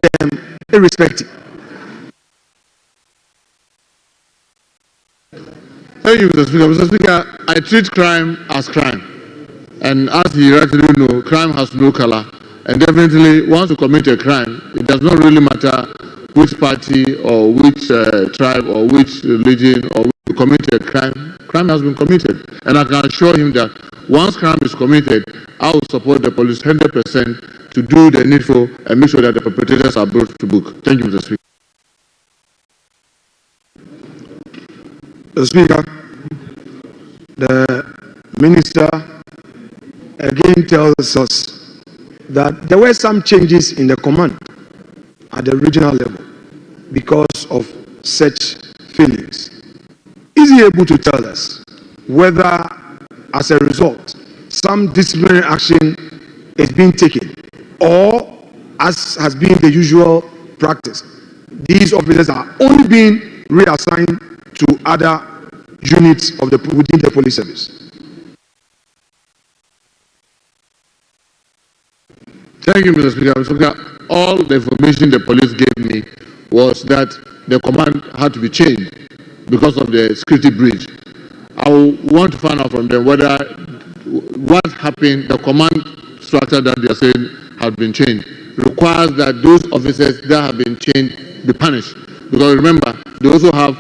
them irrespective. Thank you, Mr. Speaker. Mr. Speaker, I treat crime as crime. And as you rightly know, crime has no color. And definitely, once you commit a crime, it does not really matter which party or which tribe or which religion or which you commit a crime. Crime has been committed. And I can assure him that once crime is committed, I will support the police 100% to do the needful and make sure that the perpetrators are brought to book. Thank you, Mr. Speaker. Mr. Speaker, the Minister again tells us that there were some changes in the command at the regional level because of such failings. Is he able to tell us whether, as a result, some disciplinary action is being taken, or, as has been the usual practice, these officers are only being reassigned to other units of within the police service? Thank you, Mr. Speaker. Mr. Speaker, all the information the police gave me was that the command had to be changed because of the security breach. I want to find out from them whether what happened, the command structure that they are saying had been changed, requires that those officers that have been changed be punished. Because remember, they also have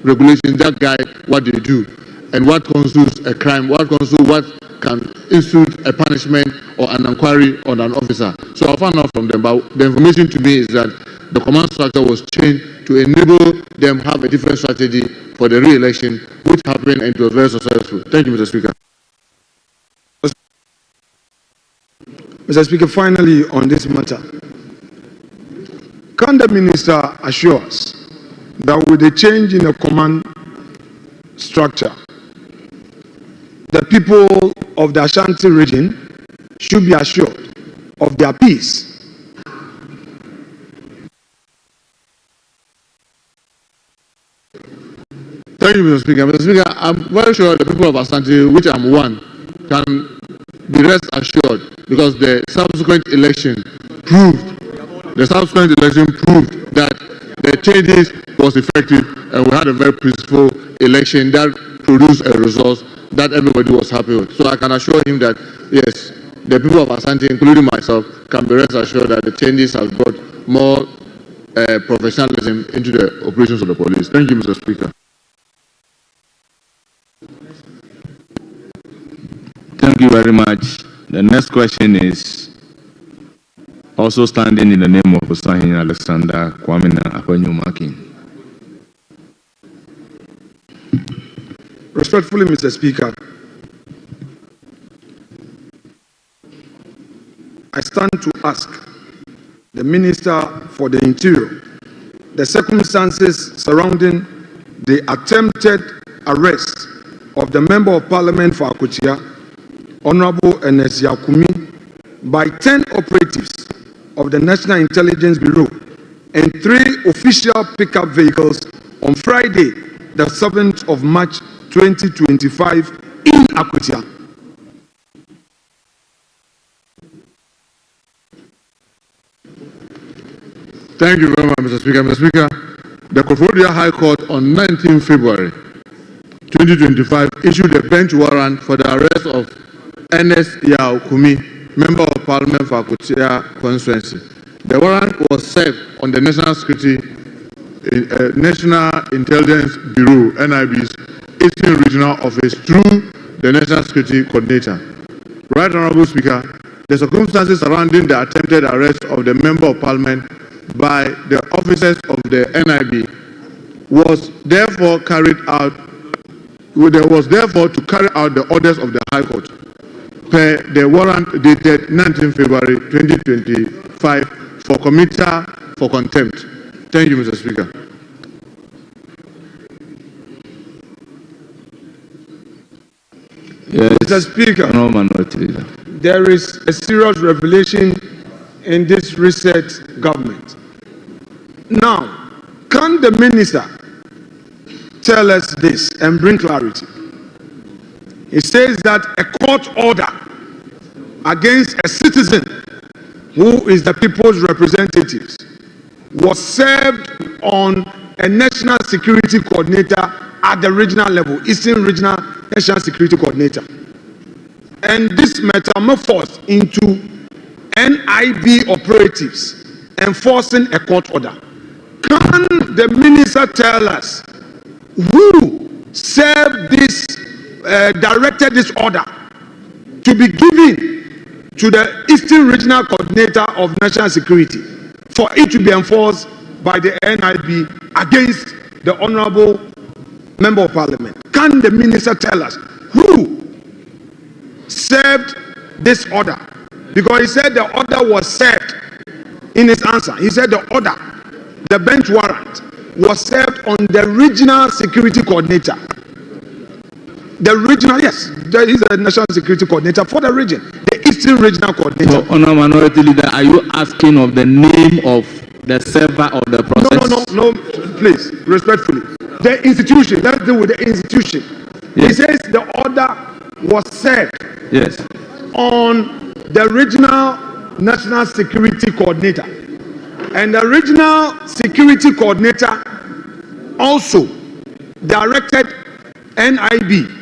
regulations that guide what they do and what constitutes a crime, what can institute a punishment or an inquiry on an officer. So I'll find out from them. But the information to me is that the command structure was changed to enable them have a different strategy for the re-election, which happened and it was very successful. Thank you, Mr. Speaker. Mr. Speaker, finally on this matter, can the Minister assure us that with the change in the command structure, the people of the Ashanti region should be assured of their peace? Thank you, Mr. Speaker. Mr. Speaker, I'm very sure the people of Ashanti, which I'm one, can be rest assured because the subsequent election proved that the changes was effective and we had a very peaceful election that produced a result that everybody was happy with. So I can assure him that, yes, the people of Ashanti, including myself, can be rest assured that the changes have brought more professionalism into the operations of the police. Thank you, Mr. Speaker. Thank you very much. The next question is also standing in the name of Osahin Alexander Kwamina Akwenyumakin. Respectfully, Mr. Speaker, I stand to ask the Minister for the Interior the circumstances surrounding the attempted arrest of the Member of Parliament for Akutia, Honorable Ernest Yakumi, by 10 operatives of the National Intelligence Bureau and 3 official pickup vehicles on Friday, the 7th of March 2025 in Akutia. Thank you very much, Mr. Speaker. Mr. Speaker, the Koforidua High Court on 19 February 2025 issued a bench warrant for the arrest of Ernest Yakumi, Member of Parliament for Akutia constituency. The warrant was served on the National Intelligence Bureau (NIB's) Eastern Regional Office through the National Security Coordinator. Right Honorable Speaker, the circumstances surrounding the attempted arrest of the Member of Parliament by the officers of the NIB was therefore to carry out the orders of the High Court per the warrant dated 19 February 2025 for committer for contempt. Thank you, Mr. Speaker. Yes. Mr. Speaker, there is a serious revelation in this reset government. Now, can the Minister tell us this and bring clarity? It says that a court order against a citizen who is the people's representatives was served on a national security coordinator at the regional level, Eastern Regional National Security Coordinator. And this metamorphosed into NIB operatives enforcing a court order. Can the minister tell us who served this, directed this order to be given to the Eastern Regional Coordinator of National Security for it to be enforced by the NIB against the Honorable Member of Parliament? Can the minister tell us who served this order? Because he said the order was served in his answer. He said the order, the bench warrant, was served on the Regional Security Coordinator. The regional, yes, there is a National Security Coordinator for the region, the Eastern Regional Coordinator. So, Honourable Minority Leader, are you asking of the name of the server of the process? No, please, respectfully. The institution, let's deal with the institution. Yes. He says the order was served, yes, on the Regional National Security Coordinator. And the Regional Security Coordinator also directed NIB.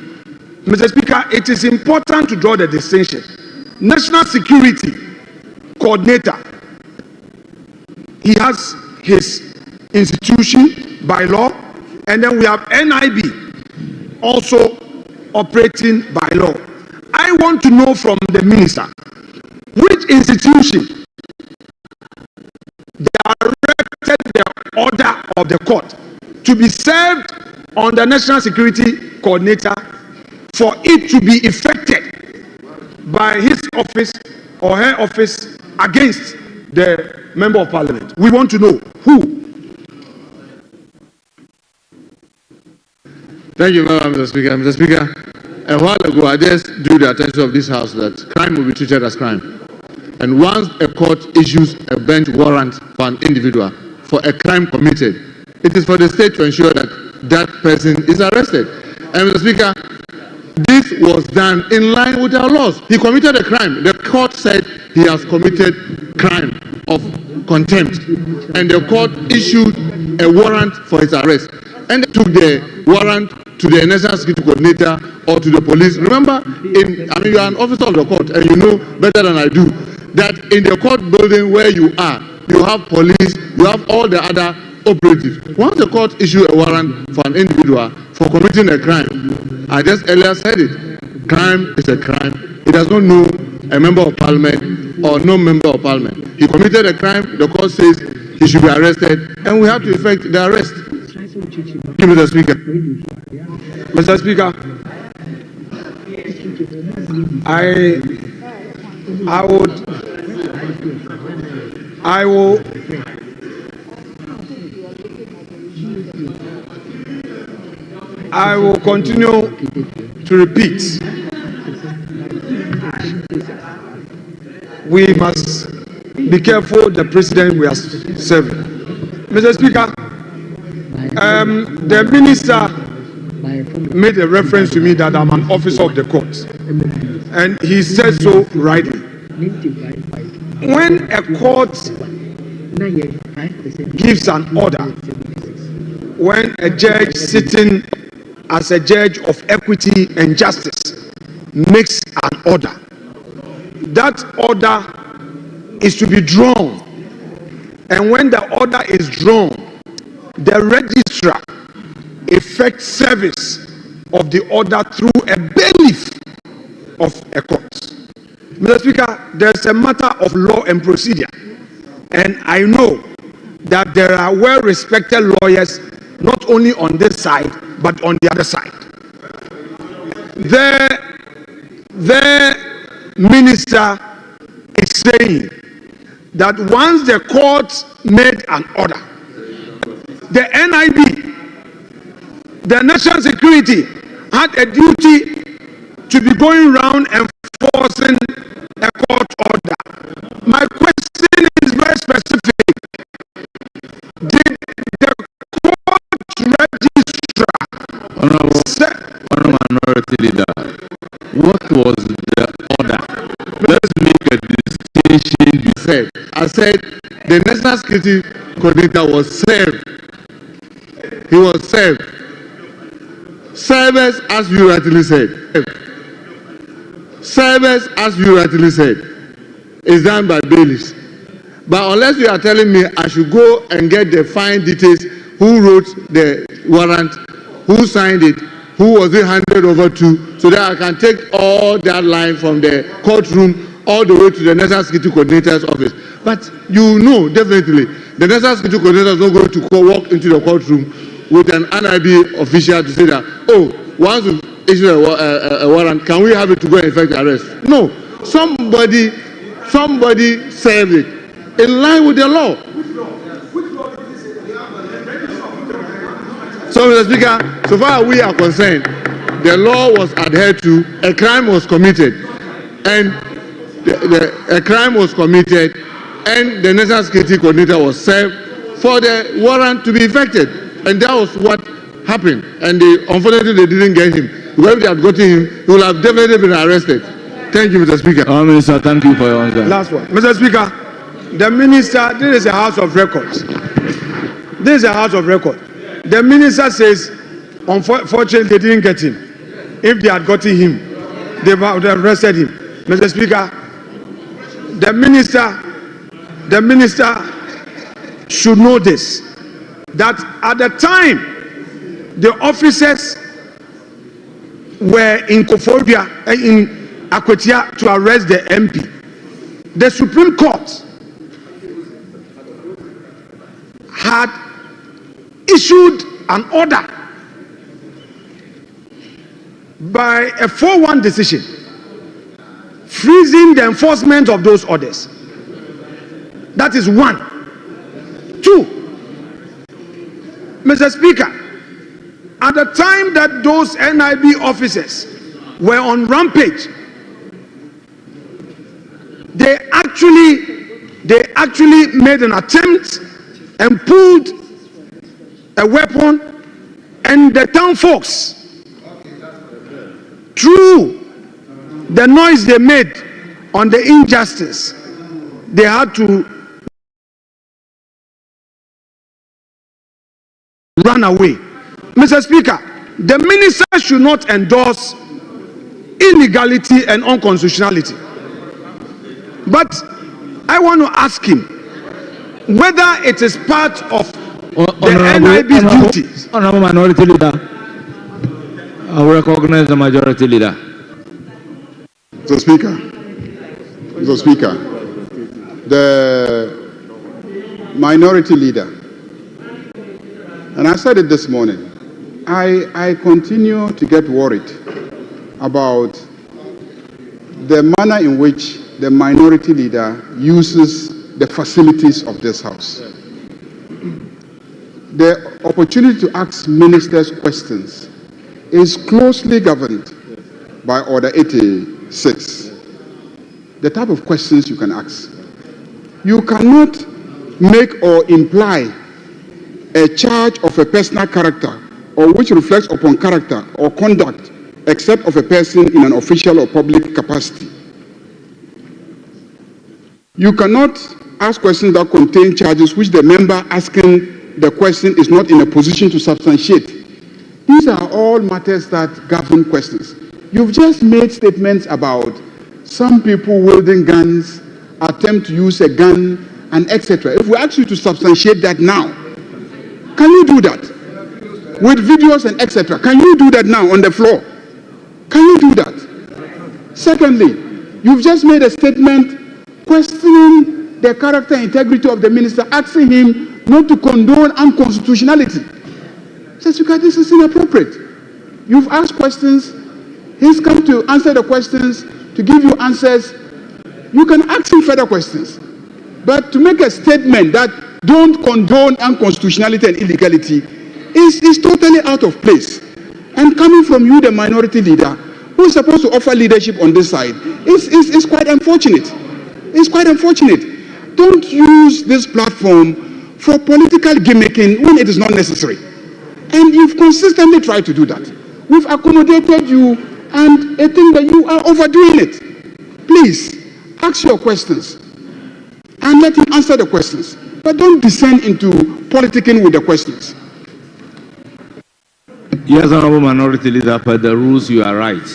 Mr. Speaker, it is important to draw the distinction. National Security Coordinator, he has his institution by law, and then we have NIB also operating by law. I want to know from the minister, which institution directed the order of the court to be served on the National Security Coordinator for it to be effected by his office or her office against the Member of Parliament. We want to know who. Thank you, Mr. Speaker. Mr. Speaker, a while ago I just drew the attention of this House that crime will be treated as crime. And once a court issues a bench warrant for an individual for a crime committed, it is for the state to ensure that that person is arrested. And Mr. Speaker, this was done in line with our laws. He committed a crime. The court said he has committed crime of contempt. And the court issued a warrant for his arrest. And they took the warrant to the National Security Coordinator or to the police. Remember, you are an officer of the court and you know better than I do that in the court building where you are, you have police, you have all the other operatives. Once the court issue a warrant for an individual for committing a crime, I just earlier said it, crime is a crime. It does not know a member of parliament or no member of parliament. He committed a crime, the court says he should be arrested, and we have to effect the arrest. Give me the Speaker. Mr. Speaker, I will continue to repeat. We must be careful the president we are serving. Mr. Speaker, the minister made a reference to me that I'm an officer of the court, and he said so rightly. When a court gives an order, when a judge sitting as a judge of equity and justice makes an order, that order is to be drawn, and when the order is drawn, the registrar effects service of the order through a bailiff of a court. Mr. Speaker, there's a matter of law and procedure, and I know that there are well-respected lawyers not only on this side but on the other side. The minister is saying that once the court made an order, the NIB, the national security, had a duty to be going around enforcing a court order. My question is very specific. Did the court registrar, Honourable Minority Leader, what was the order? Let's make a distinction. I said the National Security coordinator was served. He was served. Service, as you rightly said. Service, as you rightly said, is done by bailiffs. But unless you are telling me I should go and get the fine details, who wrote the warrant, who signed it, who was it handed over to, so that I can take all that line from the courtroom all the way to the National Security Coordinator's office. But you know, definitely, the National Security Coordinator is not going to walk into the courtroom with an NIB official to say that, oh, once we issue a warrant, can we have it to go and effect arrest? No. Somebody served it in line with the law. So, Mr. Speaker, so far as we are concerned, the law was adhered to, a crime was committed, and a crime was committed, and the National Security Coordinator was served for the warrant to be effected. And that was what happened. And unfortunately, they didn't get him. Because if they had gotten him, he would have definitely been arrested. Thank you, Mr. Speaker. Minister, thank you for your answer. Last one. Mr. Speaker, the minister, this is a house of records. This is a house of record. The minister says, unfortunately, they didn't get him. If they had gotten him, they would have arrested him. Mr. Speaker, the minister should know this, that at the time the officers were in Kofodia, in Akwetia, to arrest the MP, the Supreme Court had issued an order by a 4-1 decision freezing the enforcement of those orders. That is one. Two, Mr. Speaker, at the time that those NIB officers were on rampage, they actually made an attempt and pulled a weapon, and the town folks, through the noise they made on the injustice, they had to run away. Mr. Speaker, the minister should not endorse illegality and unconstitutionality. But I want to ask him whether it is part of the NIB's duties. Honorable Minority Leader, I will recognize the Majority Leader. Mr. Speaker, the Minority Leader, and I said it this morning, I continue to get worried about the manner in which the Minority Leader uses the facilities of this House. The opportunity to ask ministers questions is closely governed by Order 86. The type of questions you can ask. You cannot make or imply a charge of a personal character or which reflects upon character or conduct except of a person in an official or public capacity. You cannot ask questions that contain charges which the member asking the question is not in a position to substantiate. These are all matters that govern questions. You've just made statements about some people wielding guns, attempt to use a gun, and etc. If we ask you to substantiate that now, can you do that? With videos and etc. Can you do that now on the floor? Can you do that? Secondly, you've just made a statement questioning the character and integrity of the minister, asking him not to condone unconstitutionality. Says, because this is inappropriate. You've asked questions, he's come to answer the questions, to give you answers. You can ask him further questions. But to make a statement that don't condone unconstitutionality and illegality is totally out of place. And coming from you, the Minority Leader, who is supposed to offer leadership on this side, is quite unfortunate. It's quite unfortunate. Don't use this platform for political gimmicking when it is not necessary. And you've consistently tried to do that. We've accommodated you, and I think that you are overdoing it. Please, ask your questions and let him answer the questions. But don't descend into politicking with the questions. Yes, Honorable Minority Leader, per the rules, you are right.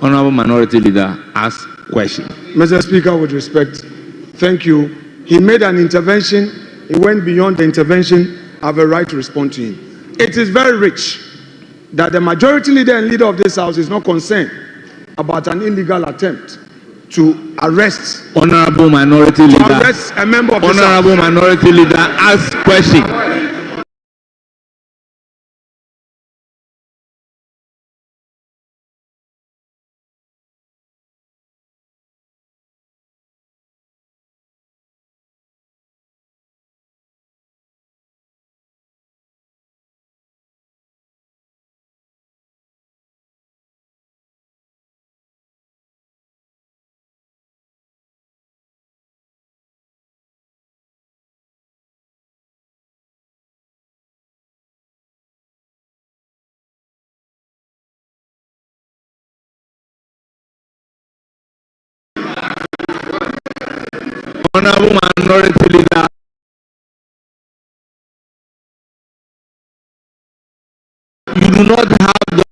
Honorable Minority Leader, ask question. Mr. Speaker, with respect, thank you. He made an intervention. He went beyond the intervention. I have a right to respond to him. It is very rich that the majority leader and leader of this House is not concerned about an illegal attempt to arrest. Honorable Minority Leader. To arrest a member of this House. Honorable Minority Leader, ask question. Honorable Minority Leader. You do not have the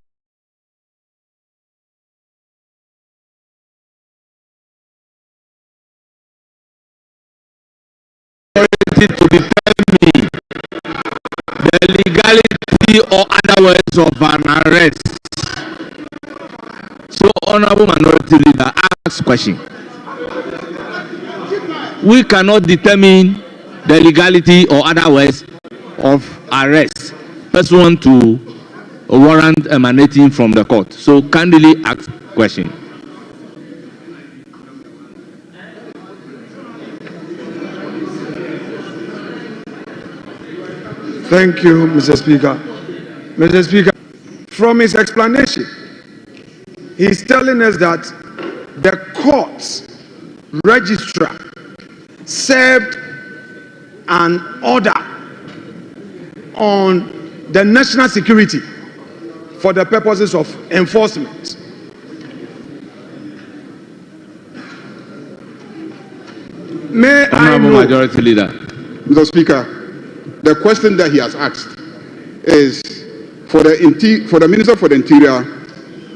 authority to determine the legality or otherwise of an arrest. So, Honorable Minority Leader, ask question. We cannot determine the legality or otherwise of arrest pursuant to a warrant emanating from the court. So, kindly ask question. Thank you, Mr. Speaker. Mr. Speaker, from his explanation, he's telling us that the court's registrar served an order on the national security for the purposes of enforcement. May I Honorable know, Majority Leader. Mr. Speaker, the question that he has asked is for the Minister for the Interior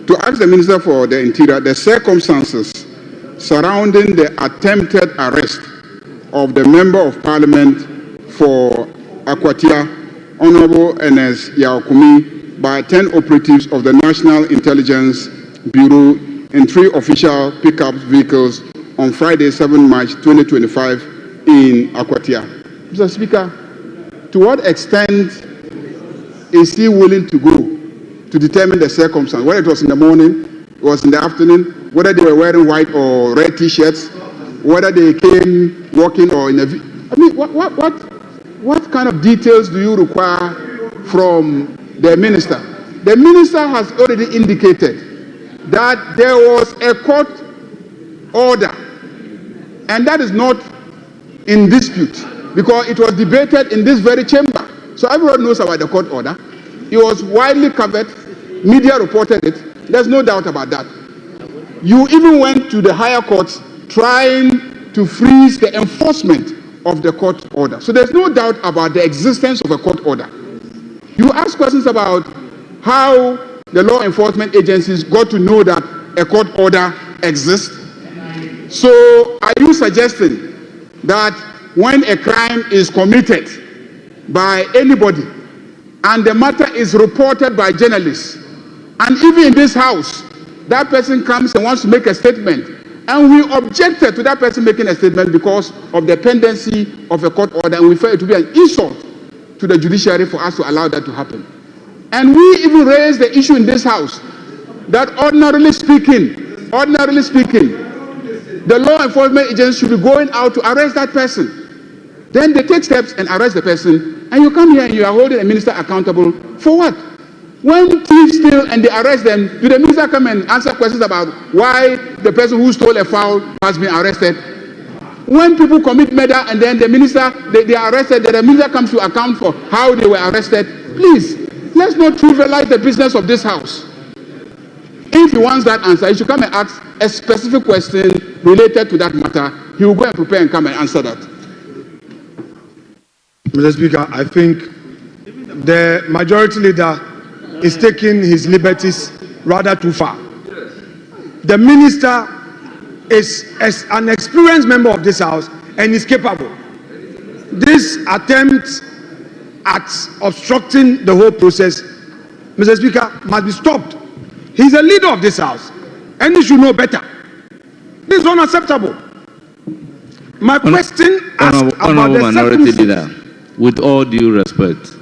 to ask the Minister for the Interior the circumstances surrounding the attempted arrest of the Member of Parliament for Akwatia, Honorable Ernest Yaokumi, by 10 operatives of the National Intelligence Bureau in 3 official pickup vehicles on Friday, 7 March 2025 in Akwatia. Mr. Speaker, to what extent is he willing to go to determine the circumstance? Whether it was in the morning, it was in the afternoon, whether they were wearing white or red t-shirts, whether they came walking or in a... I mean, what kind of details do you require from the minister? The minister has already indicated that there was a court order, and that is not in dispute because it was debated in this very chamber. So everyone knows about the court order. It was widely covered. Media reported it. There's no doubt about that. You even went to the higher courts trying to freeze the enforcement of the court order. So there's no doubt about the existence of a court order. You ask questions about how the law enforcement agencies got to know that a court order exists. So are you suggesting that when a crime is committed by anybody and the matter is reported by journalists, and even in this house, that person comes and wants to make a statement, and we objected to that person making a statement because of the pendency of a court order, and we felt it to be an insult to the judiciary for us to allow that to happen. And we even raised the issue in this house that ordinarily speaking, the law enforcement agents should be going out to arrest that person. Then they take steps and arrest the person, and you come here and you are holding a minister accountable for what? When thieves steal and they arrest them, do the minister come and answer questions about why the person who stole a fowl has been arrested? When people commit murder and then the minister, they are arrested, then the minister comes to account for how they were arrested. Please, let's not trivialize the business of this house. If he wants that answer, he should come and ask a specific question related to that matter. He will go and prepare and come and answer that. Mr. Speaker, I think the majority leader is taking his liberties rather too far. The minister is an experienced member of this House and is capable. This attempt at obstructing the whole process, Mr. Speaker, must be stopped. He's a leader of this House and he should know better. This is unacceptable. My question asks about Honorable the Minority Leader, with all due respect,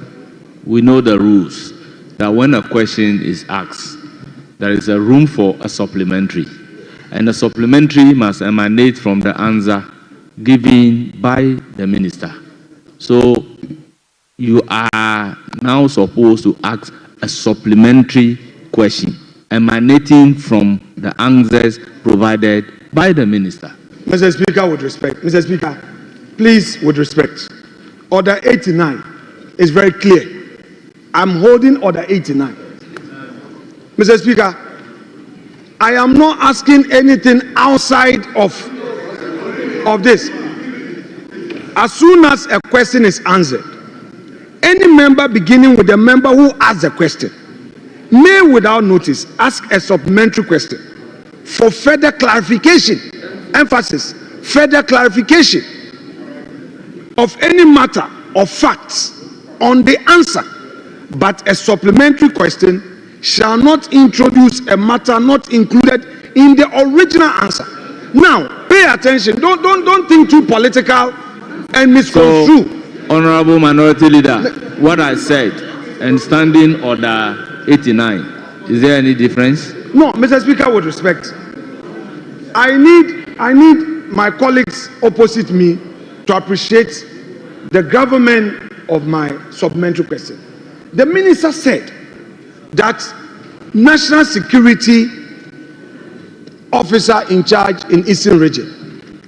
we know the rules that when a question is asked, there is a room for a supplementary, and the supplementary must emanate from the answer given by the minister. So you are now supposed to ask a supplementary question emanating from the answers provided by the minister. Mr. Speaker, with respect. Mr. Speaker, please, with respect. Order 89 is very clear. I'm holding Order 89. Mr. Speaker, I am not asking anything outside of this. As soon as a question is answered, any member beginning with the member who asked the question may, without notice, ask a supplementary question for further clarification. Emphasis, further clarification of any matter of facts on the answer, but a supplementary question shall not introduce a matter not included in the original answer. Now, pay attention. Don't think too political and misconstrue. So, Honorable Minority Leader, what I said and standing Order 89, is there any difference? No, Mr. Speaker, with respect, I need my colleagues opposite me to appreciate the government of my supplementary question. The minister said that National Security Officer in charge in Eastern Region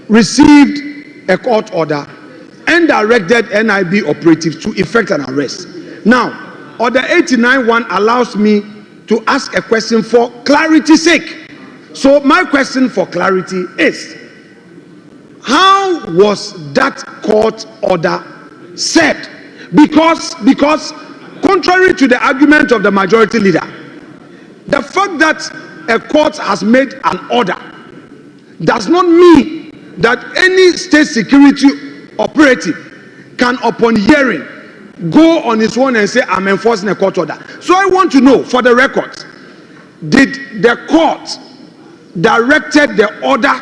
received a court order and directed NIB operatives to effect an arrest. Now, Order 89.1 allows me to ask a question for clarity's sake. So my question for clarity is, how was that court order served? Because contrary to the argument of the majority leader, the fact that a court has made an order does not mean that any state security operative can, upon hearing, go on his own and say, I'm enforcing a court order. So I want to know, for the record, did the court directed the order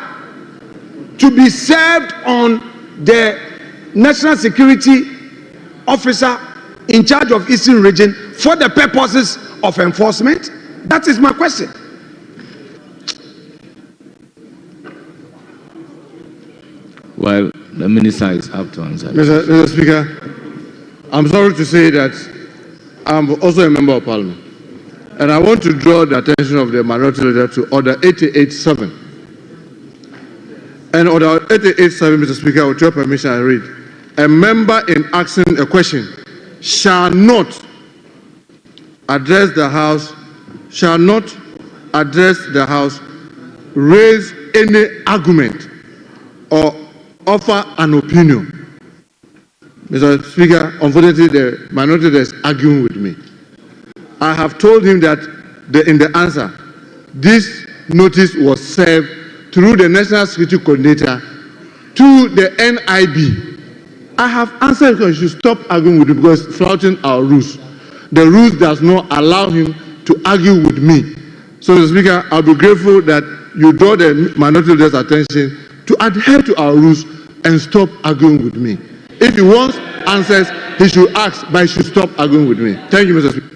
to be served on the National Security Officer in charge of Eastern Region for the purposes of enforcement? That is my question. Well, the minister is up to answer. Mr. Speaker, I'm sorry to say that I'm also a member of Parliament. And I want to draw the attention of the minority leader to Order 88.7. And Order 88.7, Mr. Speaker, with your permission, I read. A member in asking a question shall not address the House, raise any argument or offer an opinion. Mr. Speaker, unfortunately, the minority leader is arguing with me. I have told him that in the answer, this notice was served through the National Security Coordinator to the NIB. I have answered because you should stop arguing with him because flouting our rules. The rules does not allow him to argue with me. So, Mr. Speaker, I'll be grateful that you draw the minority leader's attention to adhere to our rules and stop arguing with me. If he wants answers, he should ask, but he should stop arguing with me. Thank you, Mr. Speaker.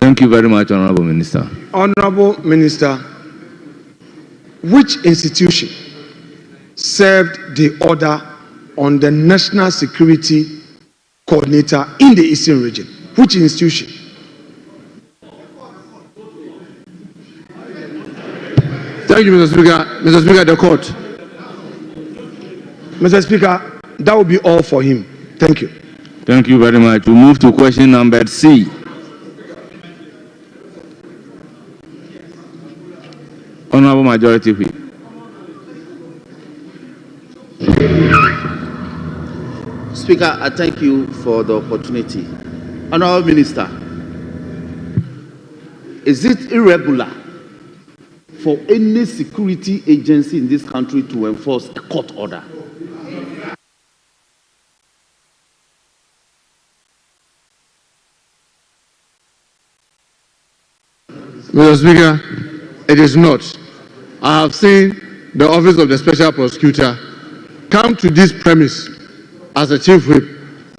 Thank you very much, Honorable Minister. Honorable Minister, which institution served the order on the National Security Coordinator in the Eastern Region? Which institution? Thank you, Mr. Speaker. Mr. Speaker, the court. Mr. Speaker, that will be all for him. Thank you. Thank you very much. We move to question number C. Honorable Majority Whip. Speaker, I thank you for the opportunity. Honourable Minister, is it irregular for any security agency in this country to enforce a court order? Mr. Speaker, it is not. I have seen the Office of the Special Prosecutor come to this premise as a chief whip,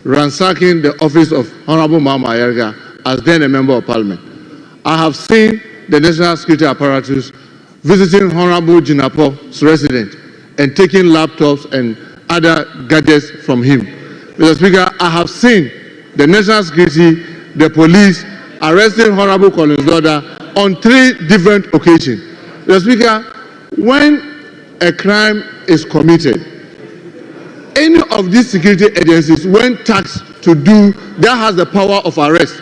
ransacking the office of Honorable Mama Ayerga as then a member of Parliament. I have seen the National Security Apparatus visiting Honorable Jinapo's residence and taking laptops and other gadgets from him. Mr. Speaker, I have seen the National Security, the police, arresting Honorable Collins' daughter on 3 different occasions. Mr. Speaker, when a crime is committed, any of these security agencies, when tasked to do, that has the power of arrest.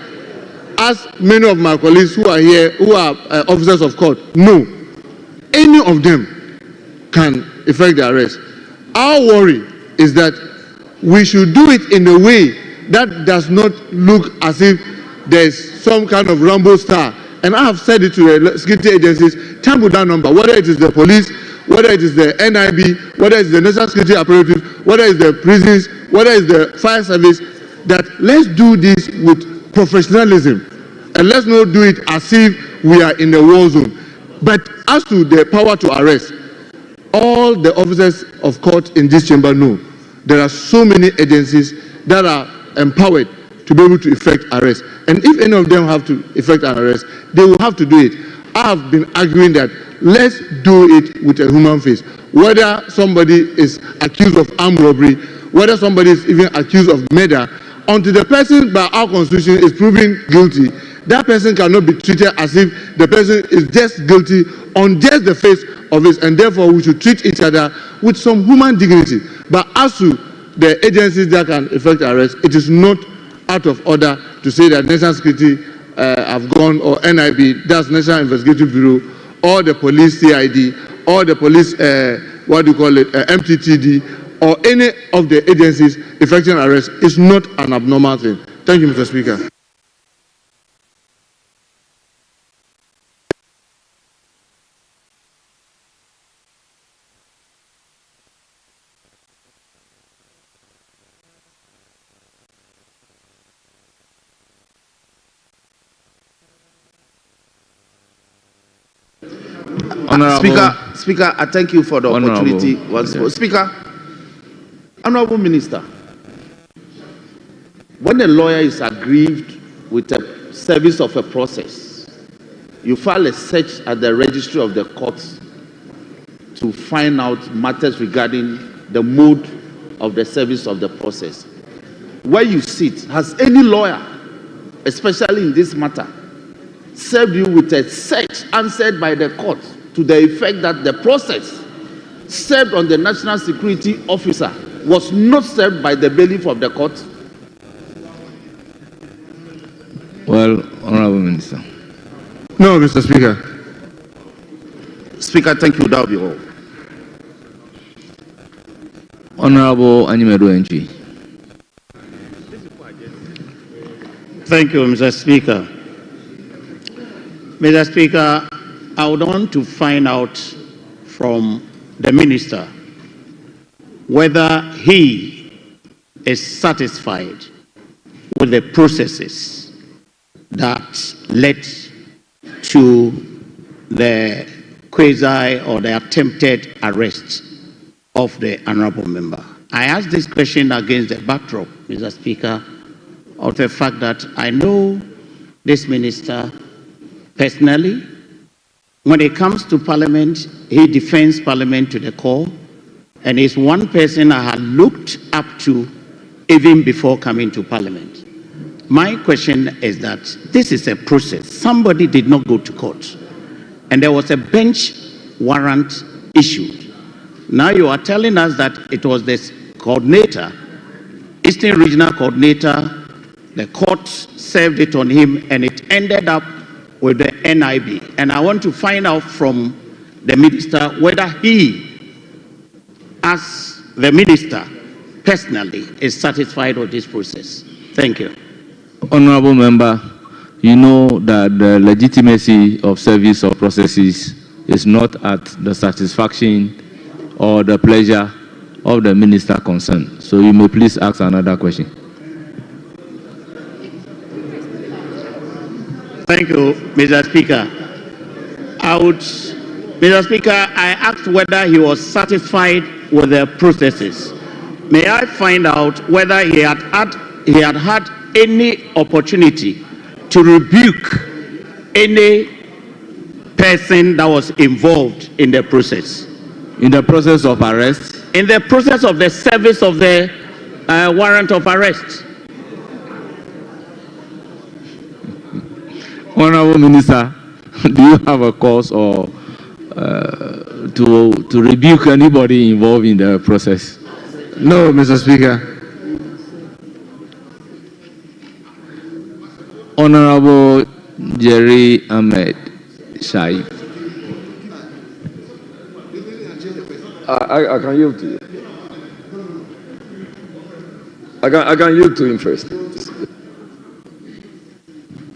As many of my colleagues who are here, who are officers of court, know, any of them can effect the arrest. Our worry is that we should do it in a way that does not look as if there's some kind of Rambo star. And I have said it to the security agencies, tamper down number, whether it is the police, whether it is the NIB, whether it is the National Security Apparatus, whether it is the prisons, whether it is the fire service, that let's do this with professionalism and let's not do it as if we are in a war zone. But as to the power to arrest, all the officers of court in this chamber know there are so many agencies that are empowered to be able to effect arrest. And if any of them have to effect an arrest, they will have to do it. I have been arguing that let's do it with a human face. Whether somebody is accused of armed robbery, whether somebody is even accused of murder, until the person by our constitution is proven guilty, that person cannot be treated as if the person is just guilty on just the face of it, and therefore we should treat each other with some human dignity. But as to the agencies that can effect arrest, it is not out of order to say that National Security have gone, or NIB, that's National Investigative Bureau, or the police CID, or the police, MTTD, or any of the agencies effecting arrest is not an abnormal thing. Thank you, Mr. Speaker. Speaker, I thank you for the opportunity. Speaker, Honourable Minister, when a lawyer is aggrieved with a service of a process, you file a search at the registry of the courts to find out matters regarding the mode of the service of the process. Where you sit, has any lawyer, especially in this matter, served you with a search answered by the court to the effect that the process served on the national security officer was not served by the bailiff of the court? Well, Honourable Minister. No, Mr. Speaker. Speaker, thank you. That will be all. Honourable Animedo NG. Thank you, Mr. Speaker. Mr. Speaker, I would want to find out from the minister whether he is satisfied with the processes that led to the quasi or the attempted arrest of the honorable member. I ask this question against the backdrop, Mr. Speaker, of the fact that I know this minister personally. When it comes to Parliament, he defends Parliament to the core, and is one person I had looked up to even before coming to Parliament. My question is that this is a process. Somebody did not go to court, and there was a bench warrant issued. Now you are telling us that it was this coordinator, Eastern Regional Coordinator, the court served it on him, and it ended up with the NIB. And I want to find out from the minister whether he, as the minister, personally is satisfied with this process. Thank you. Honorable member, you know that the legitimacy of service or processes is not at the satisfaction or the pleasure of the minister concerned. So you may please ask another question. Thank you, Mr. Speaker. Mr. Speaker, I asked whether he was satisfied with the processes. May I find out whether he had had any opportunity to rebuke any person that was involved in the process? In the process of arrest? In the process of the service of the warrant of arrest. Honorable Minister, do you have a cause or to rebuke anybody involved in the process? No, Mr. Speaker. Honorable Jerry Ahmed Shaib. I can yield to you. I can yield to him first.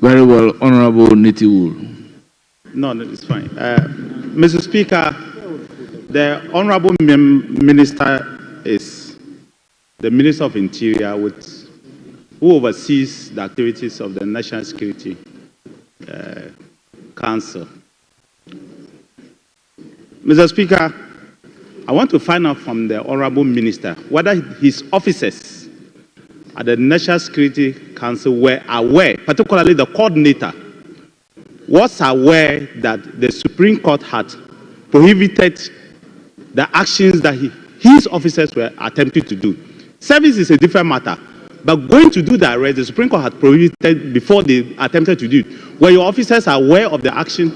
Very well, Honorable Nitiwul. No, it's fine. Mr. Speaker, the Honorable Minister is the Minister of Interior, who oversees the activities of the National Security Council. Mr. Speaker, I want to find out from the Honorable Minister whether his officers at the National Security Council were aware, particularly the coordinator, was aware that the Supreme Court had prohibited the actions that his officers were attempting to do. Service is a different matter, but going to do the arrest, the Supreme Court had prohibited before they attempted to do it. Were your officers aware of the action?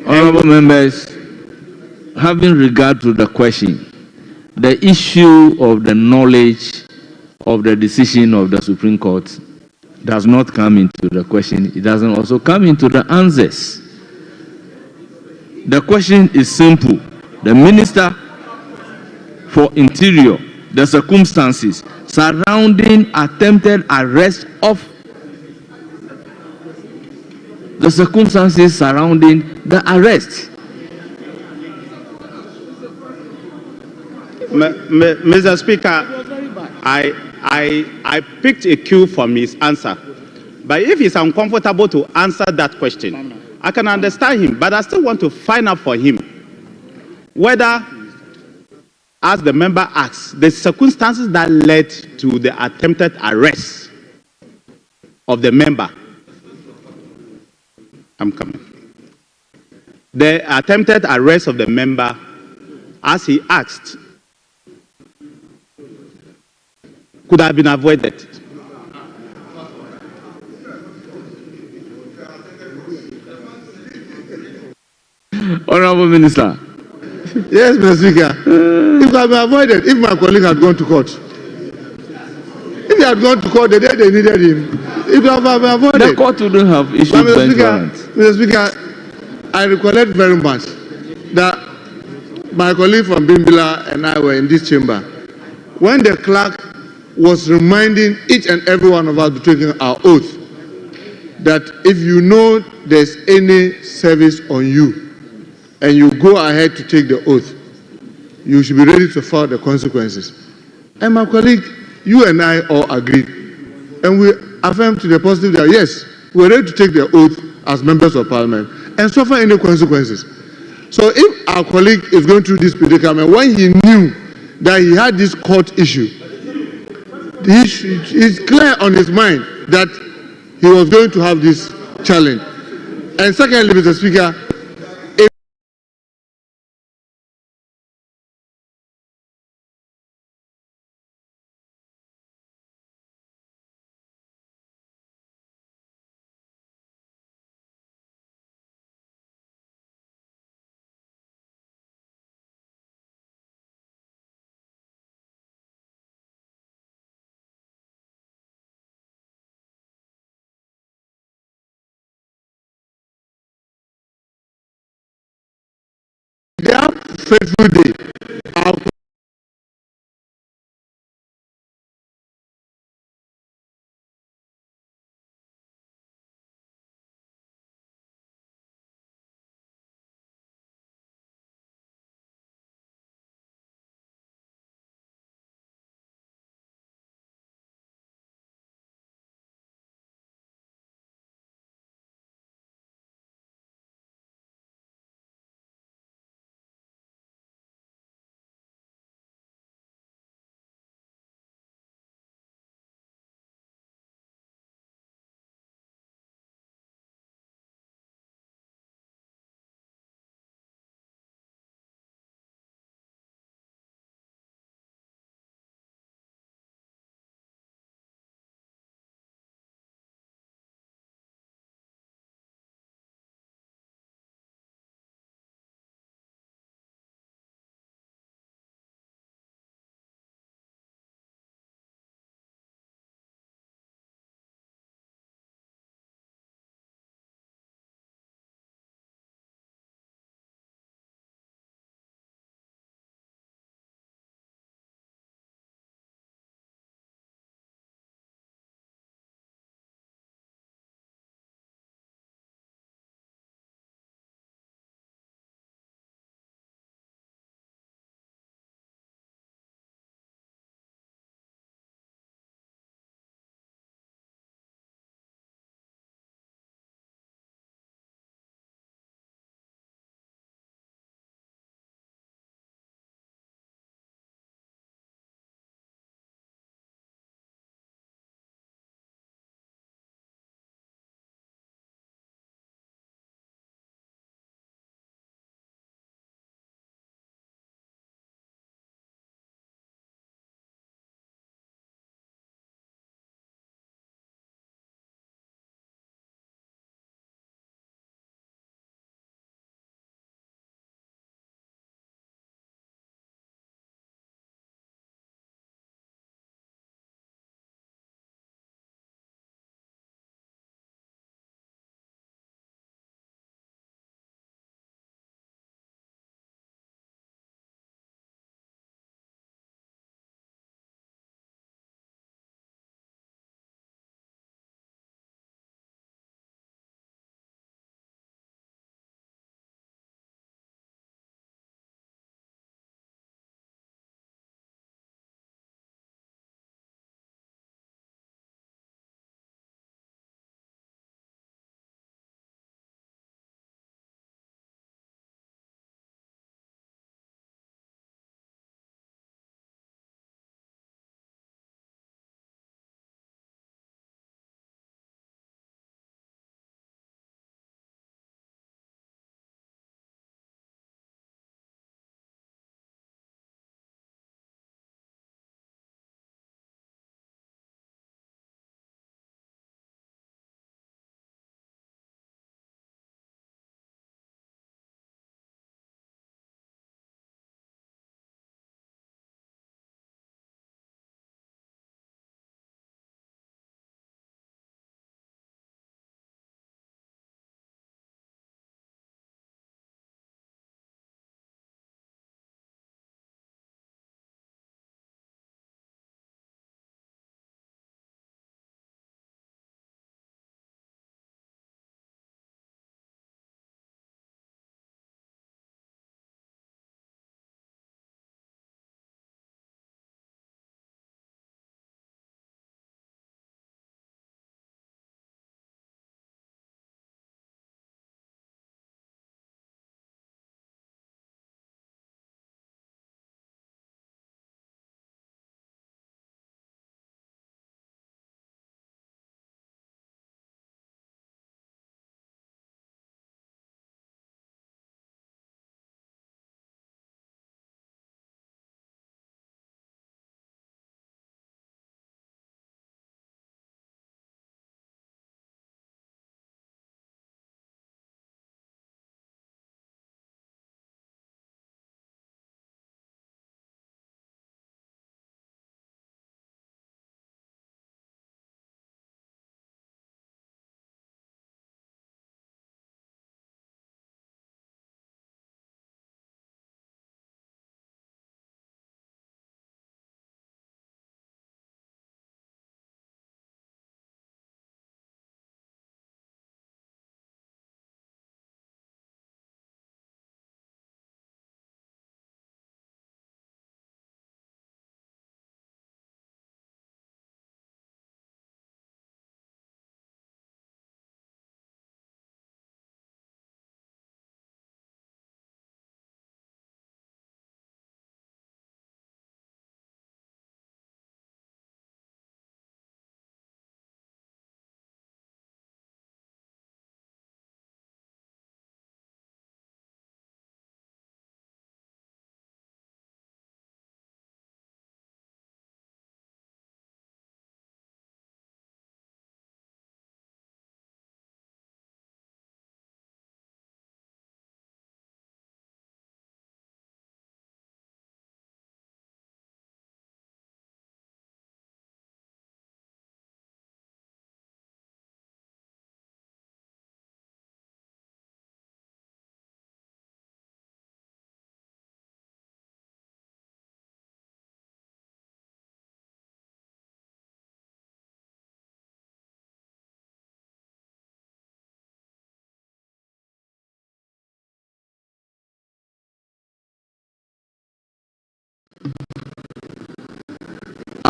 Honorable members, having regard to the question, the issue of the knowledge of the decision of the Supreme Court does not come into the question. It doesn't also come into the answers. The question is simple. The Minister for Interior, the circumstances surrounding attempted arrest of the circumstances surrounding the arrest. Mr. Speaker, I picked a cue from his answer. But if he's uncomfortable to answer that question, I can understand him. But I still want to find out for him whether, as the member asks, the circumstances that led to the attempted arrest of the member. I'm coming. The attempted arrest of the member, as he asked, could have been avoided. Honorable Minister. Yes, Mr. Speaker. It could have been avoided if my colleague had gone to court. If he had gone to court the day they needed him, it would have been avoided. The court wouldn't have issued bench warrant. Mr. Speaker, I recollect very much that my colleague from Bimbila and I were in this chamber when the clerk was reminding each and every one of us to take our oath that if you know there's any service on you and you go ahead to take the oath, you should be ready to follow the consequences. And my colleague, you and I all agreed, and we affirmed to the positive that yes, we're ready to take the oath as members of parliament and suffer any consequences. So if our colleague is going through this predicament, when he knew that he had this court issue, it's clear on his mind that he was going to have this challenge. And secondly, Mr. Speaker, that fateful day, our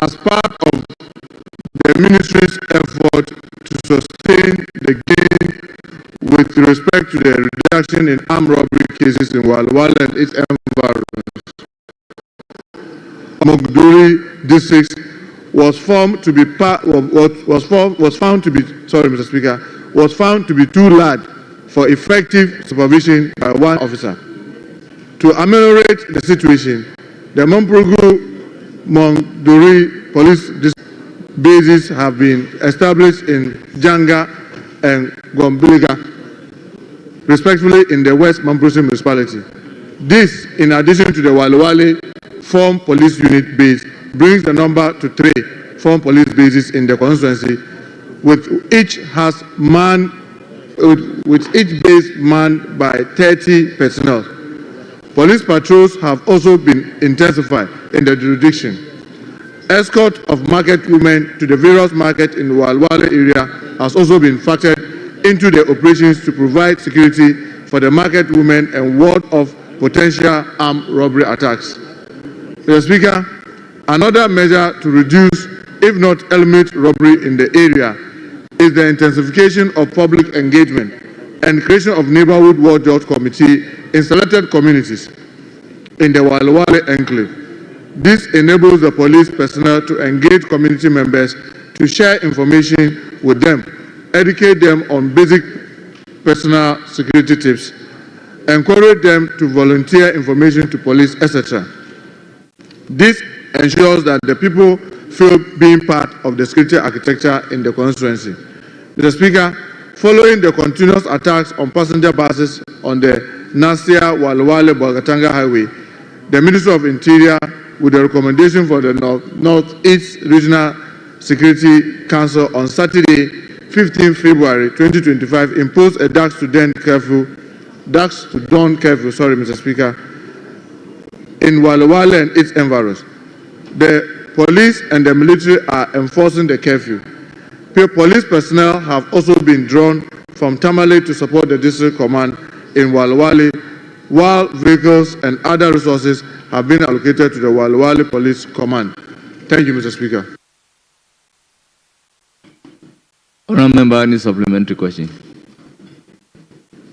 as part of the ministry's effort to sustain the gain with respect to the reduction in armed robbery cases in Walwala and its environs, Mogduri districts was found to be was found to be too large for effective supervision by one officer. To ameliorate the situation, the Mogduri police bases have been established in Janga and Gombiliga, respectively in the West Mamprose municipality. This, in addition to the Walwale Form Police Unit base, brings the number to 3 form police bases in the constituency, with each base manned by 30 personnel. Police patrols have also been intensified in the jurisdiction. Escort of market women to the various markets in the Walwale area has also been factored into the operations to provide security for the market women and ward off potential armed robbery attacks. Mr. Speaker, another measure to reduce, if not eliminate, robbery in the area is the intensification of public engagement and creation of neighborhood watchdog committee in selected communities in the Walwale enclave. This enables the police personnel to engage community members to share information with them, educate them on basic personal security tips, encourage them to volunteer information to police, etc. This ensures that the people feel being part of the security architecture in the constituency. Mr. Speaker, following the continuous attacks on passenger buses on the Nasia-Walwale-Bolgatanga Highway, the Ministry of Interior, with the recommendation for the Northeast Regional Security Council on Saturday, 15 February 2025, imposed a dusk to dawn curfew, Mr. Speaker, in Walwale and its environs. The police and the military are enforcing the curfew. Police personnel have also been drawn from Tamale to support the district command in Walwale, while vehicles and other resources have been allocated to the Walwale Police Command. Thank you, Mr. Speaker. Honourable Member, any supplementary question?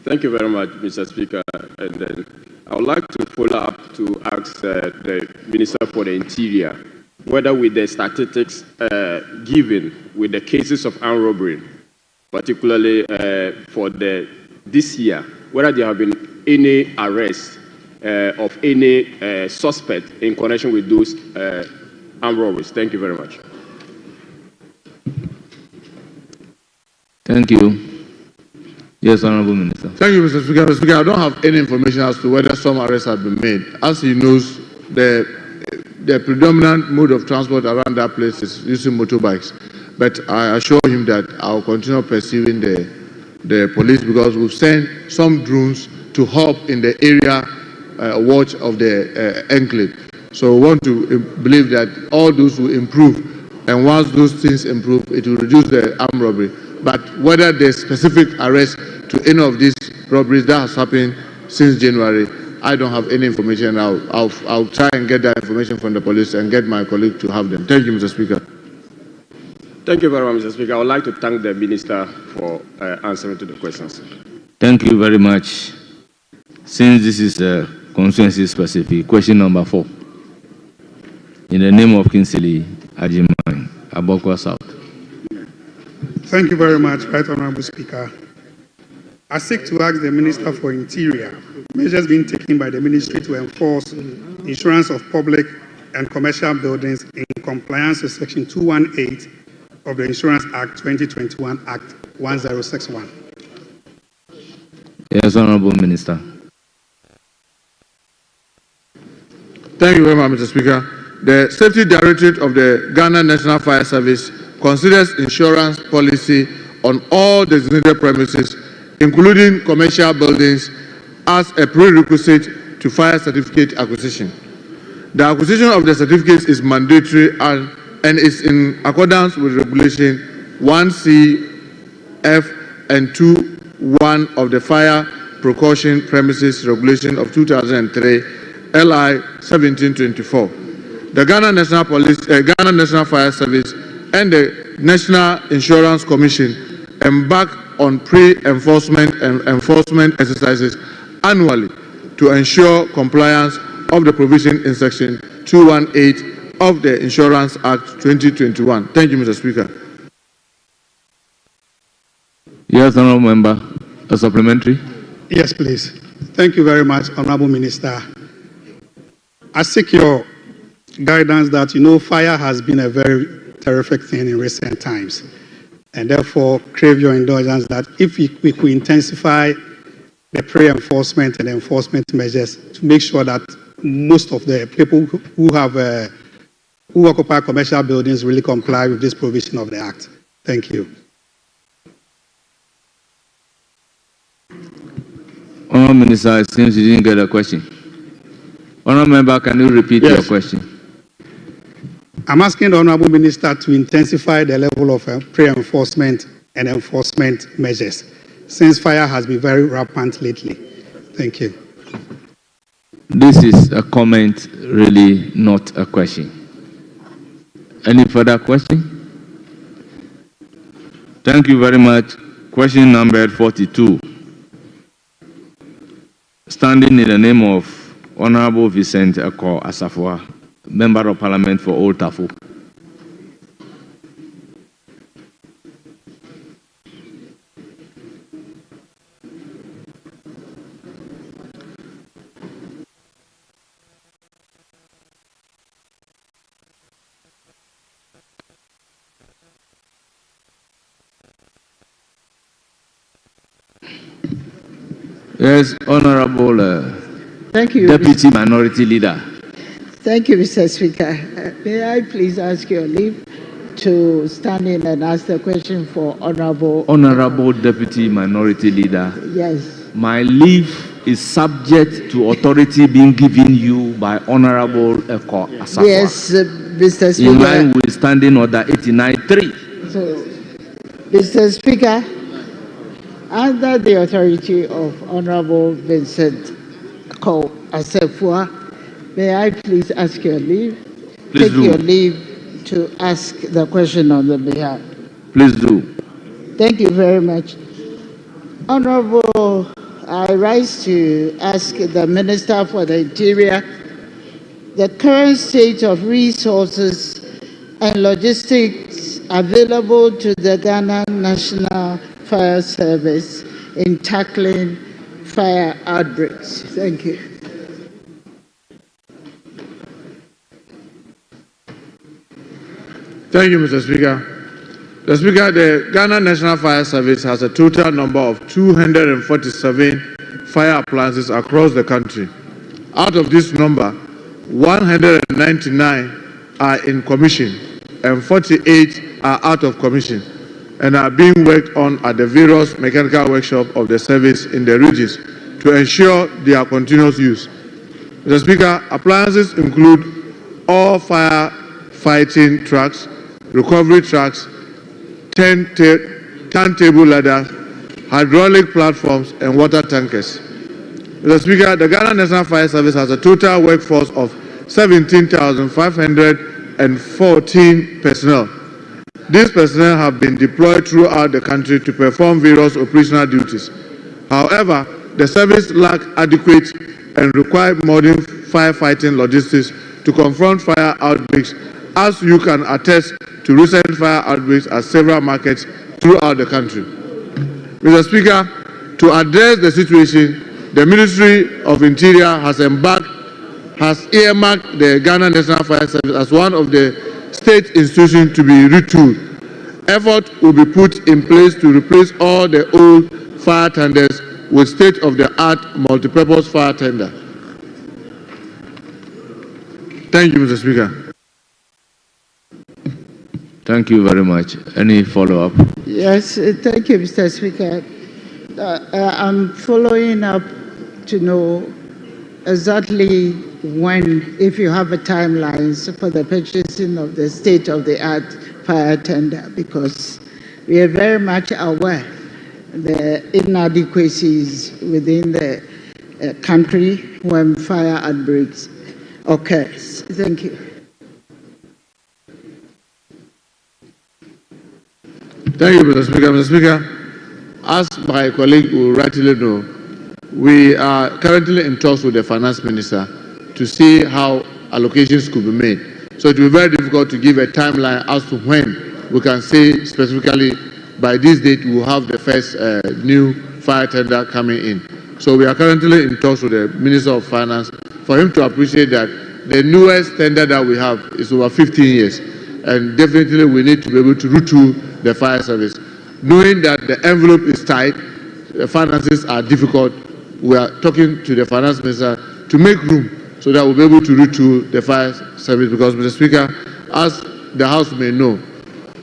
Thank you very much, Mr. Speaker. And then I would like to follow up to ask the Minister for the Interior whether with the statistics given with the cases of armed robbery, particularly for this year, whether there have been any arrests of any suspect in connection with those armed robberies. Thank you very much. Thank you. Yes, Honourable Minister. Thank you, Mr. Speaker. Mr. Speaker, I don't have any information as to whether some arrests have been made. As he knows, the predominant mode of transport around that place is using motorbikes. But I assure him that I'll continue pursuing the police, because we've sent some drones to help in the area watch of the enclave. So we want to believe that all those will improve, and once those things improve, it will reduce the armed robbery. But whether there's specific arrest to any of these robberies that has happened since January, I don't have any information. I'll try and get that information from the police and get my colleague to have them. Thank you, Mr. Speaker. Thank you very much, Mr. Speaker. I would like to thank the Minister for answering to the questions. Thank you very much. Since this is a constituency specific, question number 4. In the name of Kinsley Ajiman, Abokwa South. Thank you very much, Right Honourable Speaker. I seek to ask the Minister for Interior, measures being taken by the Ministry to enforce insurance of public and commercial buildings in compliance with Section 218 of the Insurance Act 2021, Act 1061. Yes, Honourable Minister. Thank you very much, Mr. Speaker. The Safety Directorate of the Ghana National Fire Service considers insurance policy on all designated premises, including commercial buildings, as a prerequisite to fire certificate acquisition. The acquisition of the certificates is mandatory and is in accordance with Regulation 1C(f) and 2(1) of the Fire Precaution Premises Regulation of 2003, LI 1724. the Ghana National Police, Ghana National Fire Service, and the National Insurance Commission embark on pre-enforcement and enforcement exercises annually to ensure compliance of the provision in Section 218 of the Insurance Act 2021. Thank you, Mr. Speaker. Yes, Honourable Member. A supplementary? Yes, please. Thank you very much, Honourable Minister. I seek your guidance that, fire has been a very terrific thing in recent times, and therefore crave your indulgence that if we could intensify the pre-enforcement and enforcement measures to make sure that most of the people who occupy commercial buildings really comply with this provision of the Act. Thank you. Honourable Minister, it seems you didn't get a question. Honourable Member, can you repeat your question? I'm asking the Honourable Minister to intensify the level of pre-enforcement and enforcement measures, since fire has been very rampant lately. Thank you. This is a comment, really not a question. Any further question? Thank you very much. Question number 42. Standing in the name of Honourable Vincent Eko Asafua, Member of Parliament for Old Tafu. Yes, Honourable Thank you, Deputy Minority Leader. Thank you, Mr. Speaker. May I please ask your leave to stand in and ask the question for Honourable Deputy Minority Leader. Yes. My leave is subject to authority being given you by Honourable Eko Asafua. Yes, Mr. Speaker. In line with Standing Order 89.3. So, Mr. Speaker, under the authority of Honourable Vincent Eko Asafua, may I please ask your leave? Please do. Your leave to ask the question on the behalf. Please do. Thank you very much. Honourable, I rise to ask the Minister for the Interior the current state of resources and logistics available to the Ghana National Fire Service in tackling fire outbreaks. Thank you. Thank you, Mr. Speaker. Mr. Speaker, the Ghana National Fire Service has a total number of 247 fire appliances across the country. Out of this number, 199 are in commission and 48 are out of commission and are being worked on at the various mechanical workshops of the service in the regions to ensure their continuous use. Mr. Speaker, appliances include all fire-fighting trucks, recovery trucks, turntable ladders, hydraulic platforms, and water tankers. Mr. Speaker, the Ghana National Fire Service has a total workforce of 17,514 personnel. These personnel have been deployed throughout the country to perform various operational duties. However, the service lacks adequate and required modern firefighting logistics to confront fire outbreaks, as you can attest to recent fire outbreaks at several markets throughout the country. Mr. Speaker, to address the situation, the Ministry of Interior has earmarked the Ghana National Fire Service as one of the state institutions to be retooled. Effort will be put in place to replace all the old fire tenders with state-of-the-art multi-purpose fire tender. Thank you, Mr. Speaker. Thank you very much. Any follow-up? Yes, thank you, Mr. Speaker. I'm following up to know exactly when, if you have a timeline for the purchasing of the state-of-the-art fire tender, because we are very much aware the inadequacies within the country when fire outbreaks occurs. Thank you. Thank you, Mr. Speaker. Mr. Speaker, as my colleague will rightly know, we are currently in talks with the finance minister to see how allocations could be made. So it will be very difficult to give a timeline as to when we can say specifically by this date we will have the first new fire tender coming in. So we are currently in talks with the Minister of Finance for him to appreciate that the newest tender that we have is over 15 years. And definitely we need to be able to route to the fire service. Knowing that the envelope is tight, the finances are difficult, we are talking to the finance minister to make room so that we'll be able to route to the fire service. Because, Mr. Speaker, as the House may know,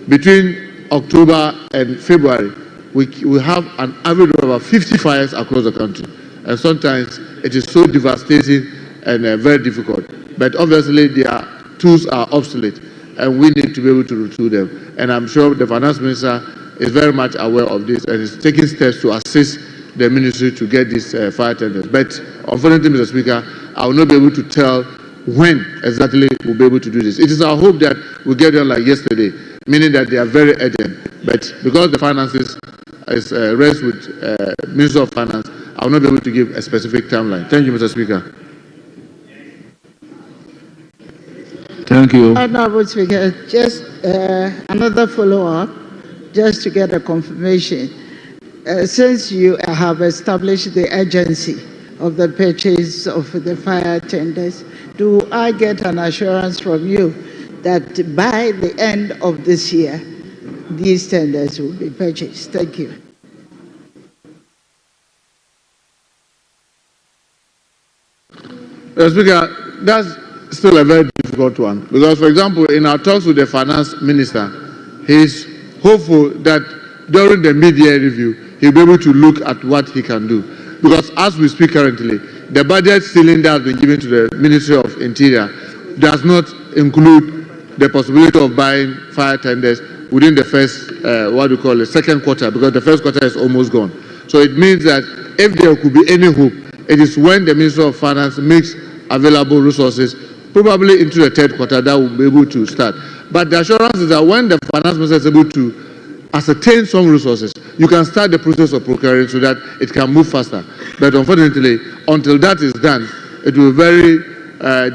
between October and February, we have an average of about 50 fires across the country. And sometimes it is so devastating and very difficult. But obviously, their tools are obsolete, and we need to be able to route to them. And I'm sure the finance minister is very much aware of this and is taking steps to assist the ministry to get these fire tenders. But unfortunately, Mr. Speaker, I will not be able to tell when exactly we'll be able to do this. It is our hope that we'll get them like yesterday, meaning that they are very urgent. But because the finances is rests with Minister of Finance, I will not be able to give a specific timeline. Thank you, Mr. Speaker. Thank you. Honorable Speaker, just another follow-up, just to get a confirmation. Since you have established the agency of the purchase of the fire tenders, do I get an assurance from you that by the end of this year, these tenders will be purchased? Thank you. Mr. Speaker, that's still a very difficult one. Because, for example, in our talks with the finance minister, he's hopeful that during the mid-year review, he'll be able to look at what he can do. Because as we speak currently, the budget ceiling that has been given to the Ministry of Interior does not include the possibility of buying fire tenders within the first, second quarter, because the first quarter is almost gone. So it means that if there could be any hope, it is when the Ministry of Finance makes available resources, probably into the third quarter, that will be able to start. But the assurance is that when the finance minister is able to ascertain some resources, you can start the process of procuring so that it can move faster. But unfortunately, until that is done, it will be very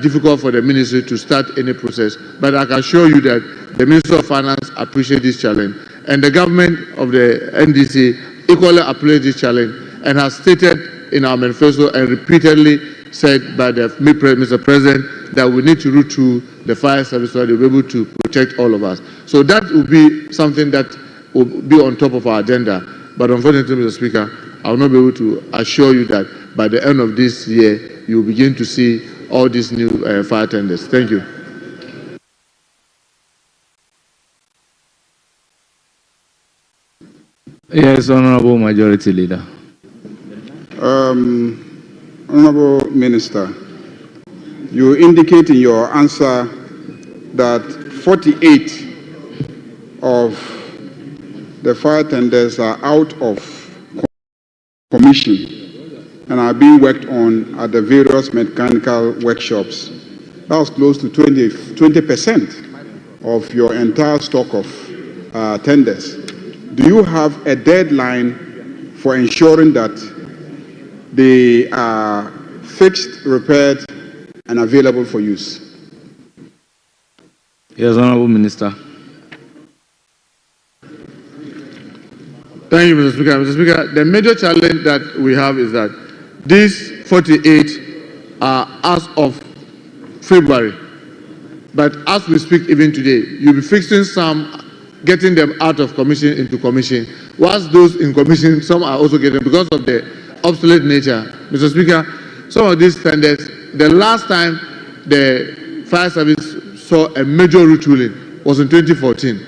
difficult for the ministry to start any process. But I can assure you that the Minister of Finance appreciates this challenge, and the government of the NDC equally appreciates this challenge and has stated in our manifesto and repeatedly said by the Mr. President that we need to route to the fire service so that they'll be able to protect all of us. So that will be something that will be on top of our agenda. But unfortunately, Mr. Speaker, I will not be able to assure you that by the end of this year, you will begin to see all these new fire tenders. Thank you. Yes, Honorable Majority Leader. Honorable Minister, you indicate in your answer that 48 of the fire tenders are out of commission and are being worked on at the various mechanical workshops. That was close to 20% of your entire stock of tenders. Do you have a deadline for ensuring that they are fixed, repaired, and available for use? Yes, Honorable Minister. Thank you, Mr. Speaker. Mr. Speaker, the major challenge that we have is that these 48 are as of February. But as we speak even today, you'll be fixing some, getting them out of commission into commission. Whilst those in commission, some are also getting, because of the obsolete nature. Mr. Speaker, some of these tenders, the last time the fire service saw a major retooling was in 2014.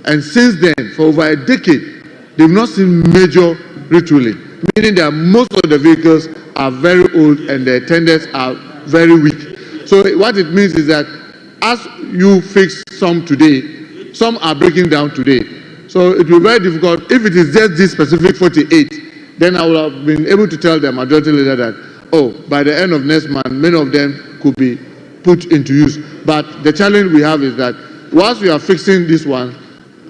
And since then, for over a decade, they've not seen major retooling, meaning that most of the vehicles are very old and the tenders are very weak. So what it means is that as you fix some today, some are breaking down today. So it will be very difficult. If it is just this specific 48, then I will have been able to tell the majority leader that, oh, by the end of next month, many of them could be put into use. But the challenge we have is that whilst we are fixing this one,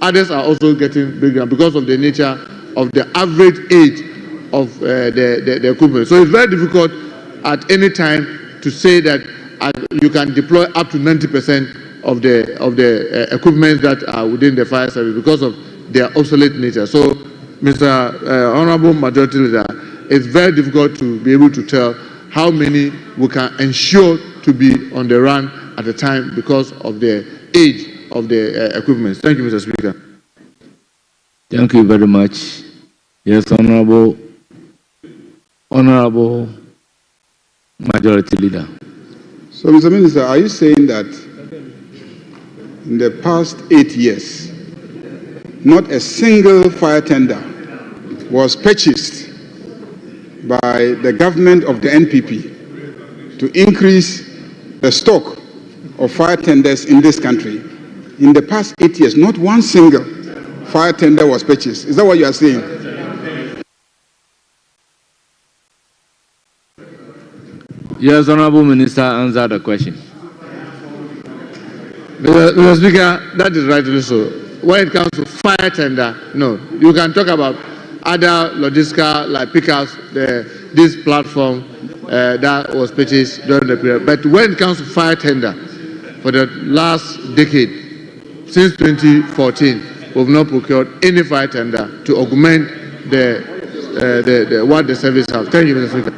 others are also getting bigger because of the nature of the average age of the equipment. So it's very difficult at any time to say that you can deploy up to 90% of the equipment that are within the fire service because of their obsolete nature. So, Mr. Honorable Majority Leader, it's very difficult to be able to tell how many we can ensure to be on the run at a time because of the age of the equipment. Thank you, Mr. Speaker. Thank you very much. Yes, Honorable Majority Leader. So, Mr. Minister, are you saying that in the past 8 years, not a single fire tender was purchased by the government of the NPP to increase the stock of fire tenders in this country? In the past 8 years, not one single fire tender was purchased. Is that what you are saying? Yes, Honorable Minister, answer the question. Mr. Speaker, that is rightly so. When it comes to fire tender, no. You can talk about other logistical like pickups, this platform that was purchased during the period. But when it comes to fire tender, for the last decade, since 2014, we've not procured any fire tender to augment what the service has. Thank you, Mr. Speaker.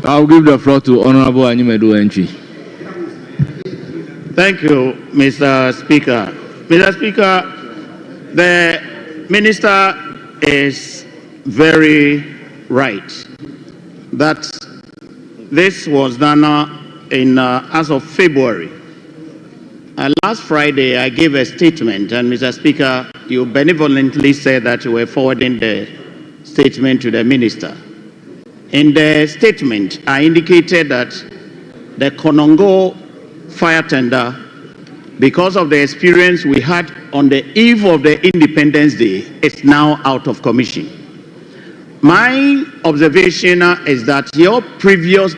I'll give the floor to Honorable Animedu Entry. Thank you, Mr. Speaker. Mr. Speaker, the Minister is very right that this was done as of February. Last Friday, I gave a statement, and Mr. Speaker, you benevolently said that you were forwarding the statement to the Minister. In the statement, I indicated that the Konongo fire tender, because of the experience we had on the eve of the Independence Day, is now out of commission. My observation is that your previous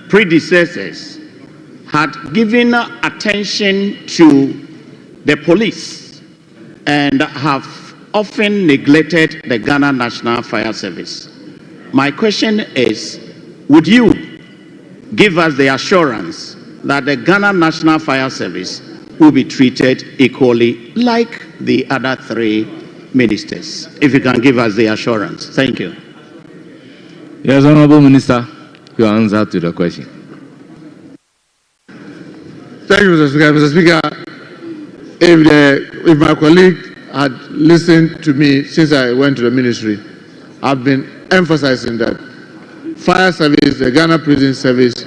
predecessors had given attention to the police and have often neglected the Ghana National Fire Service. My question is, would you give us the assurance that the Ghana National Fire Service will be treated equally like the other three ministers? If you can give us the assurance. Thank you. Yes, Honorable Minister, your answer to the question. Thank you, Mr. Speaker. Mr. Speaker, if my colleague had listened to me since I went to the ministry, I've been emphasizing that fire service, the Ghana Prison Service,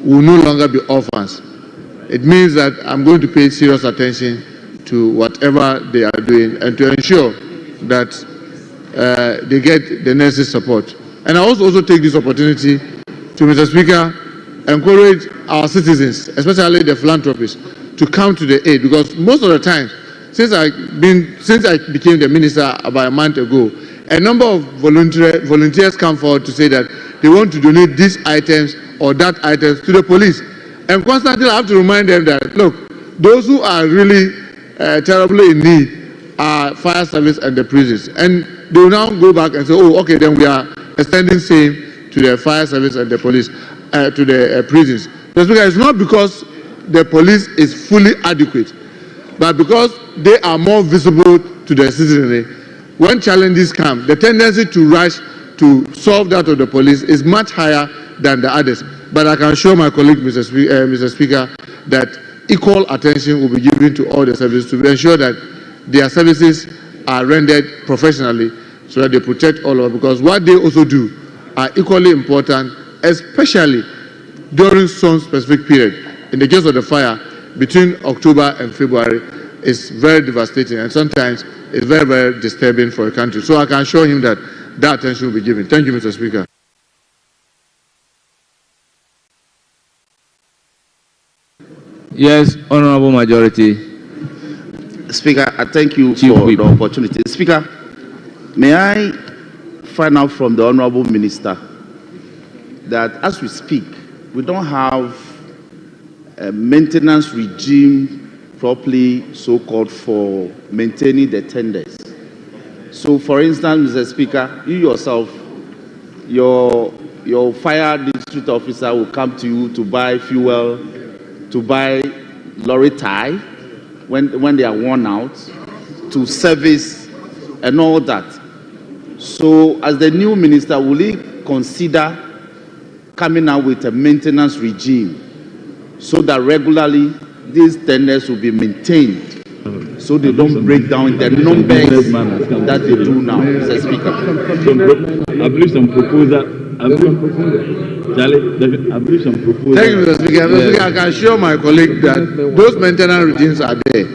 will no longer be orphans. It means that I'm going to pay serious attention to whatever they are doing and to ensure that they get the necessary support. And I also take this opportunity to, Mr. Speaker, encourage our citizens, especially the philanthropists, to come to the aid, because most of the time, since I became the minister about a month ago, a number of volunteers come forward to say that they want to donate these items or that items to the police. And constantly I have to remind them that, look, those who are really terribly in need are fire service and the prisons. And they will now go back and say, oh, okay, then we are extending same to the fire service and the police, to the prisons. It's not because the police is fully adequate, but because they are more visible to the citizenry. When challenges come, the tendency to rush to solve that of the police is much higher than the others. But I can assure my colleague, Mr. Speaker, that equal attention will be given to all the services to ensure that their services are rendered professionally so that they protect all of us. Because what they also do are equally important, especially during some specific period. In the case of the fire, between October and February, is very devastating, and sometimes it's very, very disturbing for a country. So I can assure him that that attention will be given. Thank you, Mr. Speaker. Yes, Honorable Majority. Speaker, I thank you for the opportunity. Speaker, may I find out from the Honorable Minister that as we speak, we don't have maintenance regime properly, so-called, for maintaining the tenders. So, for instance, Mr. Speaker, you yourself, your fire district officer will come to you to buy fuel, to buy lorry tie when they are worn out, to service and all that. So, as the new minister, will he consider coming out with a maintenance regime so that regularly these tenders will be maintained, so they don't break down the numbers that they do now, Mr. Speaker? I believe some proposal. I believe some proposal. Thank you, Mr. Speaker. Mr. Speaker, I can assure my colleague that those maintenance regimes are there.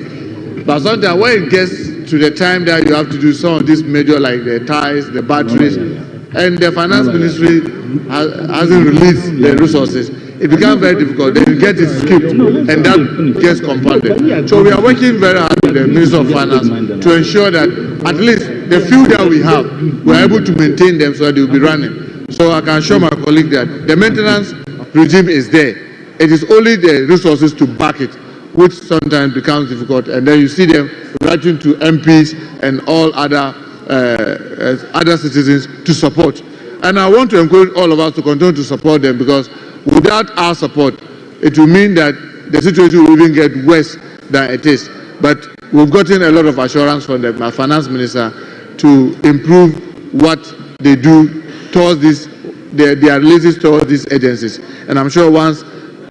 But sometimes when it gets to the time that you have to do some of these major, like the ties, the batteries, and the finance ministry hasn't released the resources, it becomes very difficult. Then you get it skipped, and that gets compounded. So we are working very hard with the Minister of Finance to ensure that at least the few that we have, we are able to maintain them so that they will be running. So I can assure my colleague that the maintenance regime is there. It is only the resources to back it, which sometimes becomes difficult, and then you see them writing to MPs and all other citizens to support. And I want to encourage all of us to continue to support them, because without our support, it will mean that the situation will even get worse than it is. But we've gotten a lot of assurance from the finance minister to improve what they do towards this, their releases towards these agencies. And I'm sure once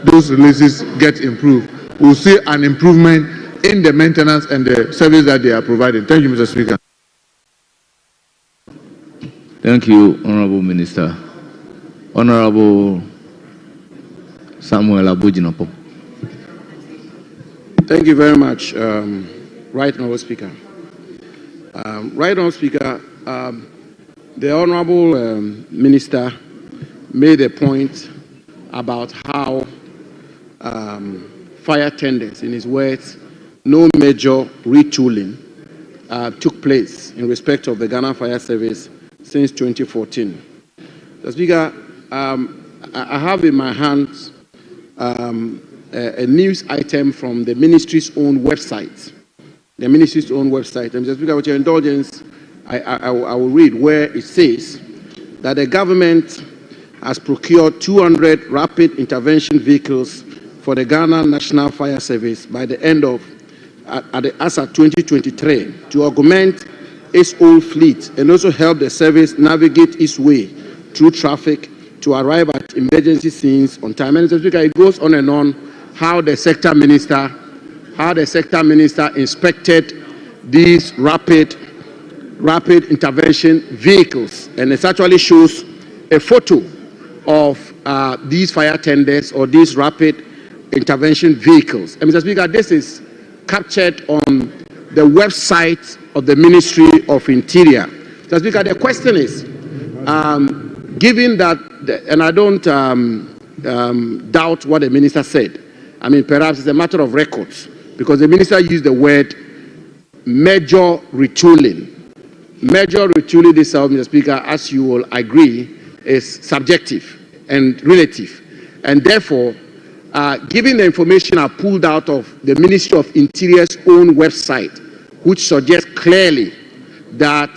those releases get improved, we'll see an improvement in the maintenance and the service that they are providing. Thank you, Mr. Speaker. Thank you, Honorable Minister. Honorable Samuel Abujinopo. Thank you very much, Right Honorable Speaker. Right Honorable Speaker, the Honorable Minister made a point about how fire tenders, in his words, no major retooling took place in respect of the Ghana Fire Service since 2014. The Speaker, I have in my hands a news item from the ministry's own website. The ministry's own website. And Mr. Speaker, with your indulgence, I will read where it says that the government has procured 200 rapid intervention vehicles for the Ghana National Fire Service by the end of as at 2023 to augment its own fleet and also help the service navigate its way through traffic to arrive at emergency scenes on time. And Mr. Speaker, it goes on and on how the sector minister inspected these rapid intervention vehicles, and it actually shows a photo of these fire tenders or these rapid intervention vehicles. And Mr. Speaker, this is captured on the website of the Ministry of Interior. Mr. Speaker, the question is, given that, and I don't doubt what the minister said, I mean, perhaps it's a matter of records, because the minister used the word major retooling. Major retooling itself, Mr. Speaker, as you will agree, is subjective and relative. And therefore, given the information I pulled out of the Ministry of Interior's own website, which suggests clearly that,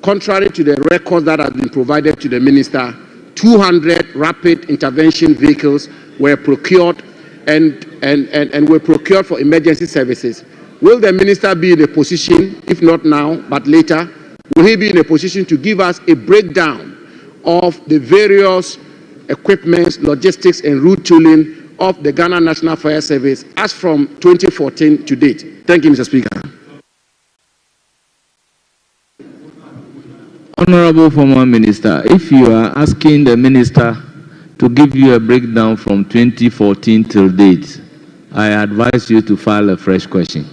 contrary to the records that have been provided to the minister, 200 rapid intervention vehicles were procured and were procured for emergency services. Will the minister be in a position, if not now, but later, will he be in a position to give us a breakdown of the various equipments, logistics, and route tooling of the Ghana National Fire Service as from 2014 to date? Thank you, Mr. Speaker. Honorable former Minister, if you are asking the minister to give you a breakdown from 2014 till date, I advise you to file a fresh question.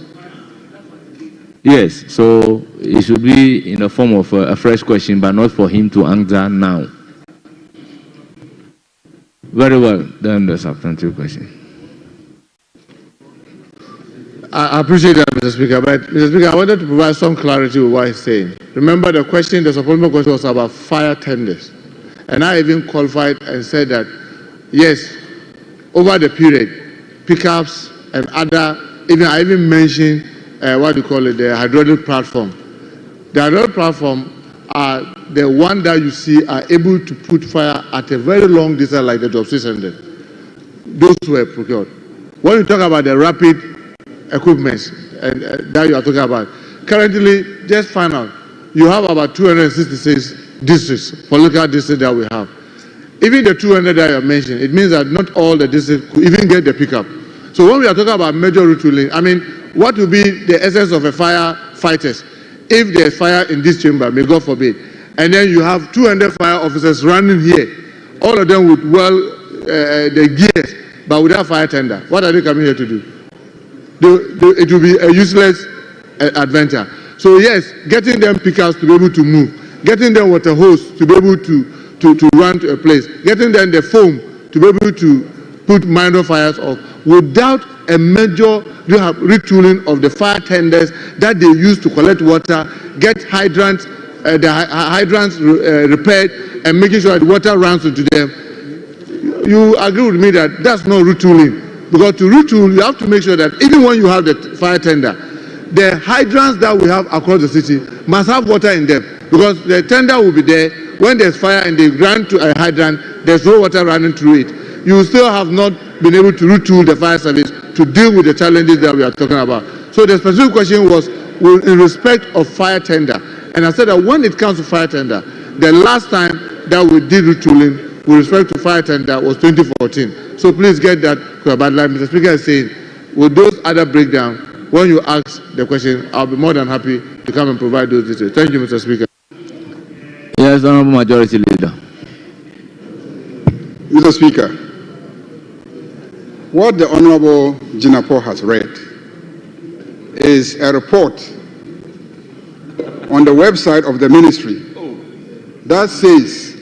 Yes, so it should be in the form of a fresh question, but not for him to answer now. Very well, then the substantive question. I appreciate that, Mr. Speaker, but Mr. Speaker, I wanted to provide some clarity with what he's saying. Remember the question, the supplementary question was about fire tenders. And I even qualified and said that, yes, over the period, pickups and other, I even mentioned the hydraulic platform. The hydraulic platform are the one that you see are able to put fire at a very long distance like the Job 600. Those were procured. When you talk about the rapid equipment that you are talking about, currently, just find out, you have about 266 districts, political districts that we have. Even the 200 that you mentioned, it means that not all the districts could even get the pickup. So when we are talking about major retooling, what will be the essence of a firefighters if there's fire in this chamber, may God forbid, and then you have 200 fire officers running here, all of them with the gears, but without fire tender? What are they coming here to do? It will be a useless adventure. So yes, getting them pickups to be able to move, getting them water hose to be able to run to a place, getting them the foam to be able to put minor fires off, without a major retooling of the fire tenders that they use to collect water, get hydrants, repaired, and making sure that water runs into them. You agree with me that that's not retooling? Because to retool, you have to make sure that even when you have the fire tender, the hydrants that we have across the city must have water in them, because the tender will be there. When there's fire and they run to a hydrant, there's no water running through it. You still have not been able to retool the fire service to deal with the challenges that we are talking about. So the specific question was in respect of fire tender. And I said that when it comes to fire tender, the last time that we did retooling with respect to fire tender was 2014. So please get that. But like Mr. Speaker is saying, with those other breakdown, when you ask the question, I'll be more than happy to come and provide those details. Thank you, Mr. Speaker. Yes, Honorable Majority Leader. Mr. Speaker, what the Honorable Jinapo has read is a report on the website of the ministry that says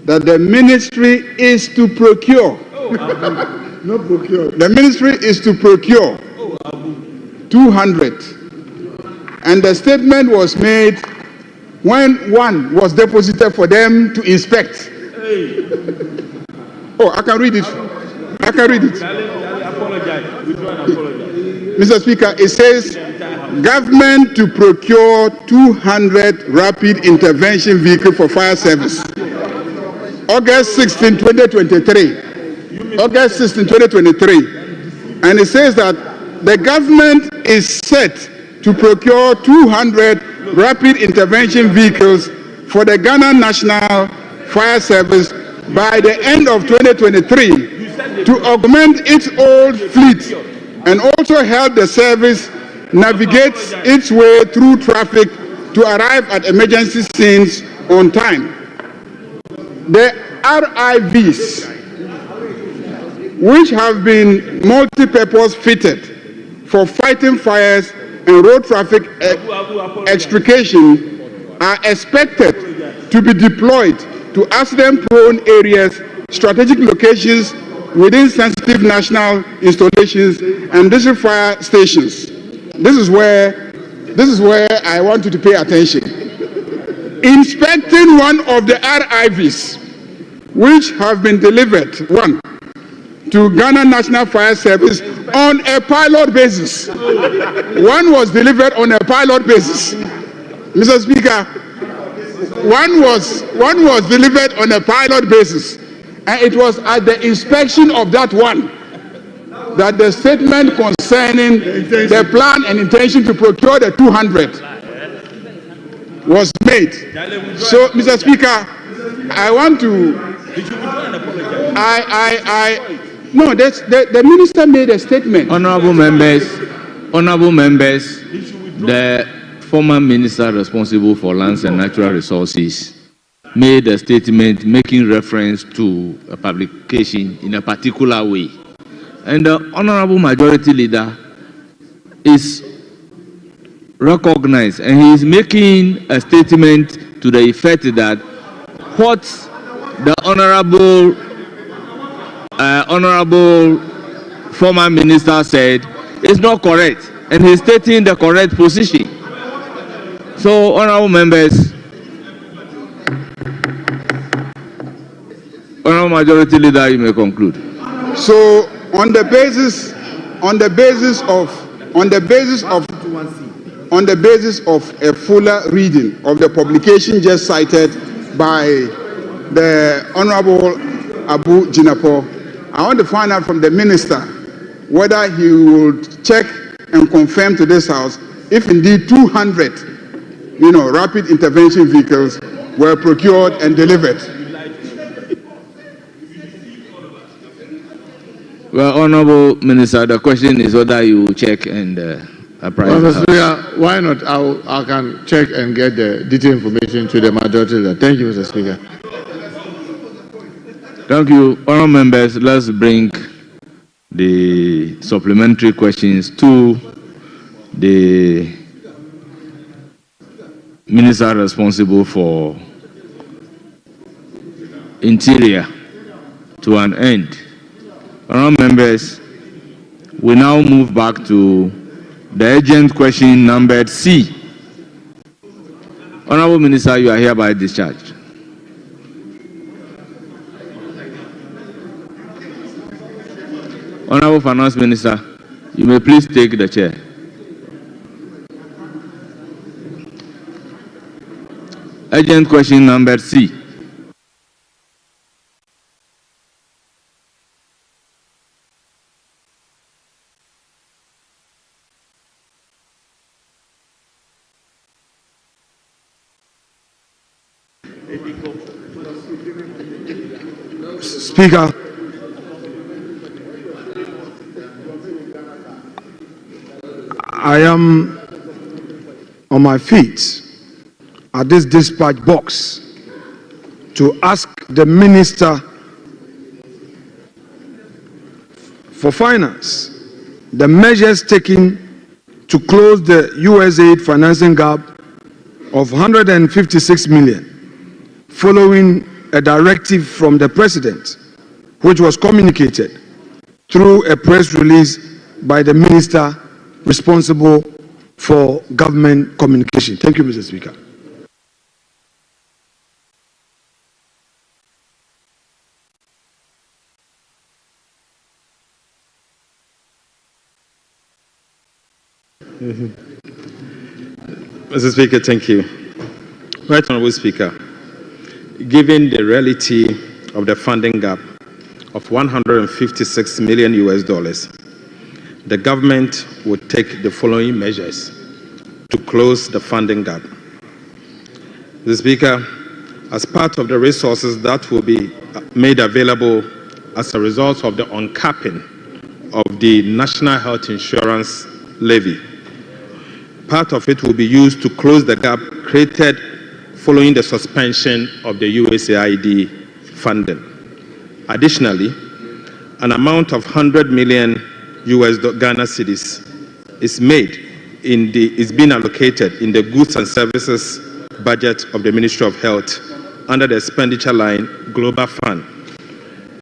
that the ministry is to procure. Not procure. The ministry is to procure 200. And the statement was made when one was deposited for them to inspect. Oh, I can read it. I can read it. Mr. Speaker, it says, government to procure 200 rapid intervention vehicles for fire service. August 16, 2023. August 16, 2023. And it says that the government is set to procure 200 rapid intervention vehicles for the Ghana National Fire Service by the end of 2023 to augment its old fleet and also help the service navigate its way through traffic to arrive at emergency scenes on time. The RIVs, which have been multi-purpose fitted for fighting fires and road traffic extrication, are expected to be deployed to accident-prone areas, strategic locations within sensitive national installations and district fire stations. This is where I want you to pay attention. Inspecting one of the RIVs, which have been delivered, one, to Ghana National Fire Service on a pilot basis. One was delivered on a pilot basis. Mr. Speaker, one was delivered on a pilot basis, and it was at the inspection of that one that the statement concerning the plan and intention to procure the 200 was made. So, Mr. Speaker, I want to. No, the minister made a statement. Honorable members, the former minister responsible for lands and natural resources made a statement making reference to a publication in a particular way. And the Honorable Majority Leader is recognized, and he is making a statement to the effect that what the honorable former minister said is not correct, and he's stating the correct position. So, honorable members, Honorable Majority Leader, you may conclude. So, on the basis of a fuller reading of the publication just cited by the Honorable Abu Jinapo, I want to find out from the minister whether he would check and confirm to this House if indeed 200, rapid intervention vehicles were procured and delivered. Well, Honorable Minister, the question is whether you check and apprise. Mr. Speaker, why not? I can check and get the detailed information to the majority leader. Thank you, Mr. Speaker. Thank you. Honourable members, let's bring the supplementary questions to the Minister responsible for Interior to an end. Honourable members, we now move back to the urgent question numbered C. Honourable Minister, you are hereby discharged. Honourable Finance Minister, you may please take the chair. Urgent question number C. Speaker, I am on my feet at this dispatch box to ask the Minister for Finance the measures taken to close the USAID financing gap of 156 million following a directive from the President, which was communicated through a press release by the Minister responsible for government communication. Thank you, Mr. Speaker. Mr. Speaker, thank you. Right Honourable Speaker, given the reality of the funding gap of $156 million, the government would take the following measures to close the funding gap. Mr. Speaker, as part of the resources that will be made available as a result of the uncapping of the National Health Insurance levy, part of it will be used to close the gap created following the suspension of the USAID funding. Additionally, an amount of 100 million Ghana cedis is being allocated in the goods and services budget of the Ministry of Health under the expenditure line Global Fund.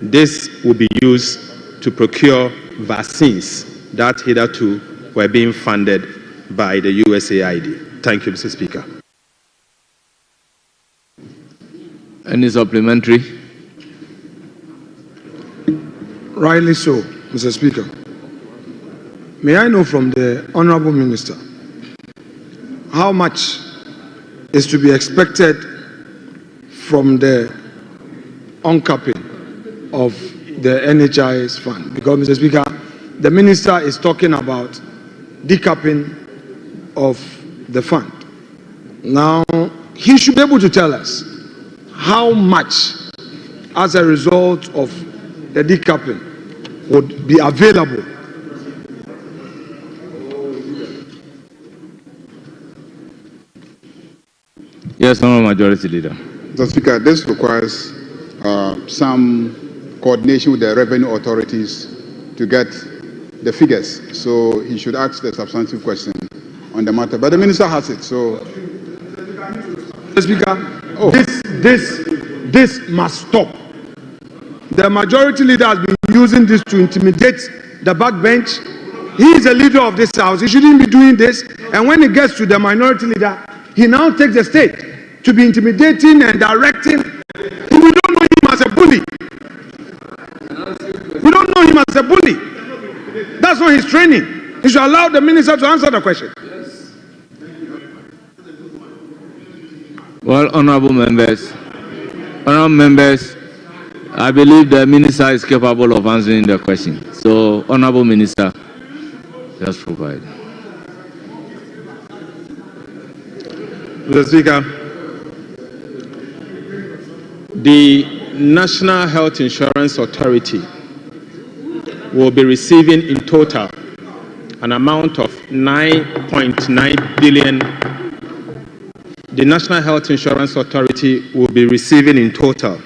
This will be used to procure vaccines that hitherto were being funded by the USAID. Thank you, Mr. Speaker. Any supplementary? Rightly so, Mr. Speaker. May I know from the Honourable Minister how much is to be expected from the uncapping of the NHIS fund? Because, Mr. Speaker, the Minister is talking about decapping of the fund. Now, he should be able to tell us how much, as a result of the decapping, would be available. Yes, Honourable Majority Leader. Mr. Speaker, this requires some coordination with the revenue authorities to get the figures. So he should ask the substantive question on the matter. But the Minister has it, so... Mr. Speaker, this must stop. The Majority Leader has been using this to intimidate the backbench. He is a leader of this House. He shouldn't be doing this. And when it gets to the Minority Leader, he now takes the state to be intimidating and directing. We don't know him as a bully. We don't know him as a bully. That's not his training. He should allow the minister to answer the question. Well, honorable members, I believe the minister is capable of answering the question. So, honorable minister, just provide. Mr. Speaker, the National Health Insurance Authority will be receiving in total an amount of 9.9 billion. The National Health Insurance Authority will be receiving in total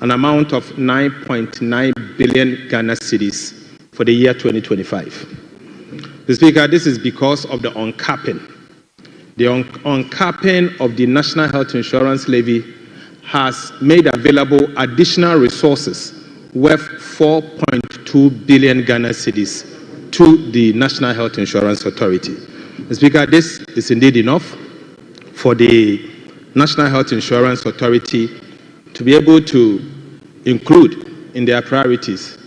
an amount of 9.9 billion Ghana cedis for the year 2025. Mr. Speaker, this is because of the uncapping. The uncapping of the National Health Insurance levy has made available additional resources worth 4.2 billion Ghana cedis to the National Health Insurance Authority. Mr. Speaker, this is indeed enough for the National Health Insurance Authority to be able to include in their priorities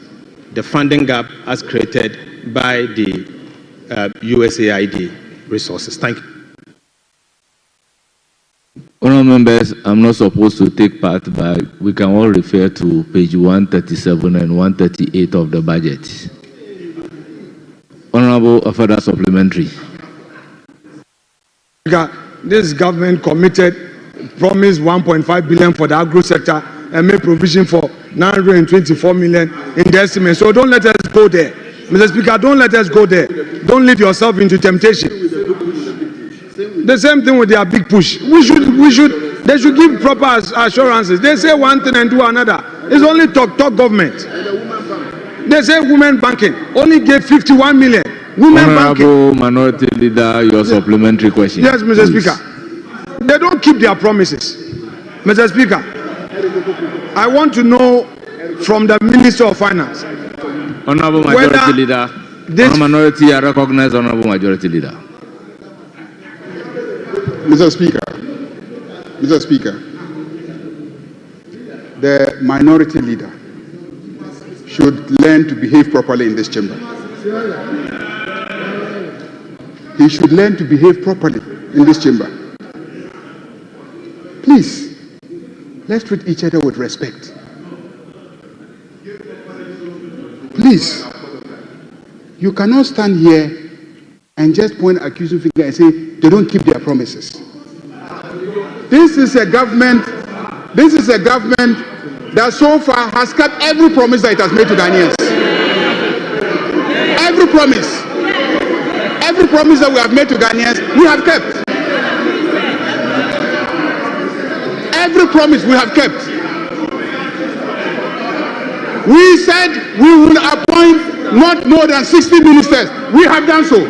the funding gap as created by the USAID resources. Thank you. Honourable members, I'm not supposed to take part, but we can all refer to page 137 and 138 of the budget. Honourable, a further supplementary. This government promised 1.5 billion for the agro sector and made provision for 924 million in the estimate. So don't let us go there. Mr. Speaker, don't let us go there. Don't lead yourself into temptation. The same thing with their big push. They should give proper assurances. They say one thing and do another. It's only talk government. They say women banking only gave 51 million. Honorable Minority Leader, your supplementary question. Yes, Mr. Speaker. They don't keep their promises. Mr. Speaker, I want to know from the Minister of Finance. Honorable Majority Leader. Honorable Minority, I recognize Honorable Majority Leader. Mr. Speaker, the Minority Leader should learn to behave properly in this chamber. He should learn to behave properly in this chamber. Please, let's treat each other with respect. Please, you cannot stand here and just point accusing finger and say they don't keep their promises. This is a government that so far has kept every promise that it has made to Ghanaians. Every promise that we have made to Ghanaians, we have kept. Every promise we have kept. We said we will appoint not more than 60 ministers. We have done so.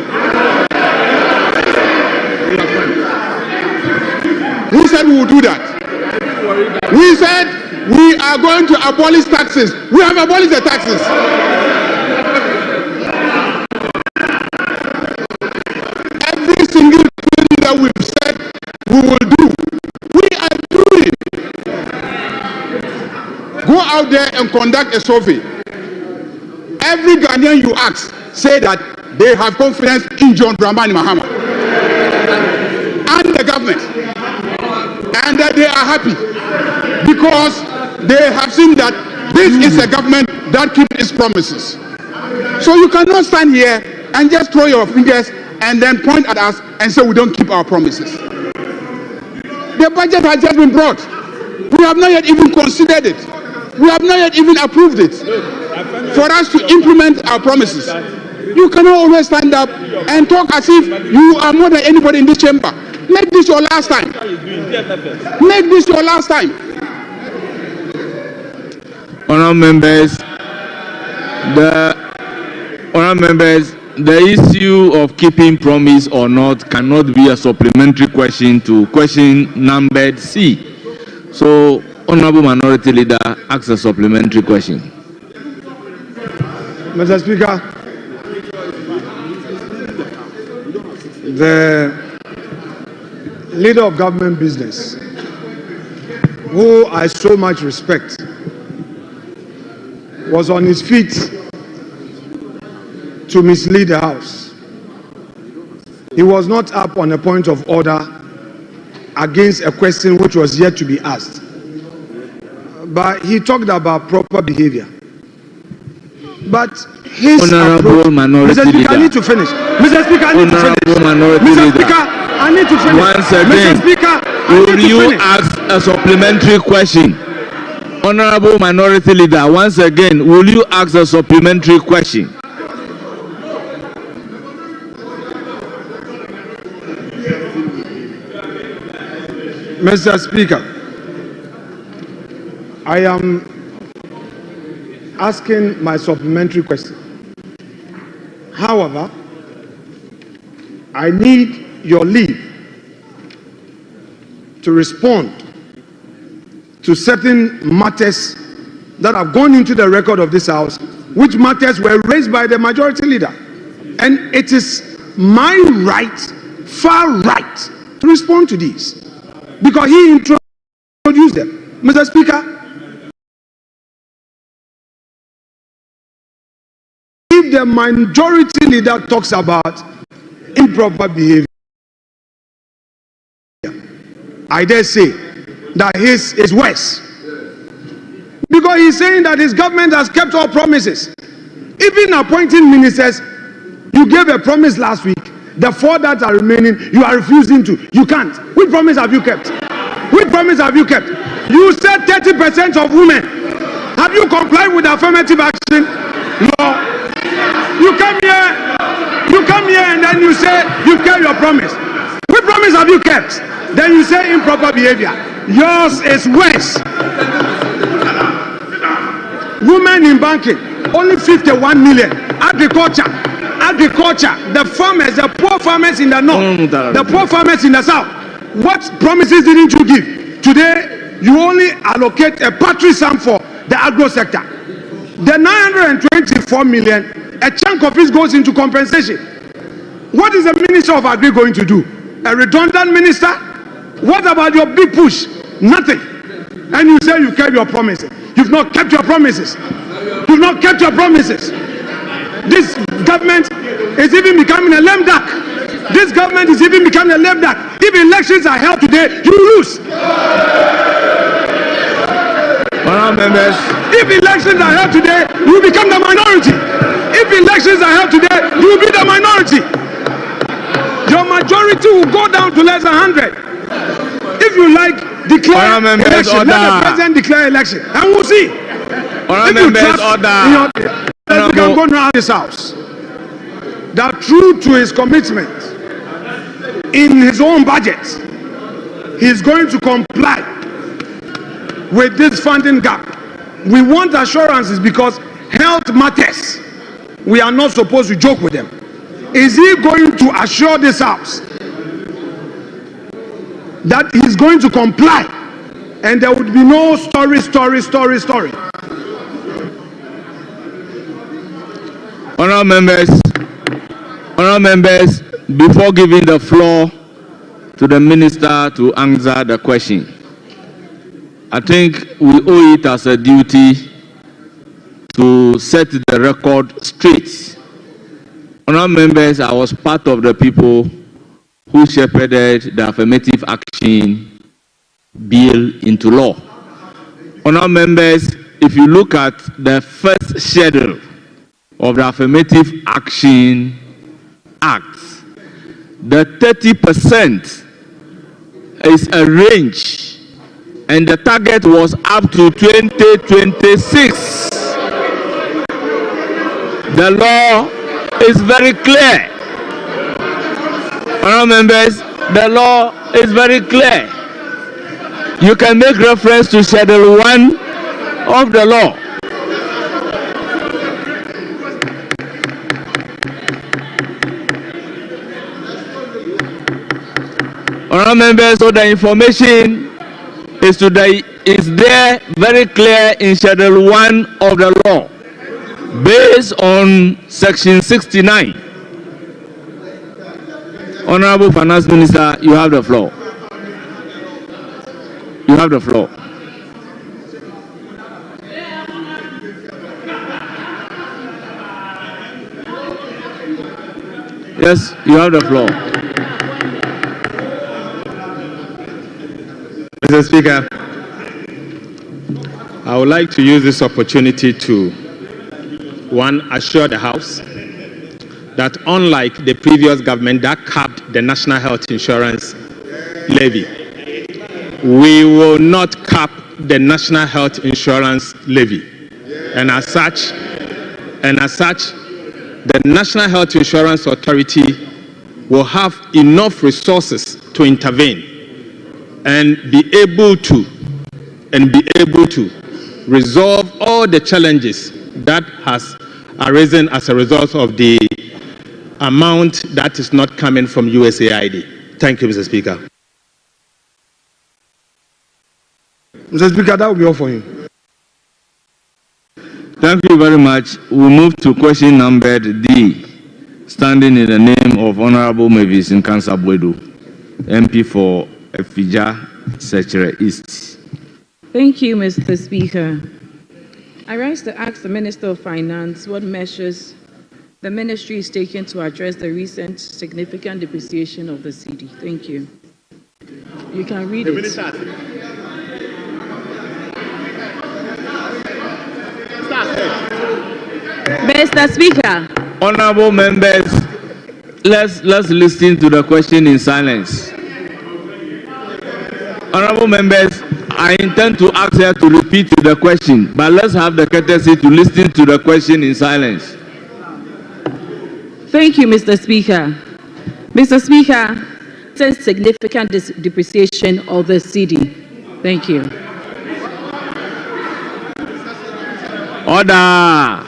We said we will do that. We said we are going to abolish taxes. We have abolished the taxes. Every single thing that we've said we will do, we are doing. Go out there and conduct a survey. Every Ghanaian you ask say that they have confidence in John Dramani Mahama and the government, and that they are happy because they have seen that this is a government that keeps its promises. So you cannot stand here and just throw your fingers and then point at us and say we don't keep our promises. The budget has just been brought. We have not yet even considered it. We have not yet even approved it for us to implement our promises. You cannot always stand up and talk as if you are more than anybody in this chamber. Make this your last time. Make this your last time. Honourable members, the issue of keeping promise or not cannot be a supplementary question to question numbered C. So, Honourable Minority Leader asks a supplementary question. Mr. Speaker, the leader of government business, who I so much respect, was on his feet to mislead the House. He was not up on a point of order against a question which was yet to be asked. But he talked about proper behavior. But his Honorable approach, Minority Mr. Speaker, Leader. I need to finish. Mr. Speaker, I need to finish. Honorable Minority Mr. Leader. Speaker, I need to finish. Once again, Mr. Speaker, I will need to you finish. ask a supplementary question? Honorable Minority Leader, once again, will you ask a supplementary question? Mr. Speaker, I am asking my supplementary question. However, I need your leave to respond to certain matters that have gone into the record of this House, which matters were raised by the majority leader. And it is my right, far right, to respond to these, because he introduced them. Mr. Speaker, if the majority leader talks about improper behavior, I dare say that his is worse. Because he's saying that his government has kept all promises. Even appointing ministers, you gave a promise last week. The 4 that are remaining, you are refusing to. You can't. Which promise have you kept? Which promise have you kept? You said 30% of women. Have you complied with affirmative action? No. You come here and then you say you kept your promise. Which promise have you kept? Then you say improper behavior. Yours is worse. Women in banking, only 51 million. Agriculture, the farmers, the poor farmers in the north, the poor farmers in the south. What promises didn't you give? Today, you only allocate a paltry sum for the agro sector. The 924 million, a chunk of it goes into compensation. What is the Minister of Agri going to do? A redundant minister? What about your big push? Nothing. And you say you kept your promises. You've not kept your promises. You've not kept your promises. This government is even becoming a lame duck. This government is even becoming a lame duck. If elections are held today, you lose. Members. If elections are held today, you become the minority. If elections are held today, you will be the minority. Your majority will go down to less than 100. If you like, declare election. Let the president declare election, and we'll see. If you trust, we can go around this House that, true to his commitment in his own budget, he's going to comply with this funding gap. We want assurances because health matters. We are not supposed to joke with them. Is he going to assure this House that he's going to comply and there would be no story? Honourable members, before giving the floor to the minister to answer the question, I think we owe it as a duty to set the record straight. Honourable members, I was part of the people who shepherded the affirmative action bill into law. Honourable members, if you look at the first schedule of the Affirmative Action Act, the 30% is a range, and the target was up to 2026. The law is very clear. Honourable members, the law is very clear. You can make reference to Schedule 1 of the law. Honourable members, so the information is there very clear in Schedule 1 of the law, based on Section 69. Honourable Finance Minister, you have the floor. You have the floor. Yes, you have the floor. Mr. Speaker, I would like to use this opportunity to, one, assure the House that unlike the previous government that capped the national health insurance levy, we will not cap the national health insurance levy. And as such, the National Health Insurance Authority will have enough resources to intervene and be able to resolve all the challenges that has arisen as a result of the amount that is not coming from USAID. Thank you, Mr. Speaker. Mr. Speaker, that will be all for you. Thank you very much. We move to question number D, standing in the name of Honorable Mavis Inconsistencies, MP for Efija, Sectoral East. Thank you, Mr. Speaker. I rise to ask the Minister of Finance what measures the ministry is taking to address the recent significant depreciation of the cedi. Thank you. You can read it. Mr. Speaker. Honorable members, let's listen to the question in silence. Honorable members, I intend to ask her to repeat the question, but let's have the courtesy to listen to the question in silence. Thank you, Mr. Speaker. Mr. Speaker, since significant depreciation of the cedi. Thank you. Order.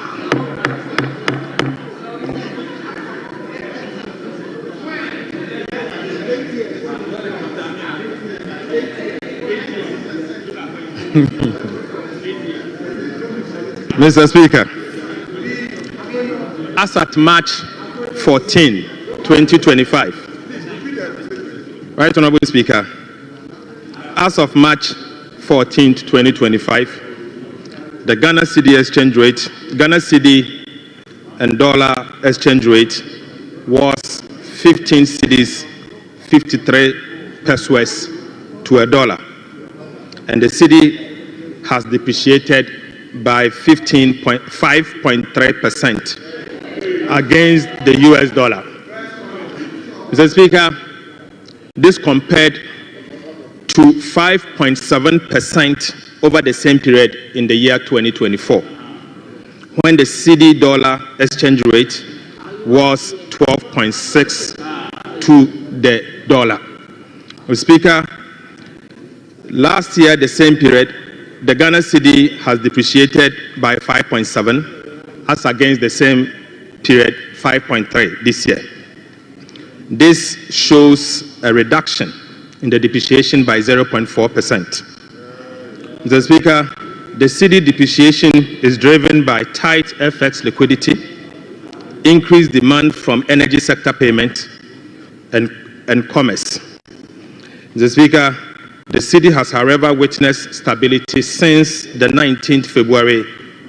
Mr. Speaker, as at March 14, 2025, Right Honorable Speaker, as of March 14, 2025, the Ghana cedi and dollar exchange rate was 15 cedis 53 pesos to a dollar, and the cedi has depreciated by 5.3% against the US dollar. Mr. Speaker, this compared to 5.7% over the same period in the year 2024, when the cedi dollar exchange rate was 12.6 to the dollar. Mr. Speaker, last year, the same period, the Ghana cedi has depreciated by 5.7, as against the same period, 5.3 this year. This shows a reduction in the depreciation by 0.4%. Mr. Speaker, the cedi depreciation is driven by tight FX liquidity, increased demand from energy sector payment, and commerce. Mr. Speaker, the cedi has, however, witnessed stability since the 19th February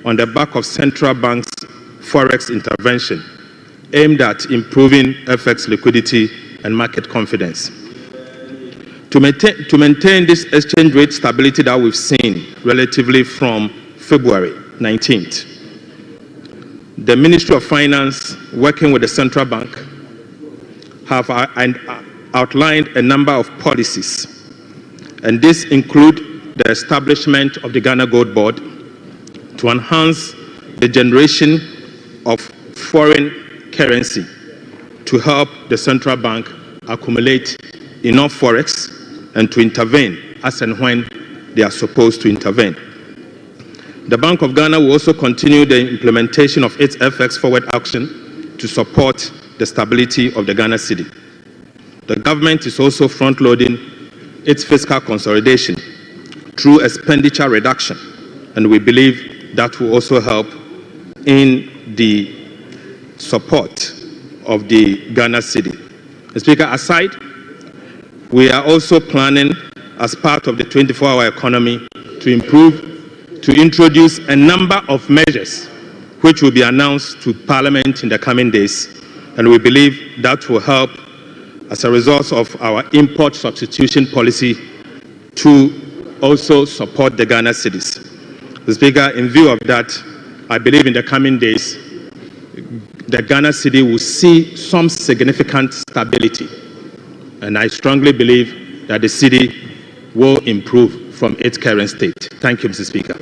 on the back of central bank's forex intervention aimed at improving FX liquidity and market confidence. To maintain this exchange rate stability that we've seen relatively from February 19th, the Ministry of Finance, working with the central bank, have outlined a number of policies. And this includes the establishment of the Ghana Gold Board to enhance the generation of foreign currency to help the central bank accumulate enough forex and to intervene as and when they are supposed to intervene. The Bank of Ghana will also continue the implementation of its FX forward action to support the stability of the Ghana cedi. The government is also front-loading its fiscal consolidation through expenditure reduction, and we believe that will also help in the support of the Ghana cedi. Mr. Speaker, aside, we are also planning, as part of the 24-hour economy, to introduce a number of measures which will be announced to Parliament in the coming days And we believe that will help as a result of our import substitution policy to also support the Ghana cedis. Mr. Speaker, in view of that, I believe in the coming days, the Ghana cedi will see some significant stability. And I strongly believe that the cedi will improve from its current state. Thank you, Mr. Speaker.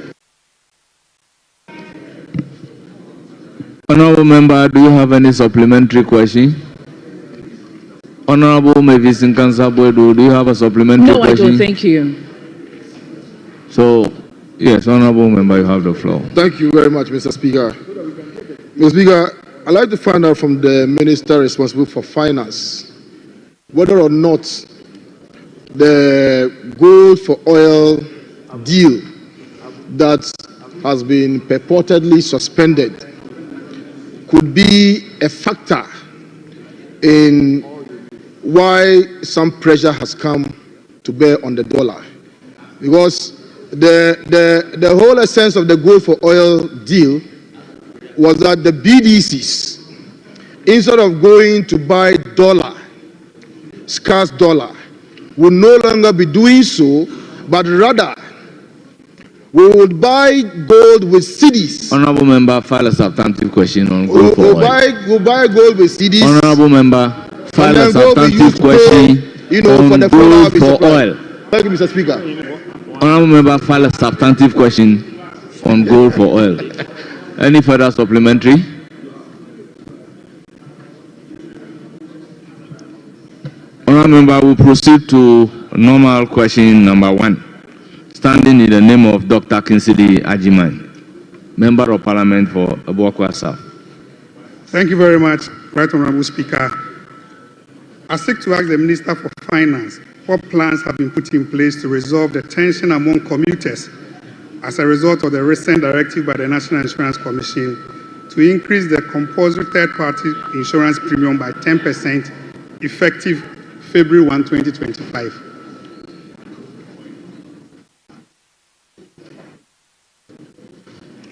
Honorable Member, do you have any supplementary question? Honorable Mavis Nkansabwedu, do you have a supplementary question? No, I don't. Thank you. So, yes, Honorable Member, you have the floor. Thank you very much, Mr. Speaker. Mr. Speaker, I'd like to find out from the Minister responsible for finance whether or not the gold for oil deal that has been purportedly suspended could be a factor in why some pressure has come to bear on the dollar. Because the whole essence of the gold for oil deal was that the BDCs, instead of going to buy dollar, scarce dollar, will no longer be doing so, but rather we would buy gold with cedis. Honorable Member, file a substantive question on gold for oil. We'll buy gold with cedis. Honorable Member, file a substantive question on gold for oil. Thank you, Mr. Speaker. Honorable Member, file a substantive question on gold for oil. Any further supplementary? Honorable Member, will proceed to normal question number 1. Standing in the name of Dr. Kinsidi Ajiman, Member of Parliament for Abuakwa South. Thank you very much, Right Honorable Speaker. I seek to ask the Minister for Finance what plans have been put in place to resolve the tension among commuters as a result of the recent directive by the National Insurance Commission to increase the compulsory third-party insurance premium by 10% effective February 1, 2025.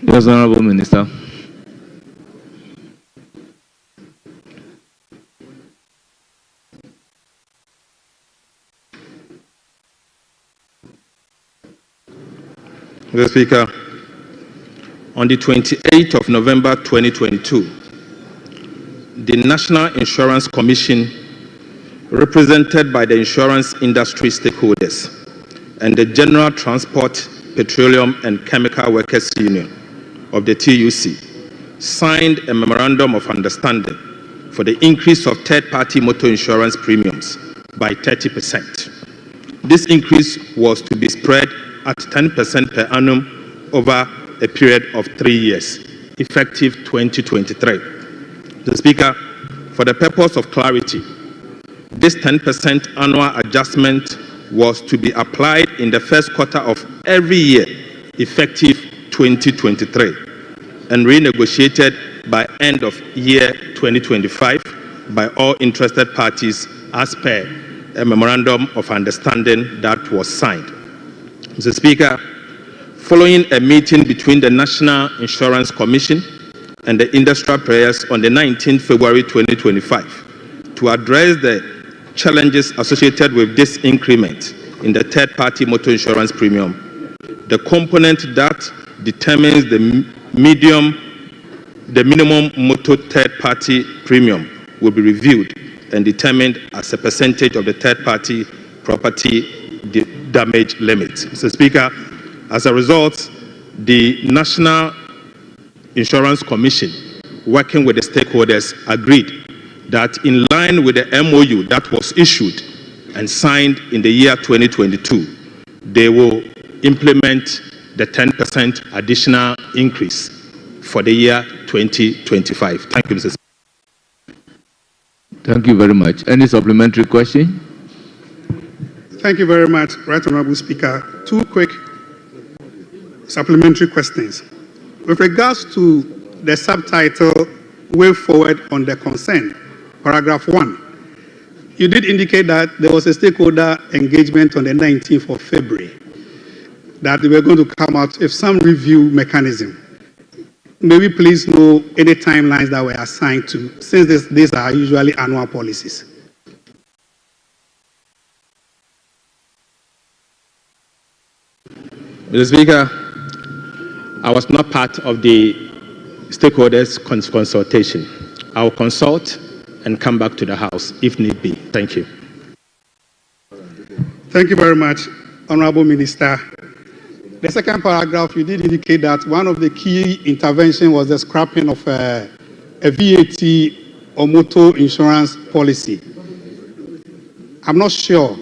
Yes, Honorable Minister. Mr. Speaker, on the 28th of November 2022, the National Insurance Commission, represented by the insurance industry stakeholders and the General Transport, Petroleum and Chemical Workers Union of the TUC, signed a memorandum of understanding for the increase of third-party motor insurance premiums by 30%. This increase was to be spread at 10% per annum over a period of 3 years, effective 2023. The Speaker, for the purpose of clarity, this 10% annual adjustment was to be applied in the first quarter of every year, effective 2023, and renegotiated by end of year 2025 by all interested parties as per a memorandum of understanding that was signed. Mr. Speaker, following a meeting between the National Insurance Commission and the industrial players on the 19th February 2025 to address the challenges associated with this increment in the third-party motor insurance premium, the component that determines the minimum motor third-party premium will be reviewed and determined as a percentage of the third-party property damage limit. Mr. Speaker, as a result, the National Insurance Commission, working with the stakeholders, agreed that in line with the MOU that was issued and signed in the year 2022, they will implement the 10% additional increase for the year 2025. Thank you, Mr. Speaker. Thank you very much. Any supplementary question? Thank you very much, Right Honorable Speaker. Two quick supplementary questions. With regards to the subtitle, Way Forward on the Concern, paragraph 1, you did indicate that there was a stakeholder engagement on the 19th of February, that they were going to come out with some review mechanism. may we please know any timelines that were assigned to, since these are usually annual policies? Mr. Speaker, I was not part of the stakeholders consultation. I will consult and come back to the House if need be. Thank you. Thank you very much, Honorable Minister. The second paragraph, you did indicate that one of the key interventions was the scrapping of a VAT or motor insurance policy. I'm not sure,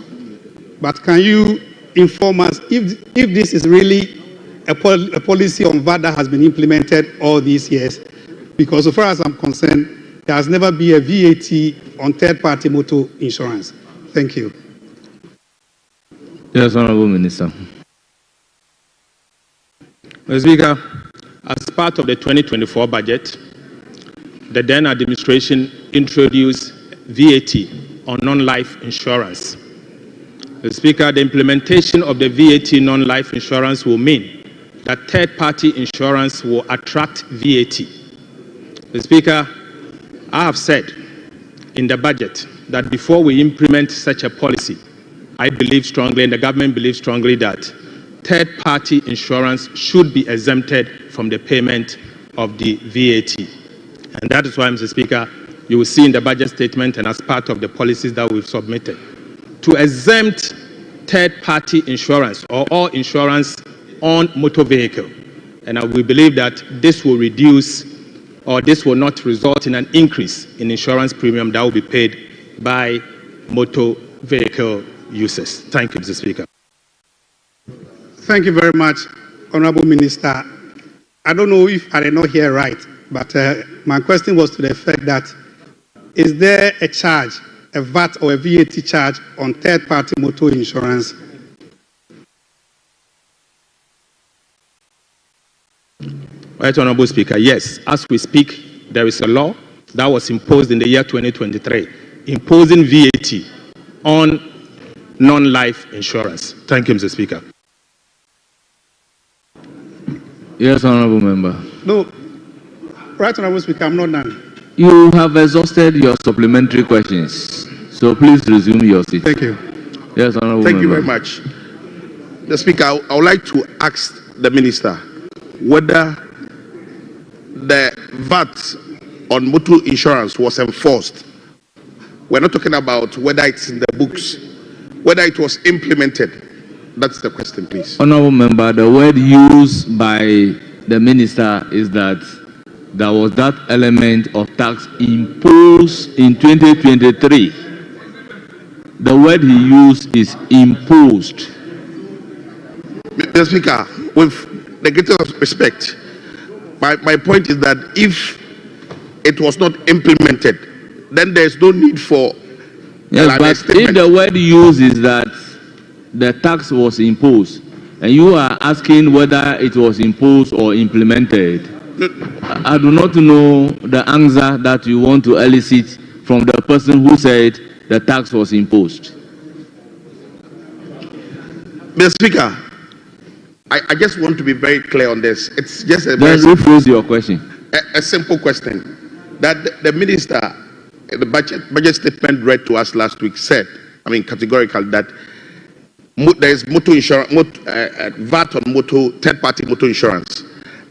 but can you inform us if this is really a policy on VAT that has been implemented all these years? Because so far as I'm concerned, there has never been a VAT on third-party motor insurance. Thank you. Yes, Honorable Minister. Mr. Speaker, as part of the 2024 budget, the then administration introduced VAT on non-life insurance. Mr. Speaker, the implementation of the VAT non-life insurance will mean that third-party insurance will attract VAT. Mr. Speaker, I have said in the budget that before we implement such a policy, I believe strongly and the government believes strongly that third-party insurance should be exempted from the payment of the VAT. And that is why, Mr. Speaker, you will see in the budget statement and as part of the policies that we've submitted, to exempt third-party insurance or all insurance on motor vehicle. And we believe that this will reduce or this will not result in an increase in insurance premium that will be paid by motor vehicle users. Thank you, Mr. Speaker. Thank you very much, Honorable Minister. I don't know if I did not hear right, but my question was to the effect that is there a charge, a VAT or a VAT charge on third-party motor insurance? Right, Honorable Speaker, yes. As we speak, there is a law that was imposed in the year 2023, imposing VAT on non-life insurance. Thank you, Mr. Speaker. Yes, Honorable Member. No, right, Honorable Speaker, I'm not done. You have exhausted your supplementary questions, so please resume your seat. Thank you. Yes, Honorable Thank Member. you very much. The Speaker, I would like to ask the Minister whether the VAT on motor insurance was enforced. We're not talking about whether it's in the books, whether it was implemented. That's the question, please. Honorable Member, the word used by the Minister is that there was that element of tax imposed in 2023. The word he used is imposed. Mr. Speaker, with the greatest respect, my point is that if it was not implemented, then there's no need for yes, but if the word used is that the tax was imposed, and you are asking whether it was imposed or implemented, I do not know the answer that you want to elicit from the person who said the tax was imposed. Mr. Speaker, I just want to be very clear on this. It's just a Just rephrase your question. A simple question that the Minister, the budget statement read to us last week said, categorical, that there is motor insurance, VAT on motor, third-party motor insurance.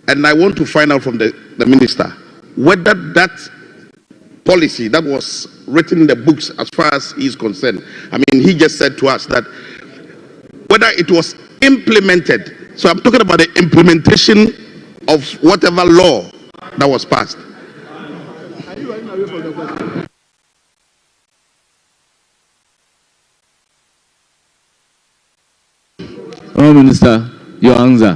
And I want to find out from the Minister whether that policy that was written in the books as far as he is concerned, he just said to us that whether it was implemented. So I'm talking about the implementation of whatever law that was passed. Honourable Minister, your answer.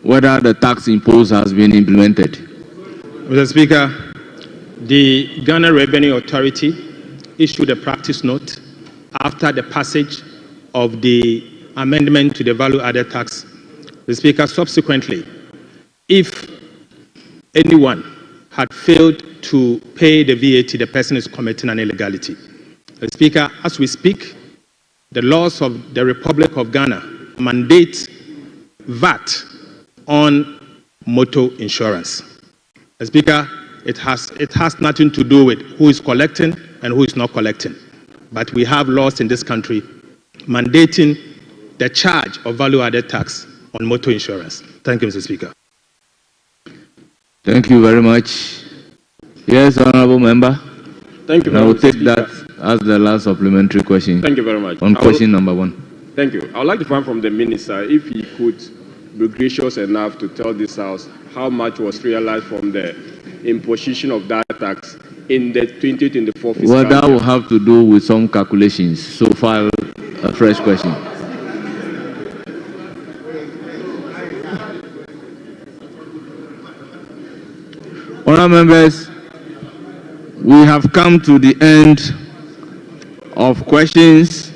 Whether the tax imposed has been implemented. Mr. Speaker, the Ghana Revenue Authority issued a practice note after the passage of the amendment to the value-added tax. The Speaker, subsequently, if anyone had failed to pay the VAT, the person is committing an illegality. The Speaker, as we speak, the laws of the Republic of Ghana mandate VAT on motor insurance. Mr. Speaker, it has nothing to do with who is collecting and who is not collecting. But we have laws in this country mandating the charge of value-added tax on motor insurance. Thank you, Mr. Speaker. Thank you very much. Yes, Honorable Member. Thank you very I will much, take Speaker. that as the last supplementary question. Thank you very much. On question number 1. Thank you. I would like to find from the Minister if he could be gracious enough to tell this House how much was realized from the imposition of that tax in the 2024 fiscal year. Well, that will have to do with some calculations. So file a fresh question. Honourable members, we have come to the end of questions.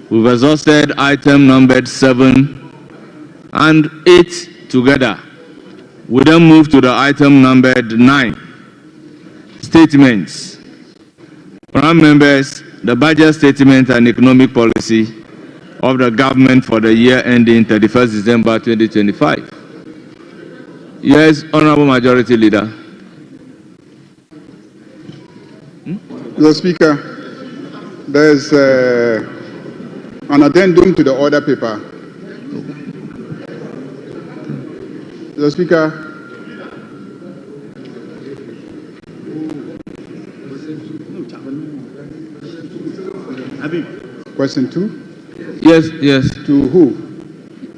We've exhausted item numbered 7 and 8 together. We then move to the item numbered 9. Statements. Honourable members, the budget statement and economic policy of the government for the year ending 31st December 2025. Yes, Honourable Majority Leader. Mr. Speaker, there's an addendum to the order paper. Mr. Speaker, question 2? Yes. To who?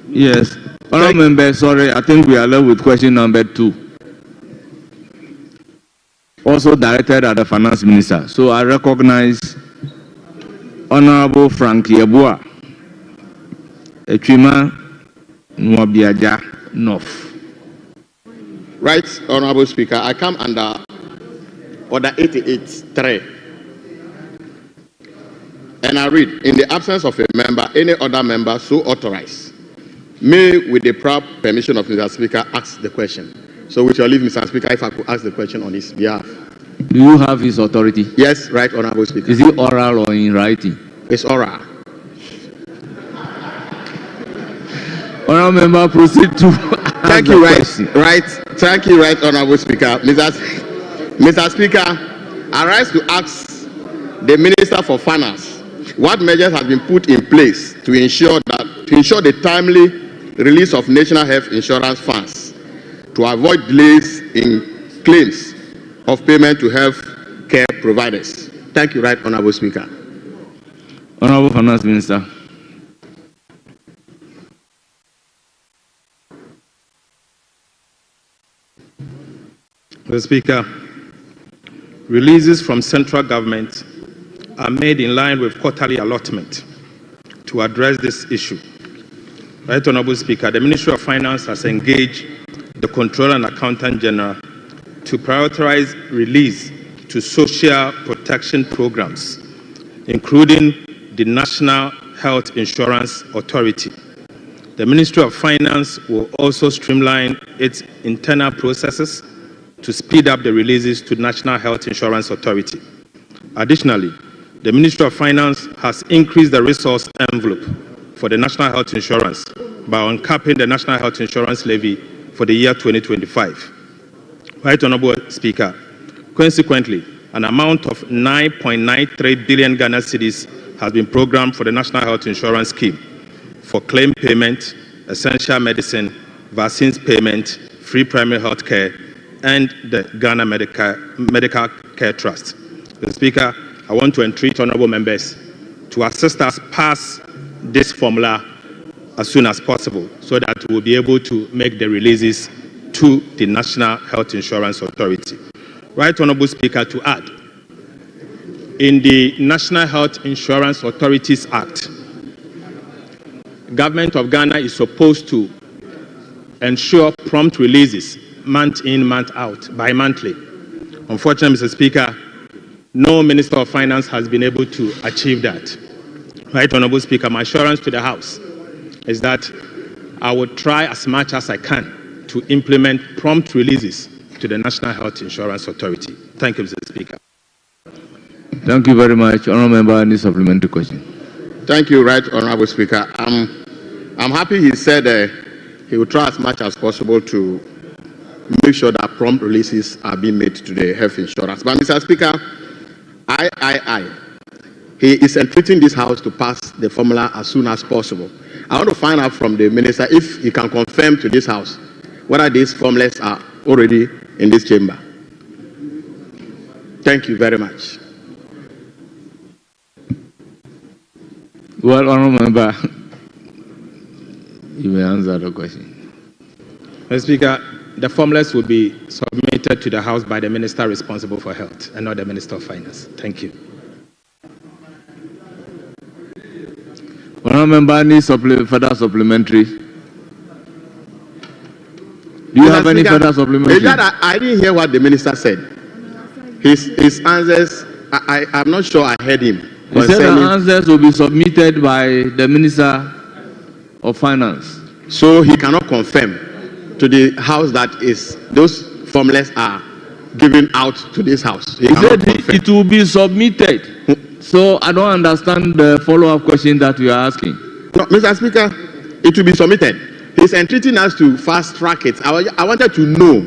Yes. Honourable member, sorry, I think we are left with question number 2. Also directed at the Finance Minister. So I recognize Honourable Frank Yebua, Echima Nwabiaja North. Right, Honorable Speaker, I come under Order 88.3. And I read, in the absence of a member, any other member so authorized may, with the proper permission of Mr. Speaker, ask the question. So with your leave, Mr. Speaker, if I could ask the question on his behalf. Do you have his authority? Yes, right, Honorable Speaker. Is it oral or in writing? It's oral. Honourable member, proceed to Thank you, right, Thank you, right, Honorable Speaker. Mr. Speaker, I rise to ask the Minister for Finance what measures have been put in place to ensure the timely release of national health insurance funds to avoid delays in claims of payment to health care providers. Thank you, right, Honorable Speaker. Honourable Finance Minister. Mr. Speaker, releases from central government are made in line with quarterly allotment to address this issue. Right, Honourable Speaker, the Ministry of Finance has engaged the Controller and Accountant General to prioritize release to social protection programs, including the National Health Insurance Authority. The Ministry of Finance will also streamline its internal processes to speed up the releases to National Health Insurance Authority. Additionally, the Ministry of Finance has increased the resource envelope for the National Health Insurance by uncapping the National Health Insurance levy for the year 2025. Right, Honourable Speaker, consequently, an amount of 9.93 billion Ghana cedis has been programmed for the National Health Insurance Scheme for claim payment, essential medicine, vaccines payment, free primary health care, and the Ghana Medical Care Trust. Mr. Speaker, I want to entreat honourable members to assist us pass this formula as soon as possible so that we'll be able to make the releases to the National Health Insurance Authority. Right, Honourable Speaker, to add, in the National Health Insurance Authorities Act, Government of Ghana is supposed to ensure prompt releases month in, month out, bi-monthly. Unfortunately, Mr. Speaker, no Minister of Finance has been able to achieve that. Right, Honourable Speaker, my assurance to the House is that I will try as much as I can to implement prompt releases to the National Health Insurance Authority. Thank you, Mr. Speaker. Thank you very much. Honourable Member, any supplementary question? Thank you, right, Honourable Speaker. I'm happy he said he will try as much as possible to make sure that prompt releases are being made to the health insurance. But Mr. Speaker, he is entreating this House to pass the formula as soon as possible. I want to find out from the Minister if he can confirm to this House whether these formulas are already in this chamber. Thank you very much. Well, Honourable Member, you may answer the question. Mr. Speaker, the formulas will be submitted to the House by the Minister responsible for health and not the Minister of Finance. Thank you. Honourable Member, needs further supplementary. Do you have any further supplementary? I didn't hear what the Minister said. His answers, I'm not sure I heard him. He said the answers will be submitted by the Minister of Finance. So he cannot confirm to the House that those formulas are given out to this House. He said it will be submitted. So I don't understand the follow-up question that you are asking. No, Mr. Speaker, it will be submitted. He's entreating us to fast-track it. I wanted to know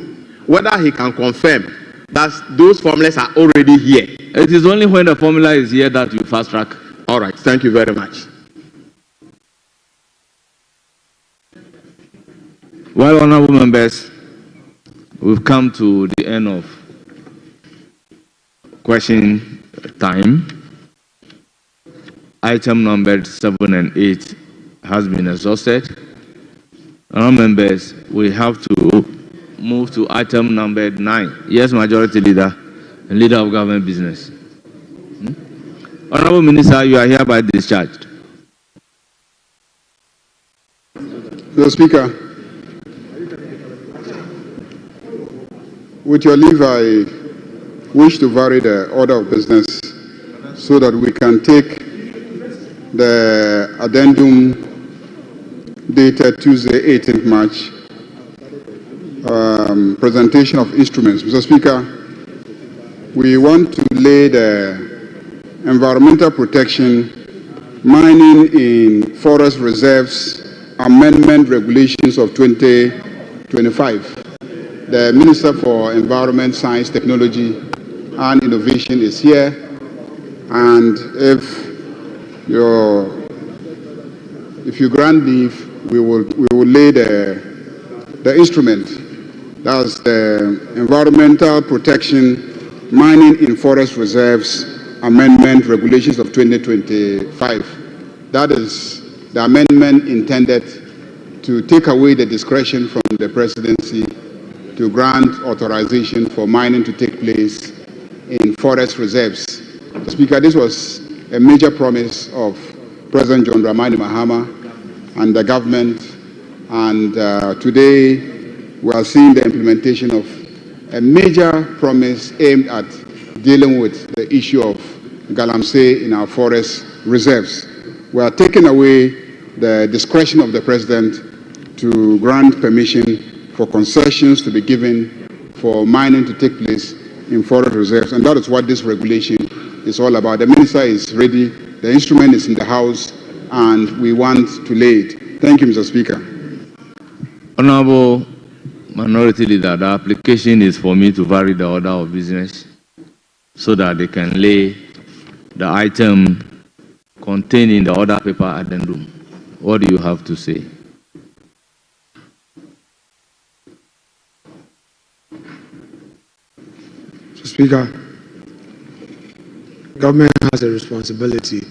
whether he can confirm that those formulas are already here. It is only when the formula is here that you fast-track. All right, thank you very much. Well, honourable members, we've come to the end of question time. Item numbered 7 and 8 has been exhausted. Honourable members, we have to move to item numbered 9. Yes, Majority Leader and Leader of Government Business. Honourable Minister, you are hereby discharged. Mr. Speaker, with your leave, I wish to vary the order of business so that we can take the addendum dated Tuesday, 18th March, presentation of instruments. Mr. Speaker, we want to lay the environmental protection, mining in forest reserves, amendment regulations of 2025. The Minister for Environment, Science, Technology and Innovation is here, and if you grant leave, we will lay the instrument. That's the environmental protection, mining in forest reserves, amendment regulations of 2025. That is the amendment intended to take away the discretion from the presidency to grant authorization for mining to take place in forest reserves. Mr. Speaker, this was a major promise of President John Dramani Mahama and the government, and today we are seeing the implementation of a major promise aimed at dealing with the issue of galamsey in our forest reserves. We are taking away the discretion of the president to grant permission for concessions to be given for mining to take place in forest reserves, and that is what this regulation is all about. The minister is ready, the instrument is in the House, and we want to lay it. Thank you, Mr. Speaker. Honourable Minority Leader, the application is for me to vary the order of business so that they can lay the item contained in the order paper addendum. What do you have to say? Mr. Speaker, government has a responsibility,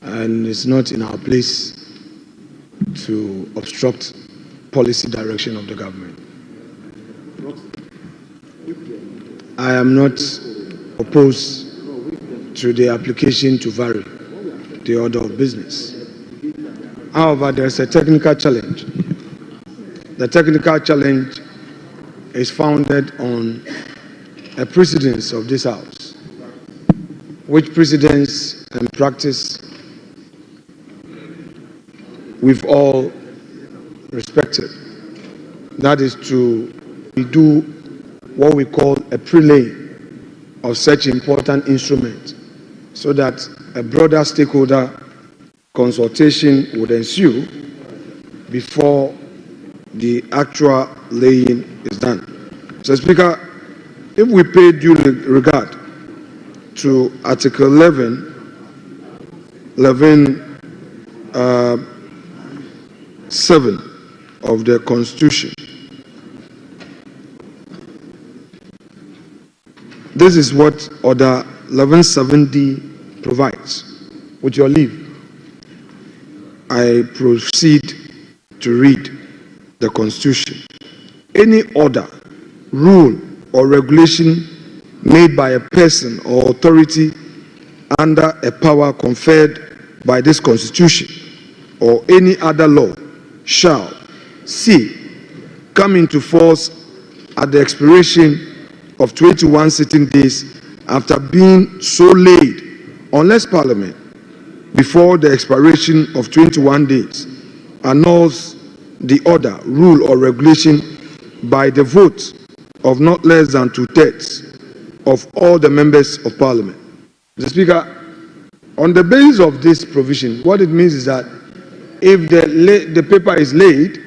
and it's not in our place to obstruct policy direction of the government. I am not opposed to the application to vary the order of business. However, there's a technical challenge. The technical challenge is founded on a precedence of this House, which precedence and practice we've all respected. That is to do what we call a prelay of such important instrument so that a broader stakeholder consultation would ensue before the actual laying is done. Mr. Speaker, if we pay due regard to Article 7 of the Constitution, this is what Order 11.7D provides. With your leave, I proceed to read the Constitution. Any order, rule, or regulation made by a person or authority under a power conferred by this Constitution or any other law shall c. come into force at the expiration of 21 sitting days after being so laid, unless Parliament, before the expiration of 21 days, annuls the order, rule, or regulation by the vote of not less than 2/3 of all the members of Parliament. Mr. Speaker, on the basis of this provision, what it means is that if the paper is laid,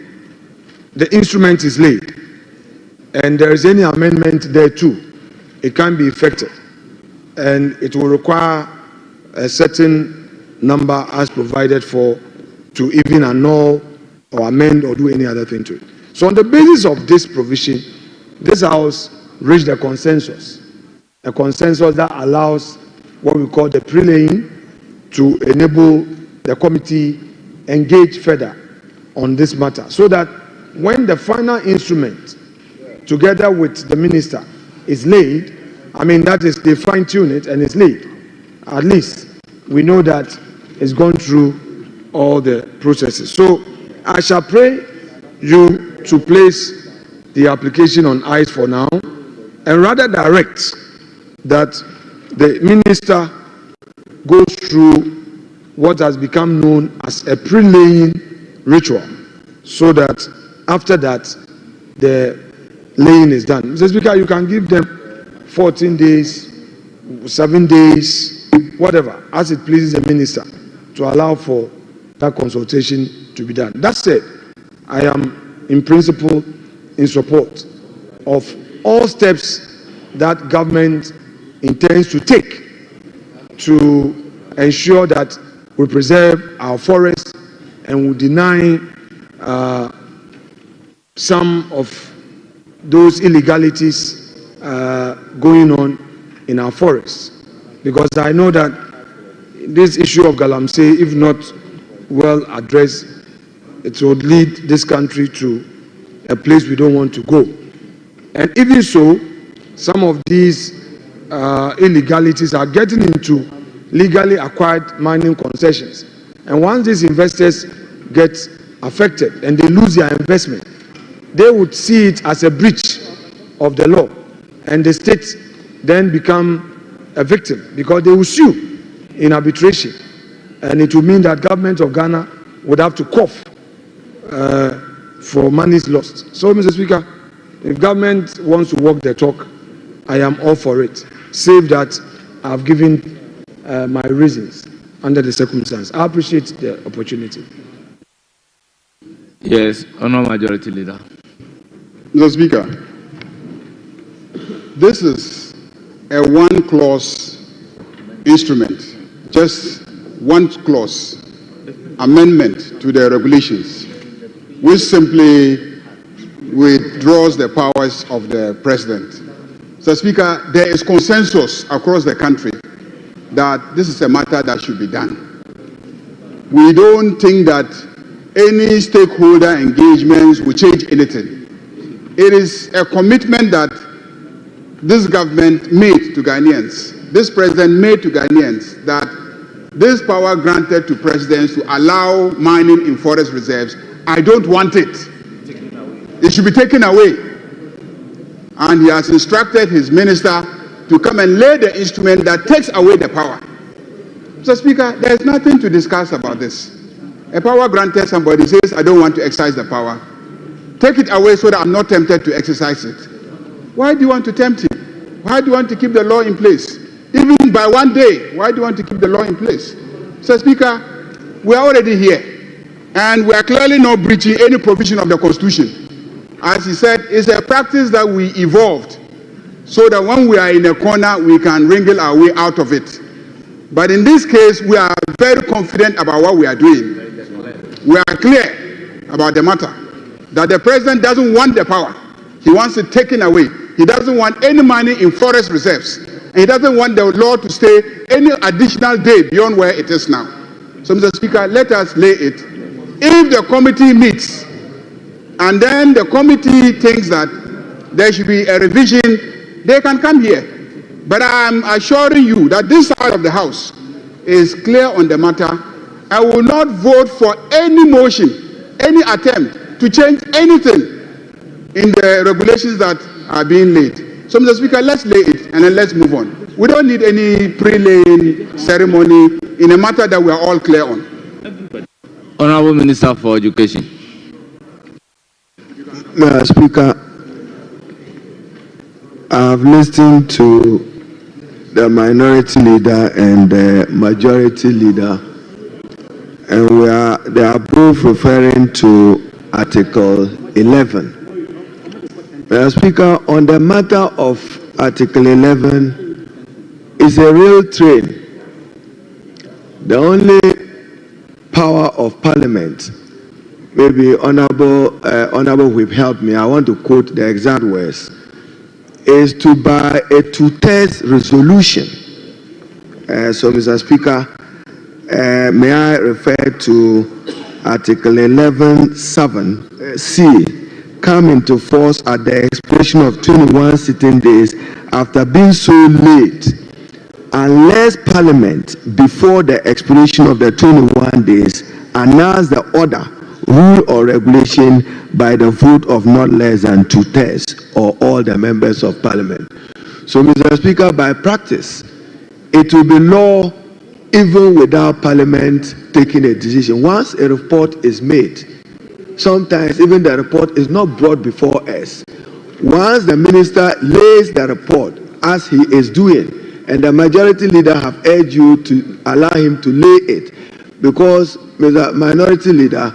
the instrument is laid, and there is any amendment there too, it can be effected, and it will require a certain number as provided for to even annul or amend or do any other thing to it. So on the basis of this provision, this House reached a consensus that allows what we call the pre-laying to enable the committee engage further on this matter, so that when the final instrument, together with the minister, is laid, I mean, that is, they fine-tune it and it's laid, at least we know that it's gone through all the processes. So I shall pray you to place the application on ice for now, and rather direct that the minister goes through what has become known as a pre-laying ritual, so that after that the laying is done. Mr. Speaker, you can give them 14 days, 7 days, whatever, as it pleases the minister, to allow for that consultation to be done. That said, I am in principle in support of all steps that government intends to take to ensure that we preserve our forests and we deny some of those illegalities going on in our forests. Because I know that this issue of Galamsey, if not well addressed, it would lead this country to a place we don't want to go. And even so, some of these illegalities are getting into legally acquired mining concessions. And once these investors get affected and they lose their investment, they would see it as a breach of the law, and the state then become a victim because they will sue in arbitration, and it will mean that government of Ghana would have to cough for monies lost. So, Mr. Speaker, if government wants to walk the talk, I am all for it, save that I've given my reasons under the circumstance. I appreciate the opportunity. Yes, Honourable Majority Leader. Mr. Speaker, this is a one-clause instrument, just one clause amendment to the regulations, which simply withdraws the powers of the president. Mr. Speaker, there is consensus across the country that this is a matter that should be done. We don't think that any stakeholder engagements will change anything. It is a commitment that this government made to Ghanaians, this president made to Ghanaians, that this power granted to presidents to allow mining in forest reserves, I don't want it. It should be taken away. And he has instructed his minister to come and lay the instrument that takes away the power. Mr. Speaker, there is nothing to discuss about this. A power granted, somebody says, I don't want to exercise the power. Take it away so that I'm not tempted to exercise it. Why do you want to tempt him? Why do you want to keep the law in place? Even by 1 day, why do you want to keep the law in place? Mr. Speaker, we are already here, and we are clearly not breaching any provision of the Constitution. as he said, is a practice that we evolved so that when we are in a corner, we can wriggle our way out of it. But in this case, we are very confident about what we are doing. We are clear about the matter, that the president doesn't want the power. He wants it taken away. He doesn't want any money in forest reserves. And he doesn't want the law to stay any additional day beyond where it is now. So, Mr. Speaker, let us lay it. If the committee meets and then the committee thinks that there should be a revision, they can come here. But I am assuring you that this side of the House is clear on the matter. I will not vote for any motion, any attempt to change anything in the regulations that are being laid. So, Mr. Speaker, let's lay it and then let's move on. We don't need any pre-laying ceremony in a matter that we are all clear on. Honorable Minister for Education. Mr. Speaker, I have listened to the minority leader and the majority leader, and they are both referring to Article 11. Mr. Speaker, on the matter of Article 11, it's a real train. The only power of Parliament, maybe Honorable Whip help me, I want to quote the exact words, is to by a two-thirds resolution. So, Mr. Speaker, may I refer to Article 11(7) C, come into force at the expiration of 21 sitting days after being so late, unless Parliament, before the expiration of the 21 days, announce the order, rule or regulation by the vote of not less than two-thirds or all the members of Parliament. So, Mr. Speaker, by practice, it will be law even without Parliament taking a decision. Once a report is made, sometimes even the report is not brought before us. Once the minister lays the report, as he is doing, and the majority leader have urged you to allow him to lay it, because, Mr. Minority Leader,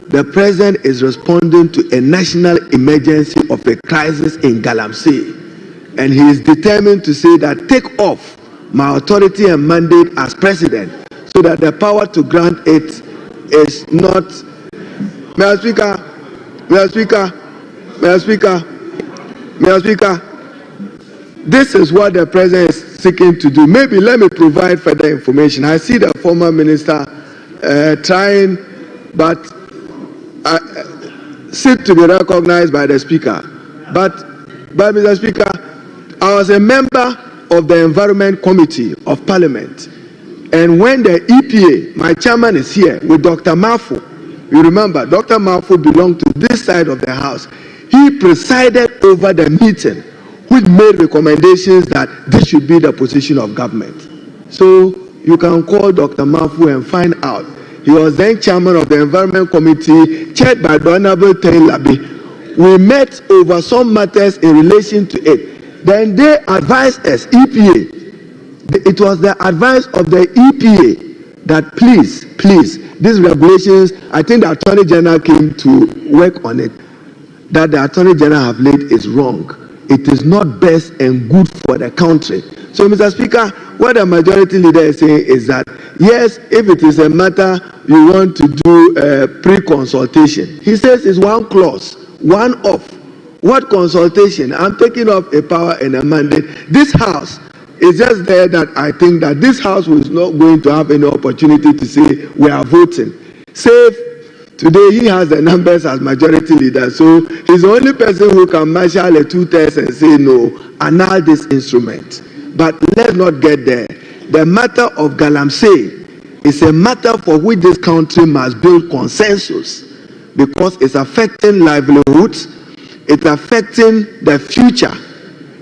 the president is responding to a national emergency of a crisis in Galamsey, and he is determined to say that take off my authority and mandate as president, so that the power to grant it is not. Mr. Speaker, this is what the president is seeking to do. Maybe let me provide further information. I see the former minister trying, but seek to be recognized by the speaker. But Mr. Speaker, I was a member of the Environment Committee of Parliament, and when the EPA, my chairman is here with Dr. Mafu. You remember, Dr. Mafu belonged to this side of the House. He presided over the meeting, which made recommendations that this should be the position of government. So you can call Dr. Mafu and find out. He was then chairman of the Environment Committee, chaired by the Honorable Labi. We met over some matters in relation to it. Then they advised us, EPA. It was the advice of the EPA that please, these regulations, I think the Attorney General came to work on it, that the Attorney General have laid is wrong. It is not best and good for the country. So, Mr. Speaker, what the majority leader is saying is that, yes, if it is a matter you want to do pre-consultation, he says it's one clause, one off. What consultation? I'm taking off a power and a mandate. This House is just there that I think that this House was not going to have any opportunity to say we are voting. Save today he has the numbers as majority leader, so he's the only person who can marshal a two-thirds and say no, annul this instrument. But let's not get there. The matter of Galamsey is a matter for which this country must build consensus, because it's affecting livelihoods, it's affecting the future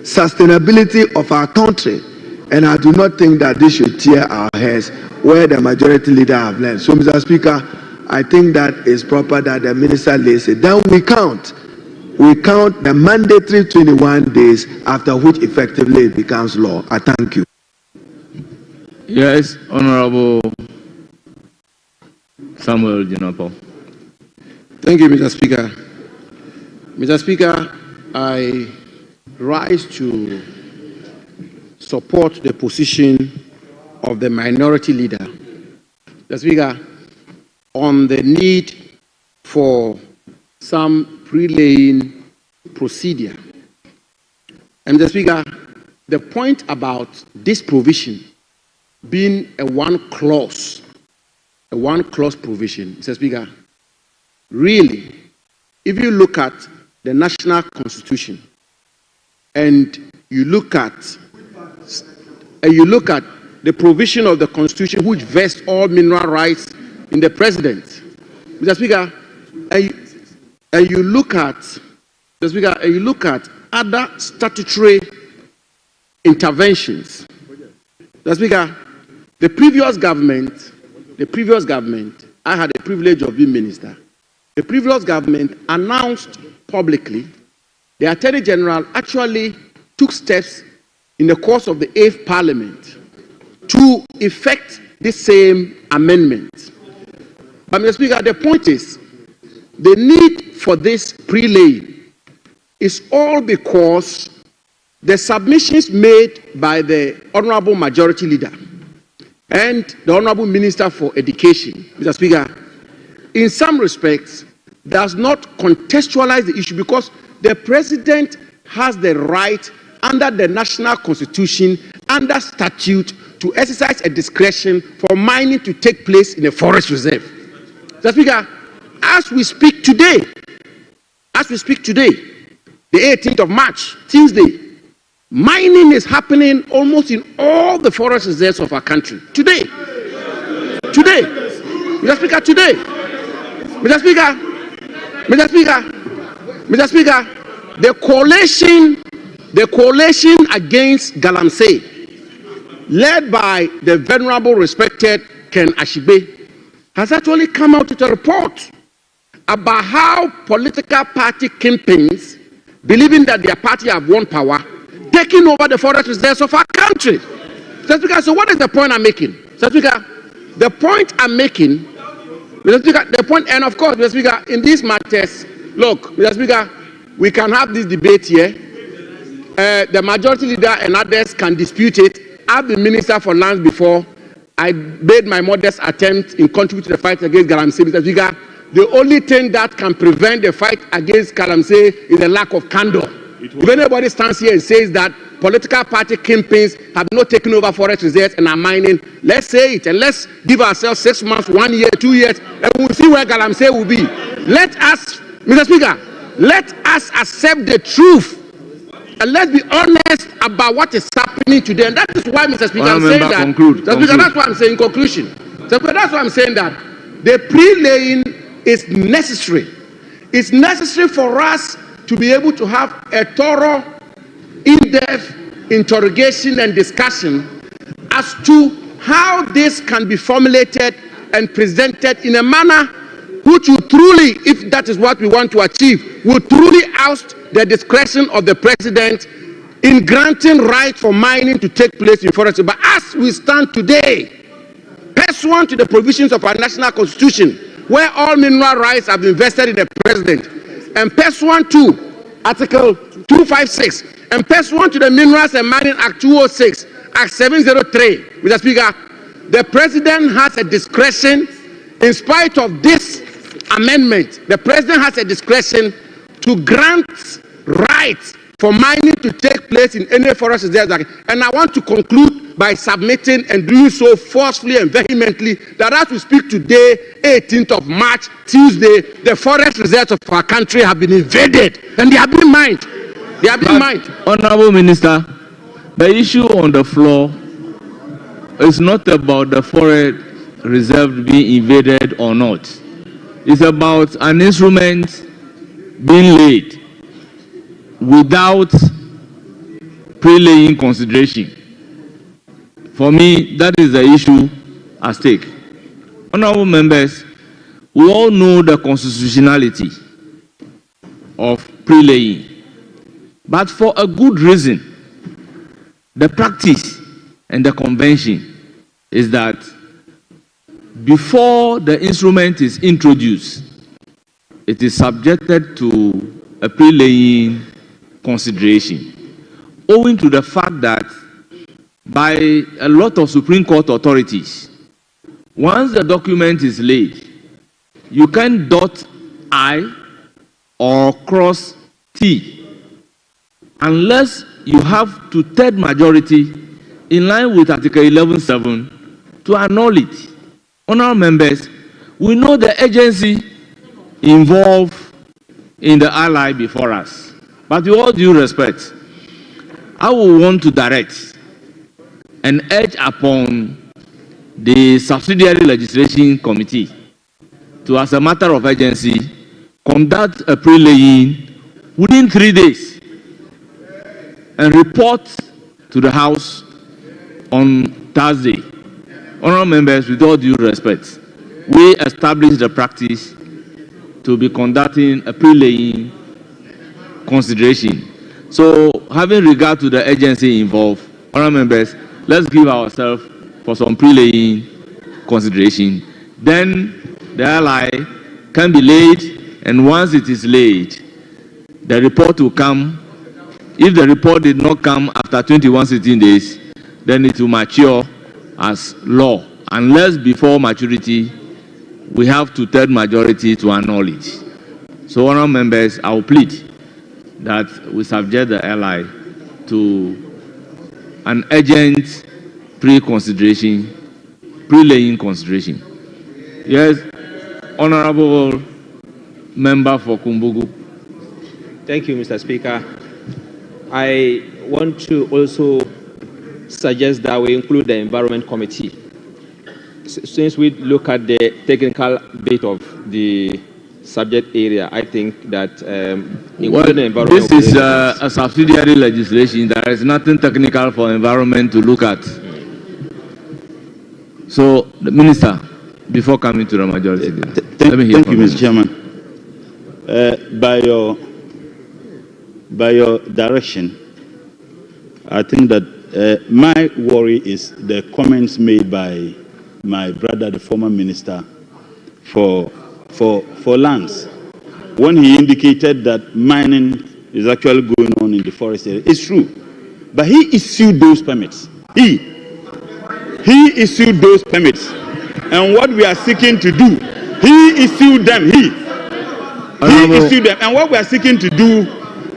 sustainability of our country, and I do not think that this should tear our heads where the majority leader have learned. So, Mr. Speaker, I think that is proper that the minister lays it. Then we count the mandatory 21 days, after which effectively it becomes law. I thank you. Yes, Honorable Samuel Jinapo. Thank you, Mr. Speaker. Mr. Speaker, I rise to support the position of the minority leader, Mr. Speaker, on the need for some pre-laying procedure. And Mr. Speaker, the point about this provision being a one-clause provision, Mr. Speaker, really, if you look at the national constitution and you look at the provision of the constitution which vests all mineral rights in the president, Mr. Speaker, and you look at, Mr. Speaker, and you look at other statutory interventions, Mr. Speaker, the previous government, I had the privilege of being minister. The previous government announced publicly, the Attorney General actually took steps in the course of the 8th Parliament to effect the same amendment. But Mr. Speaker, the point is, the need for this pre-laying is all because the submissions made by the Honorable Majority Leader and the Honorable Minister for Education, Mr. Speaker, in some respects, does not contextualize the issue because the President has the right under the National Constitution, under statute, to exercise a discretion for mining to take place in a forest reserve. Mr. Speaker, as we speak today, the 18th of March, Tuesday, mining is happening almost in all the forest reserves of our country. Today. Mr. Speaker, today. Mr. Speaker, the coalition against Galamsey, led by the venerable, respected Ken Ashigbe, has actually come out with a report about how political party kingpins, believing that their party have won power, taking over the forest reserves of our country. Mr. Speaker, so what is the point I'm making? Mr. Speaker, the point I'm making, Mr. Speaker, the point, and of course, Mr. Speaker, in these matters, look, Mr. Speaker, we can have this debate here. The majority leader and others can dispute it. I've been Minister for Lands before. I made my modest attempt in contributing to the fight against Galamsey. Mr. Speaker, the only thing that can prevent the fight against Galamsey is a lack of candor. If anybody stands here and says that political party kingpins have not taken over forest reserves and are mining, let's say it and let's give ourselves 6 months, 1 year, 2 years, and we'll see where Galamsey will be. Let us, Mr. Speaker, let us accept the truth and let's be honest about what is happening today. And that is why, Mr. Speaker, I'm saying that. Mr. Speaker, that's why I'm saying in conclusion. Mr. Speaker, that's why I'm saying that the pre-laying is necessary. It's necessary for us to be able to have a thorough, in-depth interrogation and discussion as to how this can be formulated and presented in a manner which will truly, if that is what we want to achieve, will truly oust the discretion of the President in granting right for mining to take place in forest. But as we stand today, pursuant to the provisions of our national constitution, where all mineral rights have been vested in the President, and pursuant to Article 256, and pursuant to the Minerals and Mining Act 206, Act 703, Mr. Speaker, the President has a discretion, in spite of this amendment, the President has a discretion to grant rights for mining to take place in any forest reserve. And I want to conclude by submitting and doing so forcefully and vehemently that as we speak today, 18th of March, Tuesday, the forest reserves of our country have been invaded and they have been mined. Honorable Minister, the issue on the floor is not about the forest reserve being invaded or not. It's about an instrument being laid without pre-laying consideration. For me, that is the issue at stake. Honorable members, we all know the constitutionality of pre-laying, but for a good reason. The practice and the convention is that before the instrument is introduced, it is subjected to a pre-laying consideration, owing to the fact that by a lot of Supreme Court authorities, once the document is laid, you can dot I or cross T unless you have two-third majority in line with Article 11.7 to annul it. Honourable members, we know the agency involved in the ally before us, but with all due respect, I will want to direct and urge upon the Subsidiary Legislation Committee to, as a matter of urgency, conduct a pre-laying within 3 days and report to the House on Thursday. Honourable members, with all due respect, we established the practice to be conducting a pre-laying consideration. So, having regard to the agency involved, honourable members, let's give ourselves for some pre-laying consideration. Then the ally can be laid, and once it is laid, the report will come. If the report did not come after 21 sitting days, then it will mature as law, unless before maturity we have two-third majority to annul it. So, honourable members, I will plead that we subject the ally to an urgent pre-laying consideration. Yes, Honourable Member for Kumbugu. Thank you, Mr. Speaker. I want to also suggest that we include the Environment Committee. Since we look at the technical bit of the subject area, I think that including the environment... This is a subsidiary legislation. There is nothing technical for environment to look at. So, the Minister, before coming to the majority, let me hear from you. Thank you, Mr. Chairman. By your direction, I think that my worry is the comments made by my brother, the former minister, for lands, when he indicated that mining is actually going on in the forest area. It's true, but he issued those permits. He issued those permits, and what we are seeking to do, he issued them. He issued them, and what we are seeking to do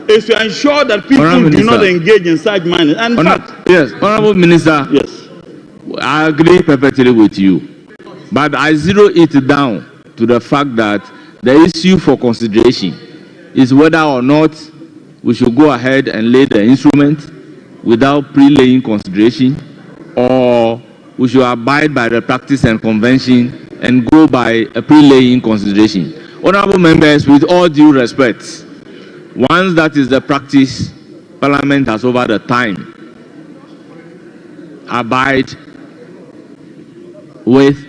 is to ensure that people do not engage in such mining. And yes, Honourable Minister. Yes, I agree perfectly with you, but I zero it down to the fact that the issue for consideration is whether or not we should go ahead and lay the instrument without pre-laying consideration, or we should abide by the practice and convention and go by a pre-laying consideration. Honourable members, with all due respect, once that is the practice, Parliament has over the time abide with.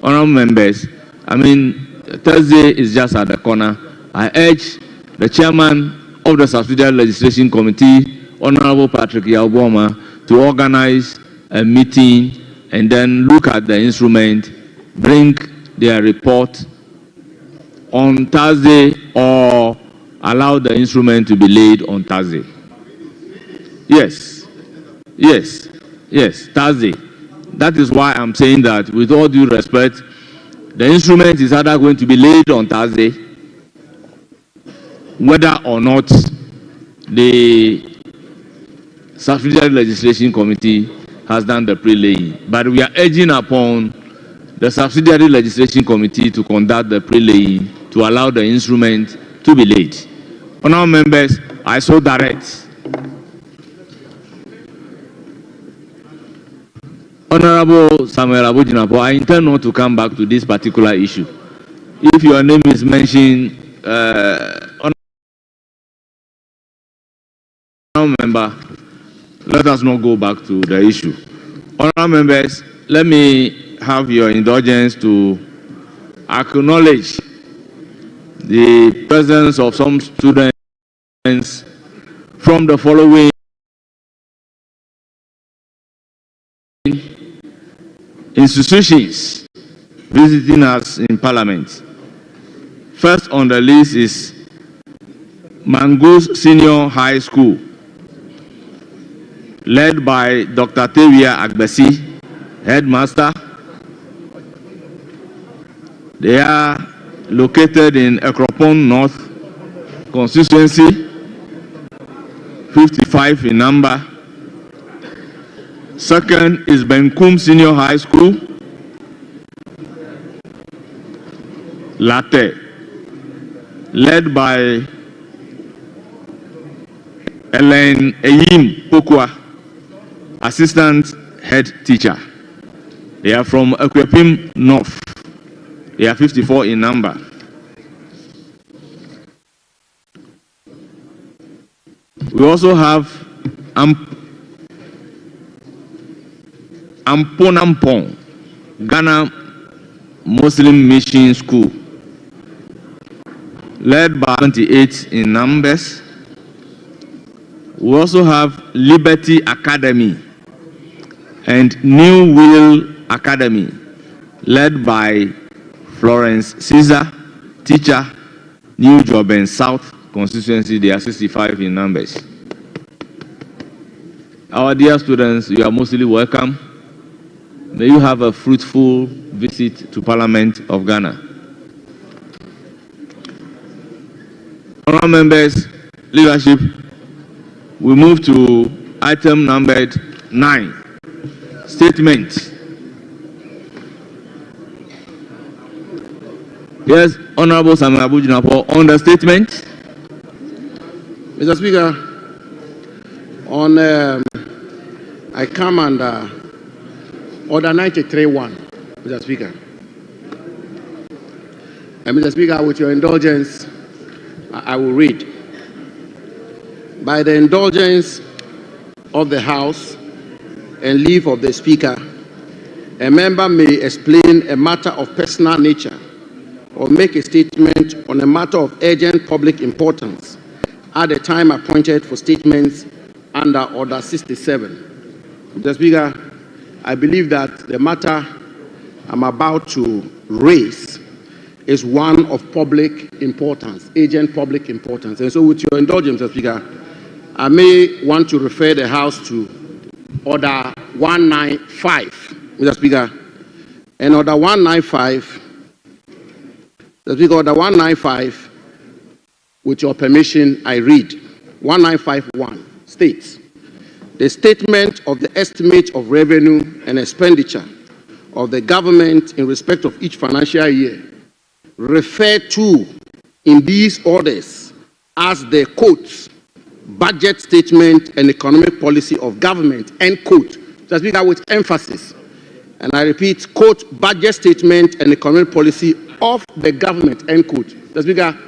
Honourable members, I mean, Thursday is just at the corner. I urge the chairman of the Subsidiary Legislation Committee, Honourable Patrick Yauboma, to organize a meeting and then look at the instrument, bring their report on Thursday, or allow the instrument to be laid on Thursday. Yes, Thursday. That is why I'm saying that, with all due respect, the instrument is either going to be laid on Thursday, whether or not the Subsidiary Legislation Committee has done the pre-laying. But we are urging upon the Subsidiary Legislation Committee to conduct the pre-laying to allow the instrument to be laid. Honourable members, I so direct. Honourable Samuel Abujinapo, I intend not to come back to this particular issue. If your name is mentioned, Honourable member, let us not go back to the issue. Honourable members, let me have your indulgence to acknowledge the presence of some students from the following institutions visiting us in Parliament. First on the list is Mangus Senior High School, led by Dr. Tevia Agbesi, headmaster. They are located in Ekropon North constituency, 55 in number. Second is Benkum Senior High School, Latte, led by Ellen Eyim Pokwa, assistant head teacher. They are from Ekwepim North. They are 54 in number. We also have Amponampong, Ghana Muslim Mission School, led by 28 in numbers. We also have Liberty Academy and New Will Academy, led by Florence Caesar, teacher, New Job and South constituency. They are 65 in numbers. Our dear students, you are mostly welcome. May you have a fruitful visit to Parliament of Ghana. Honourable members, leadership, we move to item numbered 9, statement. Yes, Honourable Samuel Abu-Jinapo, on the statement. Mr. Speaker, I come under Order 93.1, Mr. Speaker. And Mr. Speaker, with your indulgence, I will read. By the indulgence of the House and leave of the Speaker, a member may explain a matter of personal nature or make a statement on a matter of urgent public importance at the time appointed for statements under Order 67. Mr. Speaker, I believe that the matter I'm about to raise is one of public importance, urgent public importance. And so with your indulgence, Mr. Speaker, I may want to refer the House to Order 195, Mr. Speaker. And Order 195, Mr. Speaker, Order 195, with your permission, I read. 1951 states, the statement of the estimate of revenue and expenditure of the government in respect of each financial year referred to in these orders as the quotes, budget statement and economic policy of government, end quote. Mr. Speaker, with emphasis, and I repeat, quote, budget statement and economic policy of the government, end quote. Mr. Speaker,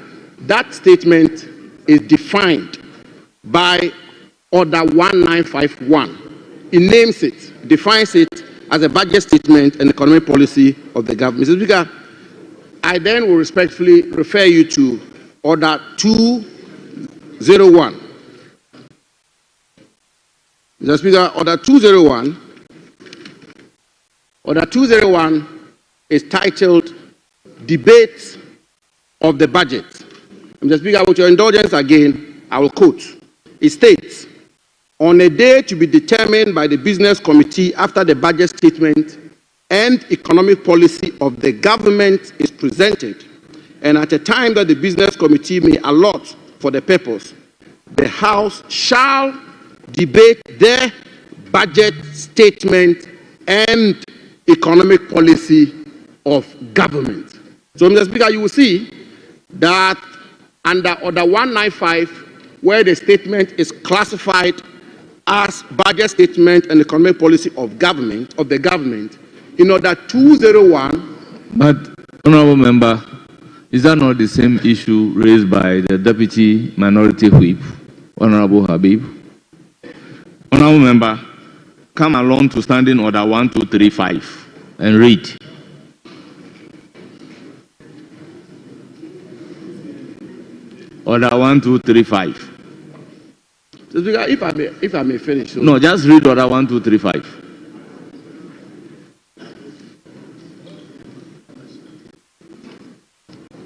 that statement is defined by Order 1951. It names it, defines it as a budget statement and economic policy of the government. Mr. Speaker, I then will respectfully refer you to Order 201. Mr. Speaker, Order 201. Order 201 is titled Debate of the Budget. Mr. Speaker, with your indulgence again, I will quote. It states, on a day to be determined by the Business Committee after the budget statement and economic policy of the government is presented, and at a time that the Business Committee may allot for the purpose, the House shall debate the budget statement and economic policy of government. So, Mr. Speaker, you will see that under Order 195, where the statement is classified as budget statement and economic policy of government, in Order 201. But, Honourable Member, is that not the same issue raised by the Deputy Minority Whip, Honourable Habib? Honourable Member, come along to Standing Order 1235 and read. Order 1235. So, Speaker, if I may finish. So. No, just read Order 1235.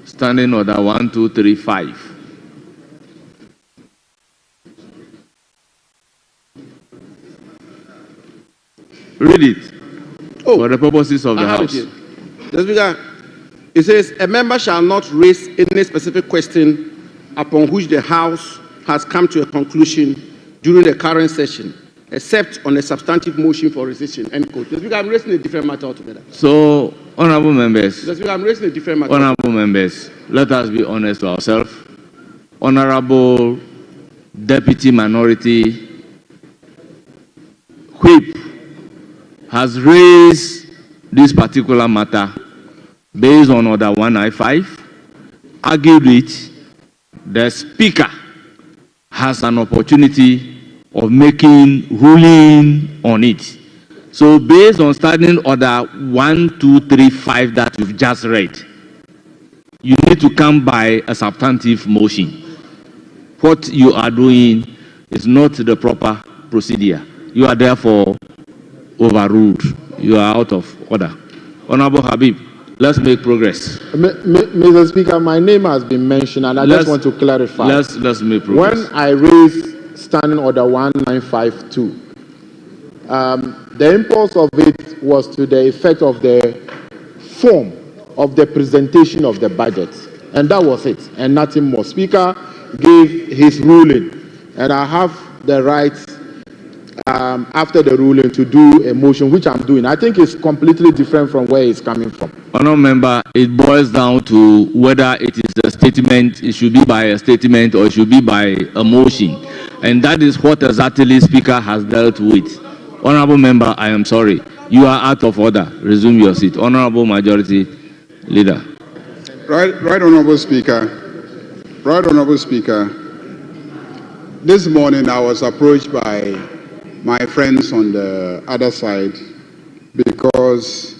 Standing Order 1235. Read it for the purposes of the House. Mr. Speaker, it says, a member shall not raise any specific question upon which the House has come to a conclusion during the current session, except on a substantive motion for rescission. End quote. Mr. Speaker, I'm raising a different matter altogether. So, honorable members, Mr. Speaker, I'm raising a different matter. Honorable members, let us be honest to ourselves. Honorable Deputy Minority Whip has raised this particular matter based on Order 195, argued it. The Speaker has an opportunity of making ruling on it. So based on Standing Order 1235 that you've just read, you need to come by a substantive motion. What you are doing is not the proper procedure. You are therefore overruled. You are out of order. Honorable Habib, let's make progress. Mr. Speaker, my name has been mentioned, and I just want to clarify. Let's make progress. When I raised Standing Order 1952, the impulse of it was to the effect of the form of the presentation of the budget, and that was it, and nothing more. Speaker gave his ruling, and I have the right after the ruling to do a motion, which I'm doing. I think it's completely different from where it's coming from. Honourable member, it boils down to whether it is a statement, it should be by a statement or it should be by a motion. And that is what exactly Speaker has dealt with. Honourable member, I am sorry. You are out of order. Resume your seat. Honourable Majority Leader. Right, Honourable Speaker. Right, Honourable Speaker. This morning I was approached by my friends on the other side because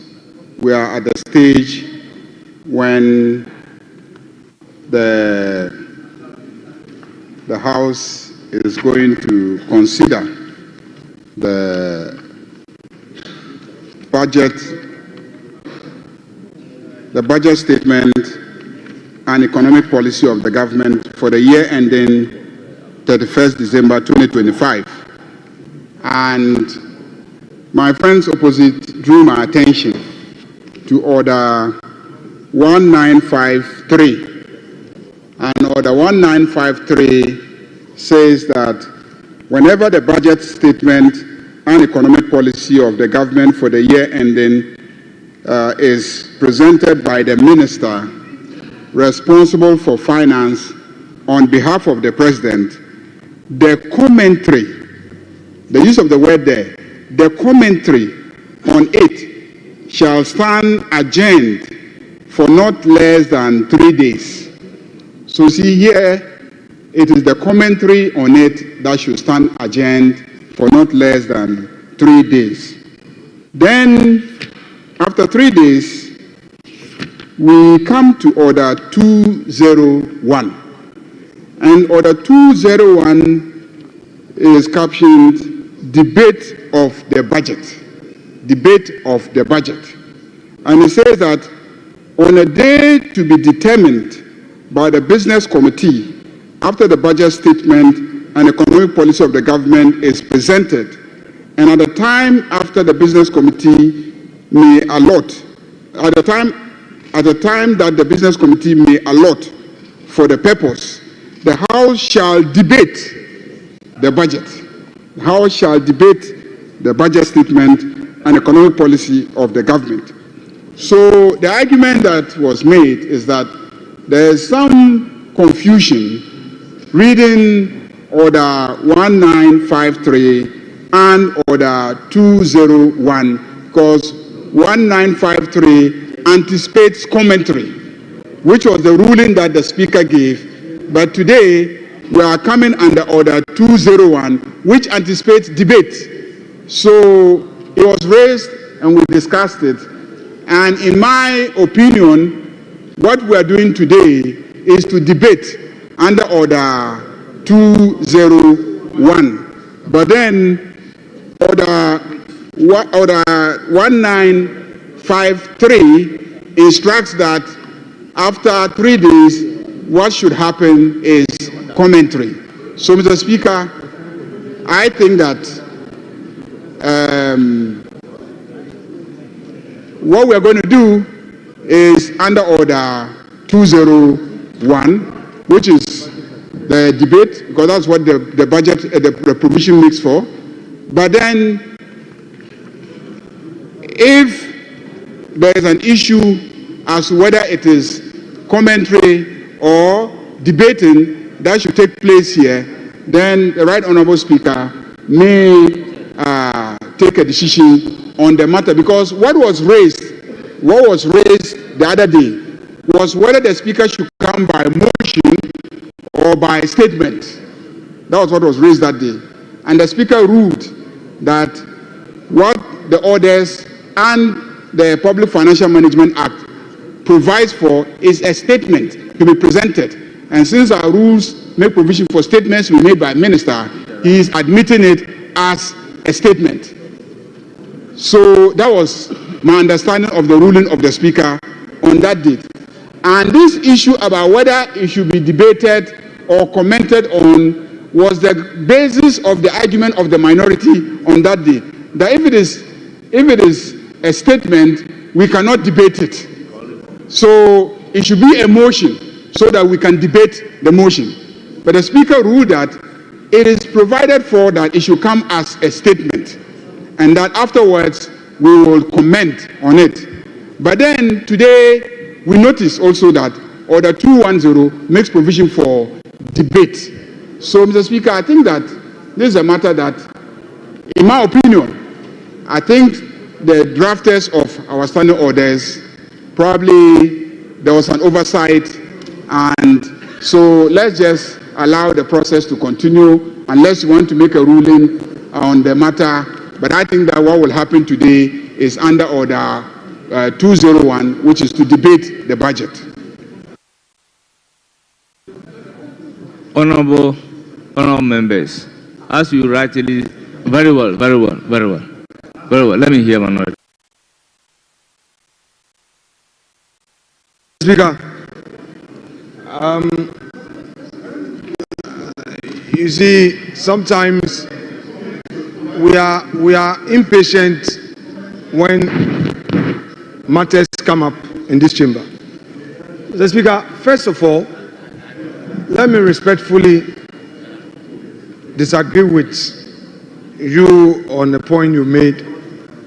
we are at the stage when the House is going to consider the budget statement and economic policy of the government for the year ending 31st December 2025. And my friends opposite drew my attention to Order 1953. And Order 1953 says that whenever the budget statement and economic policy of the government for the year ending is presented by the minister responsible for finance on behalf of the president, the commentary, the use of the word there, the commentary on it shall stand adjourned for not less than 3 days. So see here, it is the commentary on it that should stand adjourned for not less than 3 days. Then, after 3 days, we come to Order 201. And Order 201 is captioned Debate of the Budget. Debate of the Budget. And it says that on a day to be determined by the Business Committee after the budget statement and economic policy of the government is presented, and at the time after the Business Committee may allot, at the time that the Business Committee may allot for the purpose, the House shall debate the budget. The House shall debate the budget statement and economic policy of the government. So the argument that was made is that there is some confusion reading Order 1953 and Order 201, because 1953 anticipates commentary, which was the ruling that the Speaker gave. But today, we are coming under Order 201, which anticipates debate. So it was raised and we discussed it. And in my opinion, what we are doing today is to debate under Order 201. But then Order 1953 instructs that after 3 days, what should happen is commentary. So, Mr. Speaker, I think that what we're going to do is under order 201, which is the debate, because that's what the budget, the provision makes for. But then, if there is an issue as to whether it is commentary or debating that should take place here, then the Right Honourable Speaker may take a decision on the matter, because what was raised the other day was whether the Speaker should come by motion or by statement. That was what was raised that day. And the Speaker ruled that what the orders and the Public Financial Management Act provides for is a statement to be presented. And since our rules make provision for statements to be made by Minister, he is admitting it as a statement. So that was my understanding of the ruling of the Speaker on that date. And this issue about whether it should be debated or commented on was the basis of the argument of the minority on that day. That if it is a statement, we cannot debate it. So it should be a motion so that we can debate the motion. But the Speaker ruled that it is provided for that it should come as a statement, and that afterwards we will comment on it. But then today we notice also that Order 210 makes provision for debate. So, Mr. Speaker, I think that this is a matter that, in my opinion, I think the drafters of our standing orders, probably there was an oversight, and so let's just allow the process to continue unless you want to make a ruling on the matter. But I think that what will happen today is under order 201, which is to debate the budget. Honorable members, as you rightly, very well. Let me hear minority. Speaker, you see, sometimes we are impatient when matters come up in this chamber. Mr. Speaker, first of all, let me respectfully disagree with you on the point you made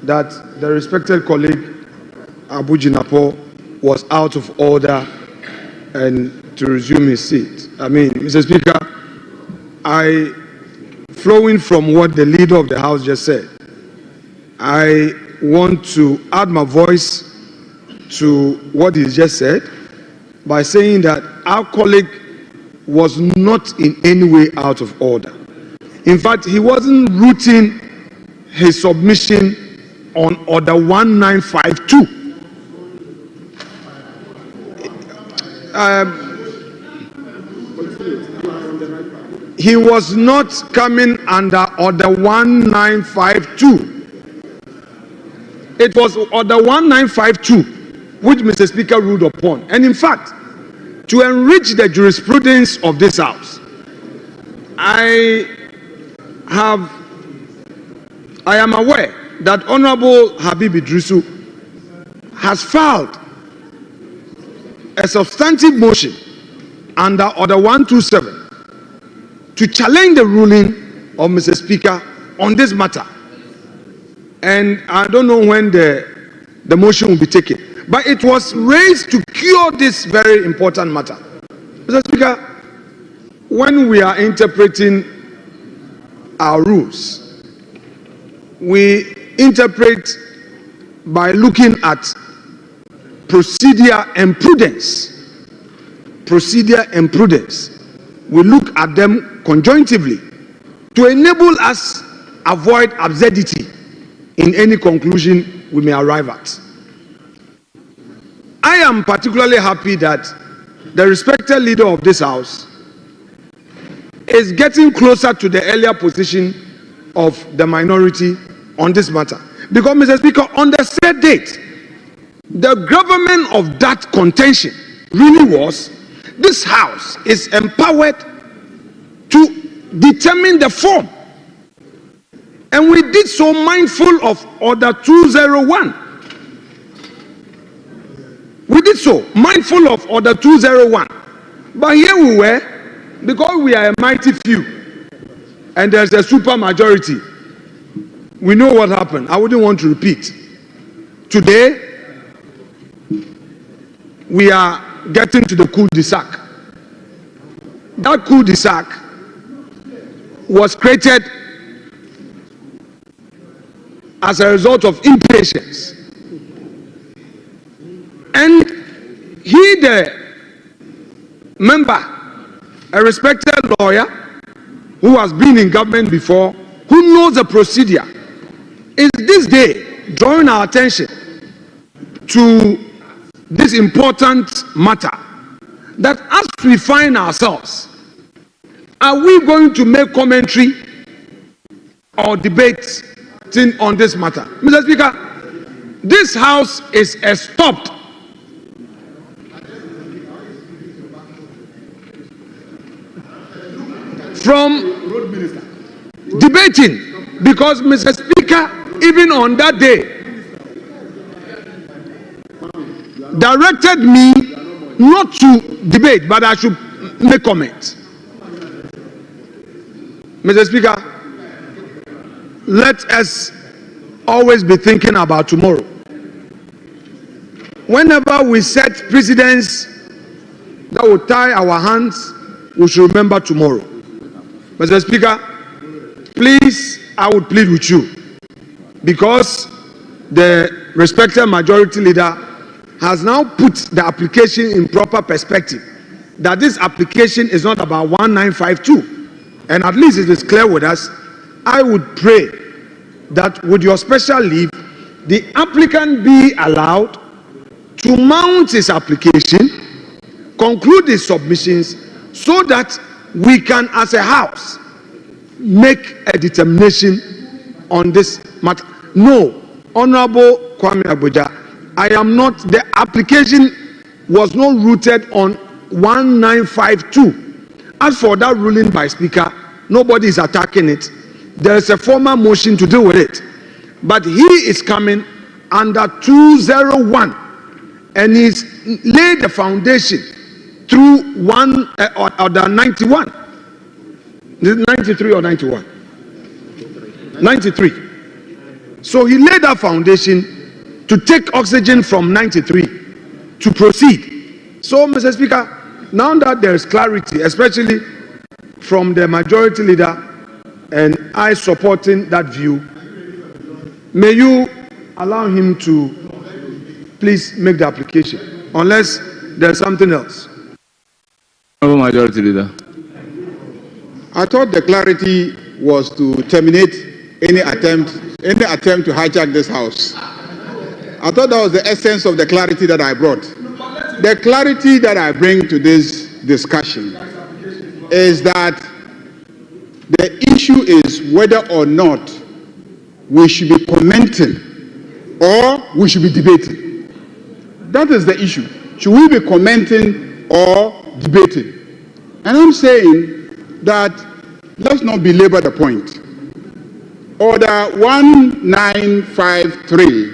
that the respected colleague Abu Jinapo was out of order and to resume his seat. I mean, Mr. Speaker, flowing from what the leader of the House just said, I want to add my voice to what he just said by saying that our colleague was not in any way out of order. In fact, he wasn't rooting his submission on Order 1952. He was not coming under Order 1952. It was Order 1952 which Mr. Speaker ruled upon. And in fact, to enrich the jurisprudence of this House, I am aware that Honorable Habib Idrisu has filed a substantive motion under Order 127 to challenge the ruling of Mr. Speaker on this matter. And I don't know when the motion will be taken, but it was raised to cure this very important matter. Mr. Speaker, when we are interpreting our rules, we interpret by looking at procedure and prudence. Procedure and prudence. We look at them conjointly to enable us avoid absurdity in any conclusion we may arrive at. I am particularly happy that the respected leader of this House is getting closer to the earlier position of the minority on this matter. Because, Mr. Speaker, on the said date, the gravamen of that contention really was this House is empowered to determine the form. And we did so mindful of Order 201. We did so, mindful of Order 201. But here we were, because we are a mighty few, and there's a super majority. We know what happened. I wouldn't want to repeat. Today, we are getting to the cul-de-sac. That cul-de-sac was created as a result of impatience. And he, the member, a respected lawyer who has been in government before, who knows the procedure, is this day drawing our attention to this important matter, that as we find ourselves, are we going to make commentary or debate on this matter? Mr. Speaker, this house is stopped from debating, because Mr. Speaker, even on that day, directed me not to debate, but I should make comments. Mr. Speaker, let us always be thinking about tomorrow. Whenever we set precedents that will tie our hands, we should remember tomorrow. Mr. Speaker, please, I would plead with you, because the respected majority leader has now put the application in proper perspective, that this application is not about 1952, and at least it is clear with us. I would pray that with your special leave, the applicant be allowed to mount his application, conclude his submissions, so that we can, as a house, make a determination on this matter. No, Honorable Kwame Abuja, I am not, the application was not rooted on 1952. As for that ruling by Speaker, nobody is attacking it. There is a formal motion to deal with it. But he is coming under 201, and he's laid the foundation through order 91. 93 or 91? 93. So he laid that foundation to take oxygen from 93 to proceed. So, Mr. Speaker, now that there is clarity, especially from the majority leader, and I supporting that view, may you allow him to please make the application, unless there's something else. Majority leader. I thought the clarity was to terminate any attempt to hijack this house. I thought that was the essence of the clarity that I brought. The clarity that I bring to this discussion is that the issue is whether or not we should be commenting or we should be debating. That is the issue. Should we be commenting or debating? And I'm saying that let's not belabor the point. Order 1953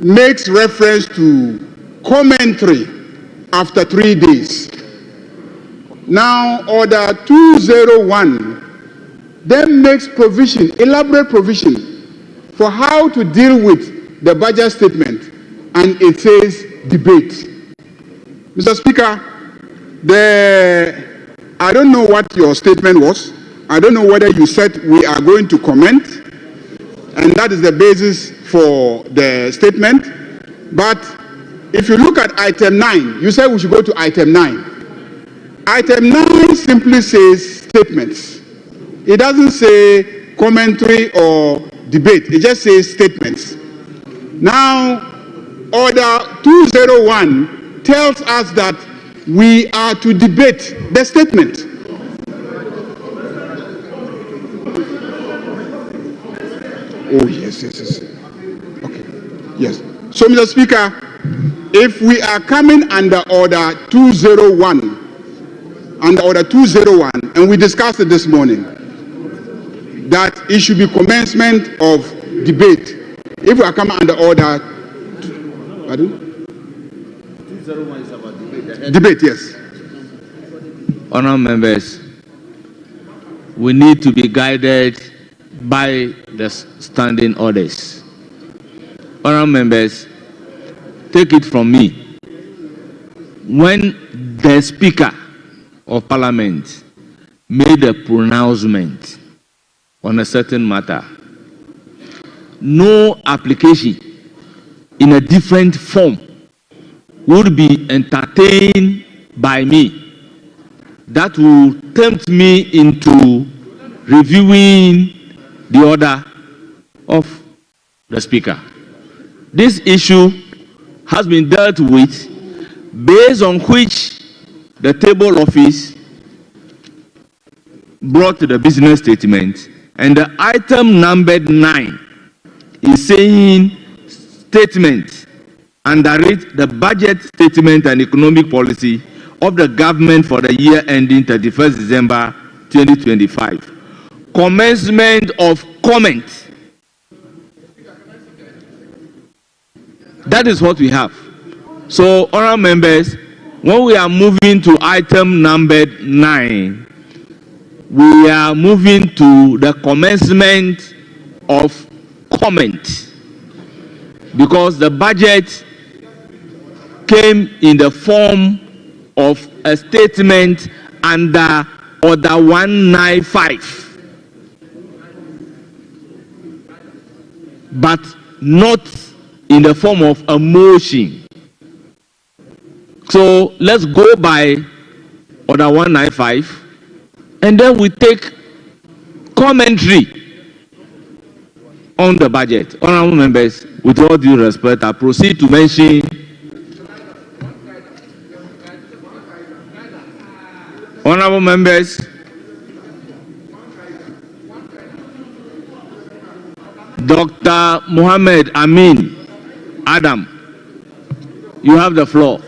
makes reference to commentary after 3 days. Now, Order 201 then makes provision, elaborate provision, for how to deal with the budget statement, and it says debate. Mr. Speaker, I don't know what your statement was. I don't know whether you said we are going to comment, and that is the basis for the statement. But if you look at item 9, you said we should go to item 9. Item 9 simply says statements. It doesn't say commentary or debate. It just says statements. Now, Order 201 tells us that we are to debate the statement. Oh, yes. Okay, yes. So, Mr. Speaker, if we are coming under Order 201, and we discussed it this morning, that it should be commencement of debate. If we are coming under Order, pardon? 01 is about debate. Debate, yes. Honourable members, we need to be guided by the standing orders. Honourable members, take it from me. When the Speaker of Parliament made a pronouncement on a certain matter, no application in a different form would be entertained by me. That will tempt me into reviewing the order of the Speaker. This issue has been dealt with, based on which the table office brought the business statement, and the item numbered 9 is saying statement, under it the budget statement and economic policy of the government for the year ending 31st December 2025. Commencement of comment. That is what we have. So, honourable members, when we are moving to item numbered 9, we are moving to the commencement of comment, because the budget came in the form of a statement under Order 195, but not in the form of a motion. So let's go by Order 195, and then we take commentary on the budget. Honourable members, with all due respect, I proceed to mention honourable members, Dr. Mohammed Amin Adam, you have the floor.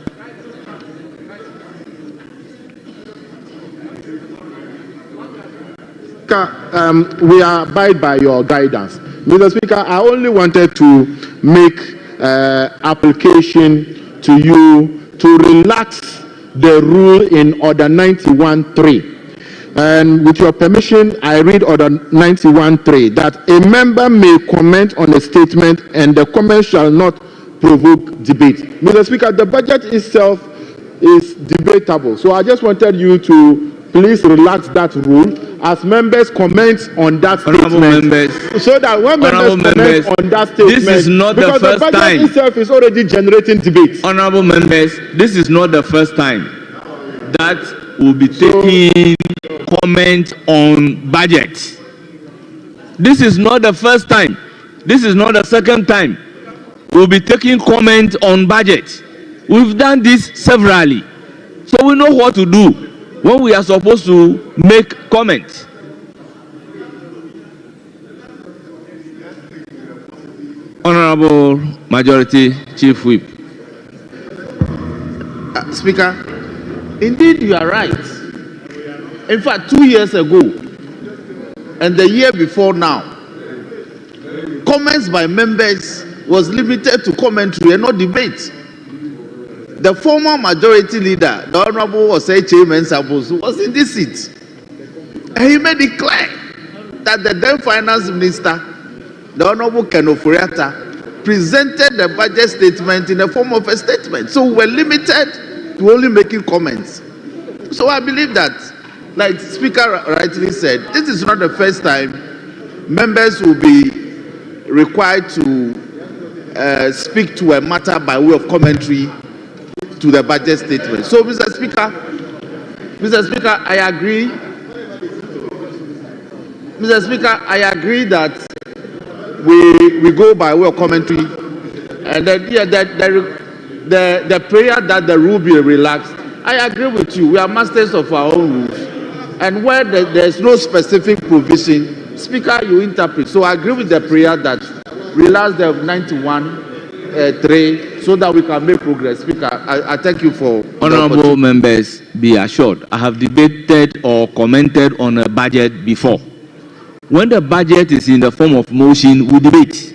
We abide by your guidance. Mr. Speaker, I only wanted to make application to you to relax the rule in Order 91.3. And with your permission, I read Order 91.3, that a member may comment on a statement and the comment shall not provoke debate. Mr. Speaker, the budget itself is debatable. So I just wanted you to please relax that rule as members comment on that statement. So that when members comment on that statement, this is not the first budget time itself is already generating debate. Honourable members, this is not the first time that we'll be taking comment on budget. This is not the first time. This is not the second time we'll be taking comment on budget. We've done this severally, so we know what to do when we are supposed to make comments. Honorable Majority Chief Whip. Speaker, indeed you are right. In fact, 2 years ago and the year before now, comments by members was limited to commentary and not debate. The former majority leader, the Honorable Chairman Sabosu, was in this seat. And he made it clear that the then Finance Minister, the Honorable Ken Oforiatta, presented the budget statement in the form of a statement. So we were limited to only making comments. So I believe that, like Speaker rightly said, this is not the first time members will be required to speak to a matter by way of commentary to the budget statement. So, Mr. Speaker, I agree. Mr. Speaker, I agree that we go by way of commentary, and then the prayer that the rule be relaxed. I agree with you. We are masters of our own rules, and where there's no specific provision, Speaker, you interpret. So I agree with the prayer that relax the 91.3 so that we can make progress. Speaker, I thank you for. Honourable members, be assured, I have debated or commented on a budget before. When the budget is in the form of motion, we debate.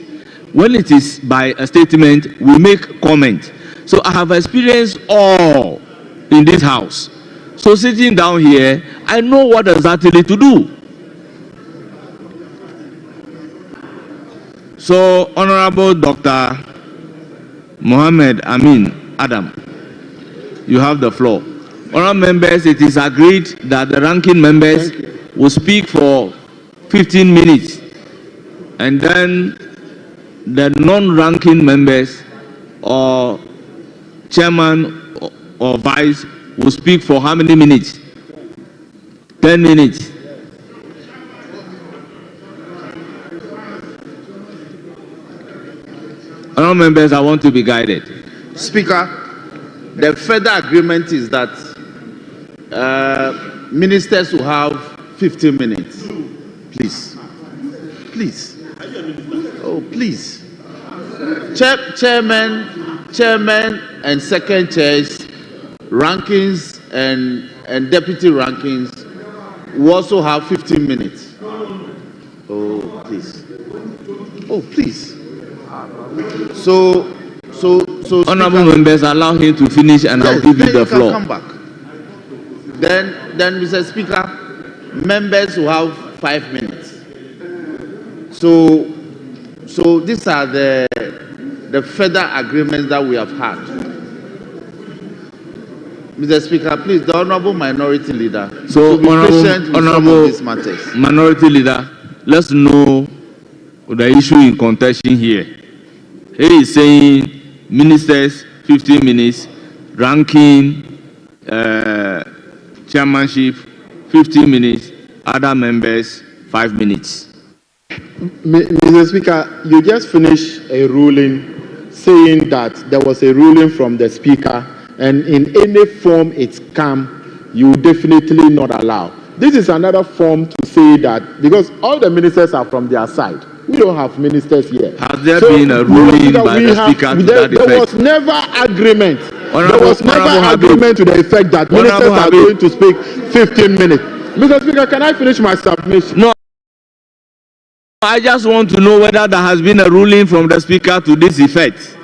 When it is by a statement, we make comment. So I have experienced all in this house. So sitting down here, I know what exactly to do. So Honorable Dr. Mohammed Amin Adam, you have the floor. Honorable members, it is agreed that the ranking members will speak for 15 minutes, and then the non-ranking members or chairman or vice will speak for how many minutes? 10 minutes. Honorable members, I want to be guided. Speaker, the further agreement is that ministers will have 15 minutes. Please. Please. Oh, please. Chairman and second chairs, rankings and deputy rankings will also have 15 minutes. Oh, please. Oh, please. So Honorable members, allow him to finish, and I'll give you the floor. Come back. Then, Mr. Speaker, members will have 5 minutes. So these are the further agreements that we have had. Mr. Speaker, please, the honorable minority leader. So, honorable these matters. Minority leader, let's know the issue in contention here. He is saying ministers 15 minutes, ranking, chairmanship 15 minutes, other members 5 minutes. Mr. Speaker, you just finished a ruling saying that there was a ruling from the Speaker, and in any form it's come, you definitely not allow. This is another form to say that, because all the ministers are from their side. We don't have ministers here. Has there been a ruling by the Speaker to that effect? There was never agreement. There was never agreement to the effect that ministers are going to speak 15 minutes. Mr. Speaker, can I finish my submission? No. I just want to know whether there has been a ruling from the Speaker to this effect.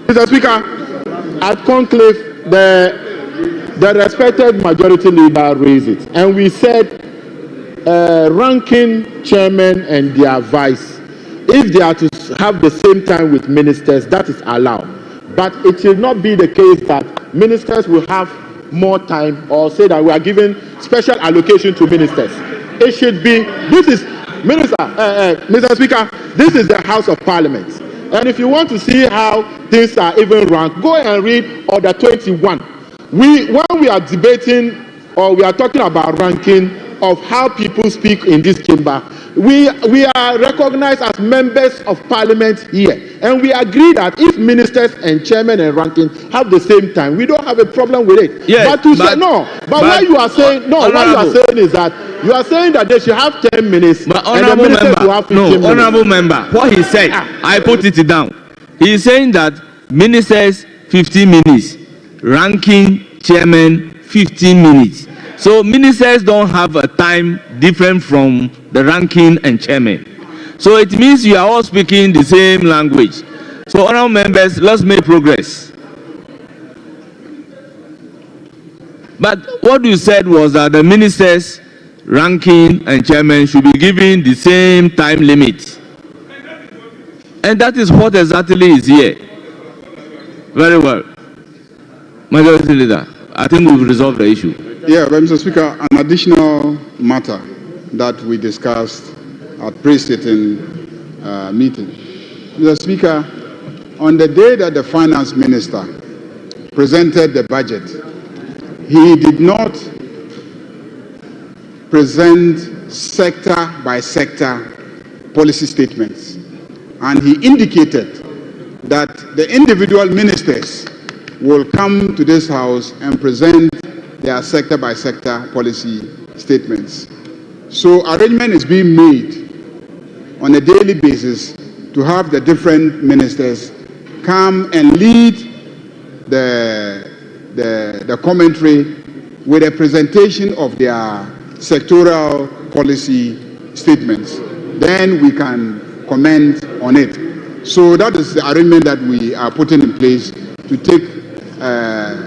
Mr. Speaker, at conclave, the respected majority leader raised it, and we said ranking chairman and their vice, if they are to have the same time with ministers, that is allowed. But it should not be the case that ministers will have more time, or say that we are giving special allocation to ministers. It should be, this is, Mr. Speaker, this is the House of Parliament. And if you want to see how things are even ranked, go and read Order 21. When we are debating or we are talking about ranking of how people speak in this chamber, we are recognized as members of parliament here, and we agree that if ministers and chairmen and ranking have the same time, we don't have a problem with it. Yes, but what you are saying, what you are saying is that you are saying that they should have 10 minutes, but and the ministers will have 15 minutes. Honorable member, what he said, I put it down. He is saying that ministers 15 minutes, ranking chairman 15 minutes. So ministers don't have a time different from the ranking and chairman. So it means you are all speaking the same language. So honorable members, let's make progress. But what you said was that the ministers, ranking and chairman should be given the same time limit. And that is what exactly is here. Very well. Majority Leader, I think we've resolved the issue. Yeah, but Mr. Speaker, an additional matter that we discussed at pre-sitting meeting. Mr. Speaker, on the day that the finance minister presented the budget, he did not present sector by sector policy statements. And he indicated that the individual ministers will come to this house and present their sector by sector policy statements. So arrangement is being made on a daily basis to have the different ministers come and lead the commentary with a presentation of their sectoral policy statements. Then we can comment on it. So that is the arrangement that we are putting in place to take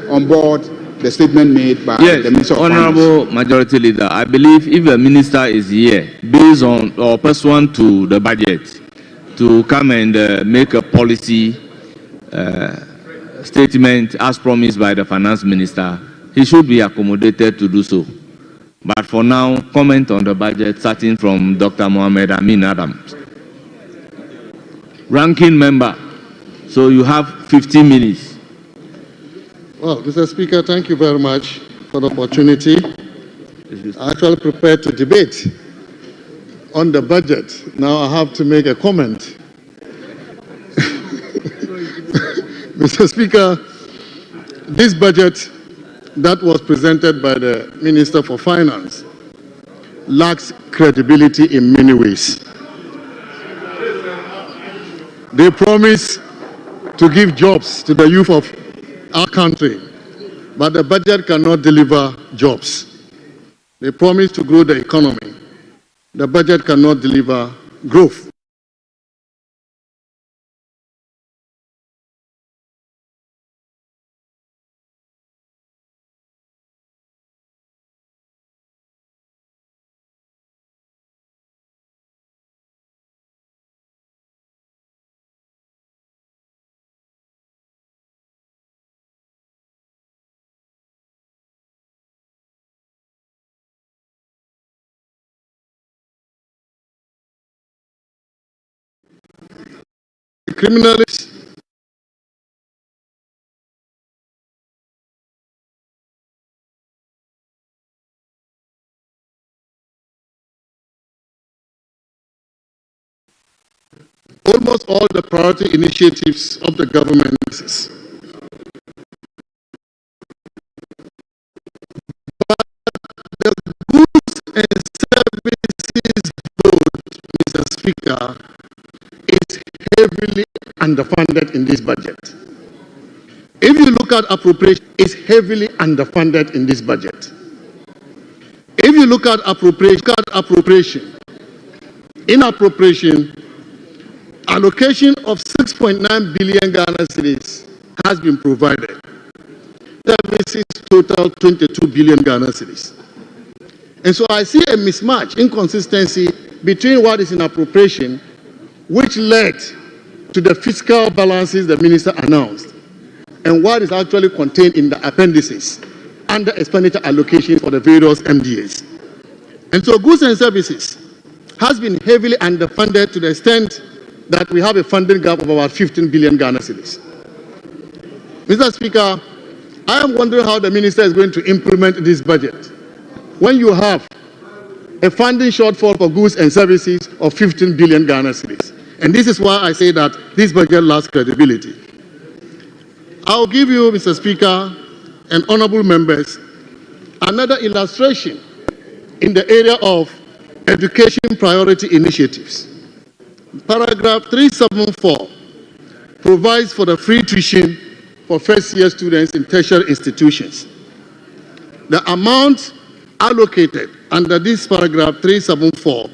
on board the statement made by the Minister of Honorable Majority Leader, I believe if a minister is here, based on or pursuant to the budget, to come and make a policy statement as promised by the Finance Minister, he should be accommodated to do so. But for now, comment on the budget starting from Dr. Mohammed Amin Adams. Ranking member, so you have 15 minutes. Well, Mr. Speaker, thank you very much for the opportunity. I actually prepared to debate on the budget. Now I have to make a comment. Mr. Speaker, this budget that was presented by the Minister for Finance lacks credibility in many ways. They promise to give jobs to the youth of our country, but the budget cannot deliver jobs. They promise to grow the economy. The budget cannot deliver growth. Criminalists almost all the priority initiatives of the government. But the goods and services vote, Mr. Speaker, is heavily underfunded in this budget. If you look at appropriation, it's heavily underfunded in this budget. If you look at appropriation, in appropriation, allocation of 6.9 billion Ghana cedis has been provided. Services total 22 billion Ghana cedis. And so I see a mismatch, inconsistency between what is in appropriation, which led to the fiscal balances the minister announced, and what is actually contained in the appendices under expenditure allocations for the various MDAs. And so goods and services has been heavily underfunded to the extent that we have a funding gap of about 15 billion Ghana cedis. Mr. Speaker, I am wondering how the minister is going to implement this budget when you have a funding shortfall for goods and services of 15 billion Ghana cedis. And this is why I say that this budget lacks credibility. I'll give you, Mr. Speaker, and honorable members, another illustration in the area of education priority initiatives. Paragraph 374 provides for the free tuition for first-year students in tertiary institutions. The amount allocated under this paragraph 374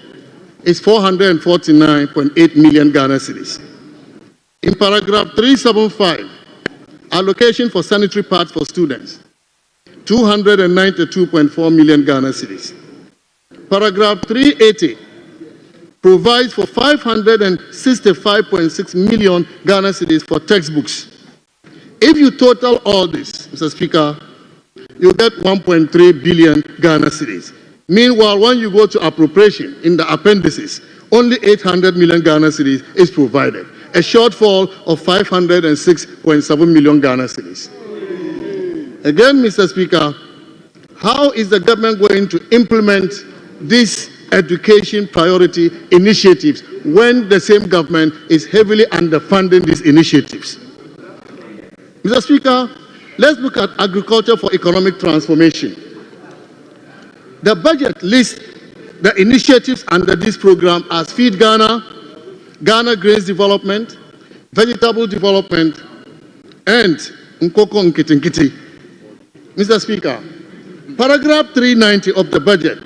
is 449.8 million Ghana cedis. In paragraph 375, allocation for sanitary pads for students, 292.4 million Ghana cedis. Paragraph 380 provides for 565.6 million Ghana cedis for textbooks. If you total all this, Mr. Speaker, you get 1.3 billion Ghana cedis. Meanwhile, when you go to appropriation in the appendices, only 800 million Ghana cedis is provided, a shortfall of 506.7 million Ghana cedis. Again, Mr. Speaker, how is the government going to implement these education priority initiatives when the same government is heavily underfunding these initiatives? Mr. Speaker, let's look at agriculture for economic transformation. The budget lists the initiatives under this program as Feed Ghana, Ghana Grains Development, Vegetable Development, and Nkoko Nkiti. Mr. Speaker, paragraph 390 of the budget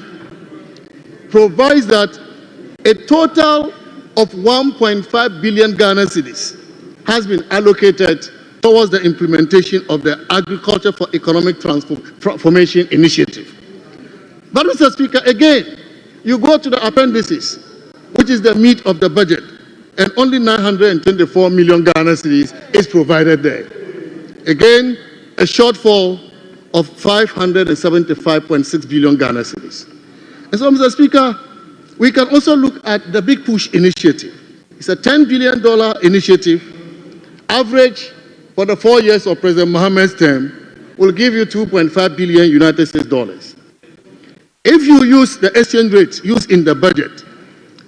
provides that a total of 1.5 billion Ghana cedis has been allocated towards the implementation of the Agriculture for Economic Transformation Initiative. But, Mr. Speaker, again, you go to the appendices, which is the meat of the budget, and only 924 million Ghana cedis is provided there. Again, a shortfall of 575.6 billion Ghana cedis. And so, Mr. Speaker, we can also look at the Big Push initiative. It's a $10 billion initiative. Average for the 4 years of President Mohammed's term will give you 2.5 billion United States dollars. If you use the exchange rate used in the budget,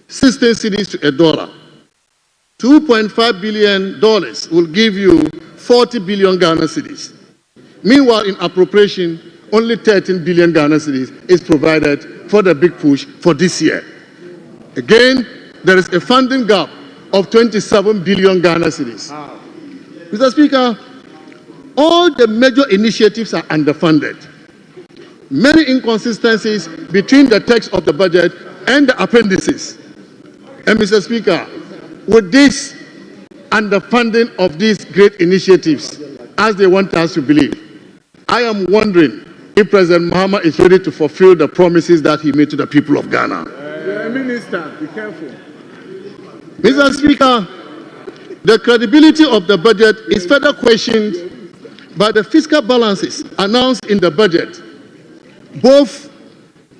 16 cedis to $1, $2.5 billion will give you 40 billion Ghana cedis. Meanwhile, in appropriation, only 13 billion Ghana cedis is provided for the Big Push for this year. Again, there is a funding gap of 27 billion Ghana cedis. Mr. Speaker, all the major initiatives are underfunded. Many inconsistencies between the text of the budget and the appendices. And Mr. Speaker, with this underfunding of these great initiatives, as they want us to believe, I am wondering if President Mahama is ready to fulfill the promises that he made to the people of Ghana. Minister, be careful. Mr. Speaker, the credibility of the budget is further questioned by the fiscal balances announced in the budget, both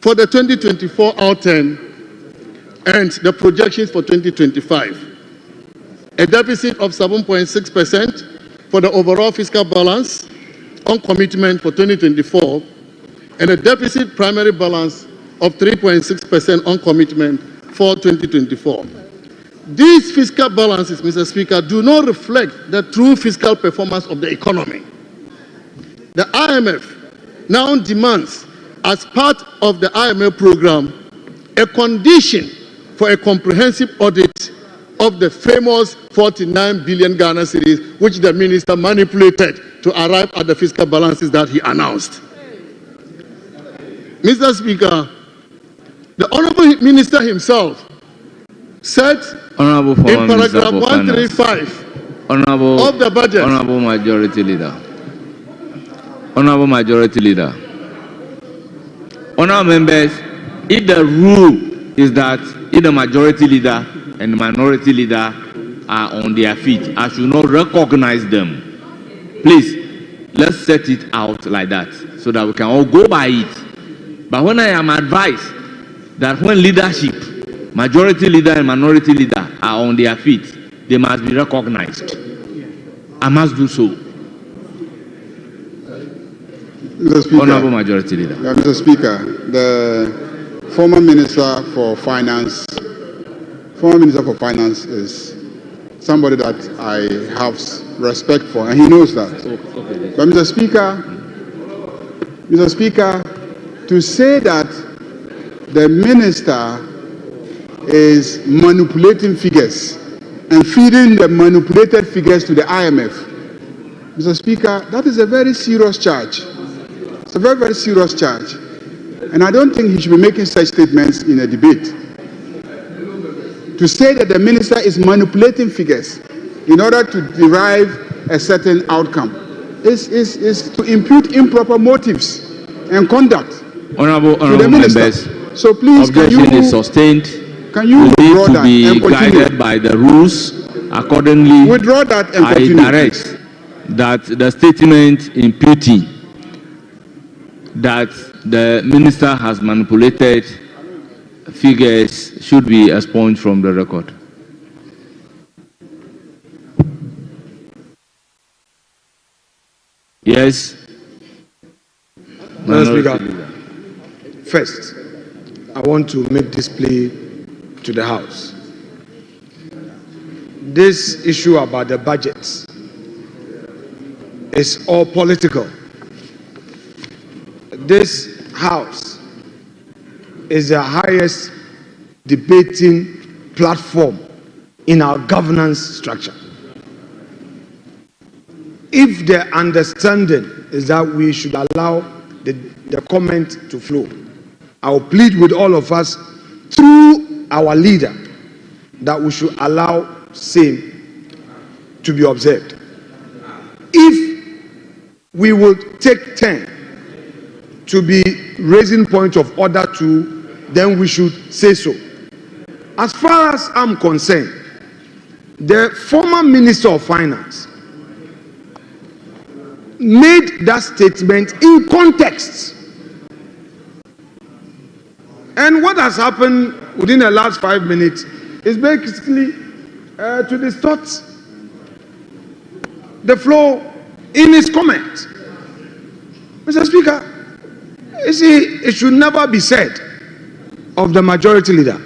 for the 2024 outturn and the projections for 2025. A deficit of 7.6% for the overall fiscal balance on commitment for 2024, and a deficit primary balance of 3.6% on commitment for 2024. These fiscal balances, Mr. Speaker, do not reflect the true fiscal performance of the economy. The IMF now demands, as part of the IMF program, a condition for a comprehensive audit of the famous 49 billion Ghana cedis, which the minister manipulated to arrive at the fiscal balances that he announced. Mr. Speaker, the Honorable Minister himself said in paragraph 135 of the budget. Honorable Majority Leader. Honorable Majority Leader. Honorable members, if the rule is that if the Majority Leader and the Minority Leader are on their feet, I should not recognize them. Please, let's set it out like that so that we can all go by it. But when I am advised that when leadership, Majority Leader and Minority Leader are on their feet, they must be recognized. I must do so. Mr. Speaker, Honorable Majority Leader. Mr. Speaker, the former Minister for Finance is somebody that I have respect for, and he knows that. But Mr. Speaker, to say that the minister is manipulating figures and feeding the manipulated figures to the IMF, Mr. Speaker, that is a very serious charge. It's a very, very serious charge. And I don't think he should be making such statements in a debate. To say that the minister is manipulating figures in order to derive a certain outcome is to impute improper motives and conduct Honorable to the minister. Members, so please, objection is sustained. Can you withdraw that be and continue? guided by the rules accordingly. Withdraw that and I continue. direct that the statement imputing that the minister has manipulated figures should be expunged from the record. Yes. Mr. Speaker, first, I want to make this plea to the House. This issue about the budget is all political. This House is the highest debating platform in our governance structure. If the understanding is that we should allow the comment to flow, I will plead with all of us through our leader that we should allow same to be observed. If we will take 10 to be raising point of order to, then we should say so. As far as I'm concerned, the former Minister of Finance made that statement in context. And what has happened within the last 5 minutes is basically to distort the flow in his comment. Mr. Speaker, you see, it should never be said of the majority leader.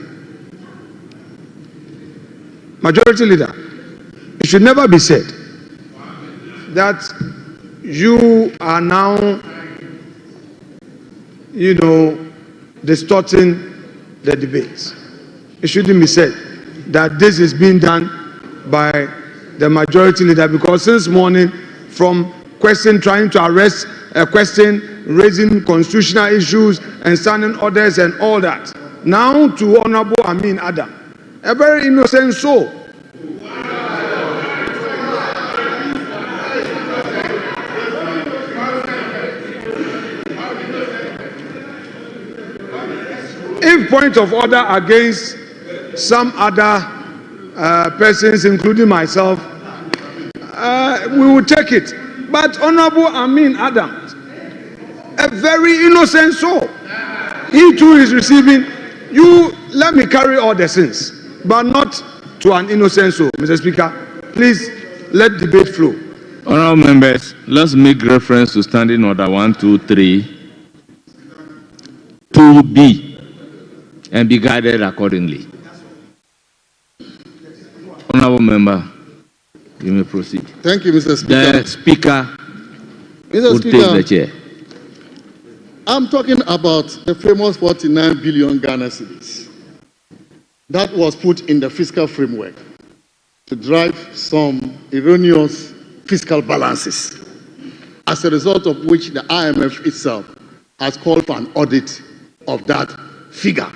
Majority leader, it should never be said that you are now, distorting the debates. It shouldn't be said that this is being done by the majority leader, because since morning, from trying to arrest a question, raising constitutional issues and standing orders and all that, now to Honorable Amin Adam, a very innocent soul. If point of order against some other persons, including myself, we will take it. But Honorable Amin Adams, a very innocent soul, he too is receiving. You let me carry all the sins, but not to an innocent soul. Mr. Speaker, please let debate flow. Honourable members, let's make reference to Standing Order 123 2B and be guided accordingly. Honourable member, you may proceed. Thank you, Mr. Speaker. The Speaker will take the chair. I'm talking about the famous 49 billion Ghana cedis that was put in the fiscal framework to drive some erroneous fiscal balances, as a result of which the IMF itself has called for an audit of that figure.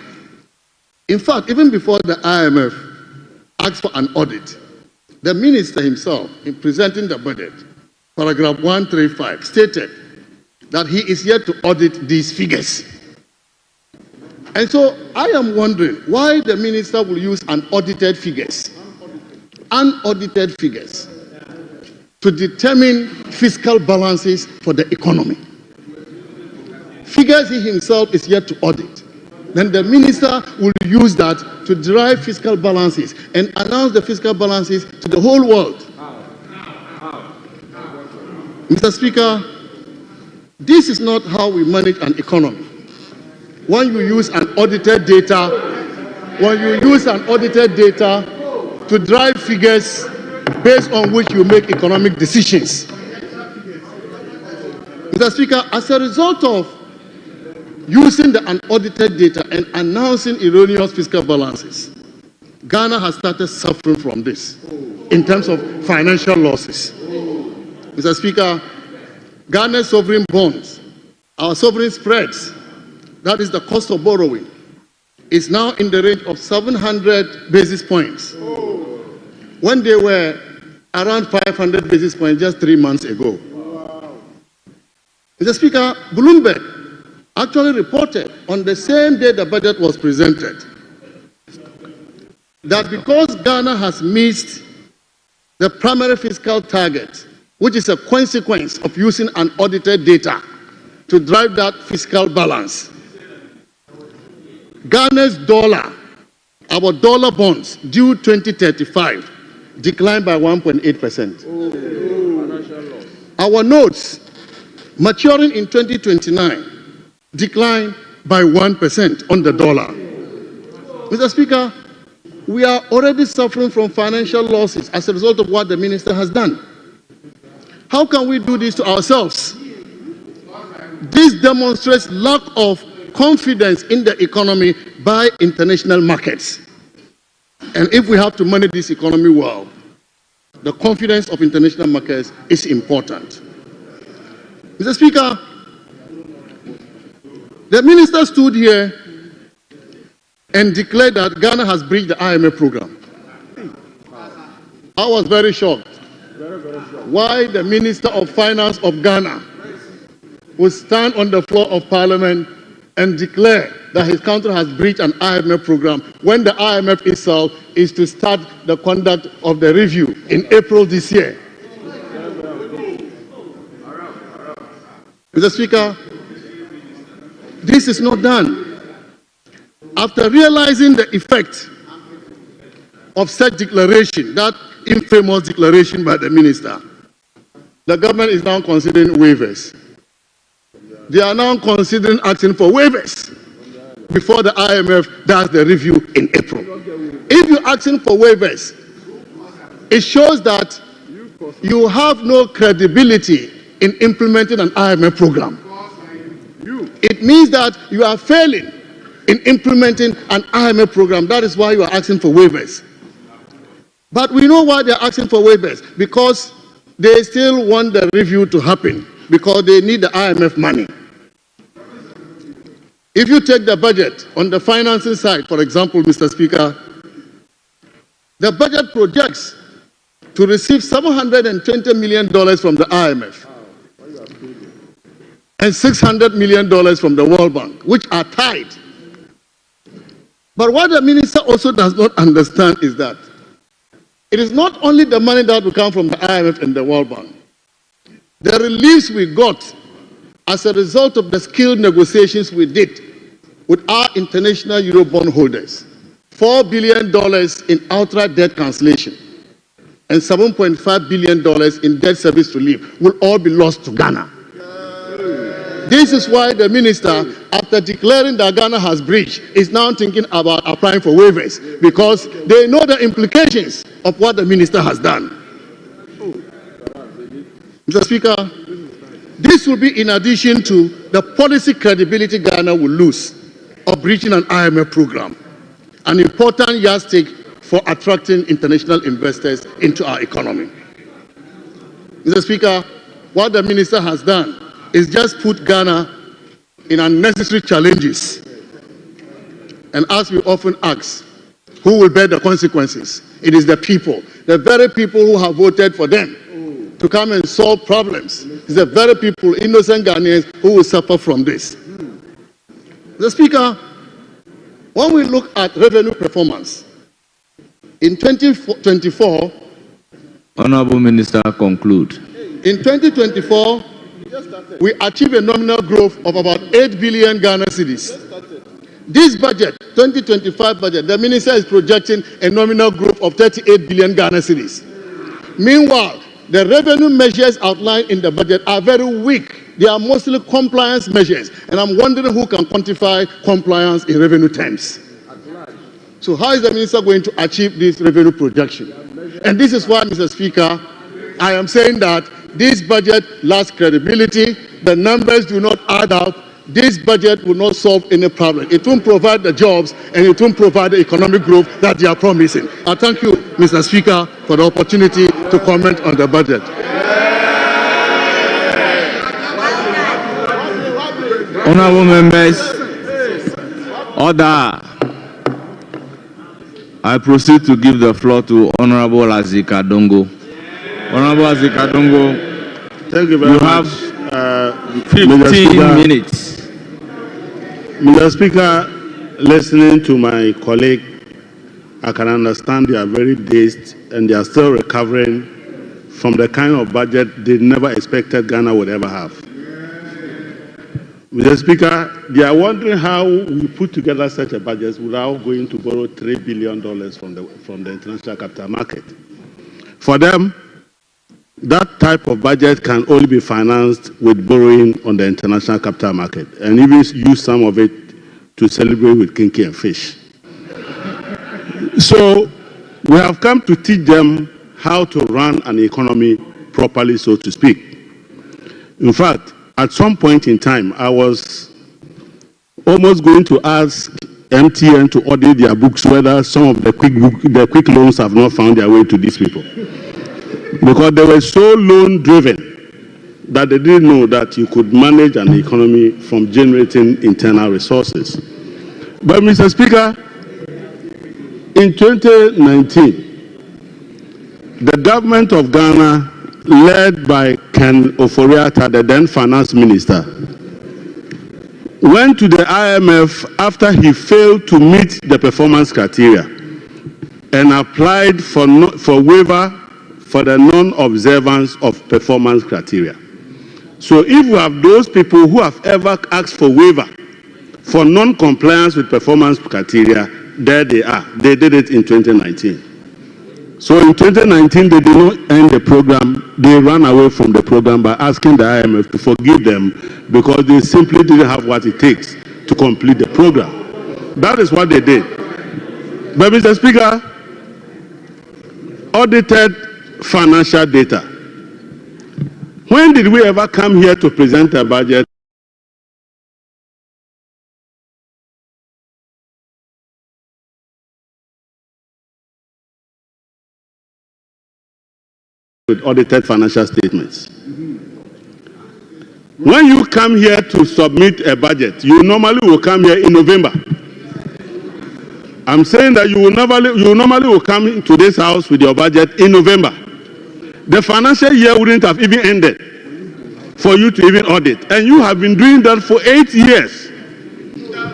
In fact, even before the IMF asked for an audit, the minister himself, in presenting the budget, paragraph 135, stated that he is yet to audit these figures. And so I am wondering why the minister will use unaudited figures to determine fiscal balances for the economy. Figures he himself is yet to audit. Then the minister will use that to drive fiscal balances and announce the fiscal balances to the whole world. Mr. Speaker, this is not how we manage an economy. When you use unaudited data, to drive figures based on which you make economic decisions. Mr. Speaker, as a result of using the unaudited data and announcing erroneous fiscal balances, Ghana has started suffering from this in terms of financial losses. Mr. Speaker, Ghana's sovereign bonds, our sovereign spreads, that is the cost of borrowing, is now in the range of 700 basis points, when they were around 500 basis points just 3 months ago. Mr. Speaker, Bloomberg actually reported on the same day the budget was presented that because Ghana has missed the primary fiscal target, which is a consequence of using unaudited data to drive that fiscal balance, Ghana's dollar, our dollar bonds due 2035, declined by 1.8%. Our notes maturing in 2029 declined by 1% on the dollar. Mr. Speaker, we are already suffering from financial losses as a result of what the minister has done. How can we do this to ourselves? This demonstrates lack of confidence in the economy by international markets. And if we have to manage this economy well, the confidence of international markets is important. Mr. Speaker, the minister stood here and declared that Ghana has breached the IMF program. I was very shocked. Why the Minister of Finance of Ghana would stand on the floor of Parliament and declare that his country has breached an IMF program when the IMF itself is to start the conduct of the review in April this year. Mr. Speaker, this is not done. After realizing the effect of such declaration, that infamous declaration by the minister, the government is now considering waivers. They are now considering asking for waivers before the IMF does the review in April. If you're asking for waivers, it shows that you have no credibility in implementing an IMF program. It means that you are failing in implementing an IMF program. That is why you are asking for waivers. But we know why they are asking for waivers, because they still want the review to happen, because they need the IMF money. If you take the budget on the financing side, for example, Mr. Speaker, the budget projects to receive $720 million from the IMF and $600 million from the World Bank, which are tied. But what the minister also does not understand is that it is not only the money that will come from the IMF and the World Bank. The reliefs we got as a result of the skilled negotiations we did with our international Eurobond holders, $4 billion in outright debt cancellation and $7.5 billion in debt service relief will all be lost to Ghana. This is why the minister, after declaring that Ghana has breached, is now thinking about applying for waivers, because they know the implications of what the minister has done. Mr. Speaker, this will be in addition to the policy credibility Ghana will lose of breaching an IMF program, an important yardstick for attracting international investors into our economy. Mr. Speaker, what the minister has done is just put Ghana in unnecessary challenges. And as we often ask, who will bear the consequences? It is the people, the very people who have voted for them to come and solve problems. It's the very people, innocent Ghanaians, who will suffer from this. Mr. Speaker, when we look at revenue performance, in 2024, Honorable Minister, conclude. In 2024, we achieved a nominal growth of about 8 billion Ghana cedis. This budget, 2025 budget, the minister is projecting a nominal growth of 38 billion Ghana cedis. Meanwhile, the revenue measures outlined in the budget are very weak. They are mostly compliance measures, and I'm wondering who can quantify compliance in revenue terms. So how is the minister going to achieve this revenue projection? And this is why, Mr. Speaker, I am saying that this budget lacks credibility. The numbers do not add up. This budget will not solve any problem. It won't provide the jobs, and it won't provide the economic growth that they are promising. I thank you, Mr. Speaker, for the opportunity to comment on the budget. Honorable members, order. I proceed to give the floor to Honorable Azika Dongo. Honorable Azika Dongo, thank you very much. You have 15 minutes. Mr. Speaker, listening to my colleague, I can understand they are very dazed and they are still recovering from the kind of budget they never expected Ghana would ever have. Mr. Speaker, they are wondering how we put together such a budget without going to borrow $3 billion from the international capital market. For them, that type of budget can only be financed with borrowing on the international capital market, and even use some of it to celebrate with kinky and fish. So we have come to teach them how to run an economy properly, so to speak. In fact, at some point in time, I was almost going to ask MTN to audit their books whether some of the quick loans have not found their way to these people. Because they were so loan-driven that they didn't know that you could manage an economy from generating internal resources. But, Mr. Speaker, in 2019, the government of Ghana, led by Ken Ofori-Atta, the then finance minister, went to the IMF after he failed to meet the performance criteria and applied for waiver for the non-observance of performance criteria. So if we have those people who have ever asked for waiver for non-compliance with performance criteria, there they are. They did it in 2019. So in 2019, they did not end the program. They ran away from the program by asking the IMF to forgive them because they simply didn't have what it takes to complete the program. That is what they did. But Mr. Speaker, audited financial data. When did we ever come here to present a budget with audited financial statements? When you come here to submit a budget, you normally will come here in November. I'm saying that you normally will come to this house with your budget in November. The financial year wouldn't have even ended for you to even audit. And you have been doing that for 8 years.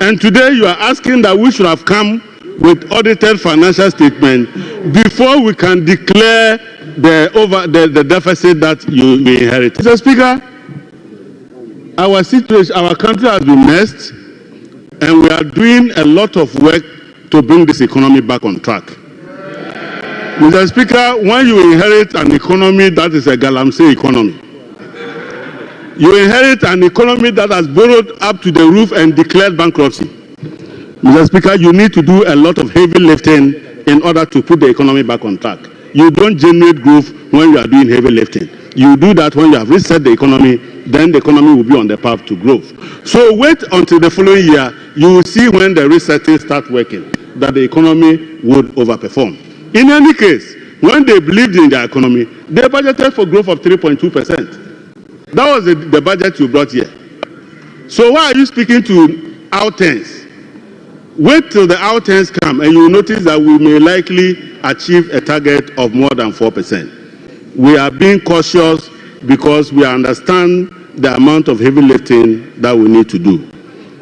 And today you are asking that we should have come with audited financial statement before we can declare the deficit that you inherit. Mr. Speaker, our situation, our country has been messed, and we are doing a lot of work to bring this economy back on track. Mr. Speaker, when you inherit an economy that is a galamsey economy, you inherit an economy that has borrowed up to the roof and declared bankruptcy. Mr. Speaker, you need to do a lot of heavy lifting in order to put the economy back on track. You don't generate growth when you are doing heavy lifting. You do that when you have reset the economy, then the economy will be on the path to growth. So wait until the following year, you will see when the resetting starts working, that the economy would overperform. In any case, when they believed in the economy, they budgeted for growth of 3.2%. That was the budget you brought here. So why are you speaking to outturns? Wait till the outturns come and you will notice that we may likely achieve a target of more than 4%. We are being cautious because we understand the amount of heavy lifting that we need to do.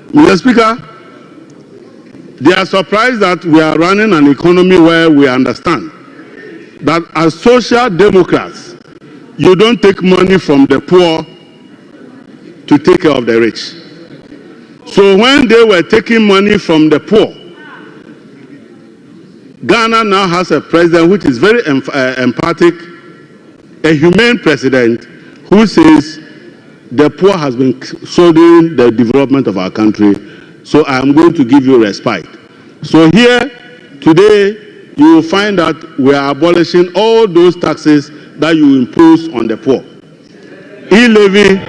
Mr. Speaker, they are surprised that we are running an economy where we understand that as social democrats, you don't take money from the poor to take care of the rich. So when they were taking money from the poor, Ghana now has a president which is very empathic, a humane president who says the poor has been shouldering the development of our country, so I am going to give you respite. So here, today, you will find that we are abolishing all those taxes that you impose on the poor. E-levy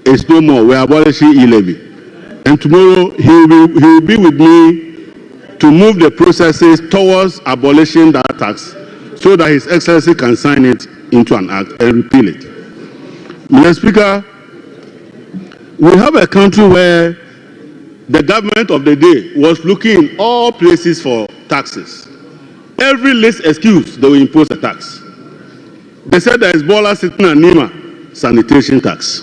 is no more. We are abolishing e-levy. And tomorrow, he will be with me to move the processes towards abolishing that tax so that His Excellency can sign it into an act and repeal it. Mr. Speaker, we have a country where the government of the day was looking in all places for taxes. Every least excuse, they will impose a tax. They said there is Bola sitting and Nima, sanitation tax.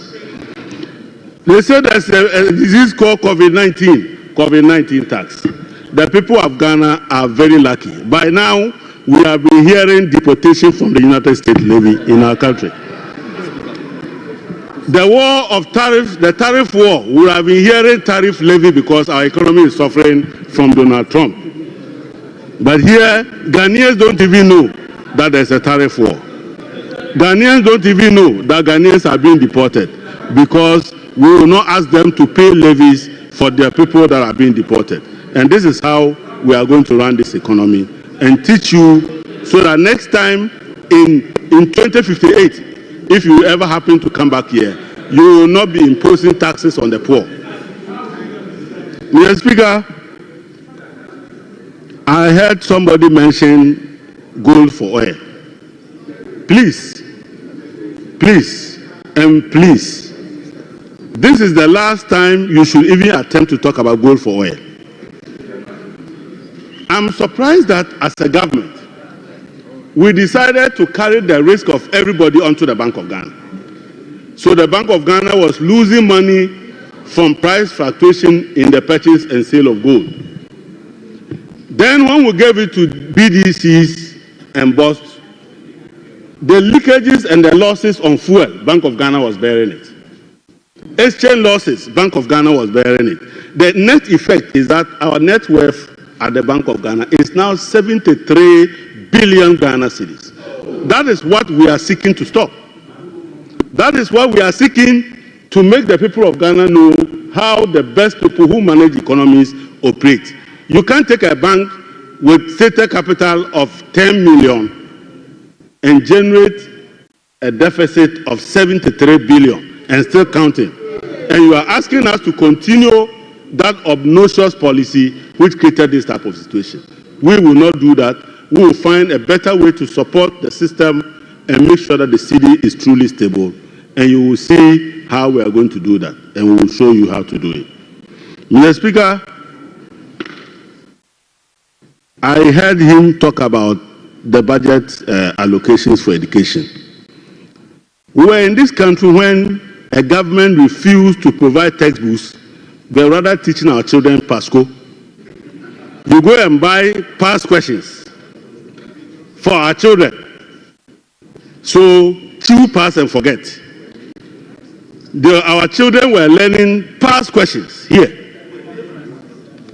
They said there's a disease called COVID-19 tax. The people of Ghana are very lucky. By now, we have been hearing deportation from the United States levy in our country. The war of tariffs, the tariff war, we have been hearing tariff levy because our economy is suffering from Donald Trump. But here, Ghanaians don't even know that there's a tariff war. Ghanaians don't even know that Ghanaians are being deported because we will not ask them to pay levies for their people that are being deported. And this is how we are going to run this economy and teach you so that next time in 2058, if you ever happen to come back here, you will not be imposing taxes on the poor. Mr. Speaker, I heard somebody mention gold for oil. Please, and please, this is the last time you should even attempt to talk about gold for oil. I'm surprised that as a government, we decided to carry the risk of everybody onto the Bank of Ghana. So the Bank of Ghana was losing money from price fluctuation in the purchase and sale of gold. Then when we gave it to BDCs and BOST, the leakages and the losses on fuel, Bank of Ghana was bearing it. Exchange losses, Bank of Ghana was bearing it. The net effect is that our net worth at the Bank of Ghana is now 73 billion Ghana cedis. That is what we are seeking to stop. That is what we are seeking to make the people of Ghana know how the best people who manage economies operate. You can't take a bank with stated capital of 10 million and generate a deficit of 73 billion and still counting. And you are asking us to continue that obnoxious policy which created this type of situation. We will not do that. We will find a better way to support the system and make sure that the city is truly stable. And you will see how we are going to do that. And we will show you how to do it. Mr. Speaker, I heard him talk about the budget allocations for education. We were in this country when a government refused to provide textbooks, but rather teaching our children PASCO. You go and buy past questions for our children. So, chew, pass, and forget. Our children were learning past questions here.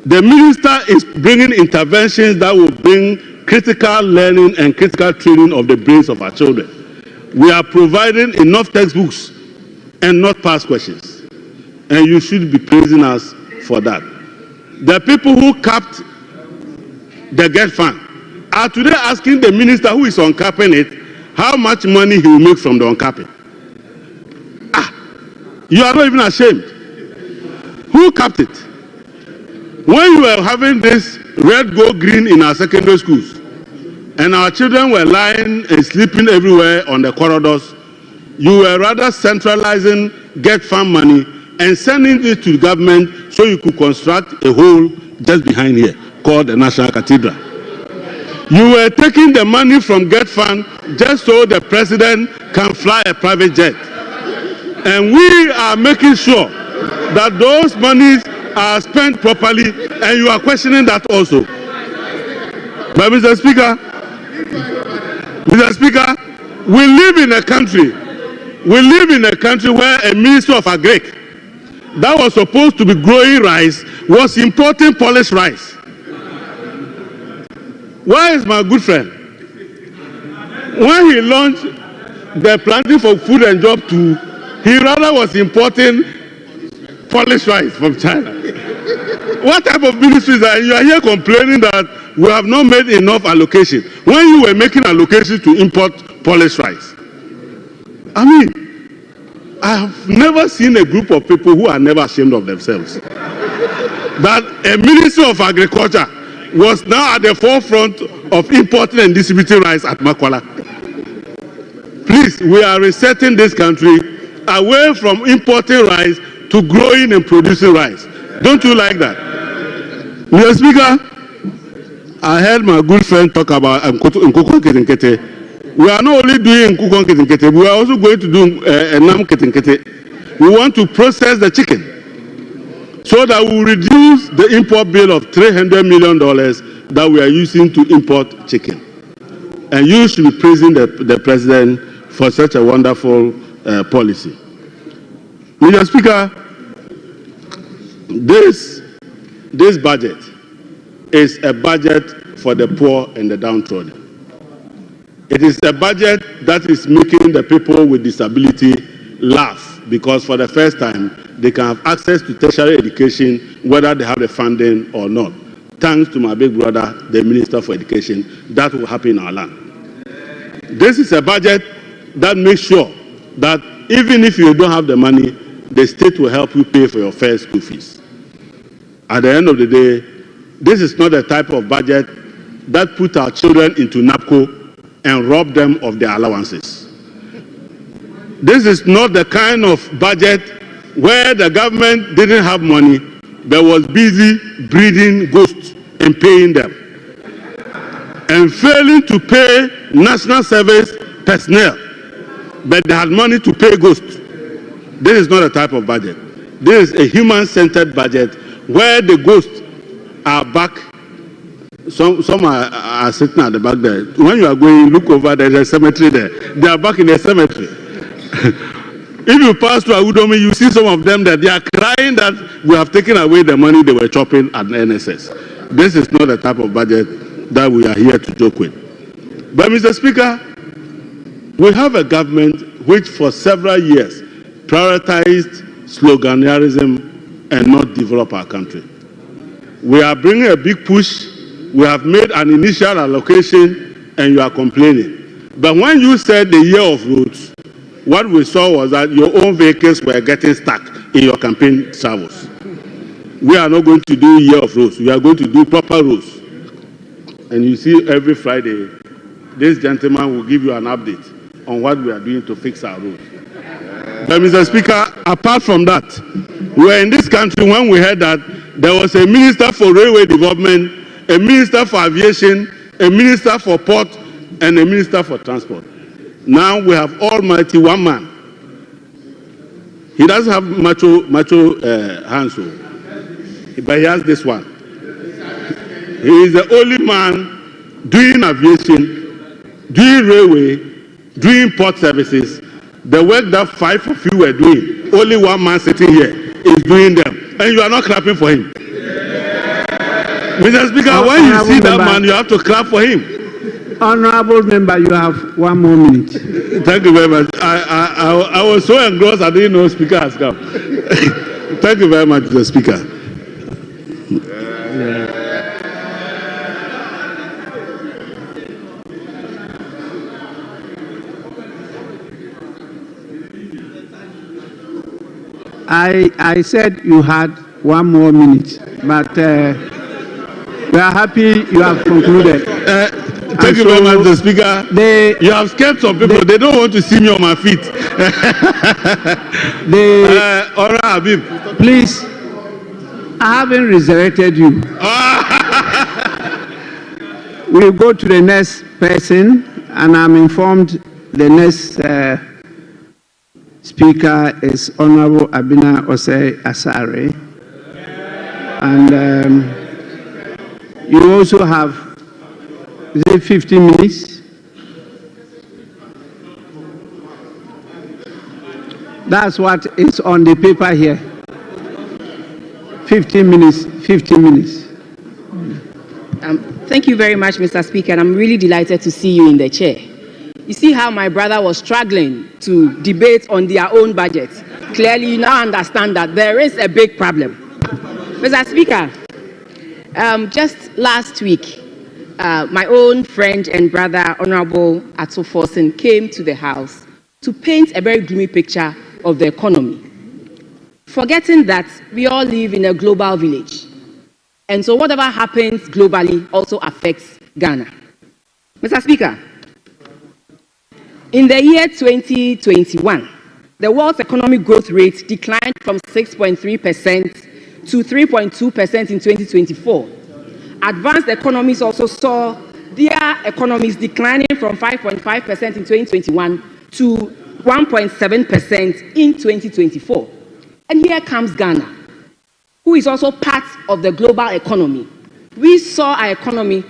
The minister is bringing interventions that will bring critical learning and critical training of the brains of our children. We are providing enough textbooks and not past questions. And you should be praising us for that. The people who capped the GET fund are today asking the minister who is uncapping it how much money he will make from the uncapping. You are not even ashamed. Who capped it? When you were having this red, gold, green in our secondary schools, and our children were lying and sleeping everywhere on the corridors, you were rather centralizing GET fund money and sending it to the government so you could construct a hole just behind here called the National Cathedral. You were taking the money from GET fund just so the president can fly a private jet. And we are making sure that those monies are spent properly, and you are questioning that also. But Mr. Speaker, we live in a country where a minister of agric that was supposed to be growing rice was importing polished rice. Why is my good friend? When he launched the Planting for Food and Job 2, he rather was importing polished rice from China. What type of ministry is that? You are here complaining that we have not made enough allocation when you were making allocations to import polished rice. I mean, I have never seen a group of people who are never ashamed of themselves. That a Ministry of Agriculture was now at the forefront of importing and distributing rice at Makwala. Please, we are resetting this country away from importing rice to growing and producing rice. Don't you like that? Mr. Speaker, I heard my good friend talk about Nkukon Ketinkete. We are not only doing Nkukon Ketinkete, we are also going to do Nam Ketinkete. We want to process the chicken so that we will reduce the import bill of $300 million that we are using to import chicken. And you should be praising the president for such a wonderful policy. Mr. Speaker, this budget is a budget for the poor and the downtrodden. It is a budget that is making the people with disability laugh because for the first time they can have access to tertiary education whether they have the funding or not. Thanks to my big brother, the Minister for Education, that will happen in our land. This is a budget that makes sure that even if you don't have the money, the state will help you pay for your first school fees. At the end of the day, this is not the type of budget that put our children into NAPCO and rob them of their allowances. This is not the kind of budget where the government didn't have money but was busy breeding ghosts and paying them. and failing to pay national service personnel, but they had money to pay ghosts. This is not a type of budget. This is a human-centered budget where the ghosts are back. Some are sitting at the back there. When you are going, look over, there's a cemetery there. They are back in the cemetery. If you pass through Awudomi, you see some of them that they are crying that we have taken away the money they were chopping at NSS. This is not the type of budget that we are here to joke with. But Mr. Speaker, we have a government which for several years prioritized sloganerism and not develop our country. We are bringing a big push. We have made an initial allocation and you are complaining. But when you said the year of roads, what we saw was that your own vehicles were getting stuck in your campaign travels. We are not going to do year of roads. We are going to do proper roads. And you see every Friday, this gentleman will give you an update on what we are doing to fix our roads. But Mr. Speaker, apart from that, we were in this country when we heard that there was a minister for railway development, a minister for aviation, a minister for port, and a minister for transport. Now we have almighty one man. He doesn't have macho hands, but he has this one. He is the only man doing aviation, doing railway, doing port services. The work that 5 of you were doing, only one man sitting here is doing them. And you are not clapping for him. Mr. Speaker, when you see that man, you have to clap for him. Honorable member, you have 1 more minute. Thank you very much. I was so engrossed, I didn't know Speaker has come. Thank you very much, Mr. Speaker. I said you had 1 more minute, but we are happy you have concluded. Thank you very much, Mr. Speaker. You have scared some people. They don't want to see me on my feet. Ora Habib. Please, I haven't resurrected you. We'll go to the next person, and I'm informed the next speaker is Honorable Abina Osei Asare. And you also have, is it 15 minutes? That's what is on the paper here. 15 minutes, 15 minutes. Thank you very much, Mr. Speaker, and I'm really delighted to see you in the chair. You see how my brother was struggling to debate on their own budget. Clearly, you now understand that there is a big problem. Mr. Speaker, just last week, my own friend and brother, Honorable Ato Forson, came to the House to paint a very gloomy picture of the economy, forgetting that we all live in a global village. And so whatever happens globally also affects Ghana. Mr. Speaker, in the year 2021, the world's economic growth rate declined from 6.3% to 3.2% in 2024. Advanced economies also saw their economies declining from 5.5% in 2021 to 1.7% in 2024. And here comes Ghana, who is also part of the global economy. We saw our economy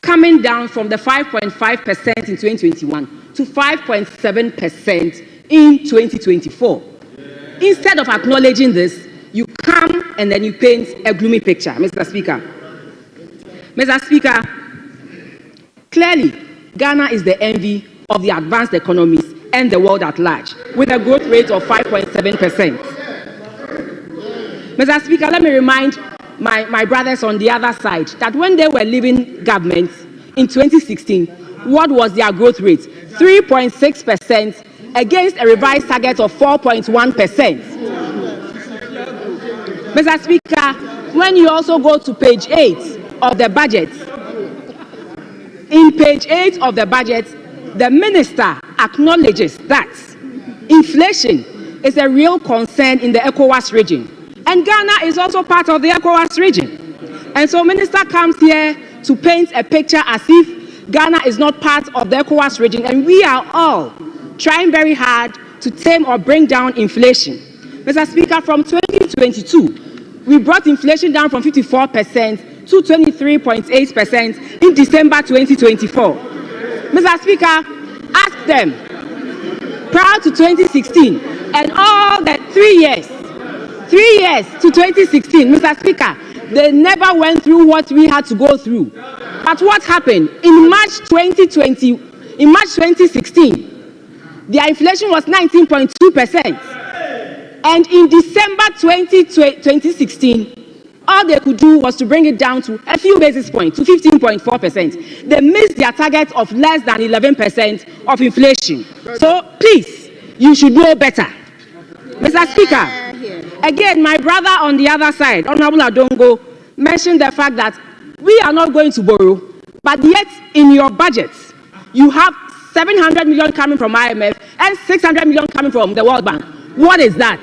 coming down from the 5.5% in 2021 to 5.7% in 2024. Instead of acknowledging this, you come and then you paint a gloomy picture, Mr. Speaker. Mr. Speaker, clearly, Ghana is the envy of the advanced economies and the world at large, with a growth rate of 5.7%. Mr. Speaker, let me remind my brothers on the other side that when they were leaving government in 2016, what was their growth rate? 3.6% against a revised target of 4.1%. Mr. Speaker, when you also go to page 8 of the budget, in page 8 of the budget, the minister acknowledges that inflation is a real concern in the ECOWAS region. And Ghana is also part of the ECOWAS region. And so minister comes here to paint a picture as if Ghana is not part of the ECOWAS region, and we are all trying very hard to tame or bring down inflation. Mr. Speaker, from 2022, we brought inflation down from 54% to 23.8% in December 2024. Mr. Speaker, ask them, prior to 2016, and all the 3 years to 2016, Mr. Speaker, they never went through what we had to go through. But what happened? In March 2016, their inflation was 19.2%. And in December 2016, all they could do was to bring it down to a few basis points, to 15.4%. They missed their target of less than 11% of inflation. So please, you should know better. Mr. Speaker, again, my brother on the other side, Honorable Adongo, mentioned the fact that we are not going to borrow, but yet in your budget, you have 700 million coming from IMF and 600 million coming from the World Bank. What is that?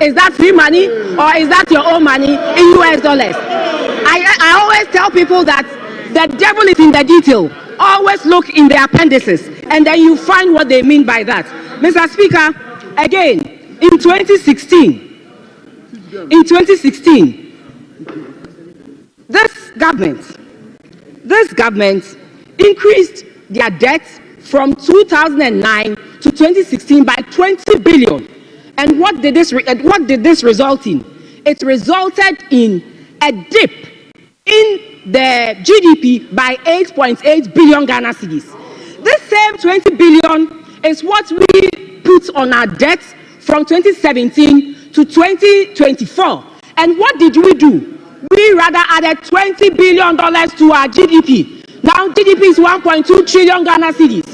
Is that free money or is that your own money in US dollars? I always tell people that the devil is in the detail. Always look in the appendices and then you find what they mean by that. Mr. Speaker, again, in 2016, this government increased their debt from 2009 to 2016 by 20 billion. And what did this result in? It resulted in a dip in the GDP by 8.8 billion Ghana cedis. This same 20 billion is what we put on our debt from 2017 to 2024. And what did we do? We rather added $20 billion to our GDP. Now GDP is 1.2 trillion Ghana cedis.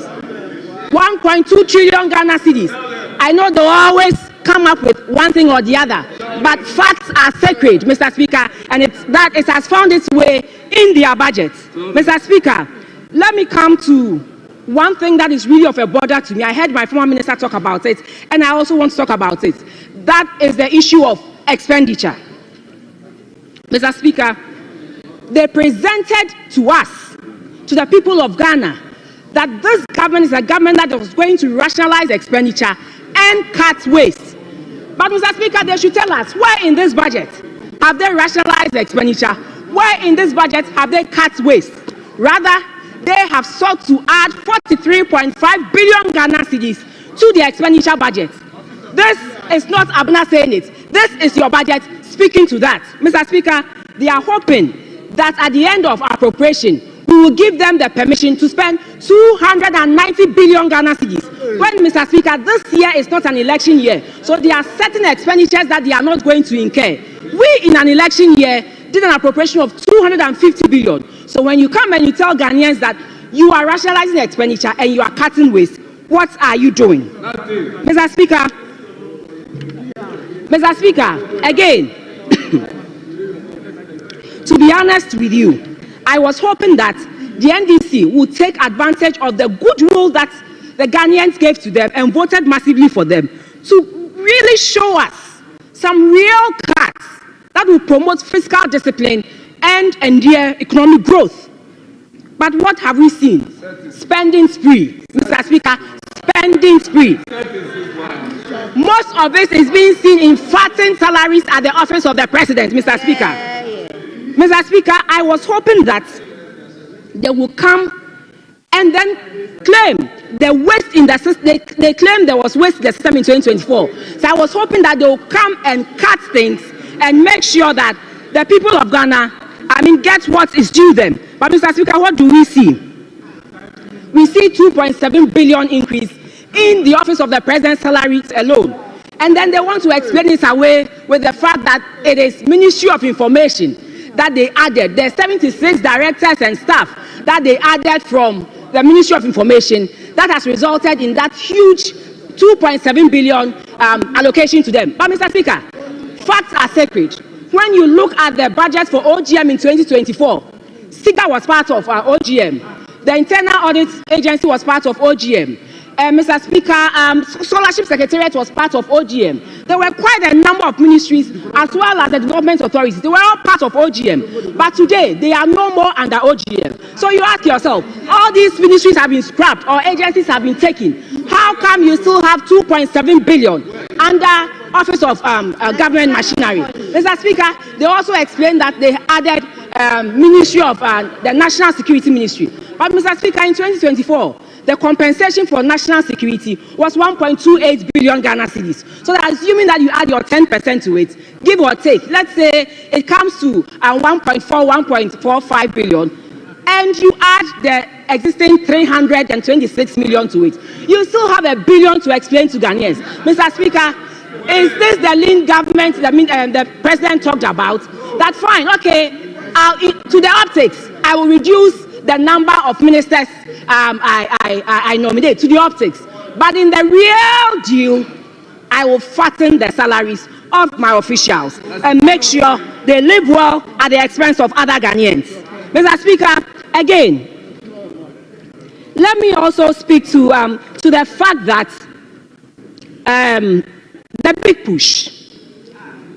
1.2 trillion Ghana cedis. I know they always come up with one thing or the other, but facts are sacred, Mr. Speaker, and it has found its way in their budget. Mr. Speaker, let me come to one thing that is really of a bother to me. I heard my former minister talk about it, and I also want to talk about it. That is the issue of expenditure. Mr. Speaker, they presented to us, to the people of Ghana, that this government is a government that was going to rationalize expenditure and cut waste. But Mr. Speaker, they should tell us, where in this budget have they rationalized expenditure? Where in this budget have they cut waste? Rather, they have sought to add 43.5 billion Ghana cedis to the expenditure budget. This is not Abna saying it. This is your budget speaking to that. Mr. Speaker, they are hoping that at the end of appropriation, we will give them the permission to spend 290 billion Ghana cedis. When, Mr. Speaker, this year is not an election year, so there are certain expenditures that they are not going to incur. We, in an election year, did an appropriation of 250 billion. So when you come and you tell Ghanaians that you are rationalizing expenditure and you are cutting waste, what are you doing? Nothing. Mr. Speaker, again, to be honest with you, I was hoping that the NDC would take advantage of the good rule that the Ghanaians gave to them and voted massively for them to really show us some real cuts that will promote fiscal discipline and endear economic growth. But what have we seen? Spending spree, Mr. Speaker, spending spree. Most of this is being seen in fattened salaries at the office of the president, Mr. Speaker. Mr. Speaker, I was hoping that they will come and then claim the waste in the system. They claim there was waste in the system in 2024. So I was hoping that they will come and cut things and make sure that the people of Ghana, get what is due them. But Mr. Speaker, what do we see? We see 2.7 billion increase in the office of the president's salaries alone. And then they want to explain it away with the fact that it is Ministry of Information that they added. There's 76 directors and staff that they added from the Ministry of Information that has resulted in that huge 2.7 billion allocation to them. But Mr. Speaker, facts are sacred. When you look at the budget for OGM in 2024, SIGA was part of our OGM. The Internal Audit Agency was part of OGM. Mr. Speaker, Scholarship Secretariat was part of OGM. There were quite a number of ministries as well as the development authorities. They were all part of OGM. But today, they are no more under OGM. So you ask yourself, all these ministries have been scrapped or agencies have been taken. How come you still have 2.7 billion under Office of Government Machinery? Mr. Speaker, they also explained that they added Ministry of the National Security Ministry. But Mr. Speaker, in 2024, the compensation for national security was 1.28 billion Ghana cedis. So that assuming that you add your 10% to it, give or take, let's say it comes to 1.45 billion, and you add the existing 326 million to it, you still have $1 billion to explain to Ghanaians. Mr. Speaker, is this the lean government that the president talked about? That's fine. Okay, to the optics, I will reduce the number of ministers I nominate to the optics. But in the real deal, I will fatten the salaries of my officials and make sure they live well at the expense of other Ghanaians. Mr. Speaker, again, let me also speak to the fact that the big push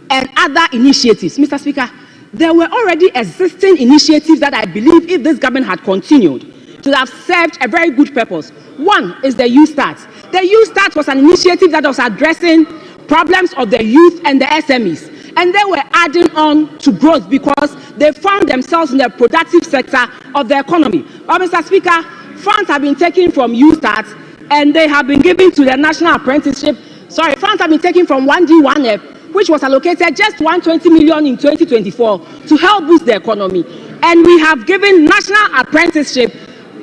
and other initiatives, Mr. Speaker, there were already existing initiatives that I believe if this government had continued to have served a very good purpose. One is the Youth Start. The Youth Start was an initiative that was addressing problems of the youth and the SMEs. And they were adding on to growth because they found themselves in the productive sector of the economy. But Mr. Speaker, funds have been taken from Youth Start and they have been given to the National Apprenticeship. Sorry, funds have been taken from 1D1F, which was allocated just 120 million in 2024 to help boost the economy. And we have given National Apprenticeship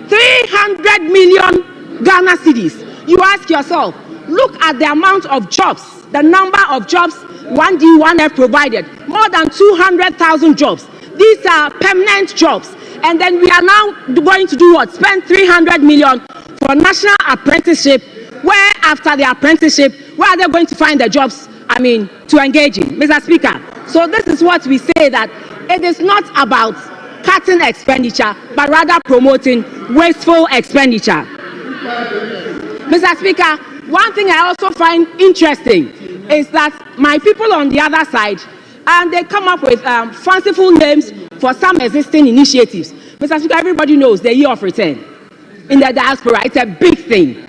300 million Ghana cedis. You ask yourself, look at the amount of jobs, the number of jobs 1D1F provided, more than 200,000 jobs. These are permanent jobs. And then we are now going to do what? Spend 300 million for National Apprenticeship, where after the apprenticeship, where are they going to find the jobs, to engage in? Mr. Speaker, so this is what we say, that it is not about cutting expenditure, but rather promoting wasteful expenditure. Mr. Speaker, one thing I also find interesting is that my people on the other side, and they come up with fanciful names for some existing initiatives. Mr. Speaker, everybody knows the year of return in the diaspora. It's a big thing.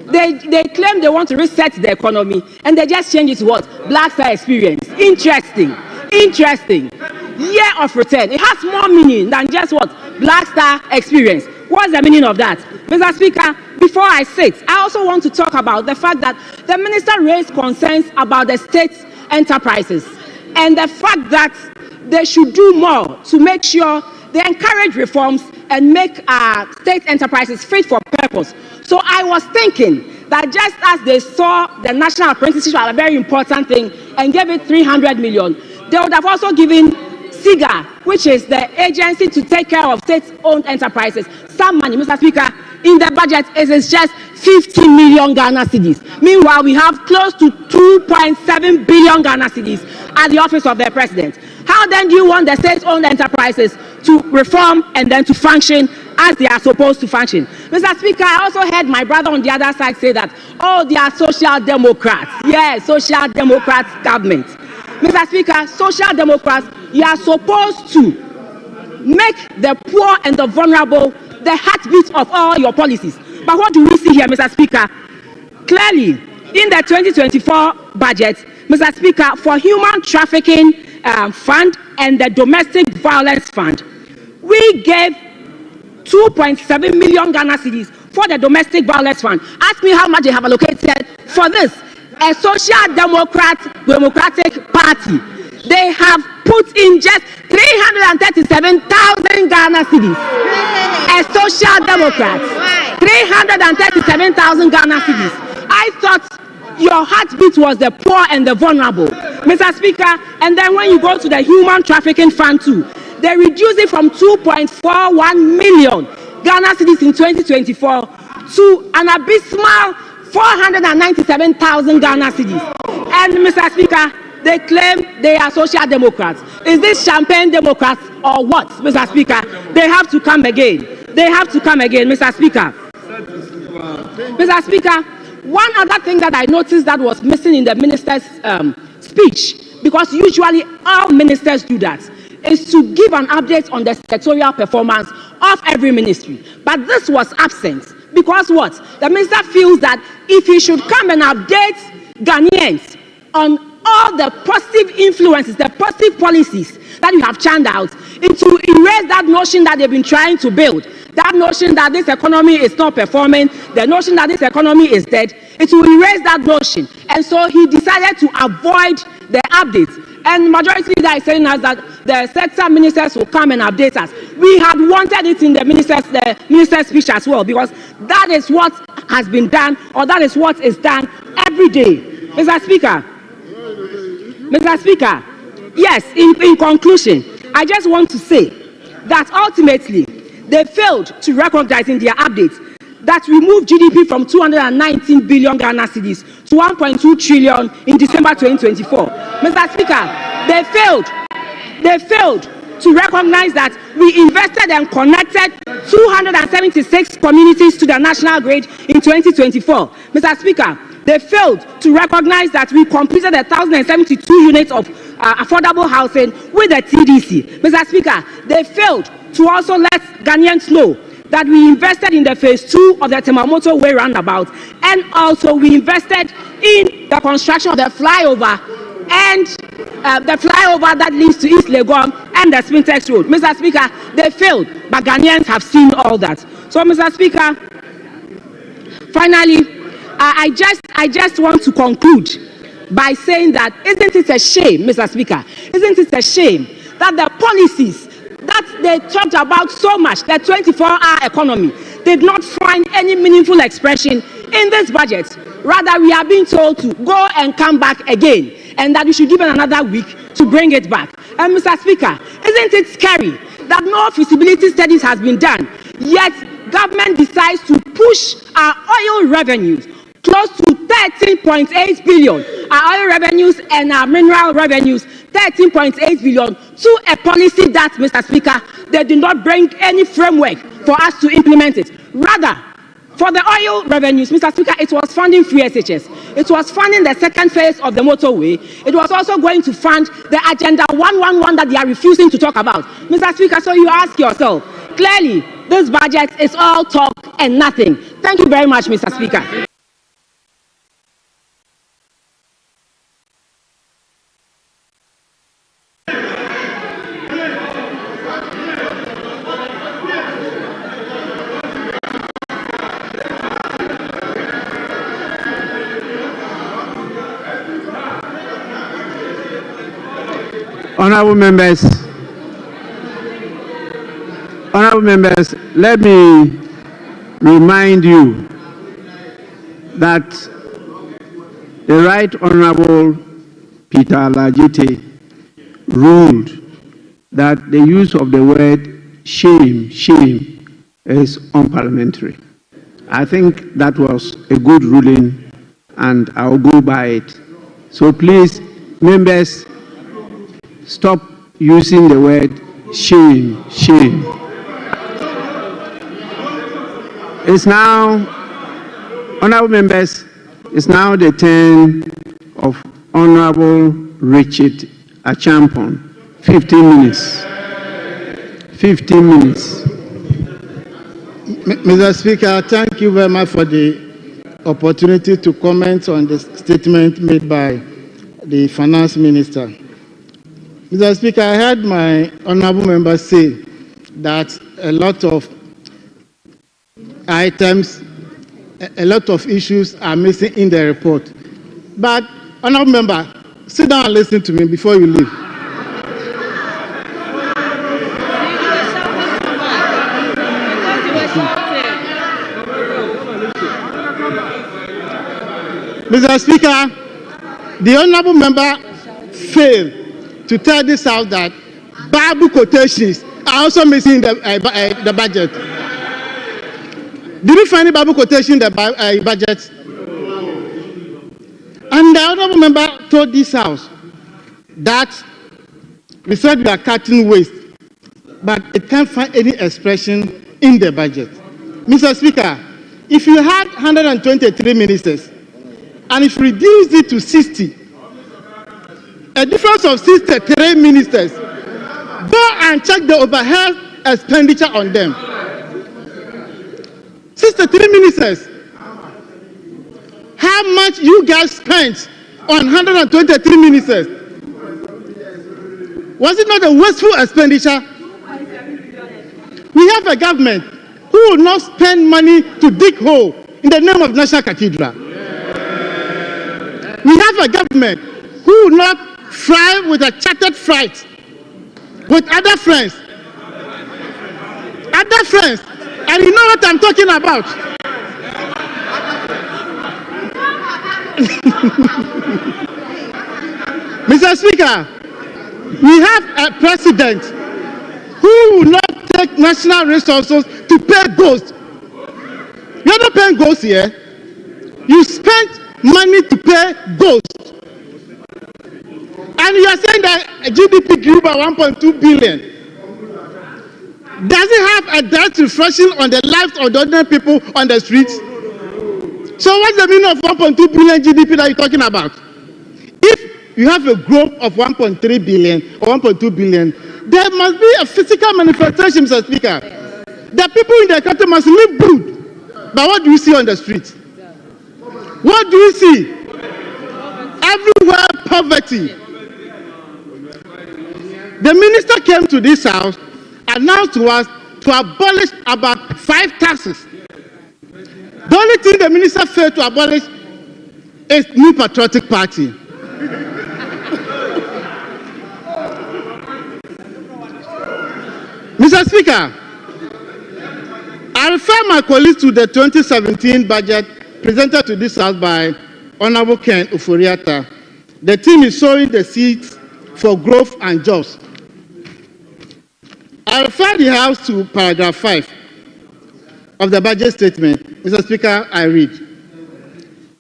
They claim they want to reset the economy, and they just change it to what? Black Star Experience. Interesting. Year of return. It has more meaning than just what? Black Star Experience. What's the meaning of that? Mr. Speaker, before I sit, I also want to talk about the fact that the minister raised concerns about the state enterprises and the fact that they should do more to make sure they encourage reforms and make state enterprises fit for purpose. So I was thinking that just as they saw the National Apprenticeship as a very important thing and gave it 300 million, they would have also given SIGA, which is the agency to take care of state-owned enterprises, some money. Mr. Speaker, in the budget, it is just 50 million Ghana cedis. Meanwhile, we have close to 2.7 billion Ghana cedis at the office of the president. How then do you want the state-owned enterprises to reform and then to function as they are supposed to function? Mr. Speaker, I also heard my brother on the other side say that, oh, they are social democrats. Yes, social democrats government. Mr. Speaker, social democrats, you are supposed to make the poor and the vulnerable the heartbeat of all your policies. But what do we see here, Mr. Speaker? Clearly, in the 2024 budget, Mr. Speaker, for human trafficking fund and the domestic violence fund, we gave 2.7 million Ghana cedis for the domestic violence fund. Ask me how much they have allocated for this. A social democratic party, they have put in just 337,000 Ghana cedis. A social democrat, 337,000 Ghana cedis. I thought your heartbeat was the poor and the vulnerable, Mr. Speaker. And then when you go to the human trafficking fund too, they reduced it from 2.41 million Ghana cedis in 2024 to an abysmal 497,000 Ghana cedis. And Mr. Speaker, they claim they are social democrats. Is this champagne democrats or what, Mr. Speaker? They have to come again. They have to come again, Mr. Speaker. Mr. Speaker, one other thing that I noticed that was missing in the minister's speech, because usually all ministers do that, is to give an update on the sectorial performance of every ministry. But this was absent because what? The minister feels that if he should come and update Ghanaians on all the positive influences, the positive policies that you have churned out, it will erase that notion that they've been trying to build, that notion that this economy is not performing, the notion that this economy is dead. It will erase that notion. And so he decided to avoid the updates. And majority leader is saying us that the sector ministers will come and update us. We had wanted it in the minister's speech as well, because that is what has been done, or that is what is done every day. Mr. Speaker, yes, in conclusion, I just want to say that ultimately they failed to recognize in their updates that we moved GDP from 219 billion Ghana cedis to 1.2 trillion in December 2024. Mr. Speaker, they failed to recognize that we invested and connected 276 communities to the national grid in 2024. Mr. Speaker, they failed to recognize that we completed 1,072 units of affordable housing with the TDC. Mr. Speaker, they failed to also let Ghanaians know that we invested in the phase 2 of the Temamoto Way roundabout, and also we invested in the construction of the flyover and the flyover that leads to East Legon and the Spintex Road. Mr. Speaker, they failed, but Ghanaians have seen all that. So, Mr. Speaker, finally, I just want to conclude by saying that isn't it a shame, Mr. Speaker, isn't it a shame that the policies that they talked about so much, the 24-hour economy, did not find any meaningful expression in this budget. Rather, we are being told to go and come back again, and that we should give it another week to bring it back. And Mr. Speaker, isn't it scary that no feasibility studies has been done, yet government decides to push our oil revenues close to 13.8 billion, our oil revenues and our mineral revenues, 13.8 billion, to a policy that, Mr. Speaker, they did not bring any framework for us to implement it. Rather, for the oil revenues, Mr. Speaker, it was funding free SHS. It was funding the second phase of the motorway. It was also going to fund the Agenda 111 that they are refusing to talk about. Mr. Speaker, so you ask yourself, clearly, this budget is all talk and nothing. Thank you very much, Mr. Speaker. Honorable members, let me remind you that the Right Honorable Peter Alajite ruled that the use of the word shame is unparliamentary. I think that was a good ruling, and I'll go by it. So please, members, stop using the word shame. It's now, honorable members, it's now the turn of Honorable Richard Achampon. 15 minutes. 15 minutes. Mr. Speaker, thank you very much for the opportunity to comment on the statement made by the Finance Minister. Mr. Speaker, I heard my honorable member say that a lot of items, a lot of issues are missing in the report. But, honorable member, sit down and listen to me before you leave. Mr. Speaker, the honorable member failed to tell this House that Bible quotations are also missing in the budget. Did you find any Bible quotation in the budget? And the honorable member told this House that we said we are cutting waste, but it can't find any expression in the budget. Mr. Speaker, if you had 123 ministers, and if you reduce it to 60, a difference of 63 ministers, go and check the overhead expenditure on them. 63 ministers. How much you guys spent on 123 ministers? Was it not a wasteful expenditure? We have a government who will not spend money to dig hole in the name of National Cathedral. We have a government who will not fly with a chartered flight with other friends. Other friends. And you know what I'm talking about. Mr. Speaker, we have a president who will not take national resources to pay ghosts. You're not paying ghosts here. You spent money to pay ghosts. And you are saying that GDP grew by 1.2 billion. Does it have a direct reflection on the lives of the ordinary people on the streets? So what's the meaning of 1.2 billion GDP that you're talking about? If you have a growth of 1.3 billion or 1.2 billion, there must be a physical manifestation, Mr. Speaker. The people in the country must live good. But what do you see on the streets? What do you see? Everywhere poverty. The minister came to this house, announced to us to abolish about 5 taxes. The only thing the minister failed to abolish is New Patriotic Party. Mr. Speaker, I refer my colleagues to the 2017 budget presented to this house by Honorable Ken Ufuriata. The team is sowing the seeds for growth and jobs. I refer the House to paragraph 5 of the budget statement. Mr. Speaker, I read.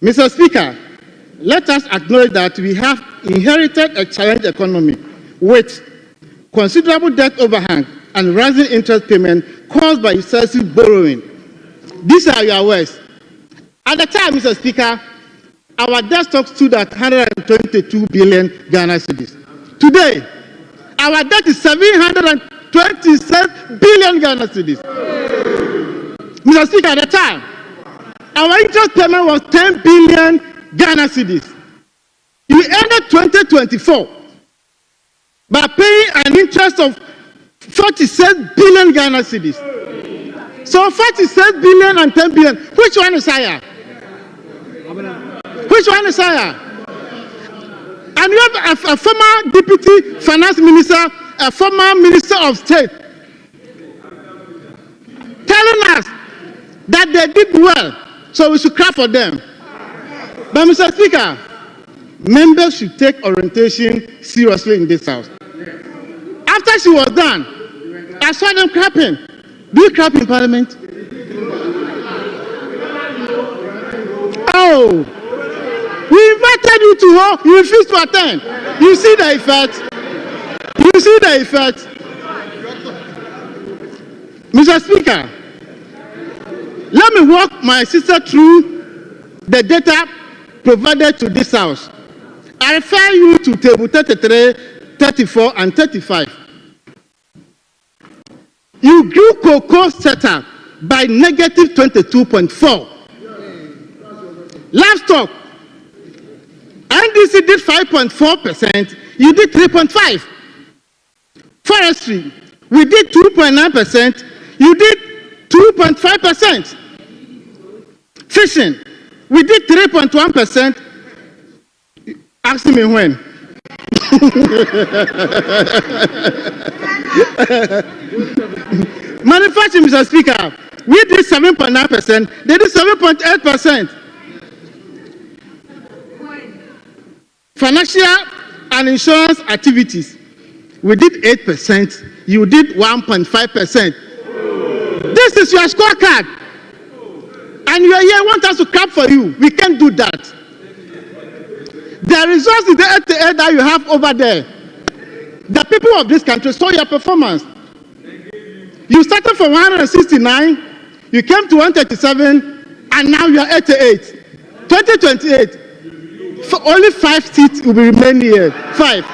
Mr. Speaker, let us acknowledge that we have inherited a challenged economy with considerable debt overhang and rising interest payment caused by excessive borrowing. These are your words. At the time, Mr. Speaker, our debt stock stood at 122 billion Ghana cedis. Today, our debt is 727 billion Ghana cedis. Mr. Speaker, at the time, our interest payment was 10 billion Ghana cedis. We ended 2024 by paying an interest of 46 billion Ghana cedis. So 46 billion and 10 billion, which one is higher? Which one is higher? And you have a former deputy finance minister, a former minister of state, telling us that they did well, so we should clap for them. But Mr. Speaker, members should take orientation seriously in this house. After she was done, I saw them clapping. Do you clap in Parliament? Oh, we invited you to her, you refused to attend. You see the effect. You see the effect. Mr. Speaker, let me walk my sister through the data provided to this house. I refer you to table 33, 34, and 35. You grew cocoa sector by negative 22.4. Livestock, NDC did 5.4%, you did 3.5%. Forestry, we did 2.9%, you did 2.5%. Fishing, we did 3.1%. Ask me when. Manufacturing, Mr. Speaker, we did 7.9%, they did 7.8%. Financial and insurance activities, we did 8%, you did 1.5%. This is your scorecard. And you are here, want us to clap for you. We can't do that. The results is the 88 that you have over there. The people of this country saw your performance. You started from 169, you came to 137, and now you are 88. 2028, for only 5 seats will be remaining here. 5.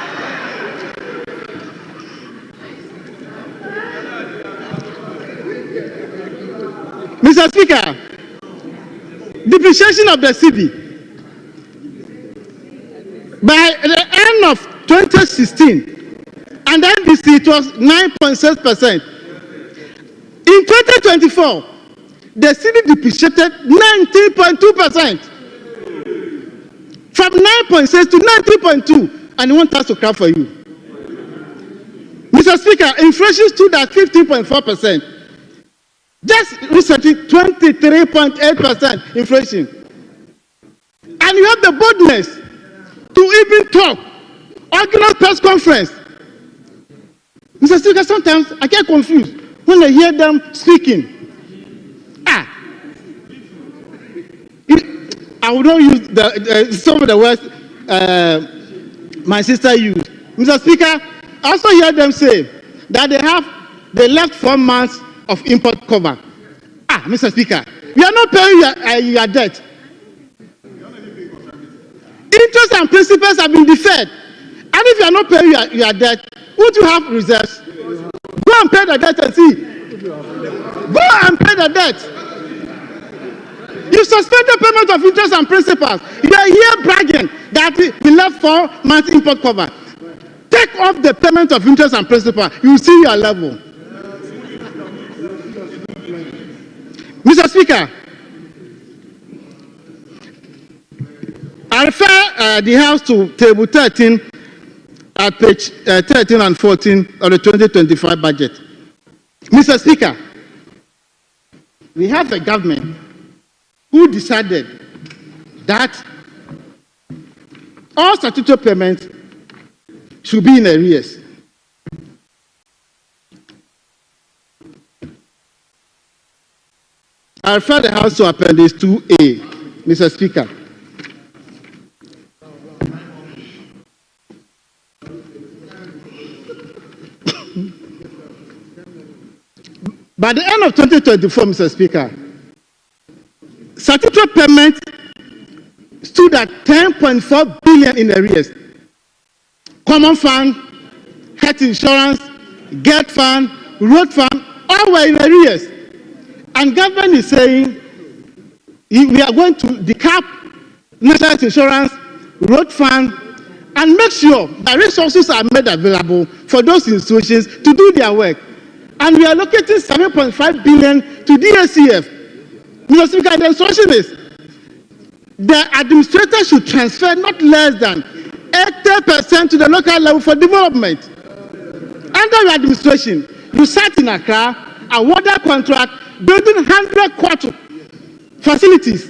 Mr. Speaker, depreciation of the city. By the end of 2016, and NDC, it was 9.6%. In 2024, the city depreciated 19.2%. From 9.6 to 19.2, and they want us to clap for you. Mr. Speaker, inflation stood at 15.4%. Just recently, 23.8% inflation. And you have the boldness to even talk, organize press conference. Mr. Speaker, sometimes I get confused when I hear them speaking. I will not use some of the words my sister used. Mr. Speaker, I also hear them say that they left 4 months of import cover. Mr. Speaker, you are not paying your debt. Interest and principals have been deferred. And if you are not paying your debt, would you have reserves? Go and pay the debt and see. Go and pay the debt. You suspended payment of interest and principals. You are here bragging that we left 4 months import cover. Take off the payment of interest and principal. You will see your level. Mr. Speaker, I refer the House to table 13 at page 13 and 14 of the 2025 budget. Mr. Speaker, we have a government who decided that all statutory payments should be in arrears. I refer the House to Appendix 2A, Mr. Speaker. By the end of 2024, Mr. Speaker, statutory payment stood at 10.4 billion in arrears. Common fund, health insurance, GET fund, road fund, all were in arrears. And government is saying we are going to decap national health insurance, road fund, and make sure that resources are made available for those institutions to do their work. And we are allocating 7.5 billion to DACF. Mr. Speaker, the instruction is the administrator should transfer not less than 80% to the local level for development. Under your administration, you sat in Accra, awarded contract, building 100 quarter facilities.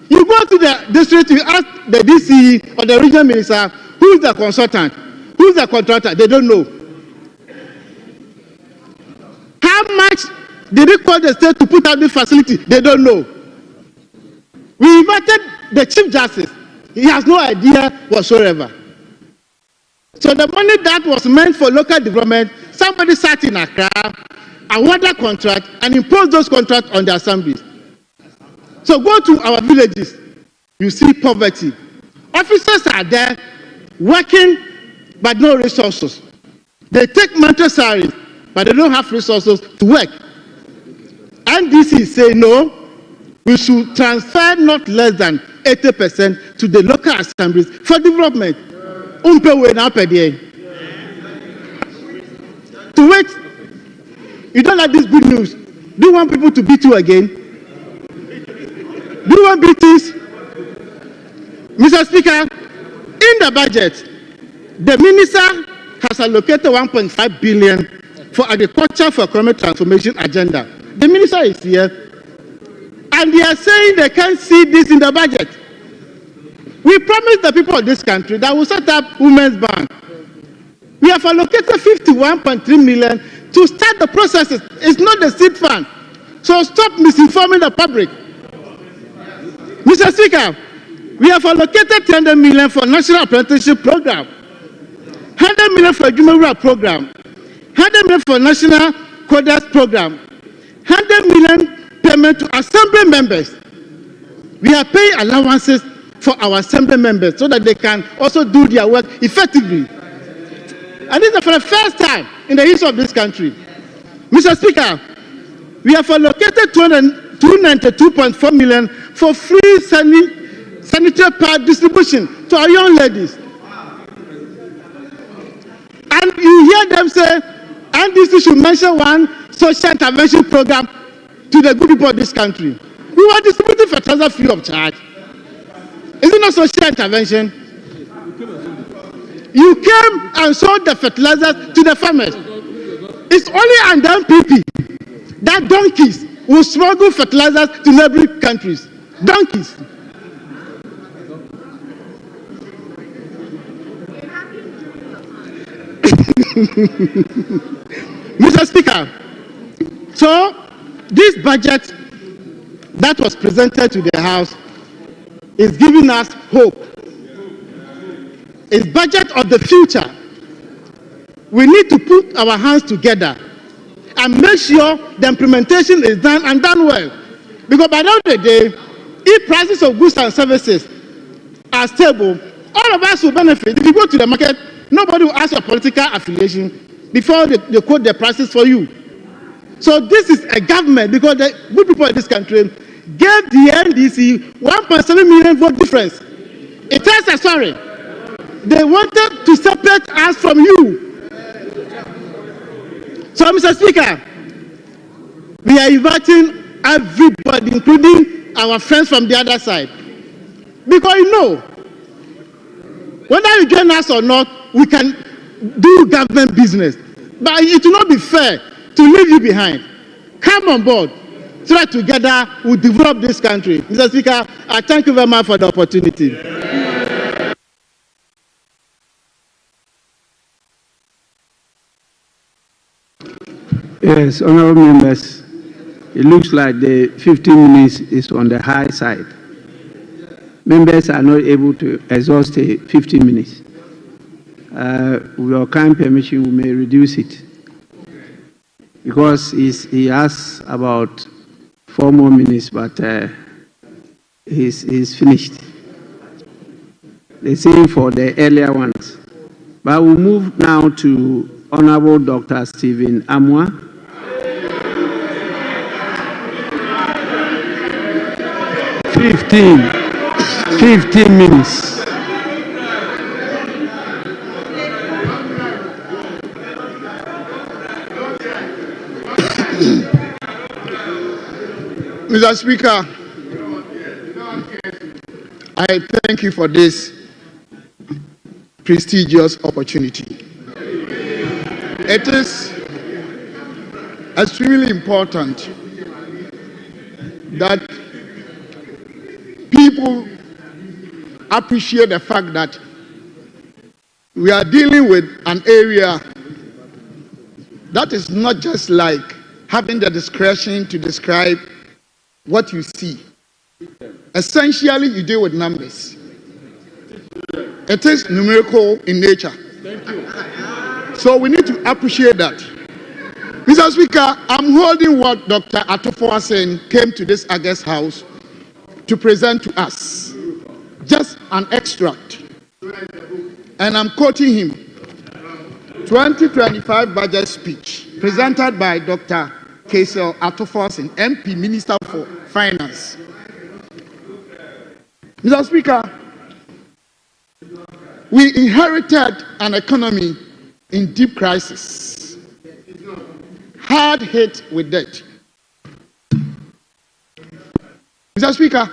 You go to the district, you ask the DC or the regional minister, who is the consultant, who is the contractor, they don't know. How much did it cost the state to put out this facility? They don't know. We invited the Chief Justice. He has no idea whatsoever. So the money that was meant for local development, somebody sat in Accra, awarded contract, and imposed those contracts on the assemblies. So go to our villages, you see poverty. Officers are there working, but no resources. They take monthly salaries, but they don't have resources to work. NDC is saying no, we should transfer not less than 80% to the local assemblies for development. To wait, you don't like this good news. Do you want people to beat you again? Do you want beatings? Mr. Speaker, in the budget, the minister has allocated 1.5 billion for agriculture for economic transformation agenda. The minister is here, and they are saying they can't see this in the budget. We promised the people of this country that we'll set up Women's Bank. We have allocated 51.3 million to start the processes. It's not the seed fund. So stop misinforming the public. Mr. Speaker, we have allocated 300 million for National Apprenticeship Program, 100 million for Jumawura Program, 100 million for National Coders Program, 100 million payment to assembly members. We are paying allowances for our assembly members so that they can also do their work effectively. And this is for the first time in the history of this country. Mr. Speaker, we have allocated 292.4 million for free sanitary pad distribution to our young ladies. And you hear them say, NDC should mention one social intervention program to the good people of this country. We were distributing fertilizer free of charge. Is it not social intervention? You came and sold the fertilizer to the farmers. It's only under NPP that donkeys will smuggle fertilizers to neighboring countries. Donkeys. Mr. Speaker, so this budget that was presented to the House is giving us hope. It's budget of the future. We need to put our hands together and make sure the implementation is done and done well. Because by the end of the day, if prices of goods and services are stable, all of us will benefit. If you go to the market, nobody will ask your political affiliation before they quote the prices for you. So this is a government, because the good people in this country gave the NDC 1.7 million vote difference. It tells a story. They wanted to separate us from you. So, Mr. Speaker, we are inviting everybody, including our friends from the other side. Because you know, whether you join us or not, we can do government business. But it will not be fair to leave you behind. Come on board so that together we'll develop this country. Mr. Speaker, I thank you very much for the opportunity. Yes, honorable members, it looks like the 15 minutes is on the high side. Members are not able to exhaust the 15 minutes. With your kind permission, we may reduce it. Because he has about 4 more minutes, but he's finished. The same for the earlier ones. But we'll move now to Honorable Dr. Stephen Amwa. Fifteen minutes. Mr. Speaker, I thank you for this prestigious opportunity. It is extremely important that people appreciate the fact that we are dealing with an area that is not just like having the discretion to describe what you see. Essentially, you deal with numbers. It is numerical in nature. Thank you. So we need to appreciate that. Mr. Speaker, I'm holding what Dr. Atofo-Asen came to this August House to present to us. Just an extract. And I'm quoting him. 2025 budget speech presented by Dr. Kaisel Atofo-Asen, MP, Minister for Finance. Mr. Speaker, we inherited an economy in deep crisis, hard hit with debt. Mr. Speaker,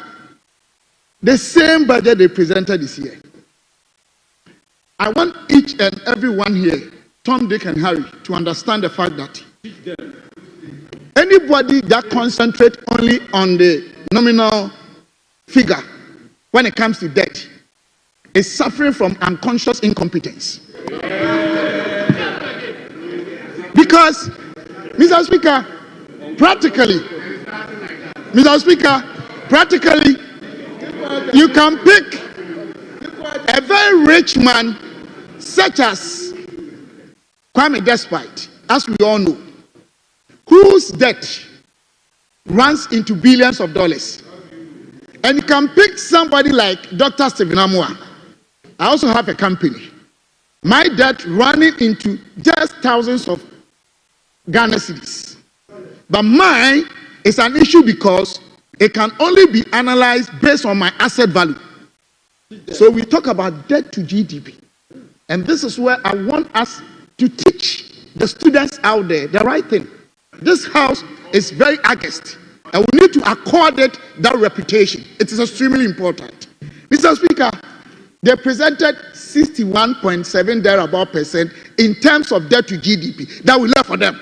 the same budget they presented this year. I want each and every one here, Tom, Dick, and Harry, to understand the fact that anybody that concentrates only on the nominal figure when it comes to debt is suffering from unconscious incompetence. Because, Mr. Speaker, practically, you can pick a very rich man such as Kwame Despite, as we all know, whose debt runs into billions of dollars. And you can pick somebody like Dr. Stephen Amua. I also have a company. My debt running into just thousands of Ghana cedis. But mine is an issue because it can only be analyzed based on my asset value. So we talk about debt to GDP. And this is where I want us to teach the students out there the right thing. This house is very august, and we need to accord it that reputation. It is extremely important. Mr. Speaker, they presented 61.7 thereabout percent in terms of debt to GDP that we left for them.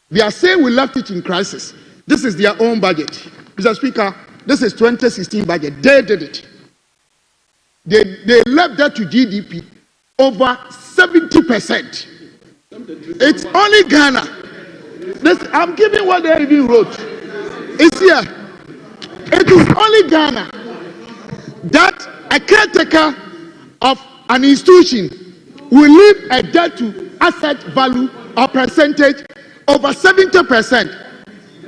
They are saying we left it in crisis. This is their own budget. Mr. Speaker, this is 2016 budget. They did it. They left debt to GDP over 70%. It's only Ghana. I'm giving what they even wrote. It's here. It is only Ghana that a caretaker of an institution will leave a debt to asset value or percentage over 70%,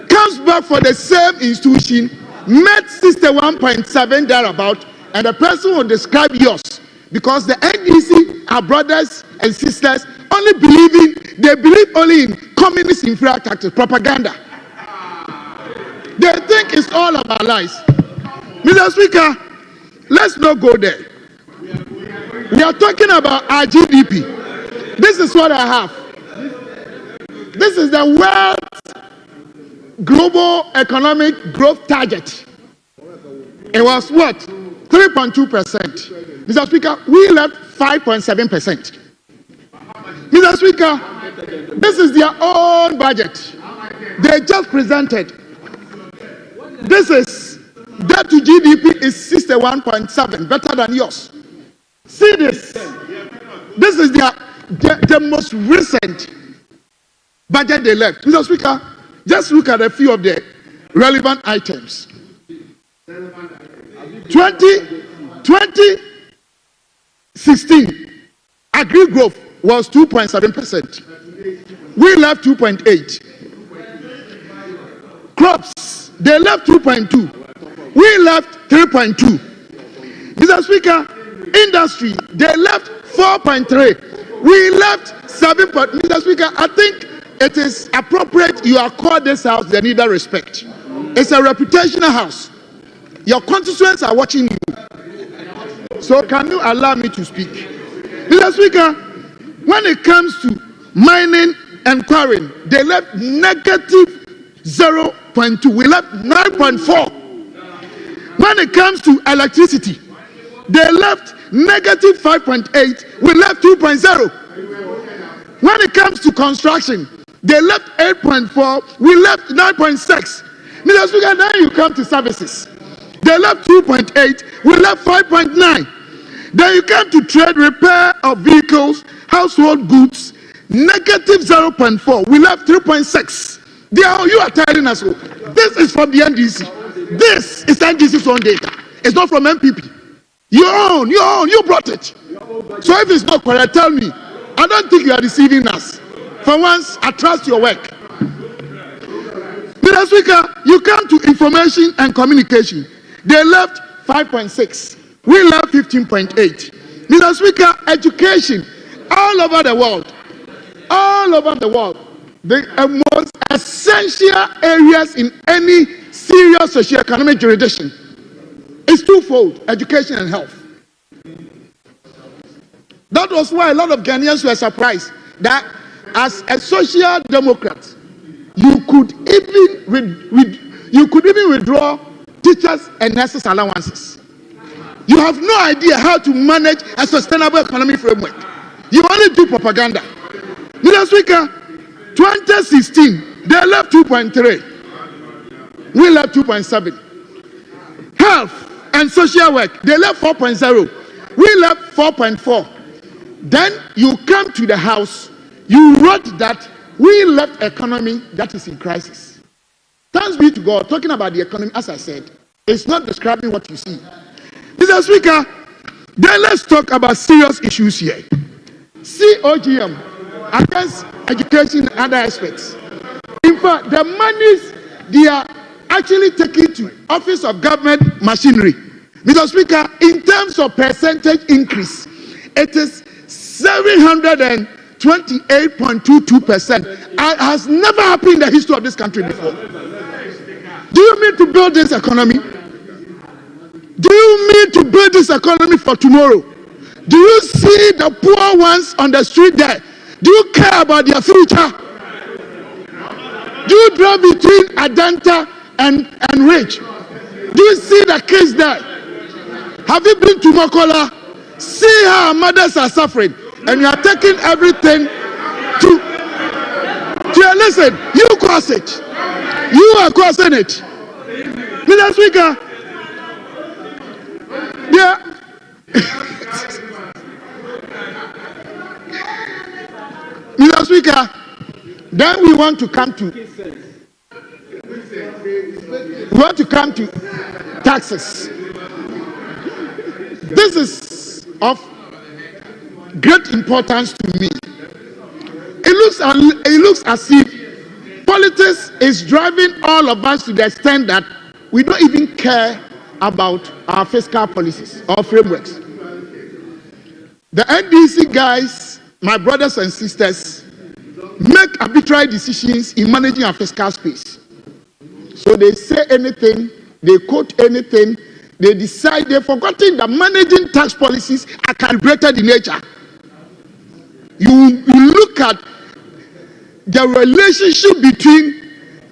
comes back for the same institution, met 61.7 thereabout, and the person will describe yours because the NDC are brothers and sisters they believe only in communist inferior tactics, propaganda. They think it's all about lies. Mr. Speaker, let's not go there. We are talking about our GDP. This is what I have. This is the world's global economic growth target. It was what? 3.2%. Mr. Speaker, we left 5.7%. Mr. Speaker, this is their own budget. They just presented. This is debt to GDP is 61.7, better than yours. See this. This is the most recent budget they left. Mr. Speaker, just look at a few of the relevant items. 2016, agri growth was 2.7%. We left 2.8. Crops, they left 2.2. We left 3.2. Mr. Speaker, industry, they left 4.3. We left 7. Mr. Speaker, I think it is appropriate you accord this house the needed respect. It's a reputational house. Your constituents are watching you. So can you allow me to speak? Mr. Speaker, when it comes to mining and quarrying, they left negative 0.2. We left 9.4. When it comes to electricity, they left negative 5.8. We left 2.0. When it comes to construction, they left 8.4. We left 9.6. Mr. Speaker, now you come to services. They left 2.8. We left 5.9. Then you come to trade, repair of vehicles, household goods, negative 0.4. We left 3.6. You are telling us, this is from the NDC. This is NDC's own data. It's not from NPP. You brought it. So if it's not correct, tell me. I don't think you are deceiving us. For once, I trust your work. Mr. Speaker, you come to information and communication. They left 5.6. We left 15.8. Mr. Speaker, education, all over the world, the most essential areas in any serious socio-economic jurisdiction is twofold: education and health. That was why a lot of Ghanaians were surprised that as a social democrat, you could even withdraw teachers and nurses allowances. You have no idea how to manage a sustainable economic framework. You only do propaganda. Mr. Speaker, 2016, they left 2.3. We left 2.7. Health and social work, they left 4.0. We left 4.4. Then you come to the house, you wrote that we left economy that is in crisis. Thanks be to God, talking about the economy, as I said, it's not describing what you see. Mr. Speaker, then let's talk about serious issues here. COGM against education and other aspects. In fact, the monies they are actually taken to Office of Government Machinery. Mr. Speaker, in terms of percentage increase, it is 728.22%. It has never happened in the history of this country before. Do you mean to build this economy? Do you mean to build this economy for tomorrow? Do you see the poor ones on the street there? Do you care about their future? Do you drive between Adanta and Ridge? Do you see the kids there? Have you been to Mokola? See how our mothers are suffering, and you are taking everything to listen. You cross it. You are crossing it. Mr. Speaker, yeah. Mr. Speaker, then we want to come to taxes. This is of great importance to me. It looks as if politics is driving all of us to the extent that we don't even care about our fiscal policies or frameworks. The NDC guys, my brothers and sisters, make arbitrary decisions in managing our fiscal space. So they say anything, they quote anything, they decide, they've forgotten that managing tax policies are calibrated in nature. You look at the relationship between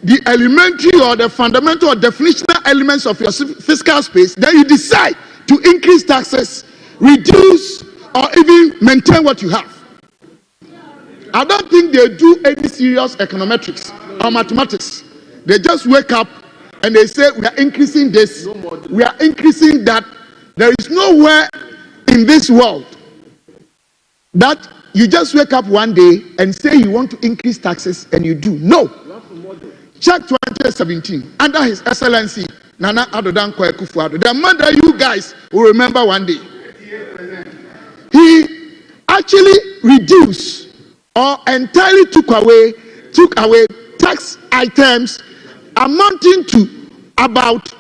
the elementary or the fundamental or definitional elements of your fiscal space, then you decide to increase taxes, reduce, or even maintain what you have. I don't think they do any serious econometrics or mathematics. They just wake up and they say, we are increasing this, we are increasing that. There is nowhere in this world that you just wake up one day and say you want to increase taxes and you do. No. Check 2017, under His Excellency Nana Addo Dankwa Akufo-Addo, the man that you guys will remember one day. He actually reduced or entirely took away tax items amounting to about,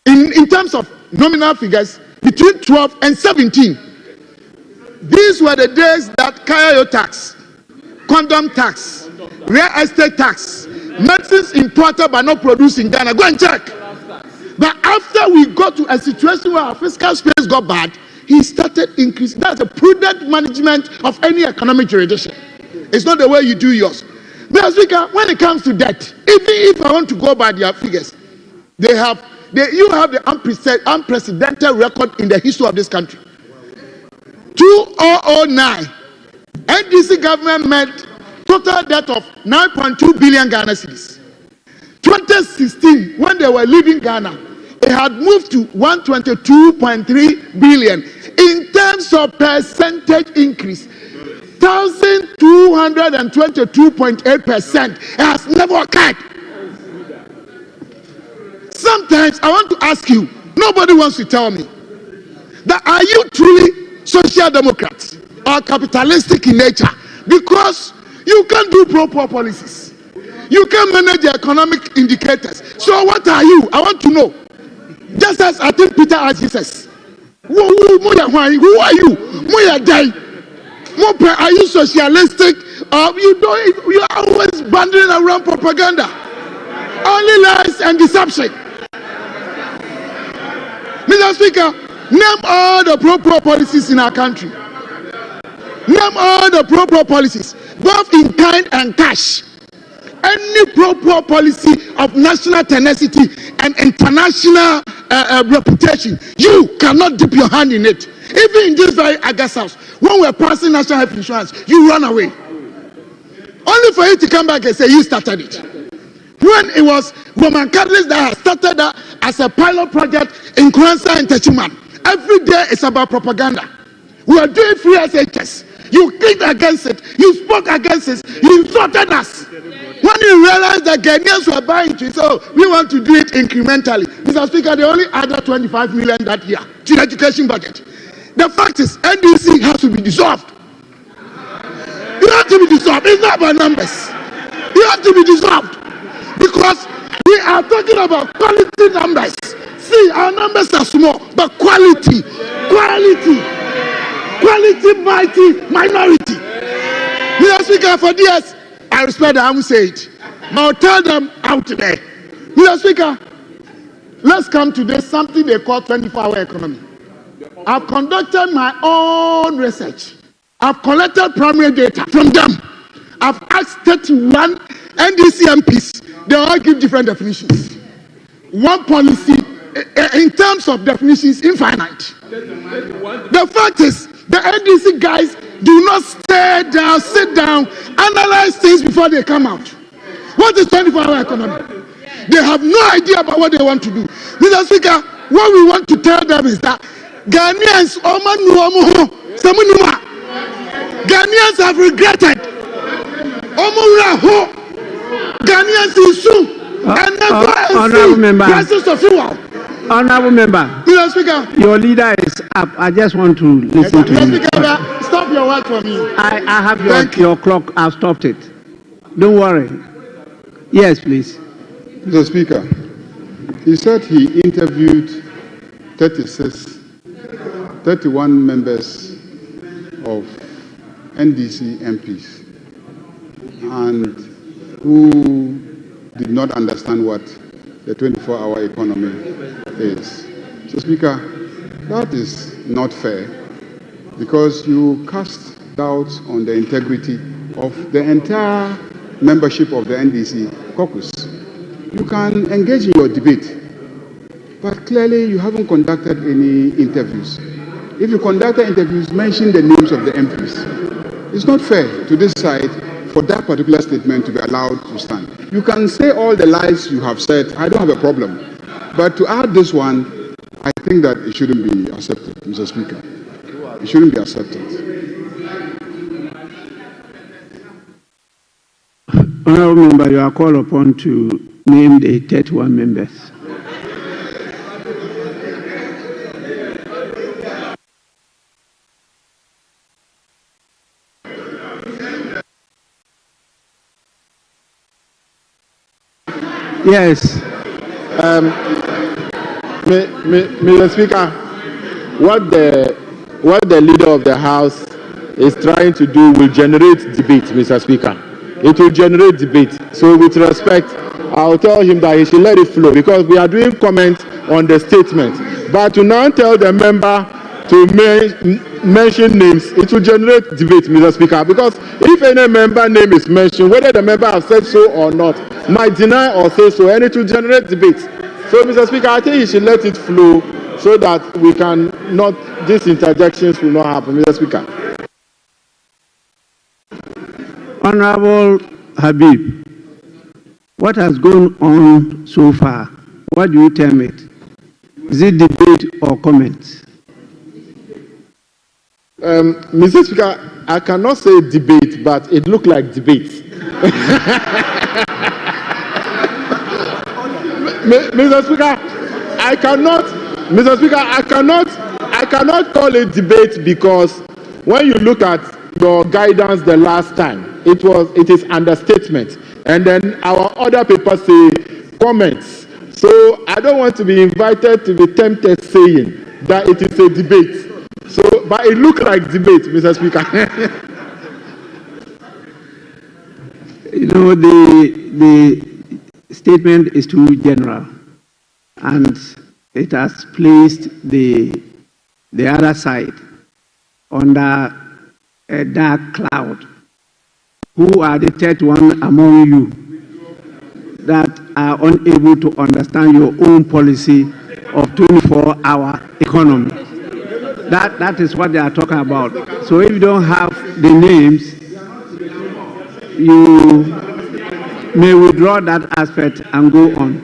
in terms of nominal figures, between 12 and 17. These were the days that Kayayo tax, condom tax, real estate tax, medicines imported but not produced in Ghana. Go and check. But after we got to a situation where our fiscal space got bad, he started increasing. That's a prudent management of any economic jurisdiction. It's not the way you do yours. Mr. Speaker, when it comes to debt, even if I want to go by their figures, you have the unprecedented record in the history of this country. 2009, NDC government met total debt of 9.2 billion Ghana cedis. 2016, when they were leaving Ghana, it had moved to 122.3 billion. In terms of percentage increase, 1,222.8%. It has never occurred. Sometimes I want to ask you, nobody wants to tell me, that are you truly social democrats or capitalistic in nature? Because you can't do proper policies. You can't manage the economic indicators. So what are you? I want to know. Just as I think Peter asked Jesus, who are you? Are you socialistic? You are always bundling around propaganda. Only lies and deception. Mr. Speaker, name all the pro policies in our country. Name all the pro policies, both in kind and cash. Any pro policy of national tenacity and international reputation, you cannot dip your hand in it. Even in this very August house, when we're passing national health insurance, you run away. Only for you to come back and say you started it. When it was Roman Catholics that had started that as a pilot project in Kwanzaa and Techiman, every day it's about propaganda. We are doing free SHS. You kicked against it. You spoke against it. You insulted us. When you realized that Ghanaians were buying it, so we want to do it incrementally. Mr. Speaker, they only added 25 million that year to the education budget. The fact is, NDC has to be dissolved. You have to be dissolved. It's not about numbers. You have to be dissolved. Because we We are talking about quality numbers. See, our numbers are small, but quality, minority. Mr. Speaker, for this, I respect them, I will say it. But I'll tell them out there. Mr. Speaker, let's come to this, something they call 24-hour economy. I've conducted my own research. I've collected primary data from them. I've asked 31 NDC MPs. They all give different definitions. One policy, in terms of definitions, infinite. The fact is, the NDC guys do not sit down, analyze things before they come out. What is 24-hour economy? They have no idea about what they want to do. Mr. Speaker, what we want to tell them is that Ghanaians have regretted. Ghanaians is soon. And Honorable member. Prices of fuel. Honorable member. Mr. Speaker. Your leader is up. I just want to listen to you. Mr. Speaker, stop your work for me. I have your clock. I've stopped it. Don't worry. Yes, please. Mr. Speaker, he said he interviewed 31 members of NDC MPs and who did not understand what the 24-hour economy is. So, Speaker, that is not fair because you cast doubts on the integrity of the entire membership of the NDC caucus. You can engage in your debate, but clearly you haven't conducted any interviews. If you conducted interviews, mention the names of the MPs. It's not fair to this side for that particular statement to be allowed to stand. You can say all the lies you have said, I don't have a problem. But to add this one, I think that it shouldn't be accepted, Mr. Speaker. It shouldn't be accepted. Honorable member, you are called upon to name the 31 members. Yes. Mr. Speaker, what the leader of the House is trying to do will generate debate, Mr. Speaker. It will generate debate. So with respect, I'll tell him that he should let it flow because we are doing comments on the statement. But to now tell the member to mention names, it will generate debate, Mr. Speaker. Because if any member name is mentioned, whether the member has said so or not, might deny or say so, and it will generate debate. So, Mr. Speaker, I think he should let it flow so that we can not, these interjections will not happen, Mr. Speaker. Honorable Habib, what has gone on so far? What do you term it? Is it debate or comment? Mr. Speaker, I cannot say debate, but it looked like debate. Mr. Speaker, I cannot call it debate because when you look at your guidance the last time, it is understatement. And then our other papers say comments. So I don't want to be invited to be tempted saying that it is a debate. So, but it looked like debate, Mr. Speaker. You know, the statement is too general, and it has placed the other side under a dark cloud. Who are the 31 among you that are unable to understand your own policy of 24-hour economy? That is what they are talking about. So if you don't have the names, you may withdraw that aspect and go on.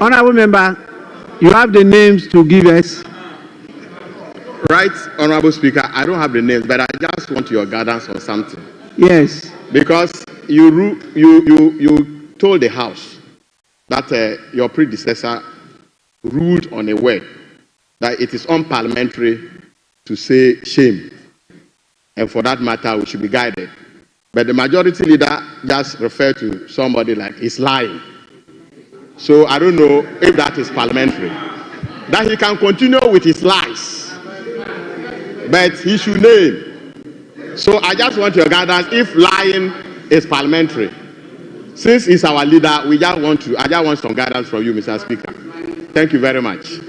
Honorable member, you have the names to give us. Right, Honorable Speaker, I don't have the names, but I just want your guidance on something. Yes. Because you told the House that your predecessor ruled on a word that it is unparliamentary to say shame, and for that matter, we should be guided. But the majority leader just referred to somebody like he's lying. So I don't know if that is parliamentary. That he can continue with his lies, but he should name. So I just want your guidance if lying is parliamentary. Since he's our leader, I just want some guidance from you, Mr. Speaker. Thank you very much.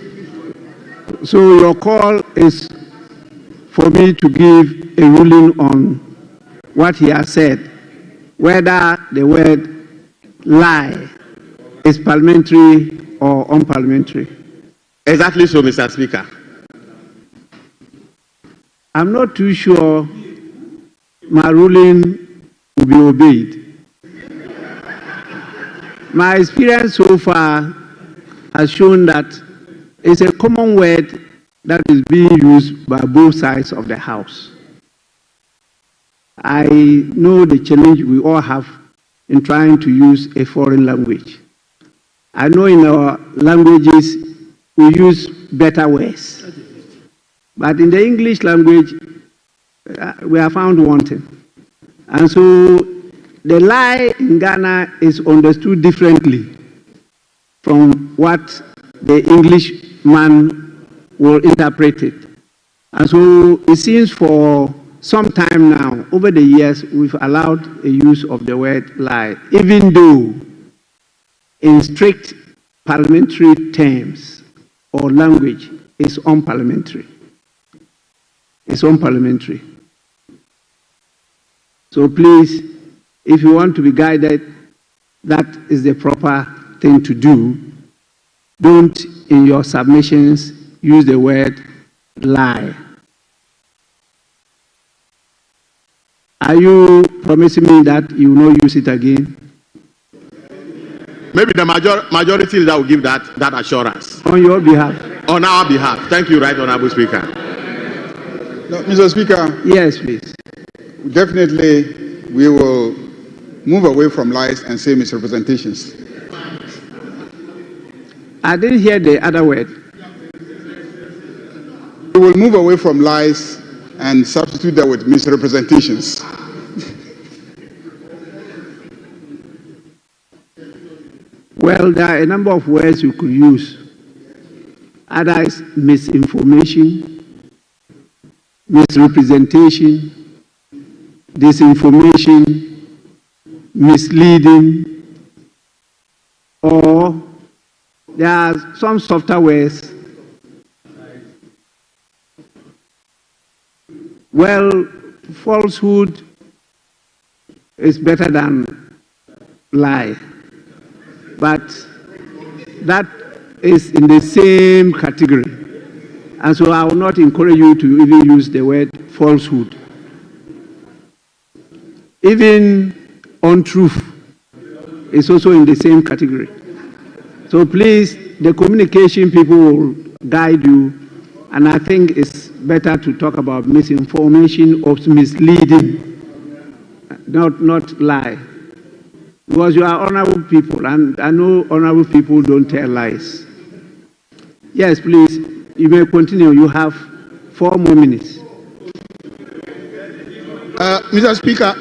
So your call is for me to give a ruling on what he has said, whether the word lie is parliamentary or unparliamentary. Exactly so, Mr. Speaker. I'm not too sure my ruling will be obeyed. My experience so far has shown that it's a common word that is being used by both sides of the House. I know the challenge we all have in trying to use a foreign language. I know in our languages we use better words, but in the English language we are found wanting. And so the lie in Ghana is understood differently from what the Englishman will interpret it. And so it seems for some time now, over the years, we've allowed a use of the word lie, even though in strict parliamentary terms or language, it's unparliamentary. It's unparliamentary. So please, if you want to be guided, that is the proper thing to do. Don't, in your submissions, use the word lie. Are you promising me that you will not use it again? Maybe the majority leader will give that assurance. On your behalf. On our behalf. Thank you, Right Honorable Speaker. No, Mr. Speaker. Yes, please. Definitely, we will move away from lies and say misrepresentations. I didn't hear the other word. We will move away from lies and substitute that with misrepresentations. Well, there are a number of words you could use. Either is misinformation, misrepresentation, disinformation, misleading, or there are some softer words. Well, falsehood is better than lie, but that is in the same category. And so I will not encourage you to even use the word falsehood. Even untruth is also in the same category. So please, the communication people will guide you, and I think it's better to talk about misinformation or misleading, not lie. Because you are honorable people, and I know honorable people don't tell lies. Yes, please, you may continue. You have 4 more minutes. Mr. Speaker,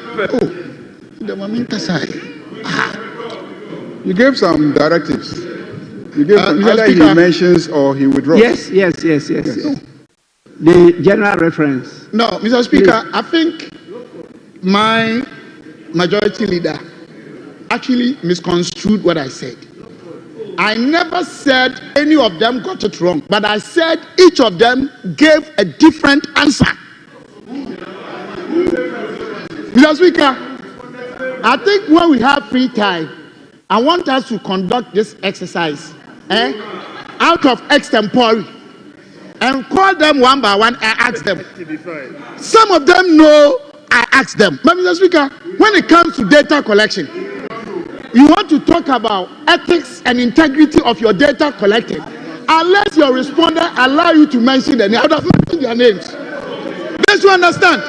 you gave some directives. You gave either he mentions or he withdraws. Yes. The general reference. No, Mr. Speaker, I think my majority leader actually misconstrued what I said. I never said any of them got it wrong, but I said each of them gave a different answer. Mr. Speaker, I think when we have free time, I want us to conduct this exercise out of extempore and call them one by one and ask them. Some of them know I asked them. But Mr. Speaker, when it comes to data collection, you want to talk about ethics and integrity of your data collected. Unless your respondent allow you to mention their name, I would have mentioned their names. Don't you understand?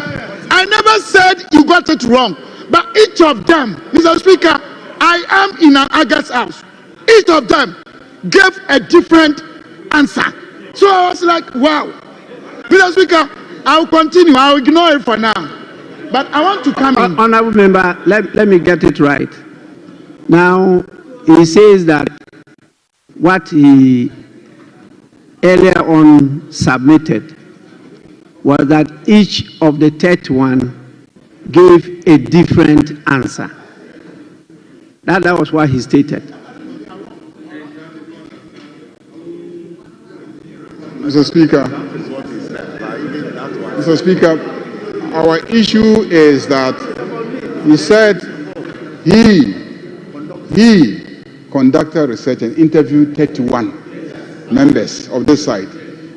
I never said you got it wrong. But each of them, Mr. Speaker, I am in an August house. Each of them gave a different answer. So I was like, wow. Mr. Speaker, I will continue. I will ignore it for now. But I want to come in. Honorable member, let me get it right. Now, he says that what he earlier on submitted was that each of the 31 gave a different answer. That was what he stated. Mr. Speaker, our issue is that he said he conducted research and interviewed 31 members of this side.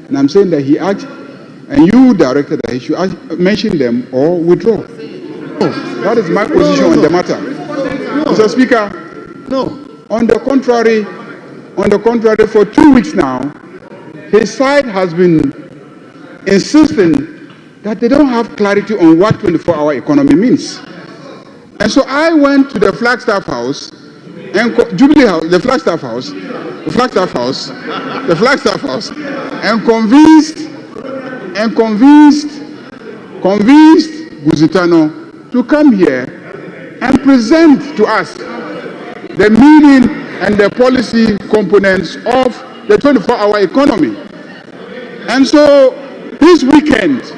And I'm saying that he asked, and you directed that he should mention them or withdraw. No, that is my position on the matter. Mr. Speaker, on the contrary, for 2 weeks now, his side has been insisting that they don't have clarity on what 24-hour economy means. And so I went to the Flagstaff House and Jubilee House, the Flagstaff House, and convinced Guzitano to come here and present to us the meaning and the policy components of the 24-hour economy. And so this weekend,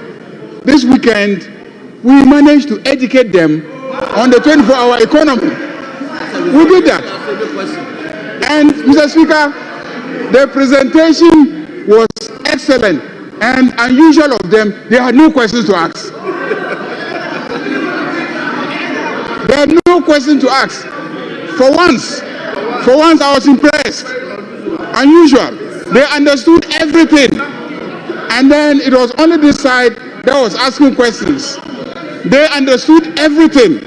we managed to educate them on the 24-hour economy. We did that. And Mr. Speaker, the presentation was excellent and unusual of them. They had no questions to ask. They had no question to ask. For once, I was impressed. Unusual. They understood everything. And then it was only this side that was asking questions. They understood everything.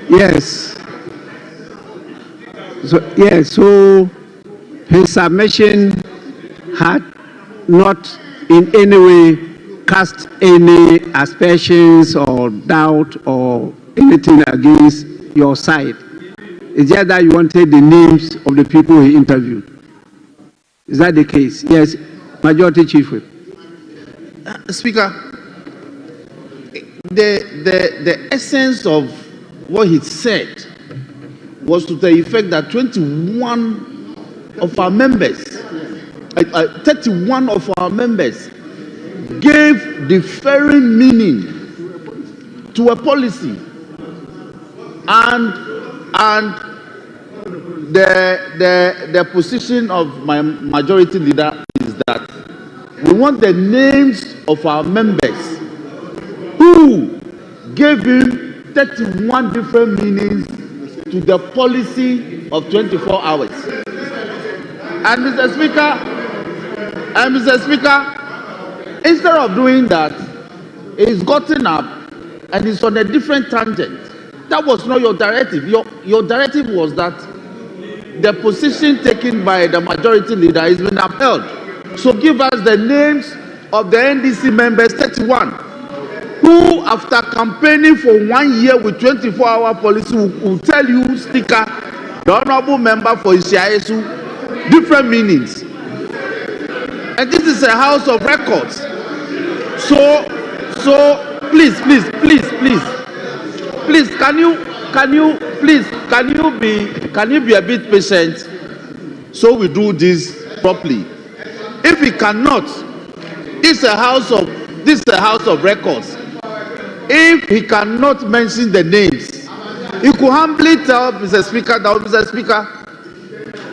Yes. So his submission had not in any way cast any aspersions or doubt or anything against your side. It's just that you wanted the names of the people he interviewed. Is that the case? Yes, Majority Chief Whip. Speaker, the essence of what he said was to the effect that 31 of our members, 31 of our members gave differing meaning to a policy, and the position of my majority leader is that we want the names of our members who gave him 31 different meanings to the policy of 24 hours. And Mr. Speaker, instead of doing that, he's gotten up and he's on a different tangent. That was not your directive. Your directive was that the position taken by the majority leader has been upheld. So give us the names of the NDC members, 31, who after campaigning for 1 year with 24-hour policy will tell you, Speaker, the honorable member for Ishiaesu, different meanings. And this is a house of records. So please, can you be a bit patient so we do this properly? If we cannot, this is a house of records. If he cannot mention the names, he could humbly tell Mr. Speaker that, Mr. Speaker,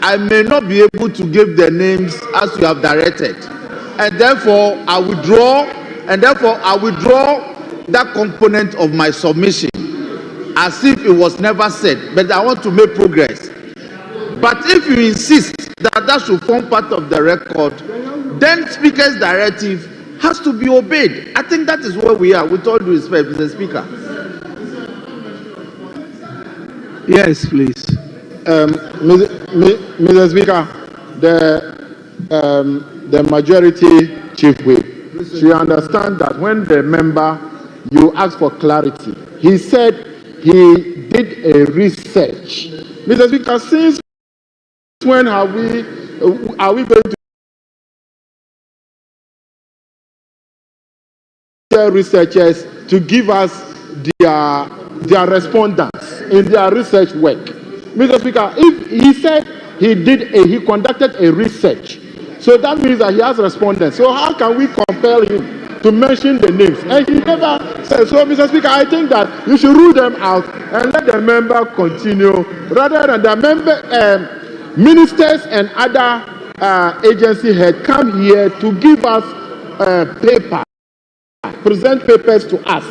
I may not be able to give the names as you have directed, and therefore I withdraw that component of my submission as if it was never said. But I want to make progress. But if you insist that that should form part of the record, then Speaker's directive has to be obeyed. I think that is where we are, with all due respect, Mr. Speaker. Yes, please. Mr. Speaker, the majority chief whip should understand that when the member, you ask for clarity, he said he did a research. Mr. Speaker, since when have we are we going to share researchers to give us their respondents in their research work? Mr. Speaker, if he said he conducted a research, so that means that he has respondents. So how can we compel him to mention the names? And he never said. So, Mr. Speaker, I think that you should rule them out and let the member continue, rather than the member ministers and other agency head come here to give us present papers to us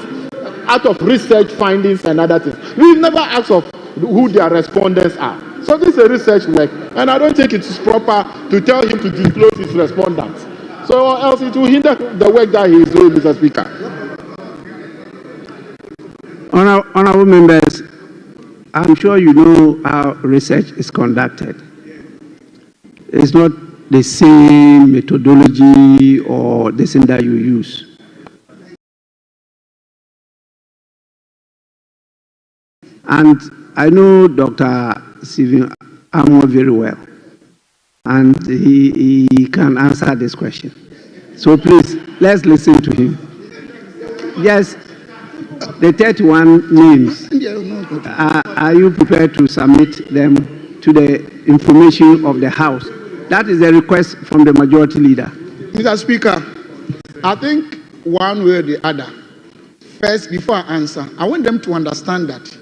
out of research findings and other things. We've never asked of who their respondents are. So this is a research work, and I don't think it is proper to tell him to disclose his respondents. So else it will hinder the work that he is doing, Mr. Speaker. Honorable members, I'm sure you know how research is conducted. It's not the same methodology or the same that you use. And I know Dr. Stephen Amo very well, and he can answer this question. So please, let's listen to him. Yes, the 31 names, are you prepared to submit them to the information of the House? That is a request from the majority leader. Mr. Speaker, I think one way or the other, first, before I answer, I want them to understand that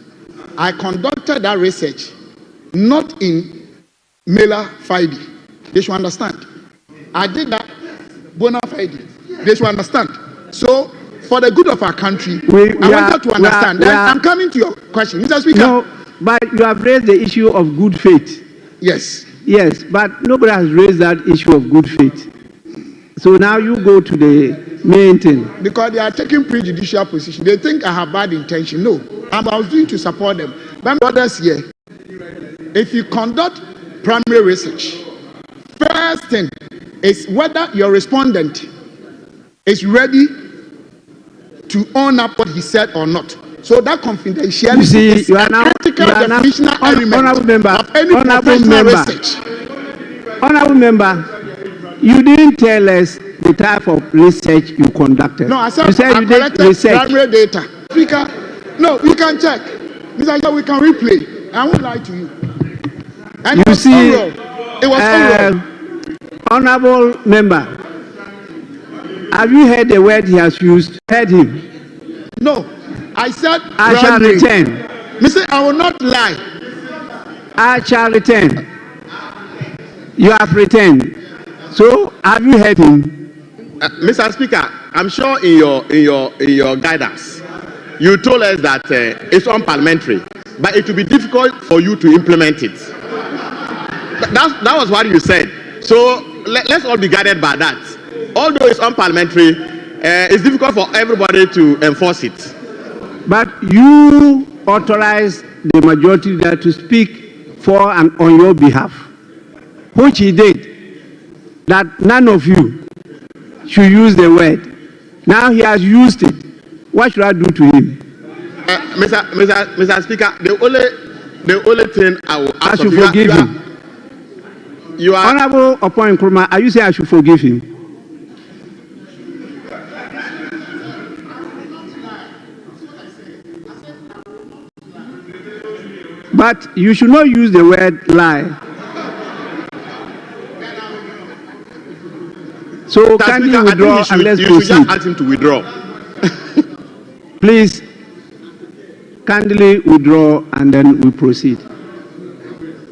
I conducted that research not in mailer fide. They should understand. I did that bona fide. They should understand. So, for the good of our country, I wanted to understand. I'm coming to your question, Mr. Speaker. No, but you have raised the issue of good faith. Yes. Yes, but nobody has raised that issue of good faith. So now you go to the main thing. Because they are taking prejudicial position. They think I have bad intention. No, I was doing to support them. But others here, if you conduct primary research, first thing is whether your respondent is ready to own up what he said or not. So that confidentiality is a critical definitional element of any professional research. Honorable member, you didn't tell us the type of research you conducted. No, I said you said I you did collected research. primary data. Speaker, no, you can check. Mr. Speaker, we can replay. I won't lie to you. And You it was see, oral. It was oral. Honorable member, have you heard the word he has used? Heard him? No, I said I shall primary. return. Mr. I will not lie. I shall return. You have returned. So have you heard him? Mr. Speaker, I'm sure in your guidance, you told us that it's unparliamentary, but it will be difficult for you to implement it. That was what you said. So let's all be guided by that. Although it's unparliamentary, it's difficult for everybody to enforce it. But you authorized the majority leader to speak for and on your behalf, which he did, that none of you should use the word. Now he has used it. What should I do to him? Mr. Speaker, the only thing I will ask I should of you, forgive him. You are Honorable Upon Nkrumah, are you saying I should forgive him? But you should not use the word lie. So can you withdraw and let's you should just proceed? ask him to withdraw. Please, kindly withdraw and then we proceed.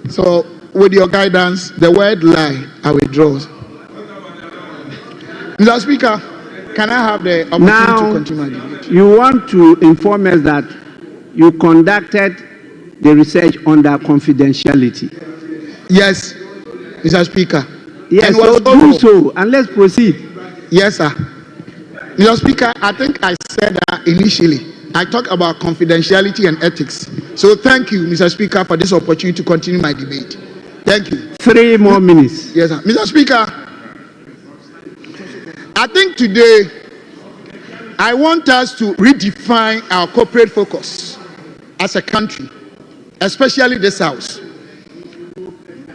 So, with your guidance, the word lie, I withdraw. Mr. Speaker, can I have the opportunity Now, to continue? you want to inform us that you conducted the research under confidentiality. Yes, Mr. Speaker. Yes, And so was do oral. so and let's proceed. Yes, sir. Mr. Speaker, I think I said that initially. I talked about confidentiality and ethics. So thank you, Mr. Speaker, for this opportunity to continue my debate. Thank you. 3 more minutes. Yes, sir. Mr. Speaker, I think today I want us to redefine our corporate focus as a country, especially this House.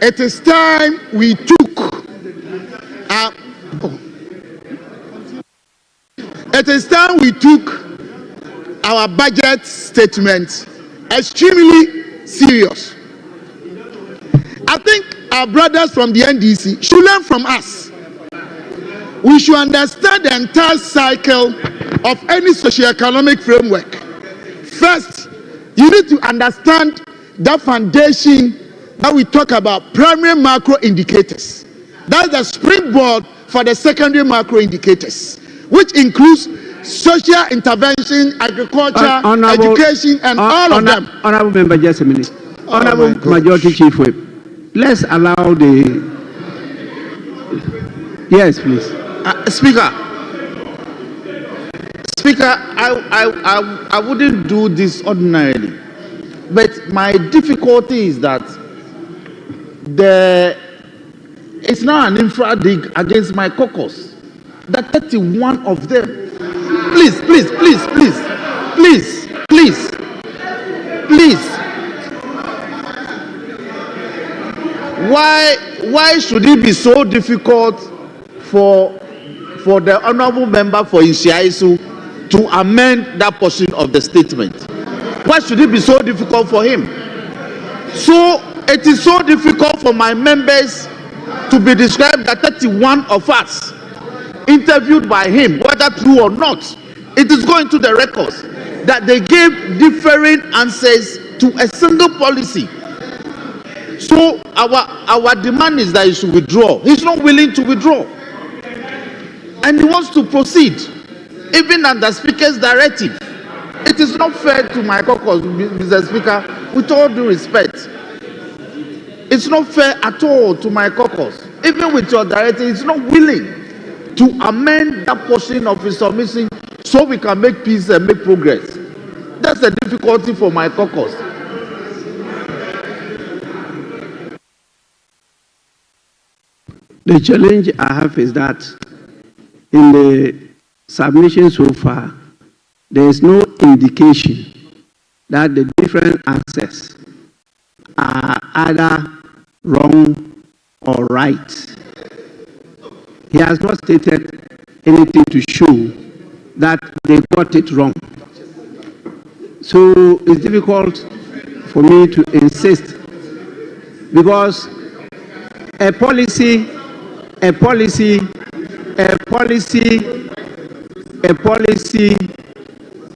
It is time we took It is time we took our budget statement extremely serious. I think our brothers from the NDC should learn from us. We should understand the entire cycle of any socio-economic framework. First, you need to understand that foundation that we talk about, primary macro indicators. That's the springboard for the secondary macro indicators, which includes social intervention, agriculture, education, and all of them. Honorable Member, just a minute. Honorable Majority Chief Whip, let's allow the... Yes, please. Speaker, I wouldn't do this ordinarily, but my difficulty is that it's not an infra dig against my caucus. That 31 of them. Please. Why should it be so difficult for the honorable member for NHIS to amend that portion of the statement? Why should it be so difficult for him? So it is so difficult for my members to be described that 31 of us interviewed by him, whether true or not, it is going to the records that they gave differing answers to a single policy. So our demand is that he should withdraw. He's not willing to withdraw, and he wants to proceed, even under Speaker's directive. It is not fair to my caucus, Mr. Speaker, with all due respect. It's not fair at all to my caucus. Even with your directive, it's not willing to amend that portion of his submission so we can make peace and make progress. That's the difficulty for my caucus. The challenge I have is that in the submission so far, there is no indication that the different answers are either wrong or right. He has not stated anything to show that they got it wrong. So it's difficult for me to insist, because a policy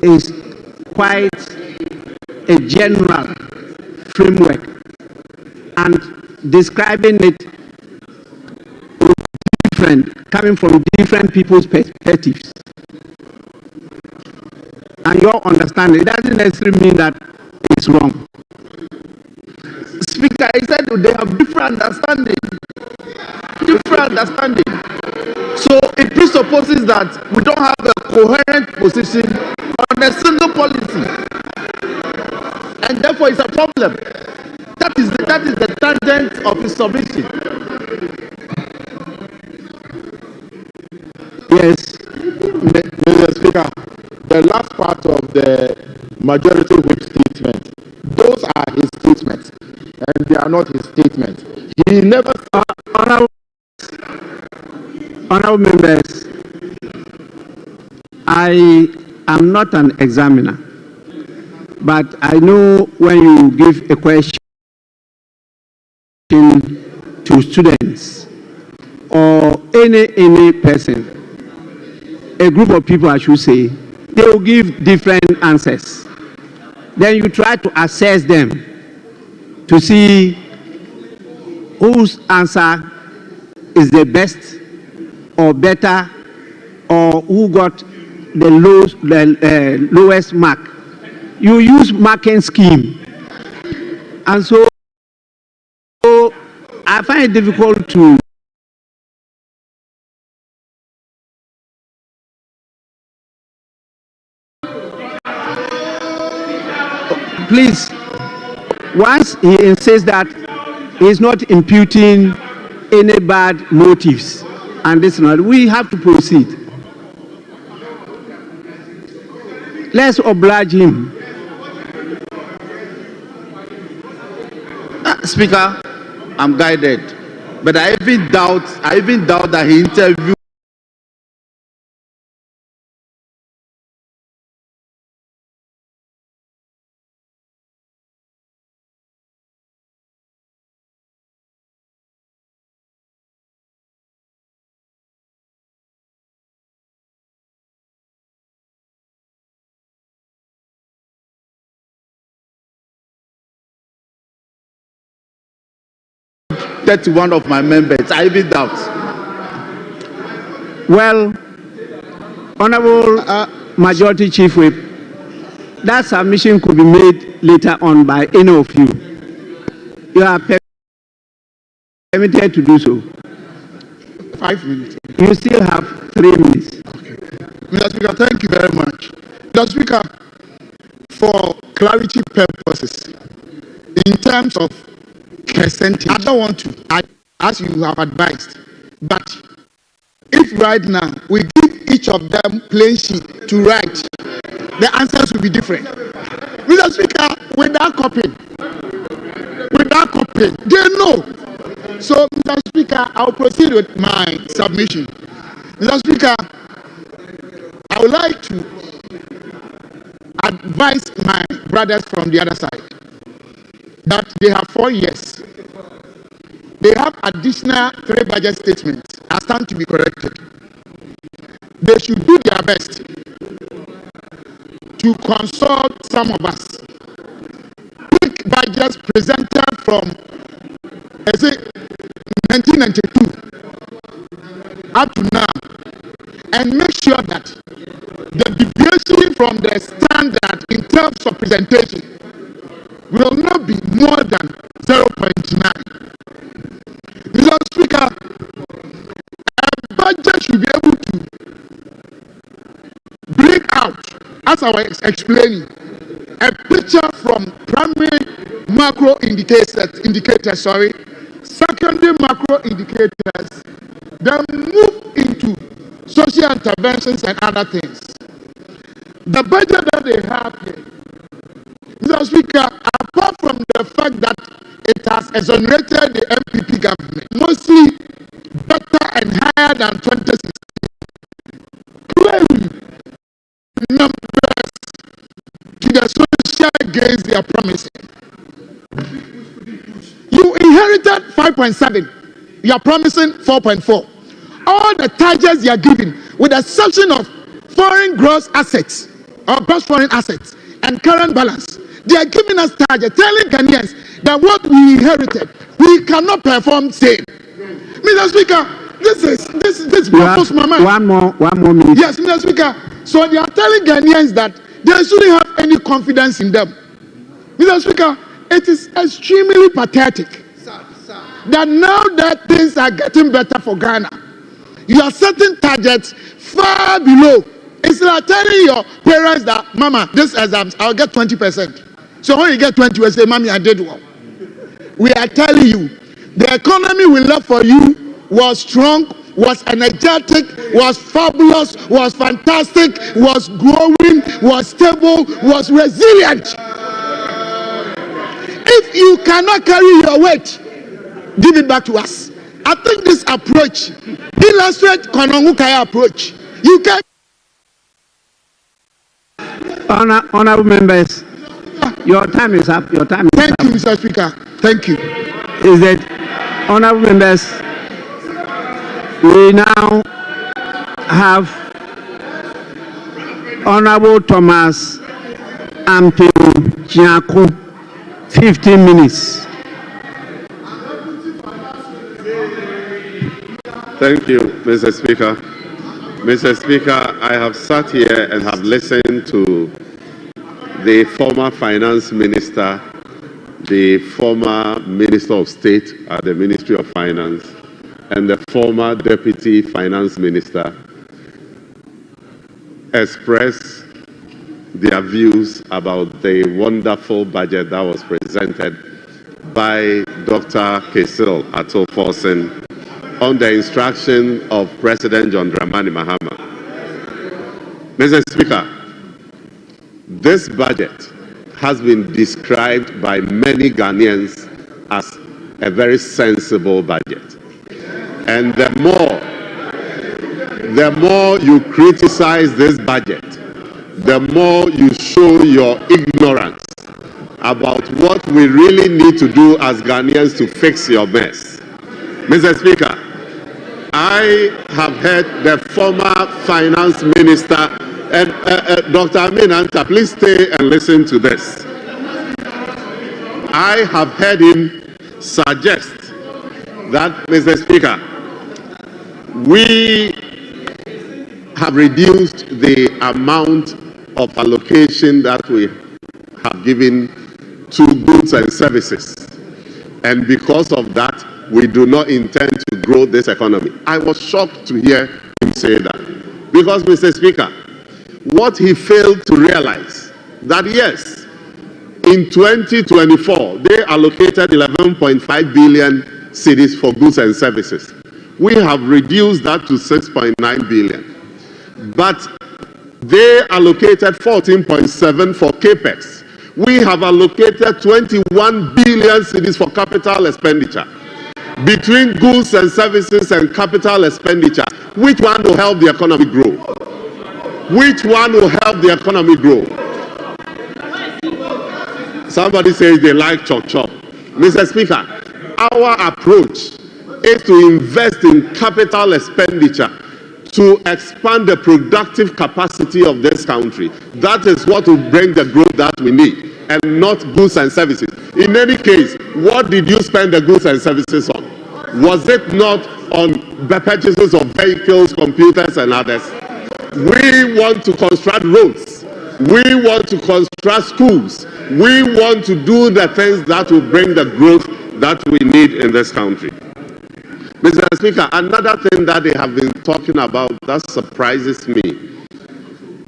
is quite a general framework, and describing it different, coming from different people's perspectives. And your understanding, it doesn't necessarily mean that it's wrong. Speaker, he said they have different understanding. So it presupposes that we don't have a coherent position on a single policy, and therefore it's a problem. That is the tangent of his submission. Yes, Mr. Speaker, the last part of the majority whip statement, those are his statements, and they are not his statements. He never said... Honorable members, I am not an examiner, but I know when you give a question to students or any person, a group of people, I should say, they will give different answers. Then you try to assess them to see whose answer is the best or better, or who got the lowest mark. You use marking scheme, and so I find it difficult to please. Once he insists that he is not imputing any bad motives, and this not, we have to proceed. Let's oblige him. Speaker, I'm guided, but I even doubt that he interviewed 31 of my members. I even doubt. Well, Honorable Majority Chief Whip, that submission could be made later on by any of you. You are permitted to do so. 5 minutes. You still have 3 minutes. Okay. Mr. Speaker, thank you very much. Mr. Speaker, for clarity purposes, in terms of percentage, I don't want to, as you have advised, but if right now we give each of them plain sheet to write, the answers will be different. Mr. Speaker, without copying, they know. So, Mr. Speaker, I'll proceed with my submission. Mr. Speaker, I would like to advise my brothers from the other side that they have 4 years. They have additional 3 budget statements as stand to be corrected. They should do their best to consult some of us. Pick budgets presented from, let's say, 1992 up to now, and make sure that the deviation from the standard in terms of presentation will not be more than 0.9. Mr. Speaker, a budget should be able to bring out, as I was explaining, a picture from primary macro indicators, secondary macro indicators, then move into social interventions and other things. The budget that they have here, Mr. Speaker, apart from the fact that it has exonerated the NPP government, mostly better and higher than 2016, clearly numbers to the social gains they are promising. You inherited 5.7, you are promising 4.4. All the targets you are giving, with the exception of foreign gross assets or gross foreign assets and current balance, they are giving us targets, telling Ghanaians that what we inherited, we cannot perform same. Mr. Speaker, this boggles my mind. One more minute. Yes, Mr. Speaker. So they are telling Ghanaians that they shouldn't have any confidence in them. Mr. Speaker, it is extremely pathetic that now that things are getting better for Ghana, you are setting targets far below. It's like telling your parents that, Mama, this exam, I'll get 20%. So when you get 20, you say, Mommy, I did well. We are telling you, the economy we left for you was strong, was energetic, was fabulous, was fantastic, was growing, was stable, was resilient. If you cannot carry your weight, give it back to us. I think this approach illustrates Konongukaya approach. You can. Honorable members, your time is up. Your time is Thank up. you, Mr. Speaker. Thank you. Is that, honorable members, we now have Honorable Thomas Ampio Chiaku, 15 minutes. Thank you, Mr. Speaker. Mr. Speaker, I have sat here and have listened to the former finance minister, the former minister of state at the Ministry of Finance, and the former deputy finance minister express their views about the wonderful budget that was presented by Dr. Kesil Atto-Forson on the instruction of President John Dramani Mahama. Mr. Speaker, this budget has been described by many Ghanaians as a very sensible budget. And the more you criticize this budget, the more you show your ignorance about what we really need to do as Ghanaians to fix your mess. Mr. Speaker, I have heard the former finance minister, and Dr. Amin Anta, please stay and listen to this. I have heard him suggest that, Mr. Speaker, we have reduced the amount of allocation that we have given to goods and services. And because of that, we do not intend to grow this economy. I was shocked to hear him say that. Because, Mr. Speaker, what he failed to realize, that yes, in 2024, they allocated 11.5 billion cedis for goods and services. We have reduced that to 6.9 billion. But they allocated 14.7 for capex. We have allocated 21 billion cedis for capital expenditure. Between goods and services and capital expenditure, which one will help the economy grow? Which one will help the economy grow? Somebody says they like chop chop. Mr. Speaker, our approach is to invest in capital expenditure to expand the productive capacity of this country. That is what will bring the growth that we need, and not goods and services. In any case, what did you spend the goods and services on? Was it not on the purchases of vehicles, computers, and others? We want to construct roads. We want to construct schools. We want to do the things that will bring the growth that we need in this country. Mr. Speaker, another thing that they have been talking about that surprises me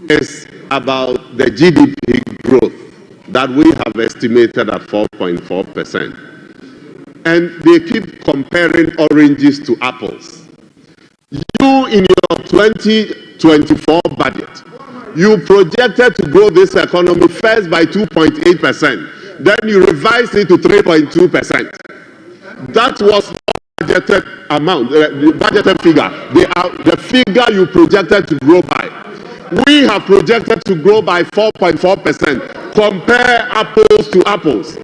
is about the GDP growth that we have estimated at 4.4%. And they keep comparing oranges to apples. You, in your 2024 budget, you projected to grow this economy first by 2.8%. Then you revised it to 3.2%. That was budgeted amount, the budgeted figure, the figure you projected to grow by. We have projected to grow by 4.4%. Compare apples to apples.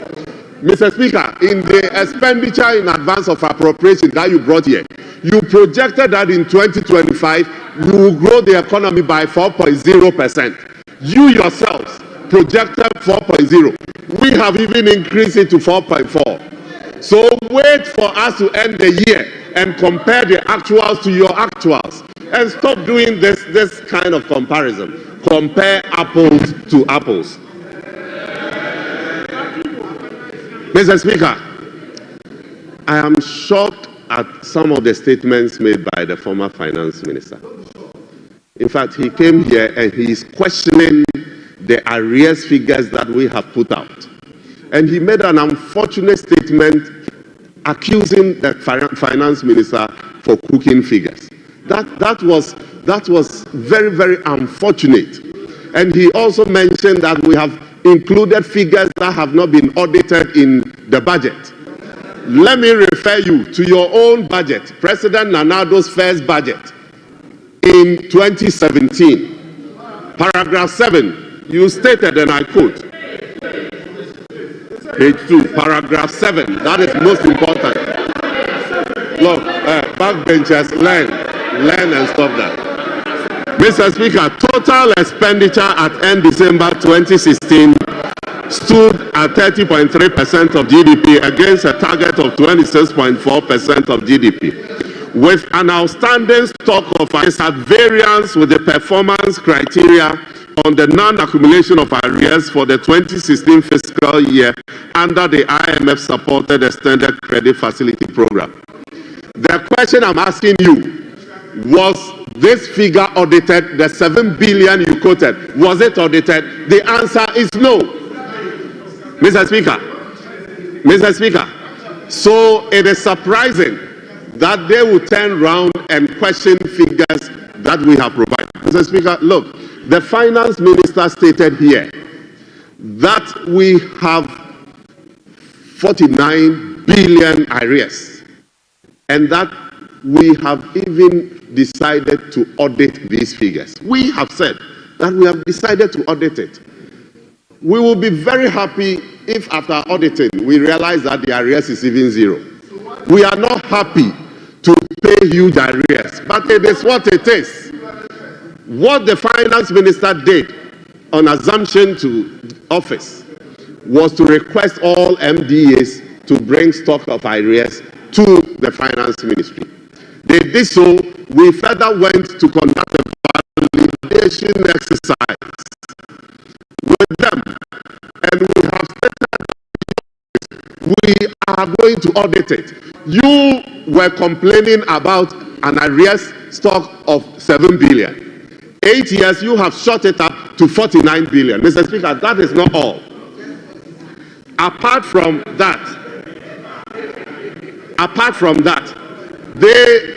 Mr. Speaker, in the expenditure in advance of appropriation that you brought here, you projected that in 2025, you will grow the economy by 4.0%. You yourselves projected 4.0. We have even increased it to 4.4. So wait for us to end the year and compare the actuals to your actuals. And stop doing this kind of comparison. Compare apples to apples. Mr. Speaker, I am shocked at some of the statements made by the former finance minister. In fact, he came here and he is questioning the arrears figures that we have put out. And he made an unfortunate statement accusing the finance minister for cooking figures. That was very, very unfortunate. And he also mentioned that we have included figures that have not been audited in the budget. Let me refer you to your own budget, President Nanado's first budget in 2017. Paragraph 7, you stated, and I quote, page 2, paragraph 7, that is most important. Look, backbenchers, learn and stop that. Mr. Speaker, total expenditure at end December 2016 stood at 30.3% of GDP against a target of 26.4% of GDP, with an outstanding stock of arrears at variance with the performance criteria on the non-accumulation of arrears for the 2016 fiscal year under the IMF-supported Extended Credit Facility Program. The question I'm asking you, was this figure audited? The 7 billion you quoted, was it audited? The answer is no. Mr. Speaker, so it is surprising that they will turn around and question figures that we have provided. Mr. Speaker, look, the finance minister stated here that we have 49 billion arrears, and that we have even decided to audit these figures. We have said that we have decided to audit it. We will be very happy if after auditing we realize that the arrears is even zero. We are not happy to pay huge arrears, but it is what it is. What the finance minister did on assumption to office was to request all MDAs to bring stock of arrears to the Finance Ministry. They did so. We further went to conduct a validation exercise with them, and we have we are going to audit it. You were complaining about an arrears stock of 7 billion. 8 years, you have shot it up to 49 billion. Mr. Speaker, that is not all. Apart from that,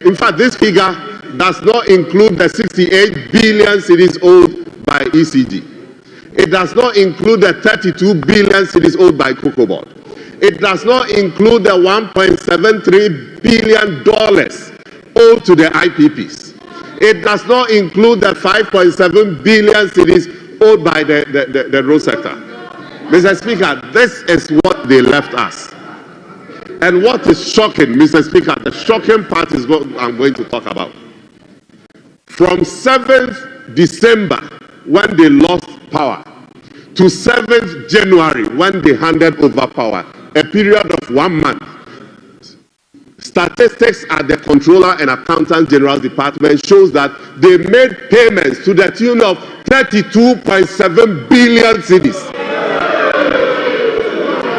in fact, this figure does not include the 68 billion cedis owed by ECG. It does not include the 32 billion cedis owed by COCOBOD. It does not include the $1.73 billion owed to the IPPs. It does not include the 5.7 billion cedis owed by the road sector. Mr. Speaker, this is what they left us. And what is shocking, Mr. Speaker, the shocking part is what I'm going to talk about. From 7th December, when they lost power, to 7th January, when they handed over power, a period of 1 month. Statistics at the Controller and Accountant General Department shows that they made payments to the tune of 32.7 billion cedis.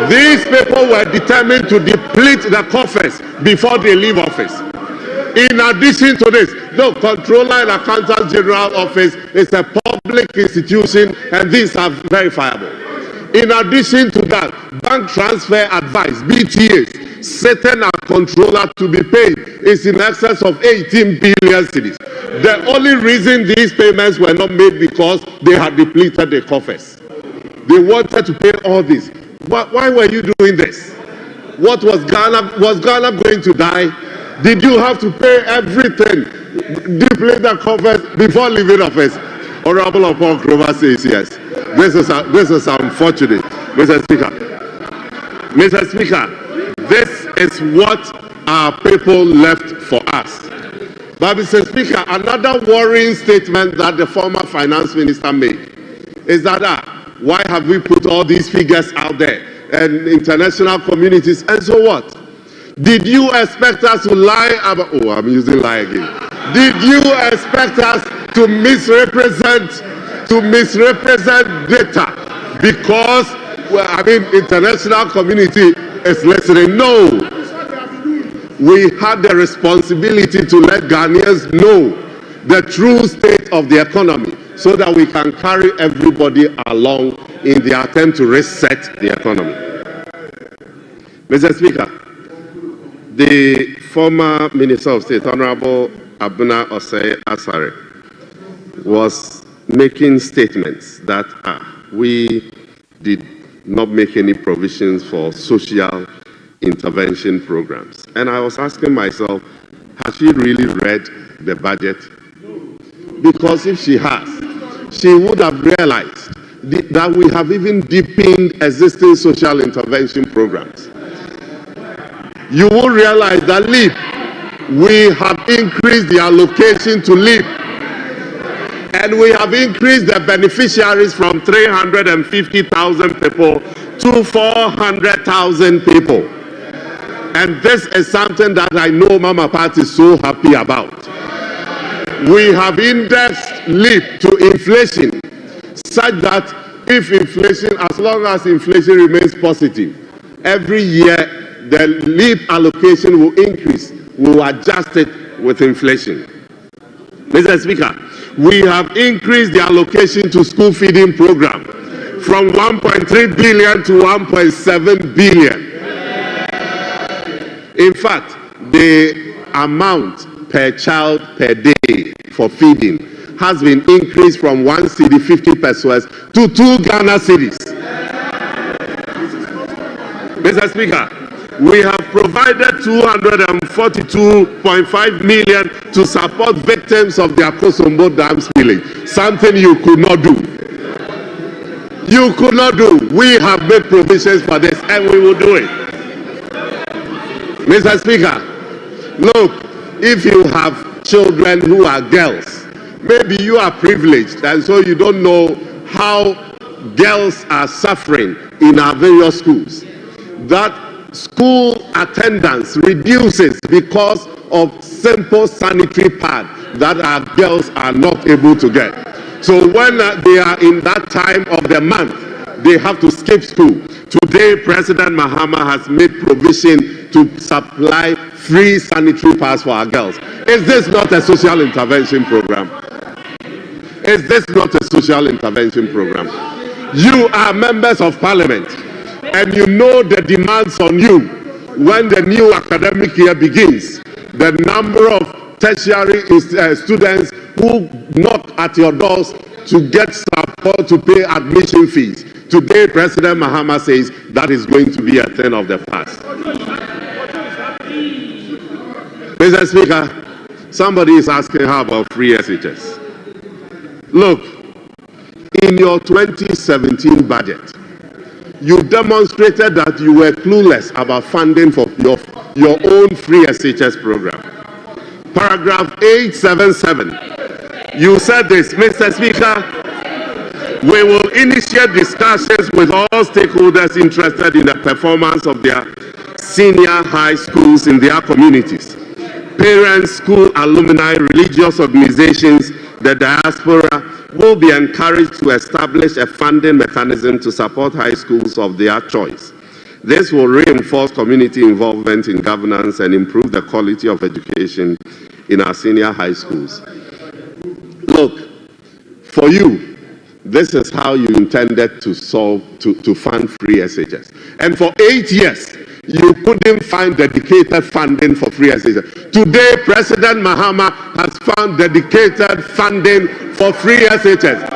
These people were determined to deplete the coffers before they leave office. In addition to this, the Controller and Accountant General Office is a public institution, and these are verifiable. In addition to that, bank transfer advice, BTAs, setting a controller to be paid is in excess of 18 billion cedis. The only reason these payments were not made because they had depleted the coffers. They wanted to pay all this. Why were you doing this? What was Ghana? Was Ghana going to die? Did you have to pay everything, deplete the coffers before leaving office? Honorable Upon Kroba says yes. This is unfortunate, Mr. Speaker. Mr. Speaker, this is what our people left for us. But Mr. Speaker, another worrying statement that the former finance minister made is that why have we put all these figures out there and international communities and so what? Did you expect us to lie about, oh, I'm using lie again. Did you expect us to misrepresent data because, well, I mean, international community is listening? No. We had the responsibility to let Ghanaians know the true state of the economy so that we can carry everybody along in the attempt to reset the economy. Mr. Speaker, the former Minister of State, Honorable Abuna Osei Asare, was making statements that we did not make any provisions for social intervention programs. And I was asking myself, has she really read the budget? Because if she has, she would have realized that we have even deepened existing social intervention programs. You will realize that LEAP, we have increased the allocation to LEAP. And we have increased the beneficiaries from 350,000 people to 400,000 people. And this is something that I know Mama Pat is so happy about. We have indexed LEAP to inflation such that if inflation, as long as inflation remains positive, every year the LEAP allocation will increase. We will adjust it with inflation. Mr. Speaker, we have increased the allocation to school feeding program from 1.3 billion to 1.7 billion. In fact, the amount per child per day for feeding has been increased from 1 cedi 50 pesos to 2 Ghana cedis. Mr. Speaker, we have provided 242.5 million to support victims of the Akosombo Dam spillage, something you could not do. You could not do. We have made provisions for this and we will do it. Mr. Speaker, look, if you have children who are girls, maybe you are privileged and so you don't know how girls are suffering in our various schools. That school attendance reduces because of simple sanitary pad that our girls are not able to get. So when they are in that time of the month, they have to skip school. Today, President Mahama has made provision to supply free sanitary pads for our girls. Is this not a social intervention program? Is this not a social intervention program? You are members of parliament, and you know the demands on you when the new academic year begins. The number of tertiary students who knock at your doors to get support to pay admission fees. Today, President Mahama says that is going to be a thing of the past. Mr. Speaker, somebody is asking how about free SHS? Look, in your 2017 budget, you demonstrated that you were clueless about funding for your own free SHS program. Paragraph 877, you said this, Mr. Speaker, we will initiate discussions with all stakeholders interested in the performance of their senior high schools in their communities. Parents, school alumni, religious organizations, the diaspora will be encouraged to establish a funding mechanism to support high schools of their choice. This will reinforce community involvement in governance and improve the quality of education in our senior high schools. Look, for you, this is how you intended to fund free SHS. And for 8 years, you couldn't find dedicated funding for free SHS. Today, President Mahama has found dedicated funding for free SHS.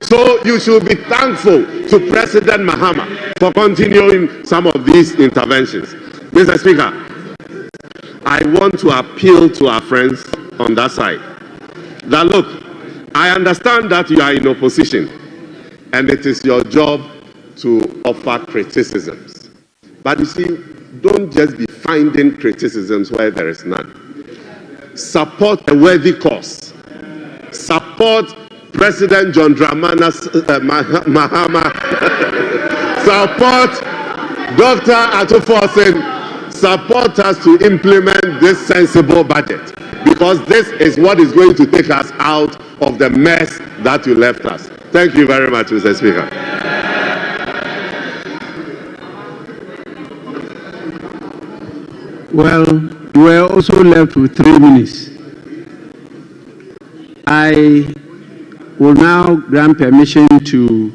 So you should be thankful to President Mahama for continuing some of these interventions. Mr. Speaker, I want to appeal to our friends on that side that, look, I understand that you are in opposition and it is your job to offer criticisms. But you see, don't just be finding criticisms where there is none. Support a worthy cause. Support President John Dramani Mahama. Support Dr. Atufo-Assin. Support us to implement this sensible budget, because this is what is going to take us out of the mess that you left us. Thank you very much, Mr. Speaker. Well, we are also left with 3 minutes. I will now grant permission to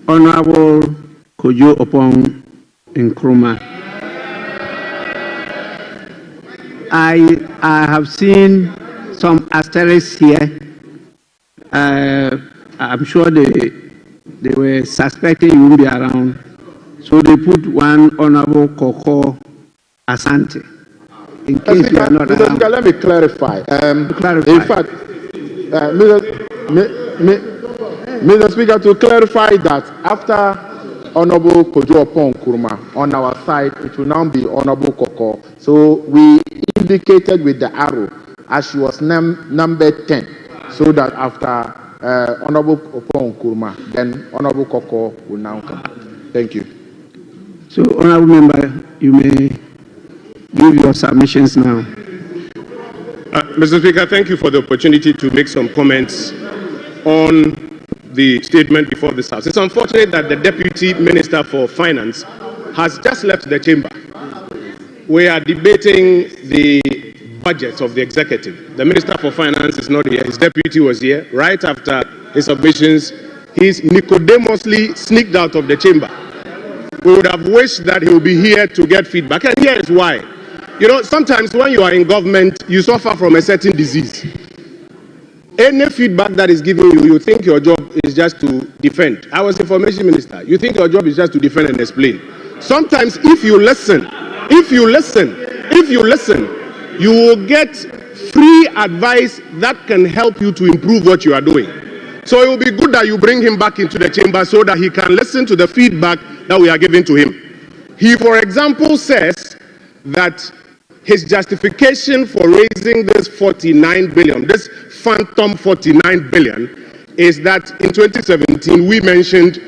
Honorable Kojo Opong Nkrumah. I have seen some asterisks here. I'm sure they were suspecting you won't be around. So they put one Honorable Koko Ashanti. In case you are not Mr. around. Speaker, let me clarify. In fact, Mr. Speaker, to clarify that after Honorable Kojo Opong Nkrumah on our side, it will now be Honorable Koko. So we indicated with the arrow as she was number 10, so that after Honorable Opong Nkrumah, then Honorable Koko will now come. Thank you. So, Honorable Member, you may give your submissions now. Mr. Speaker, thank you for the opportunity to make some comments on the statement before this House. It's unfortunate that the Deputy Minister for Finance has just left the chamber. We are debating the budget of the executive. The Minister for Finance is not here. His deputy was here. Right after his submissions, he's Nicodemously sneaked out of the chamber. We would have wished that he would be here to get feedback. And here is why. You know, sometimes when you are in government, you suffer from a certain disease. Any feedback that is given you, you think your job is just to defend. I was information minister. You think your job is just to defend and explain. Sometimes if you listen, you will get free advice that can help you to improve what you are doing. So it will be good that you bring him back into the chamber so that he can listen to the feedback that we are giving to him. He, for example, says that his justification for raising this 49 billion, this phantom 49 billion, is that in 2017 we mentioned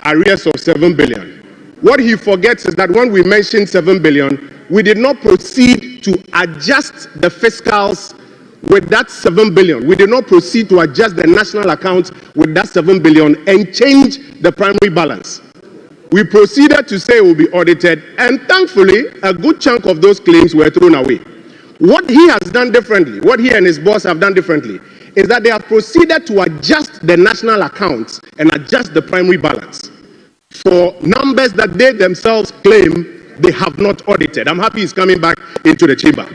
arrears of 7 billion. What he forgets is that when we mentioned 7 billion, we did not proceed to adjust the fiscals with that 7 billion. We did not proceed to adjust the national accounts with that 7 billion and change the primary balance. We proceeded to say it will be audited, and thankfully, a good chunk of those claims were thrown away. What he has done differently, what he and his boss have done differently, is that they have proceeded to adjust the national accounts and adjust the primary balance for numbers that they themselves claim they have not audited. I'm happy he's coming back into the chamber.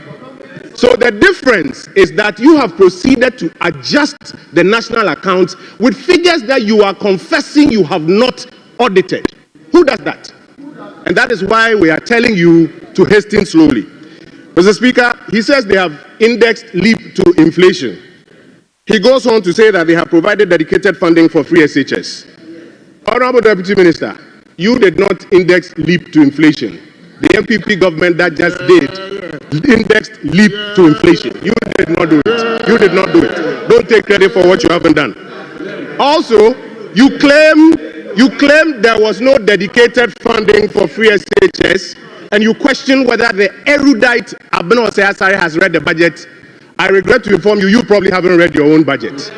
So the difference is that you have proceeded to adjust the national accounts with figures that you are confessing you have not audited. Who does that? And that is why we are telling you to hasten slowly. Mr. Speaker, he says they have indexed LEAP to inflation. He goes on to say that they have provided dedicated funding for free SHS. Honorable Deputy Minister, you did not index LEAP to inflation. The NPP government that just did indexed LEAP to inflation. You did not do it. You did not do it. Don't take credit for what you haven't done. Also, you claim there was no dedicated funding for free SHS, and you question whether the erudite Abeno Osei-Asare has read the budget. I regret to inform you, you probably haven't read your own budget.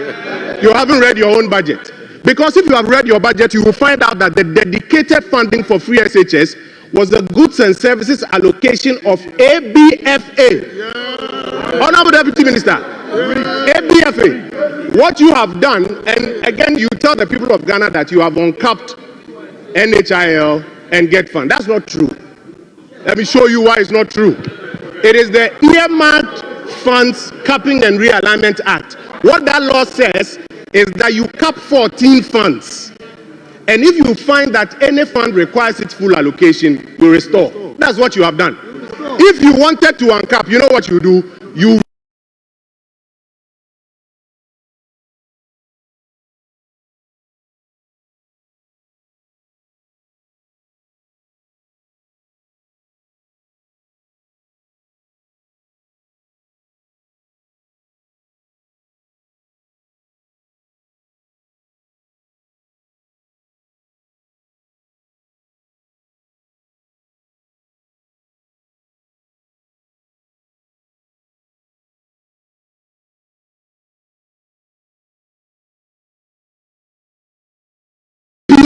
You haven't read your own budget. Because if you have read your budget, you will find out that the dedicated funding for free SHS was the goods and services allocation of ABFA. Honorable Deputy Minister, ABFA, what you have done, and again, you tell the people of Ghana that you have uncapped NHIL and get fund. That's not true. Let me show you why it's not true. It is the Earmarked Funds Capping and Realignment Act. What that law says is that you cap 14 funds. And if you find that any fund requires its full allocation, you restore. That's what you have done. If you wanted to uncap, you know what you do? You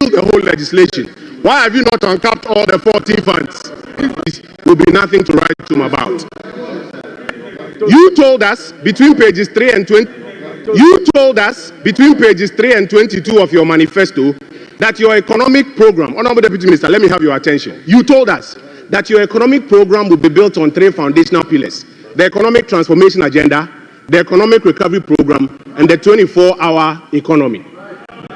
the whole legislation. Why have you not uncapped all the 14 funds? This will be nothing to write to him about. You told us between pages 3 and 20. You told us between pages 3 and 22 of your manifesto that your economic program, Honorable Deputy Minister, let me have your attention. You told us that your economic program will be built on 3 foundational pillars: the economic transformation agenda, the economic recovery program, and the 24-hour economy.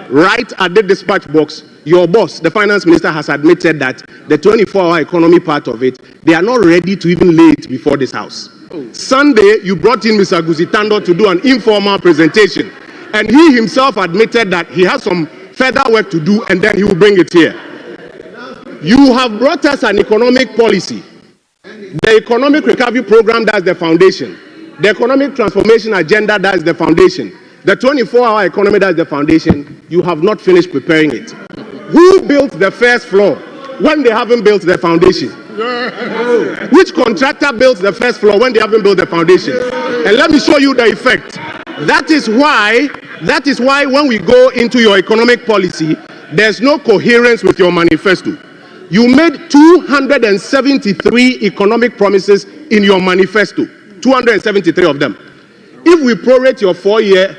Right at the dispatch box, your boss, the finance minister, has admitted that the 24-hour economy part of it, they are not ready to even lay it before this house. Sunday, you brought in Mr. Guzitando to do an informal presentation, and he himself admitted that he has some further work to do, and then he will bring it here. You have brought us an economic policy. The economic recovery program, that's the foundation. The economic transformation agenda, that's the foundation. The 24-hour economy, that's the foundation. You have not finished preparing it. Who built the first floor when they haven't built the foundation? Which contractor built the first floor when they haven't built the foundation? And let me show you the effect. That is why when we go into your economic policy, there's no coherence with your manifesto. You made 273 economic promises in your manifesto, 273 of them. If we prorate your 4-year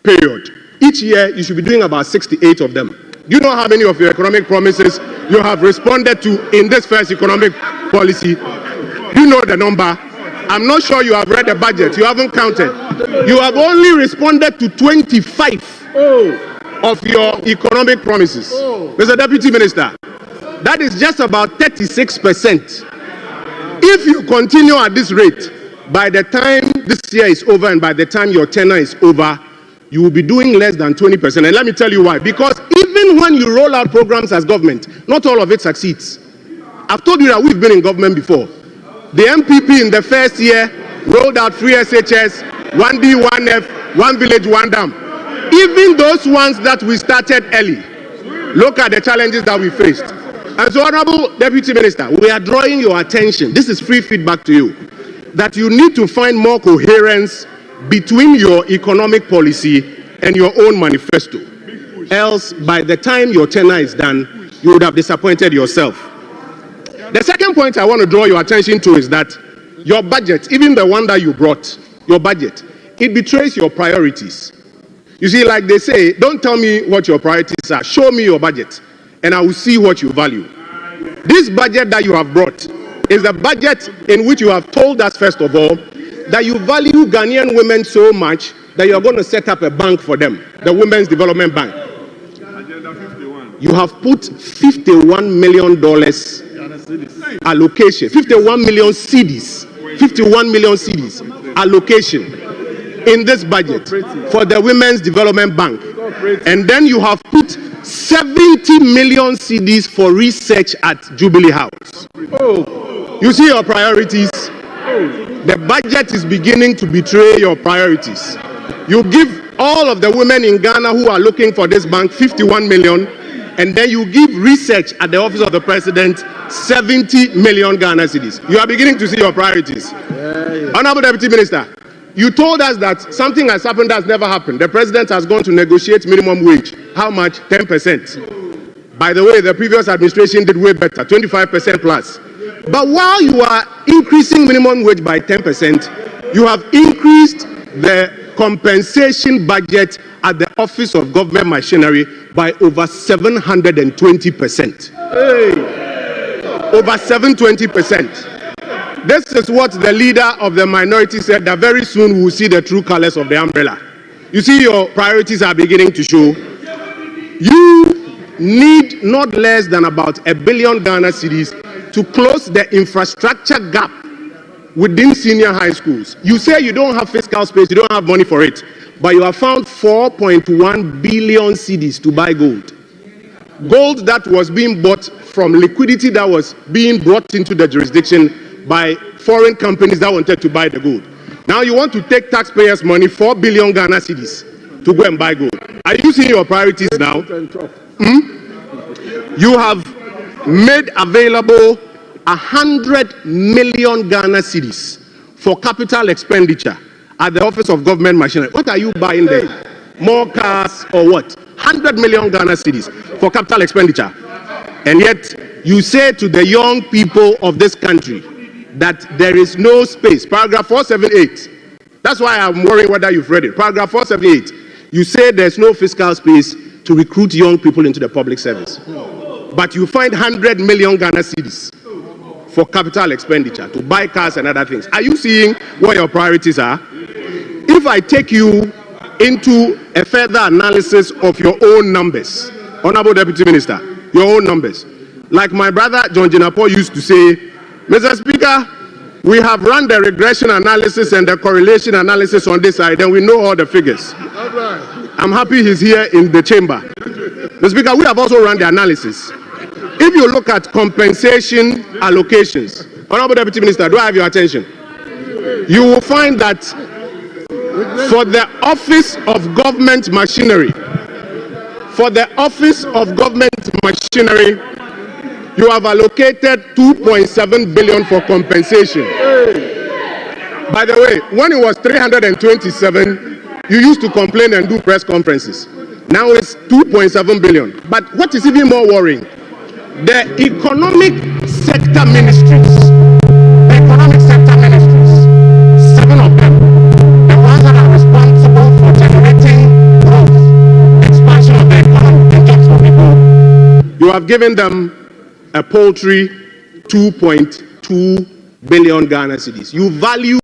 period, each year you should be doing about 68 of them. Do you know how many of your economic promises you have responded to in this first economic policy? Do you know the number? I'm not sure you have read the budget. You haven't counted. You have only responded to 25 of your economic promises. Mr. Deputy Minister, that is just about 36%. If you continue at this rate, by the time this year is over and by the time your tenure is over, you will be doing less than 20%. And let me tell you why. Because even when you roll out programs as government, not all of it succeeds. I've told you that we've been in government before. The NPP in the first year rolled out free SHS, 1D, 1F, 1 village, 1 dam. even those ones that we started early, look at the challenges that we faced. And so, Honorable Deputy Minister, we are drawing your attention, this is free feedback to you, that you need to find more coherence between your economic policy and your own manifesto. Else, by the time your tenure is done, you would have disappointed yourself. The second point I want to draw your attention to is that your budget, even the one that you brought, your budget, it betrays your priorities. You see, like they say, don't tell me what your priorities are, show me your budget, and I will see what you value. This budget that you have brought is the budget in which you have told us, first of all, that you value Ghanaian women so much that you are going to set up a bank for them, the Women's Development Bank. You have put $51 million allocation, 51 million cedis, 51 million cedis allocation in this budget for the Women's Development Bank. And then you have put 70 million cedis for research at Jubilee House. You see your priorities? The budget is beginning to betray your priorities. You give all of the women in Ghana who are looking for this bank 51 million, and then you give research at the office of the president 70 million Ghana cedis. You are beginning to see your priorities. Honorable Deputy Minister, you told us that something has happened that's never happened. The president has gone to negotiate minimum wage. How much? 10%. By the way, the previous administration did way better, 25% plus. But while you are increasing minimum wage by 10%, you have increased the compensation budget at the Office of Government Machinery by over 720%. Over 720%. This is what the leader of the minority said, that very soon we will see the true colors of the umbrella. You see, your priorities are beginning to show. You need not less than about 1 billion Ghana cedis to close the infrastructure gap within senior high schools. You say you don't have fiscal space, you don't have money for it, but you have found 4.1 billion cedis to buy gold. Gold that was being bought from liquidity that was being brought into the jurisdiction by foreign companies that wanted to buy the gold. Now you want to take taxpayers' money, 4 billion Ghana cedis, to go and buy gold. Are you seeing your priorities now? You have made available 100 million Ghana cedis for capital expenditure at the Office of Government Machinery. What are you buying there? More cars or what? 100 million Ghana cedis for capital expenditure. And yet you say to the young people of this country that there is no space. Paragraph 478. That's why I'm worrying whether you've read it. Paragraph 478. You say there's no fiscal space to recruit young people into the public service. But you find 100 million Ghana cedis for capital expenditure, to buy cars and other things. Are you seeing what your priorities are? If I take you into a further analysis of your own numbers, Honorable Deputy Minister, your own numbers. Like my brother John Jinapo used to say, Mr. Speaker, we have run the regression analysis and the correlation analysis on this side, and we know all the figures. I'm happy he's here in the chamber. Mr. Speaker, we have also run the analysis. If you look at compensation allocations, Honorable Deputy Minister, do I have your attention? You will find that for the Office of Government Machinery, you have allocated 2.7 billion for compensation. By the way, when it was 327, you used to complain and do press conferences. Now it's 2.7 billion. But what is even more worrying, the economic sector ministries, 7 of them, the ones that are responsible for generating growth, expansion of the economy, and jobs for people, you have given them a paltry 2.2 billion Ghana cedis. You value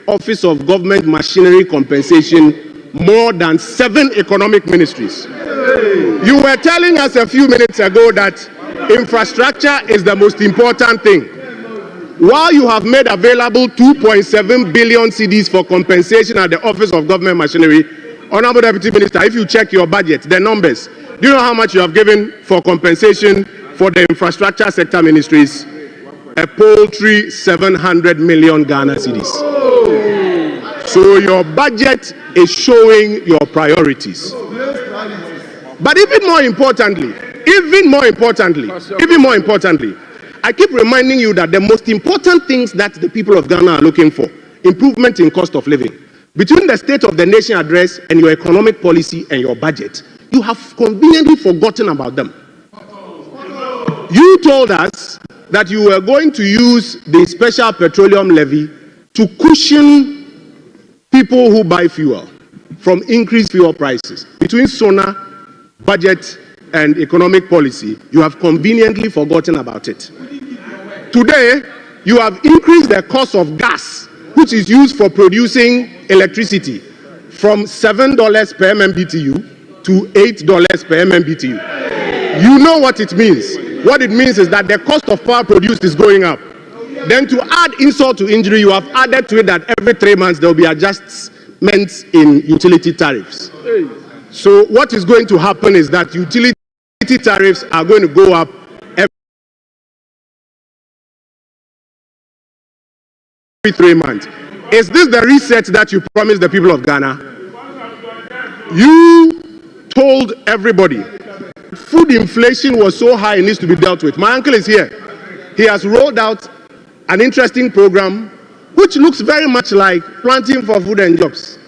Office of Government Machinery compensation more than 7 economic ministries. You were telling us a few minutes ago that infrastructure is the most important thing. While you have made available 2.7 billion cedis for compensation at the Office of Government Machinery, Honorable Deputy Minister, if you check your budget, the numbers, do you know how much you have given for compensation for the infrastructure sector ministries? A paltry 700 million Ghana cedis. So your budget is showing your priorities. But even more importantly, I keep reminding you that the most important things that the people of Ghana are looking for, improvement in cost of living. Between the State of the Nation address and your economic policy and your budget, you have conveniently forgotten about them. You told us that you were going to use the special petroleum levy to cushion people who buy fuel from increased fuel prices. Between SONA, budget, and economic policy, you have conveniently forgotten about it. Today, you have increased the cost of gas, which is used for producing electricity, from $7 per MMBTU to $8 per MMBTU. You know what it means. What it means is that the cost of power produced is going up. Then to add insult to injury, you have added to it that every 3 months there will be adjustments in utility tariffs. So what is going to happen is that utility tariffs are going to go up every 3 months. Is this the reset that you promised the people of Ghana? You told everybody food inflation was so high it needs to be dealt with. My uncle is here. He has rolled out an interesting program which looks very much like planting for food and jobs.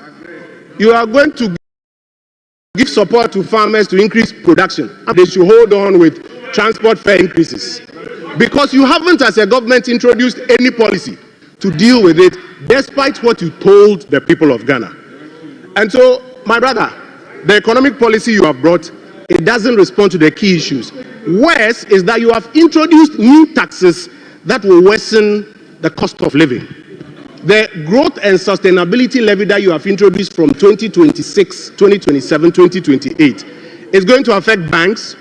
You are going to give support to farmers to increase production. They should hold on with transport fare increases. Because you haven't, as a government, introduced any policy to deal with it, despite what you told the people of Ghana. And so, my brother, the economic policy you have brought, it doesn't respond to the key issues. Worse is that you have introduced new taxes that will worsen the cost of living. The growth and sustainability levy that you have introduced from 2026, 2027, 2028 is going to affect banks,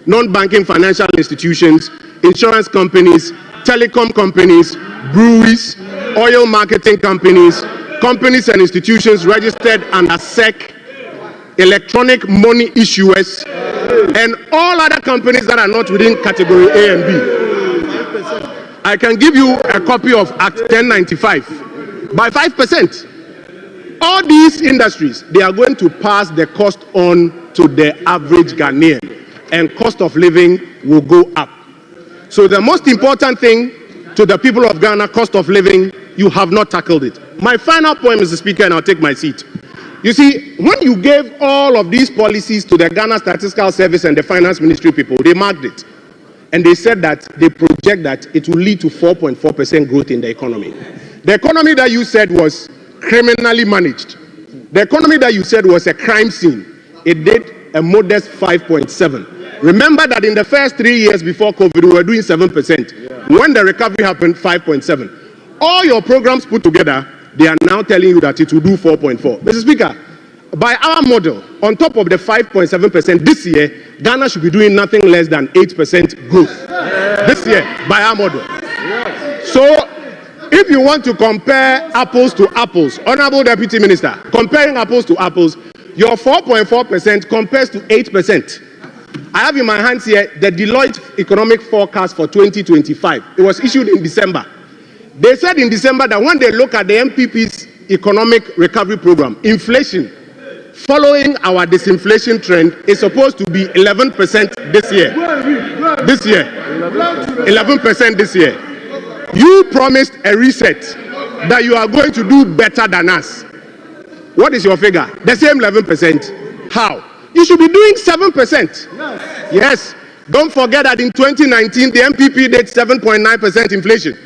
non-banking financial institutions, insurance companies, telecom companies, breweries, oil marketing companies, companies and institutions registered under SEC, electronic money issuers, and all other companies that are not within category A and B. I can give you a copy of Act 1095 by 5%. All these industries, they are going to pass the cost on to the average Ghanaian, and cost of living will go up. So the most important thing to the people of Ghana, cost of living, you have not tackled it. My final point, Mr. Speaker, and I'll take my seat. You see, when you gave all of these policies to the Ghana Statistical Service and the Finance Ministry people, they marked it. And they said that they project that it will lead to 4.4% growth in the economy. The economy that you said was criminally managed. The economy that you said was a crime scene. It did a modest 5.7. Remember that in the first 3 years before COVID, we were doing 7%. When the recovery happened, 5.7. All your programs put together, they are now telling you that it will do 4.4. Mr. Speaker, by our model, on top of the 5.7% this year, Ghana should be doing nothing less than 8% growth. This year, by our model. So, if you want to compare apples to apples, Honorable Deputy Minister, comparing apples to apples, your 4.4% compares to 8%. I have in my hands here the Deloitte economic forecast for 2025. It was issued in December. They said in December that when they look at the NPP's economic recovery program, inflation, following our disinflation trend, is supposed to be 11% this year. 11% this year. You promised a reset that you are going to do better than us. What is your figure? The same 11%. How? You should be doing 7%. Yes. Don't forget that in 2019, the NPP did 7.9% inflation.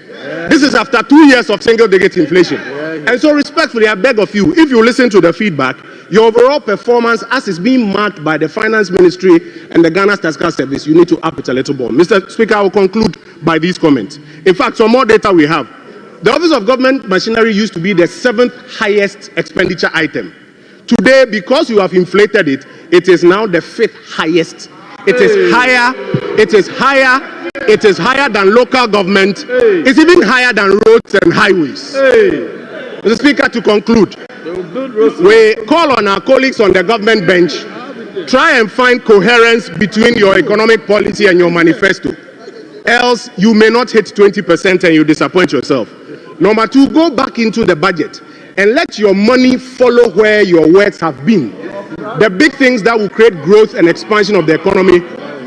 This is after 2 years of single-digit inflation. And so respectfully, I beg of you, if you listen to the feedback, your overall performance as is being marked by the Finance Ministry and the Ghana Statistical Service, you need to up it a little more. Mr. Speaker, I will conclude by these comments. In fact, some more data we have. The Office of Government Machinery used to be the 7th highest expenditure item. Today, because you have inflated it, it is now the 5th highest. It is higher than local government. It's even higher than roads and highways. Mr. Speaker, to conclude, we call on our colleagues on the government bench, try and find coherence between your economic policy and your manifesto. Else, you may not hit 20% and you disappoint yourself. Number two, go back into the budget and let your money follow where your works have been. The big things that will create growth and expansion of the economy,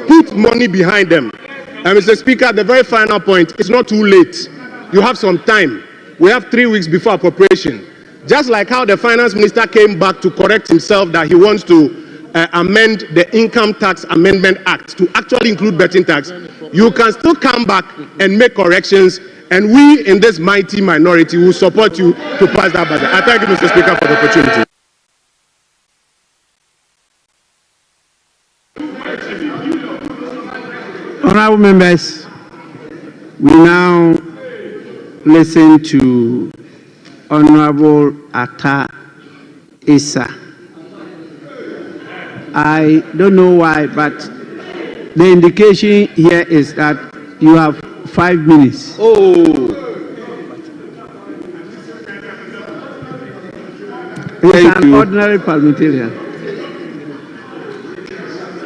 put money behind them. And Mr. Speaker, the very final point, it's not too late. You have some time. We have 3 weeks before appropriation. Just like how the finance minister came back to correct himself that he wants to amend the Income Tax Amendment Act to actually include betting tax, you can still come back and make corrections, and we in this mighty minority will support you to pass that budget. I thank you, Mr. Speaker, for the opportunity. Honorable members, we now listen to Honorable Atta Issa. I don't know why, but the indication here is that you have 5 minutes. It's an ordinary parliamentarian.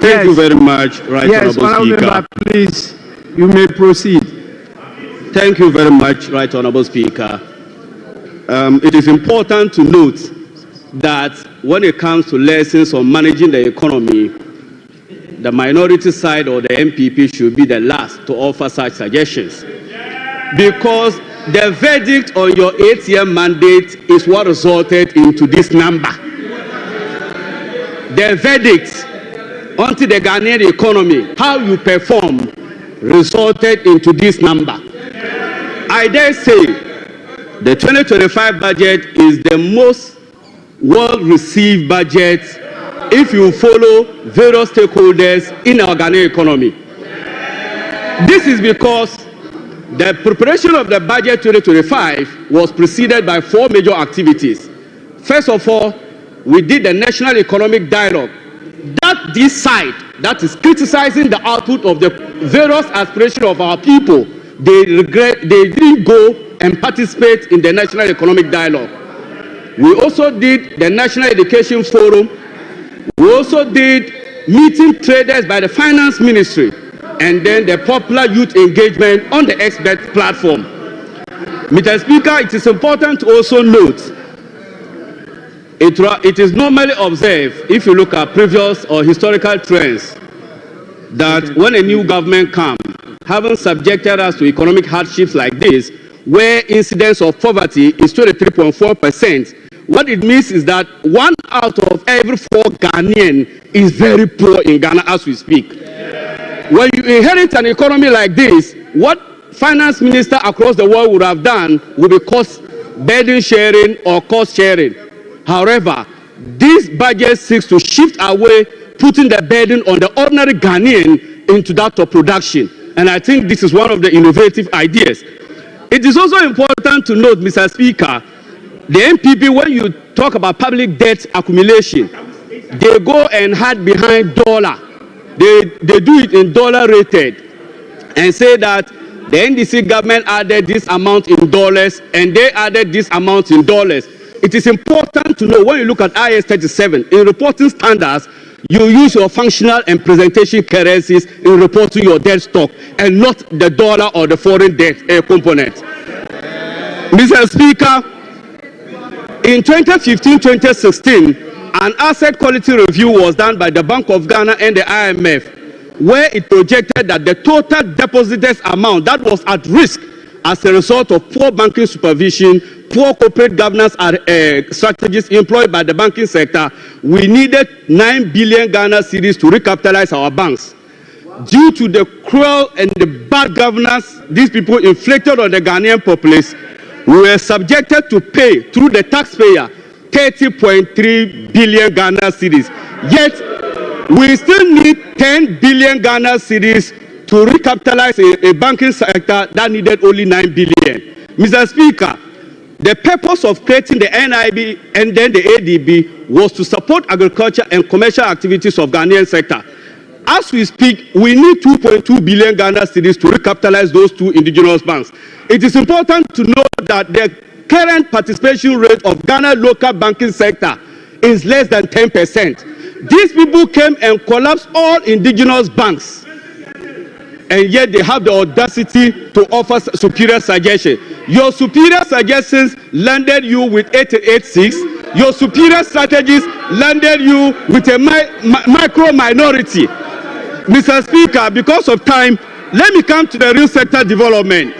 Thank you very much, Right Honourable Speaker. Member, please, you may proceed. Thank you very much, Right Honourable Speaker. It is important to note that when it comes to lessons on managing the economy, the minority side or the NPP should be the last to offer such suggestions. Because the verdict on your 8-year mandate is what resulted into this number. The verdict onto the Ghanaian economy, how you perform, resulted into this number. I dare say the 2025 budget is the most well-received budget if you follow various stakeholders in our Ghanaian economy. This is because the preparation of the budget 2025 was preceded by 4 major activities. First of all, we did the National Economic Dialogue. That this side, that is criticizing the output of the various aspirations of our people, they didn't go and participate in the National Economic Dialogue. We also did the National Education Forum. We also did meeting traders by the Finance Ministry, and then the popular youth engagement on the expert platform. Mr. Speaker, it is important to also note it is normally observed, if you look at previous or historical trends, that when a new government comes, having subjected us to economic hardships like this, where incidence of poverty is 23.4%, what it means is that 1 out of every 4 Ghanaian is very poor in Ghana as we speak. When you inherit an economy like this, what finance minister across the world would have done would be cost burden sharing or cost sharing. However, this budget seeks to shift away, putting the burden on the ordinary Ghanaian into that of production. And I think this is one of the innovative ideas. It is also important to note, Mr. Speaker, the NPP, when you talk about public debt accumulation, they go and hide behind dollar. They do it in dollar rated and say that the NDC government added this amount in dollars and they added this amount in dollars. It is important to know when you look at IS 37, in reporting standards, you use your functional and presentation currencies in reporting your debt stock and not the dollar or the foreign debt component. Mr. Speaker, in 2015-2016, an asset quality review was done by the Bank of Ghana and the IMF, where it projected that the total depositors amount that was at risk as a result of poor banking supervision, poor corporate governance strategies employed by the banking sector, we needed 9 billion Ghana cedis to recapitalize our banks. Due to the cruel and the bad governance these people inflicted on the Ghanaian populace, we were subjected to pay through the taxpayer 30.3 billion Ghana cedis. Yet, we still need 10 billion Ghana cedis to recapitalize a banking sector that needed only 9 billion. Mr. Speaker, the purpose of creating the NIB and then the ADB was to support agriculture and commercial activities of Ghanaian sector. As we speak, we need 2.2 billion Ghana cedis to recapitalize those 2 indigenous banks. It is important to note that the current participation rate of Ghana local banking sector is less than 10%. These people came and collapsed all indigenous banks. and yet they have the audacity to offer superior suggestions. Your superior suggestions landed you with 88.6. Your superior strategies landed you with a micro minority. Mr. Speaker, because of time, let me come to the real sector development.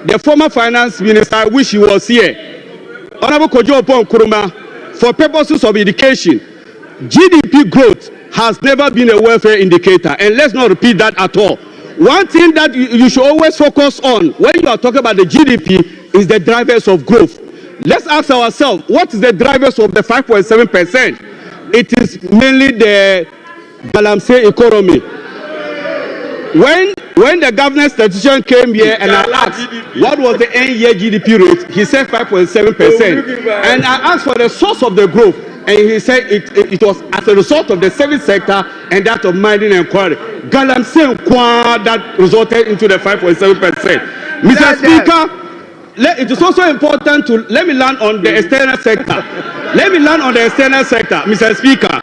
The former finance minister, I wish he was here, Honorable Kojo Opon Nkrumah, for purposes of education, GDP growth has never been a welfare indicator, and let's not repeat that at all. One thing that you should always focus on when you are talking about the GDP is the drivers of growth. Let's ask ourselves, what is the drivers of the 5.7%? It is mainly the Galamsey economy. When the governance statistician came here and I asked what was the end year GDP rate, he said 5.7%. And I asked for the source of the growth, and he said it was as a result of the service sector and that of mining and quarry. Galamsey that resulted into the 5.7%. Mr. Speaker, it is also important to let me land on the external sector. Let me land on the external sector, Mr. Speaker.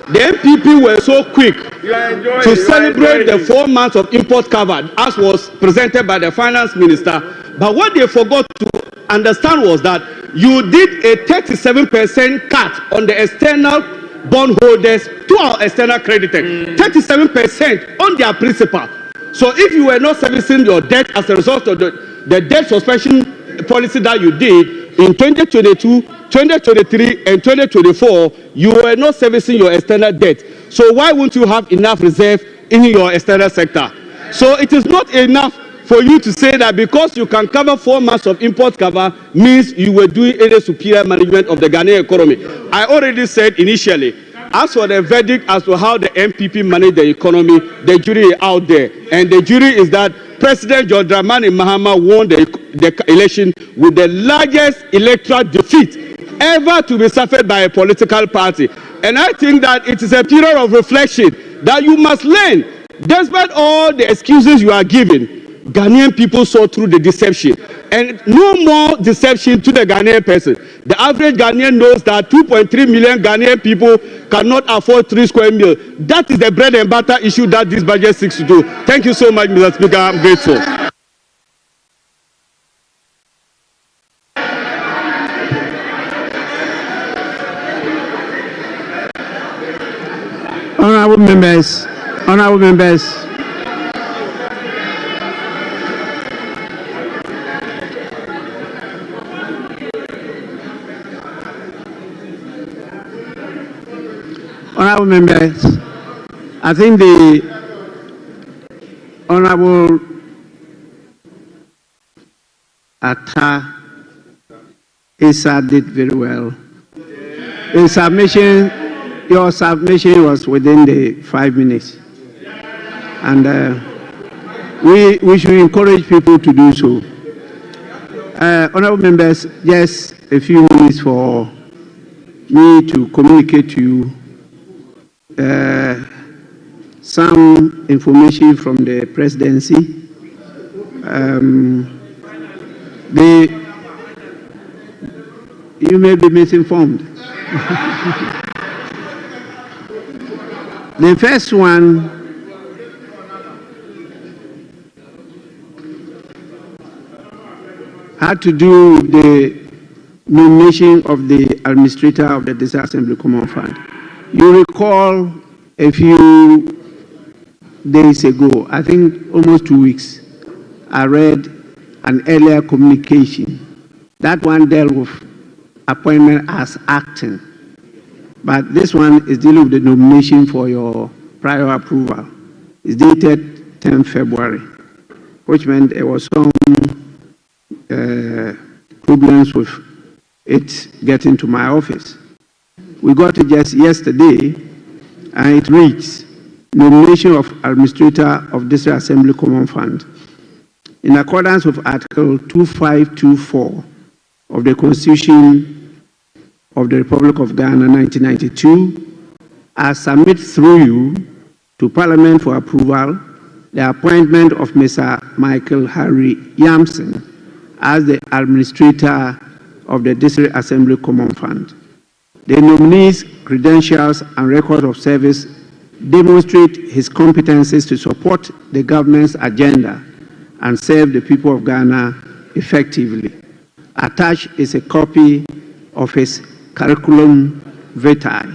The NPP were so quick to celebrate the 4 months of import cover as was presented by the finance minister. But what they forgot to understand was that you did a 37% cut on the external bondholders to our external creditors. 37% on their principal. So if you were not servicing your debt as a result of the debt suspension policy that you did in 2022, 2023 and 2024, you were not servicing your external debt. So why won't you have enough reserve in your external sector? So it is not enough for you to say that because you can cover 4 months of import cover means you were doing any superior management of the Ghanaian economy. I already said initially, as for the verdict as to how the NPP managed the economy, the jury is out there. And the jury is that President John Dramani Mahama won the election with the largest electoral defeat ever to be suffered by a political party. And I think that it is a period of reflection that you must learn. Despite all the excuses you are giving, Ghanaian people saw through the deception. And no more deception to the Ghanaian person. The average Ghanaian knows that 2.3 million Ghanaian people cannot afford 3 square meals. That is the bread and butter issue that this budget seeks to do. Thank you so much, Mr. Speaker. I'm grateful. Honorable members, honorable members. Honorable members, I think the Honorable Atta Issa did very well. In submission, your submission was within the 5 minutes. And we should encourage people to do so. Honorable members, just a few minutes for me to communicate to you some information from the presidency. You may be misinformed. The first one had to do with the nomination of the administrator of the District Assembly Common Fund. You recall a few days ago, I think almost 2 weeks, I read an earlier communication. That one dealt with appointment as acting. But this one is dealing with the nomination for your prior approval. It's dated 10 February, which meant there was some problems with it getting to my office. We got it just yesterday, and it reads, nomination of administrator of District Assembly Common Fund. In accordance with Article 2524 of the Constitution of the Republic of Ghana, 1992, I submit through you to Parliament for approval the appointment of Mr. Michael Harry Yamson as the administrator of the District Assembly Common Fund. The nominee's credentials and record of service demonstrate his competencies to support the government's agenda and serve the people of Ghana effectively. Attached is a copy of his curriculum vitae.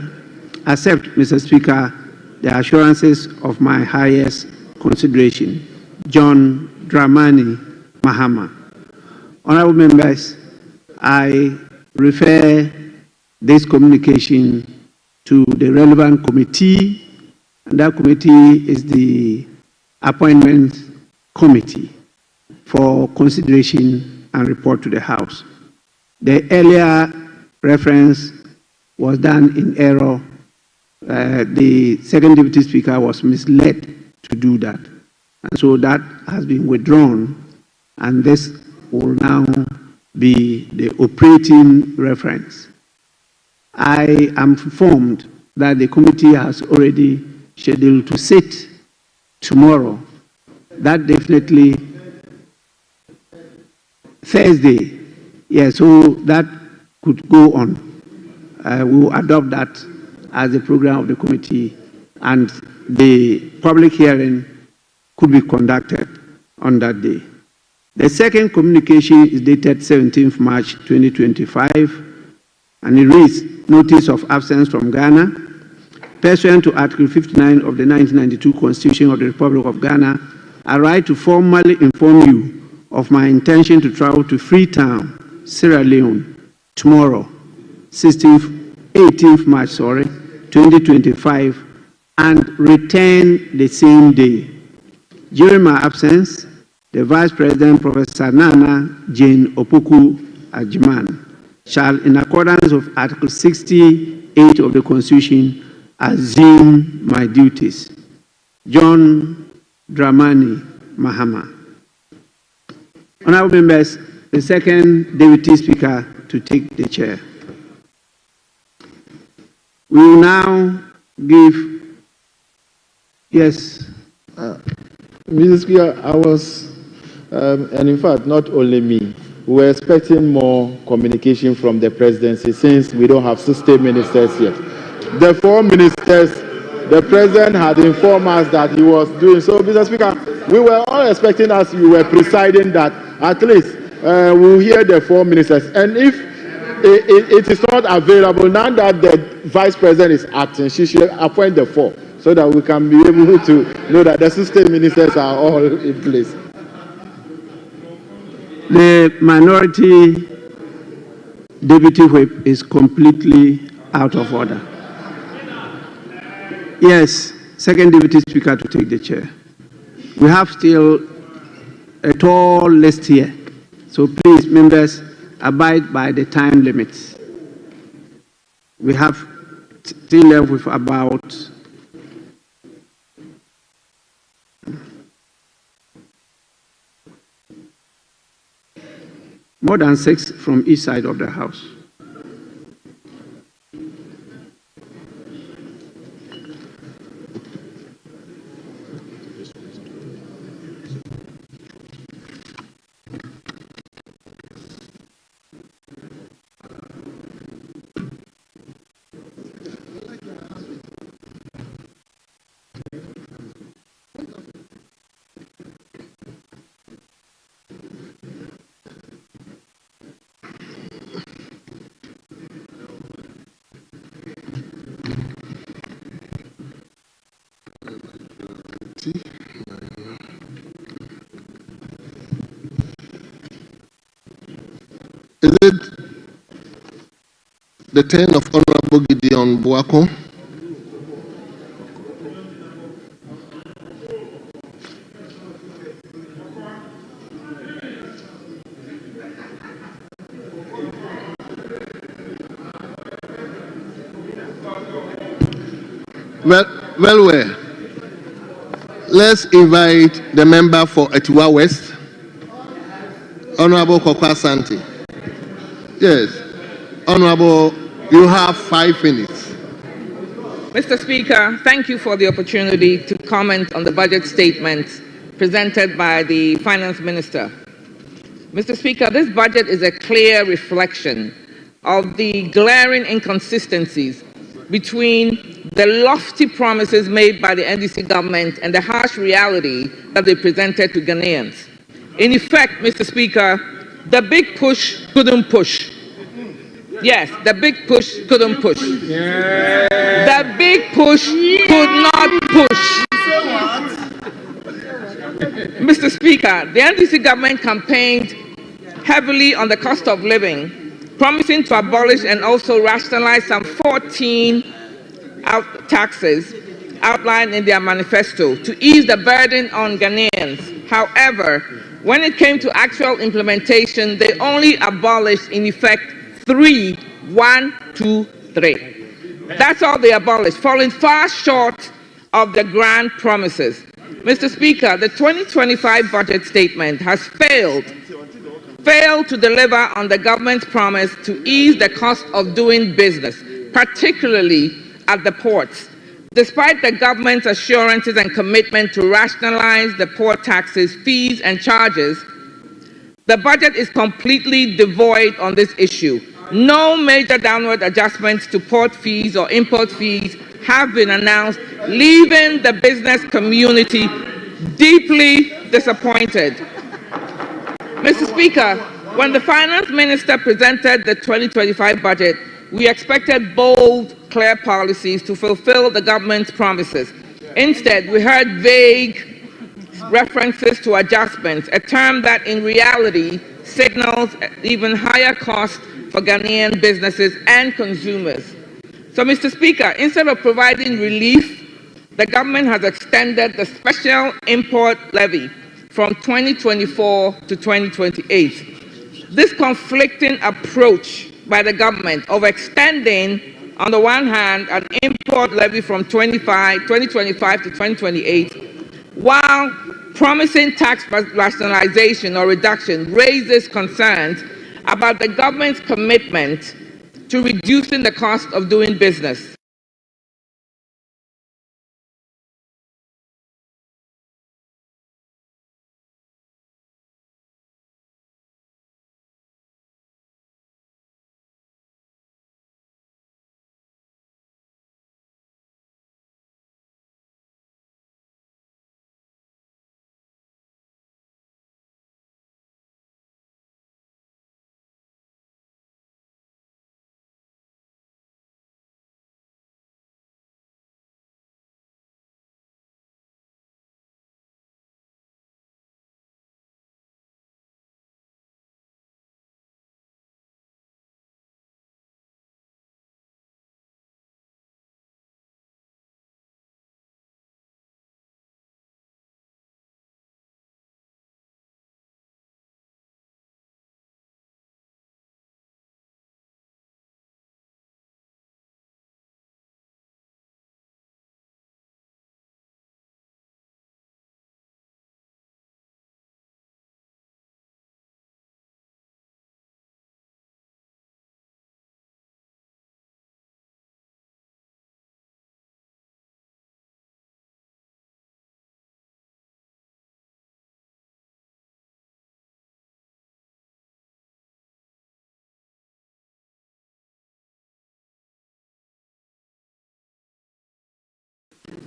Accept, Mr. Speaker, the assurances of my highest consideration. John Dramani Mahama. Honorable members, I refer this communication to the relevant committee, and that committee is the Appointment Committee for consideration and report to the House. The earlier reference was done in error. The second Deputy Speaker was misled to do that. And so that has been withdrawn, and this will now be the operating reference. I am informed that the committee has already scheduled to sit tomorrow. That definitely Thursday. Yes, so that could go on. We will adopt that as the program of the committee, and the public hearing could be conducted on that day. The second communication is dated 17th March 2025, and it reads, Notice of Absence from Ghana. Pursuant to Article 59 of the 1992 Constitution of the Republic of Ghana, I write to formally inform you of my intention to travel to Freetown, Sierra Leone, tomorrow, 18th March, 2025, and return the same day. During my absence, the Vice President, Professor Nana Jane Opoku Ajiman, shall, in accordance with Article 68 of the Constitution, assume my duties. John Dramani Mahama. Honorable members, the second Deputy Speaker to take the chair. We will now give, yes. Mr. Speaker, I was, and in fact, not only me, we were expecting more communication from the presidency since we don't have 60 ministers yet. The 4 ministers, the president had informed us that he was doing so. Mr. Speaker, we were all expecting, as you were presiding, that at least we'll hear the 4 ministers. And if it is not available, now that the vice president is acting, she should appoint the 4 so that we can be able to know that the 60 ministers are all in place. The minority deputy whip is completely out of order. Yes, second Deputy Speaker to take the chair. We have still a tall list here, so please, members, abide by the time limits. We have still left with about more than 6 from each side of the House. Is it the turn of Honorable Gideon Buako? Well. Let's invite the member for Etiwa West, Honorable Koko Ashanti. Yes, Honorable, you have 5 minutes. Mr. Speaker, thank you for the opportunity to comment on the budget statement presented by the Finance Minister. Mr. Speaker, this budget is a clear reflection of the glaring inconsistencies between the lofty promises made by the NDC government and the harsh reality that they presented to Ghanaians. In effect, Mr. Speaker, the big push couldn't push. Yes, the big push couldn't push. The big push could not push. Mr. Speaker, the NDC government campaigned heavily on the cost of living, promising to abolish and also rationalize some 14 taxes outlined in their manifesto to ease the burden on Ghanaians. However, when it came to actual implementation, they only abolished, in effect, 3. 1, 2, 3. That's all they abolished, falling far short of the grand promises. Mr. Speaker, the 2025 budget statement has failed to deliver on the government's promise to ease the cost of doing business, particularly at the ports. Despite the government's assurances and commitment to rationalize the port taxes, fees, and charges, the budget is completely devoid on this issue. No major downward adjustments to port fees or import fees have been announced, leaving the business community deeply disappointed. Mr. Speaker, when the Finance Minister presented the 2025 budget, we expected bold, clear policies to fulfill the government's promises. Instead, we heard vague references to adjustments, a term that in reality signals even higher costs for Ghanaian businesses and consumers. So, Mr. Speaker, instead of providing relief, the government has extended the special import levy from 2024 to 2028. This conflicting approach by the government of extending, on the one hand, an import levy from 2025 to 2028, while promising tax rationalization or reduction raises concerns about the government's commitment to reducing the cost of doing business.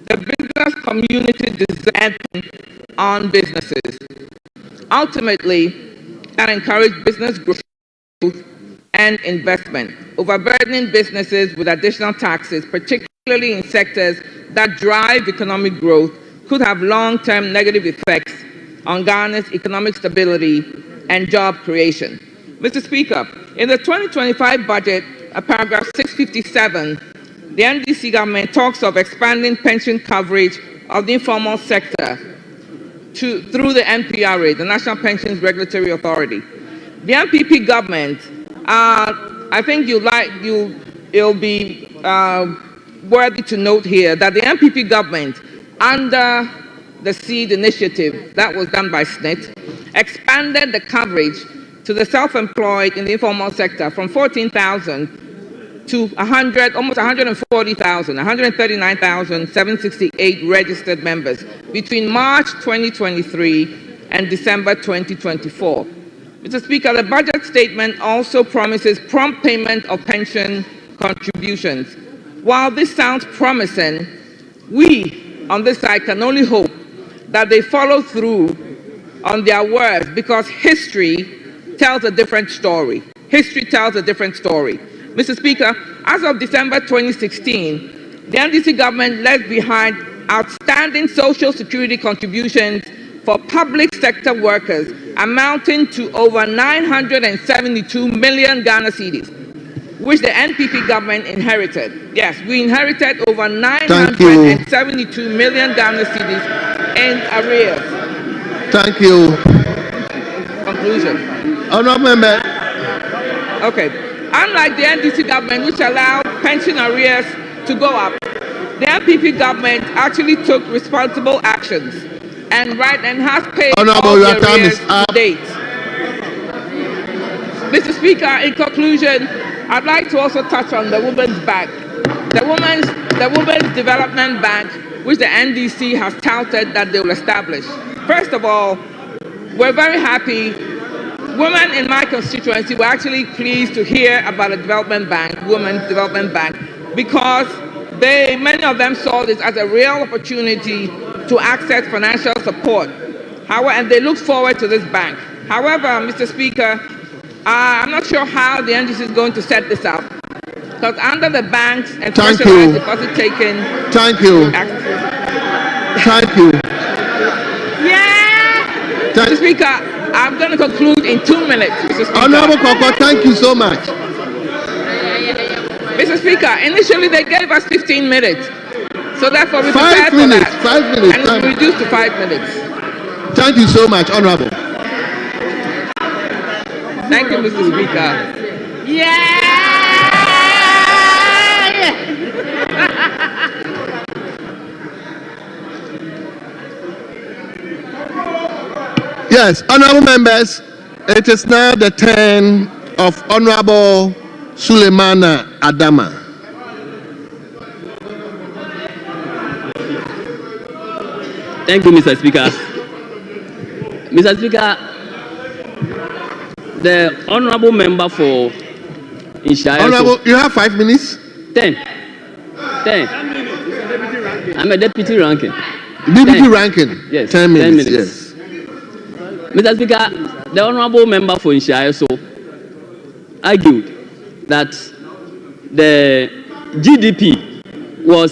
The business community deserves on businesses. Ultimately, that encourage business growth and investment. Overburdening businesses with additional taxes, particularly in sectors that drive economic growth, could have long-term negative effects on Ghana's economic stability and job creation. Mr. Speaker, in the 2025 budget, paragraph 657, the NDC government talks of expanding pension coverage of the informal sector through the NPRA, the National Pensions Regulatory Authority. The NPP government, I think it'll be worthy to note here that the NPP government, under the SEED initiative that was done by SNIT, expanded the coverage to the self-employed in the informal sector from 14,000 to almost 140,000, 139,768 registered members between March 2023 and December 2024. Mr. Speaker, the budget statement also promises prompt payment of pension contributions. While this sounds promising, we on this side can only hope that they follow through on their words, because history tells a different story. History tells a different story. Mr. Speaker, as of December 2016, the NDC government left behind outstanding social security contributions for public sector workers amounting to over 972 million Ghana cedis, which the NPP government inherited. Yes, we inherited over 972 million Ghana cedis in arrears. Thank you. Conclusion. Honourable Member. Okay. Unlike the NDC government, which allowed pension arrears to go up, the NPP government actually took responsible actions and has paid all the arrears to date. Mr. Speaker, in conclusion, I'd like to also touch on the Women's Bank. The Women's Development Bank, which the NDC has touted that they will establish. First of all, we're very happy. Women in my constituency were actually pleased to hear about a development bank, Women's Development Bank, because many of them saw this as a real opportunity to access financial support. However, and they look forward to this bank. However, Mr. Speaker, I'm not sure how the NDC is going to set this up, because under the banks and specialized deposit taking. Thank you. Thank you. Yeah. Mr. Speaker, I'm going to conclude in 2 minutes, Mr. Speaker. Honourable Koko, thank you so much. Mr. Speaker, initially they gave us 15 minutes. So therefore we prepared for that. 5 minutes. And it's reduced to 5 minutes. Thank you so much, Honourable. Thank you, Mr. Speaker. Yes, honourable members, it is now the turn of Honourable Suleimana Adama. Thank you, Mr. Speaker. Mr. Speaker, the honourable member for NHIS. Honourable, you have 5 minutes? 10. I'm a deputy ranking. Deputy ranking? Yes. 10 minutes. 10 minutes. Yes. Mr. Speaker, the honourable member for NHIS argued that the GDP was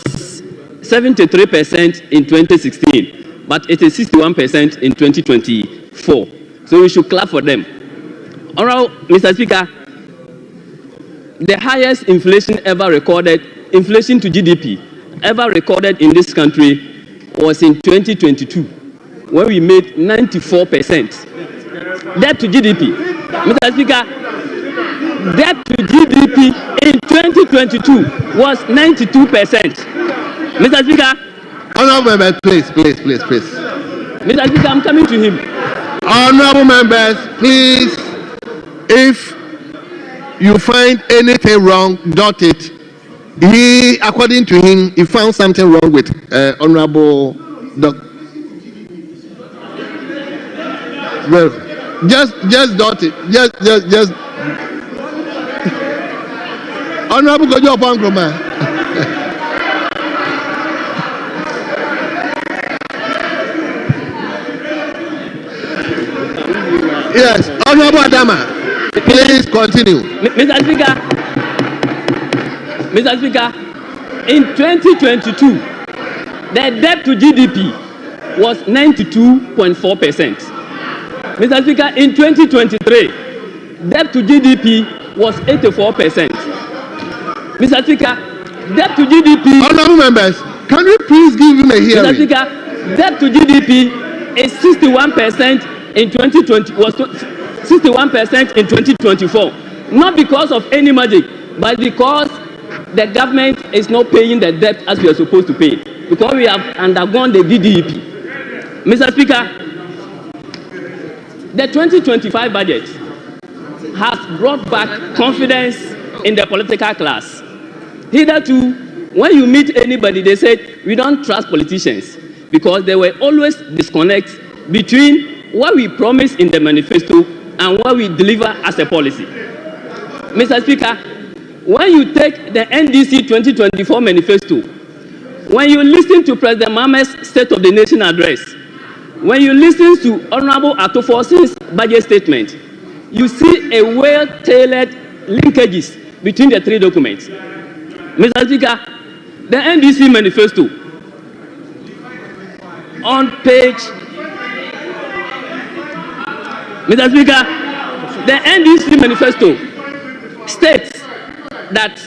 73% in 2016, but it is 61% in 2024. So we should clap for them. Honourable Mr. Speaker, the highest inflation ever recorded, inflation to GDP ever recorded in this country was in 2022, when we made 94%. Debt to GDP. Mr. Speaker, debt to GDP in 2022 was 92%. Mr. Speaker. Honourable members, please. Mr. Speaker, I'm coming to him. Honourable members, please, if you find anything wrong, dot it. According to him, he found something wrong with Honourable Doc. Well, just dot it. Just. Honourable Gojo Pankroma. Yes, Honourable Adama, please continue. Mr. Speaker, in 2022, the debt to GDP was 92.4%. Mr. Speaker, in 2023, debt to GDP was 84%. Mr. Speaker, debt to GDP... Honourable members, can you please give him a hearing? Mr. Speaker, debt to GDP is 61% in 2020, was 61% in 2024. Not because of any magic, but because the government is not paying the debt as we are supposed to pay. Because we have undergone the DDEP. Mr. Speaker, the 2025 budget has brought back confidence in the political class. Hitherto, when you meet anybody, they said, we don't trust politicians, because there were always disconnects between what we promise in the manifesto and what we deliver as a policy. Mr. Speaker, when you take the NDC 2024 manifesto, when you listen to President Mohammed's State of the Nation address, when you listen to Honorable Atoforsin's budget statement, you see a well-tailored linkages between the three documents. Mr. Speaker, the NDC manifesto on page, Mr. Speaker, the NDC manifesto states that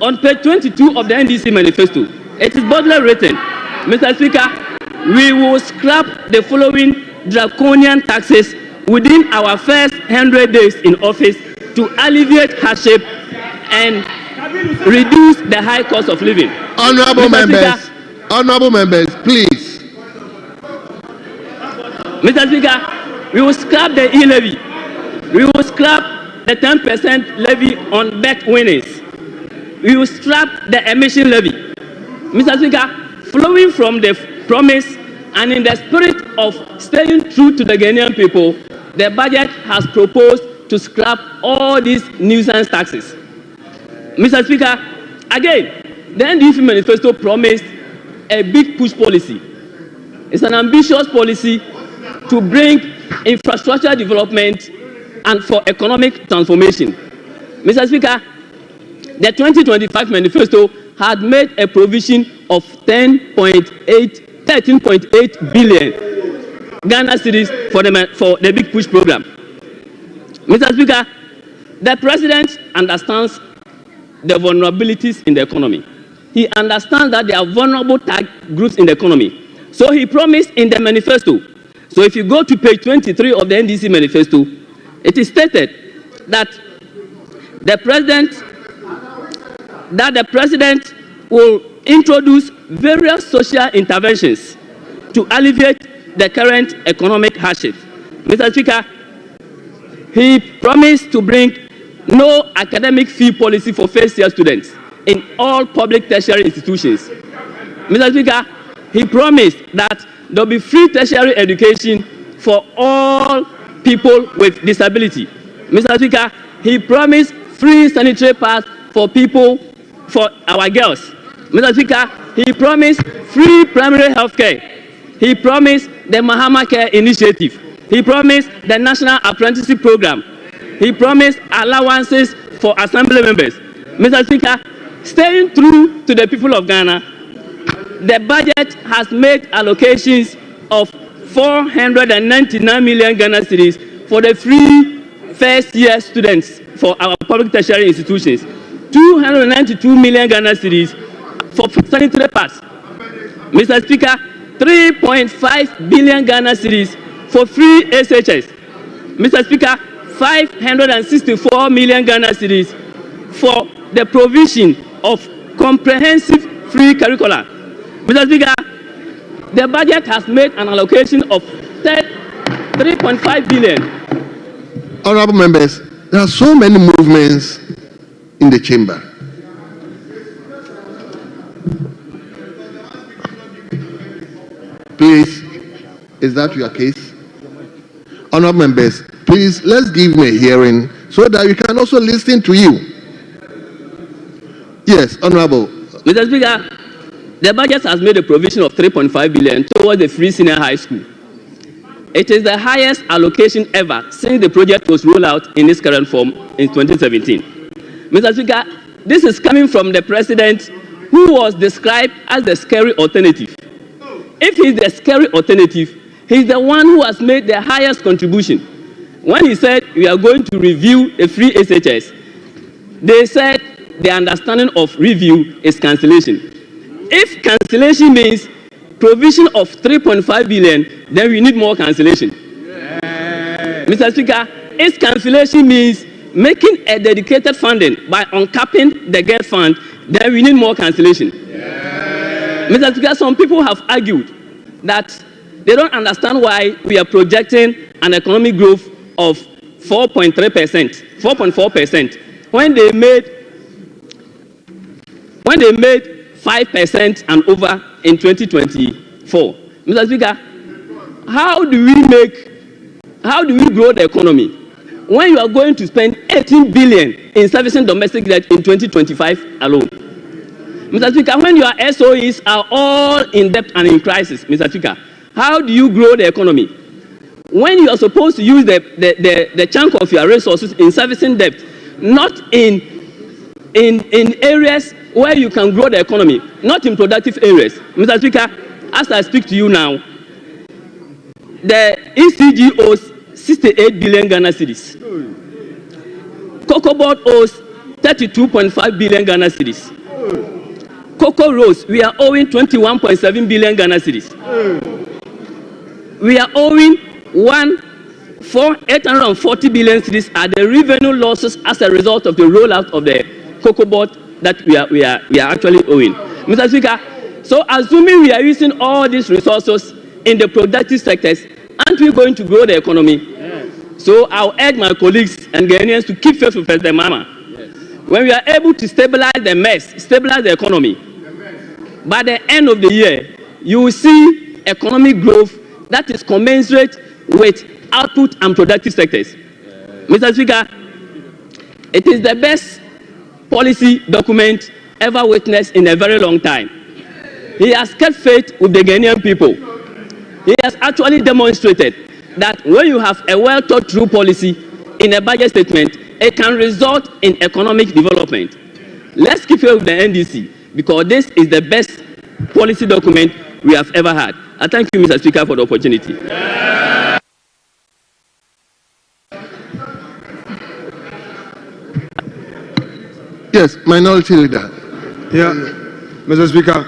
on page 22 of the NDC manifesto, it is boldly written, Mr. Speaker, we will scrap the following draconian taxes within our first 100 days in office to alleviate hardship and reduce the high cost of living. Honorable members, honorable members, please. Mr. Speaker, we will scrap the e-levy. We will scrap the 10% levy on bet winnings. We will scrap the emission levy. Mr. Speaker, flowing from the promise and in the spirit of staying true to the Ghanaian people, the budget has proposed to scrap all these nuisance taxes. Mr. Speaker, again, the NDC manifesto promised a big push policy. It's an ambitious policy to bring infrastructure development and for economic transformation. Mr. Speaker, the 2025 manifesto had made a provision of 13.8 billion Ghana cedis for the big push program. Mr. Speaker, the president understands the vulnerabilities in the economy. He understands that there are vulnerable groups in the economy. So he promised in the manifesto. So if you go to page 23 of the NDC manifesto, it is stated that the president will introduce various social interventions to alleviate the current economic hardship. Mr. Speaker, he promised to bring no academic fee policy for first-year students in all public tertiary institutions. Mr. Speaker, he promised that there will be free tertiary education for all people with disability. Mr. Speaker, he promised free sanitary pads for people, for our girls. Mr. Speaker, he promised free primary health care. He promised the Mahama Care Initiative. He promised the National Apprenticeship Program. He promised allowances for assembly members. Mr. Speaker, staying true to the people of Ghana, the budget has made allocations of 499 million Ghana cedis for the free first-year students for our public tertiary institutions, 292 million Ghana cedis for sanitary pads. Mr. Speaker, 3.5 billion Ghana cedis for free SHS. Mr. Speaker, 564 million Ghana cedis for the provision of comprehensive free curricula. Mr. Speaker, the budget has made an allocation of 3.5 billion. Honorable members, there are so many movements in the chamber. Please, is that your case? Honorable members, please, let's give me a hearing so that we can also listen to you. Yes, Honorable. Mr. Speaker, the budget has made a provision of 3.5 billion towards the free senior high school. It is the highest allocation ever since the project was rolled out in its current form in 2017. Mr. Speaker, this is coming from the president who was described as the scary alternative. If he's the scary alternative, he's the one who has made the highest contribution. When he said we are going to review the free SHS, they said the understanding of review is cancellation. If cancellation means provision of 3.5 billion, then we need more cancellation. Yeah. Mr. Speaker, if cancellation means making a dedicated funding by uncapping the GET fund, then we need more cancellation. Yeah. Mr. Speaker, some people have argued that they don't understand why we are projecting an economic growth of 4.3%, 4.4%, when they made 5% and over in 2024. Mr. Speaker, how do we grow the economy when you are going to spend 18 billion in servicing domestic debt in 2025 alone. Mr. Speaker, when your SOEs are all in debt and in crisis, Mr. Speaker, how do you grow the economy? When you are supposed to use the chunk of your resources in servicing debt, not in areas where you can grow the economy, not in productive areas. Mr. Speaker, as I speak to you now, the ECG owes 68 billion Ghana cedis. Cocoa Board owes 32.5 billion Ghana cedis. Cocoa Rose, we are owing 21.7 billion Ghana cedis. We are owing 840 billion cedis are the revenue losses as a result of the rollout of the Cocoa Board that we are actually owing. Mr. Speaker, so assuming we are using all these resources in the productive sectors, aren't we going to grow the economy? Yes. So I'll urge my colleagues and Ghanaians to keep faith with President Mama. Yes. When we are able to stabilize the mess, stabilize the economy, by the end of the year, you will see economic growth that is commensurate with output and productive sectors. Mr. Speaker, it is the best policy document ever witnessed in a very long time. He has kept faith with the Ghanaian people. He has actually demonstrated that when you have a well thought through policy in a budget statement, it can result in economic development. Let's keep it with the NDC because this is the best policy document we have ever had. I thank you, Mr. Speaker, for the opportunity. Yes, Minority Leader. Yeah, Mr. Speaker,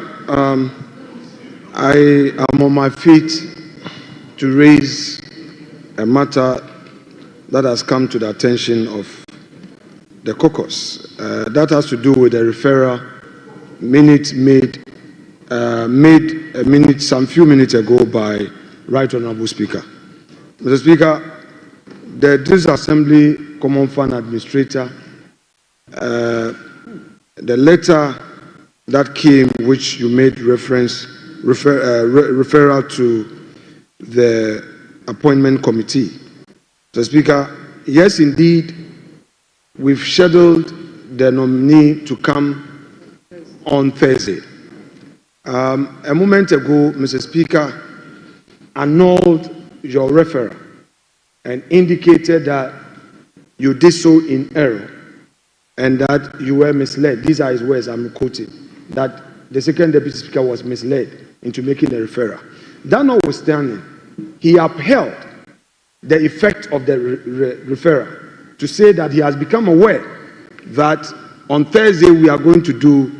I am on my feet to raise a matter that has come to the attention of the caucus. That has to do with the referral made some few minutes ago by Right Honorable Speaker. Mr. Speaker, the Disassembly Common Fund Administrator, the letter that came, which you made referral to the appointment committee. Mr. Speaker, yes, indeed, we've scheduled the nominee to come on Thursday. A moment ago, Mr. Speaker annulled your referral and indicated that you did so in error and that you were misled. These are his words, I'm quoting, that the second deputy speaker was misled into making the referral. That notwithstanding, he upheld the effect of the referral to say that he has become aware that on Thursday we are going to do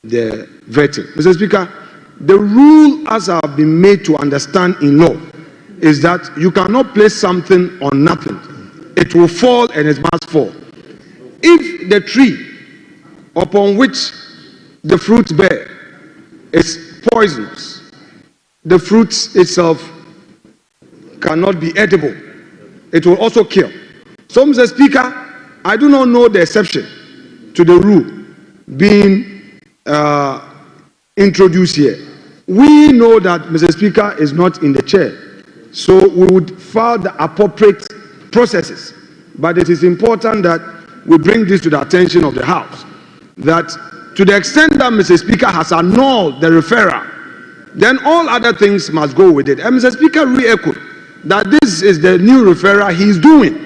the vetting. Mr. Speaker, the rule as have been made to understand in law is that you cannot place something on nothing. It will fall and it must fall. If the tree upon which the fruit bear is poisonous, the fruit itself cannot be edible. It will also kill. So, Mr. Speaker, I do not know the exception to the rule being introduced here. We know that Mr. Speaker is not in the chair, so we would follow the appropriate processes. But it is important that we bring this to the attention of the House, that to the extent that Mr. Speaker has annulled the referral, then all other things must go with it. And Mr. Speaker re-echoed that this is the new referral he's doing,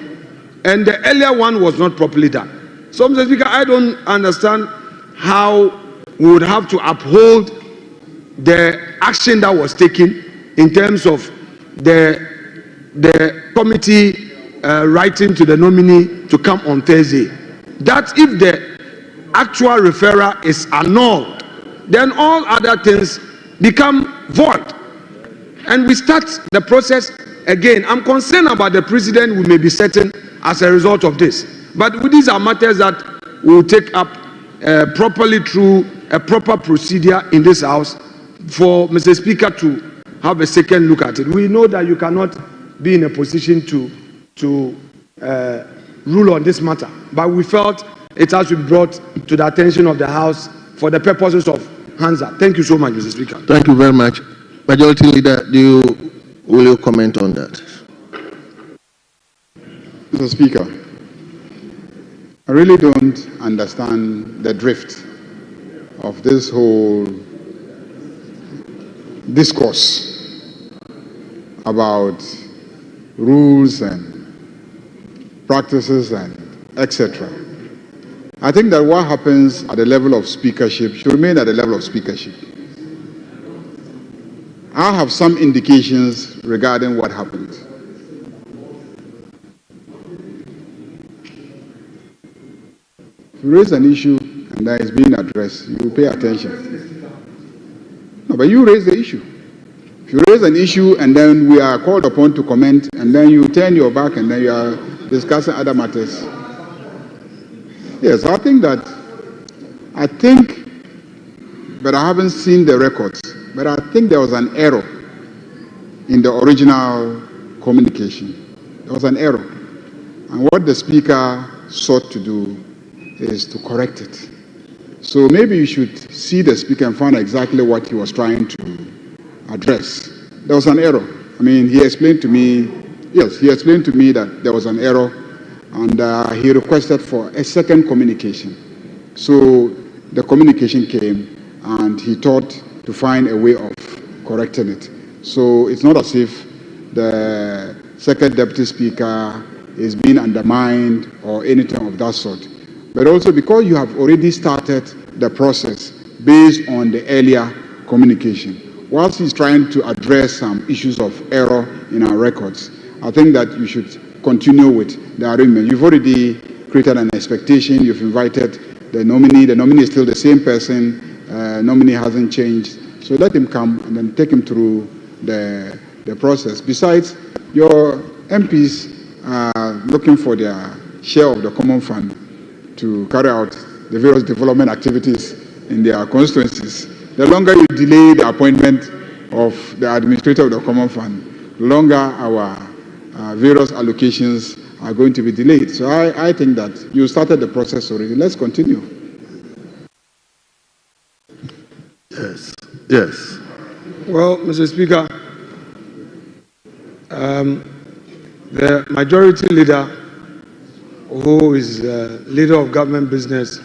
and the earlier one was not properly done. So, Mr. Speaker, I don't understand how we would have to uphold the action that was taken in terms of the committee writing to the nominee to come on Thursday. That if the actual referral is annulled, then all other things become void. And we start the process again. I'm concerned about the precedent we may be setting as a result of this. But these are matters that we will take up properly through a proper procedure in this House for Mr. Speaker to have a second look at it. We know that you cannot be in a position to rule on this matter, but we felt it has to be brought to the attention of the House for the purposes of Hansa. Thank you so much, Mr. Speaker. Thank you very much. Majority Leader, will you comment on that? Mr. Speaker, I really don't understand the drift of this whole discourse about rules and practices and etc. I think that what happens at the level of speakership should remain at the level of speakership. I have some indications regarding what happened. If you raise an issue and that is being addressed, you pay attention. No, but you raise the issue. If you raise an issue and then we are called upon to comment and then you turn your back and then you are discussing other matters. Yes, I think, but I haven't seen the records, but I think there was an error in the original communication. There was an error. And what the speaker sought to do is to correct it. So maybe you should see the speaker and find exactly what he was trying to address. There was an error. I mean, he explained to me, yes, he explained to me that there was an error and he requested for a second communication. So the communication came and he thought to find a way of correcting it. So it's not as if the second deputy speaker is being undermined or anything of that sort. But also because you have already started the process based on the earlier communication. Whilst he's trying to address some issues of error in our records, I think that you should continue with the arrangement. You've already created an expectation. You've invited the nominee. The nominee is still the same person. Nominee hasn't changed. So let him come and then take him through the process. Besides, your MPs are looking for their share of the common fund to carry out the various development activities in their constituencies. The longer you delay the appointment of the administrator of the common fund, the longer our various allocations are going to be delayed. So I think that you started the process already. Let's continue. Yes. Yes. Well, Mr. Speaker, the majority leader, who is the leader of government business,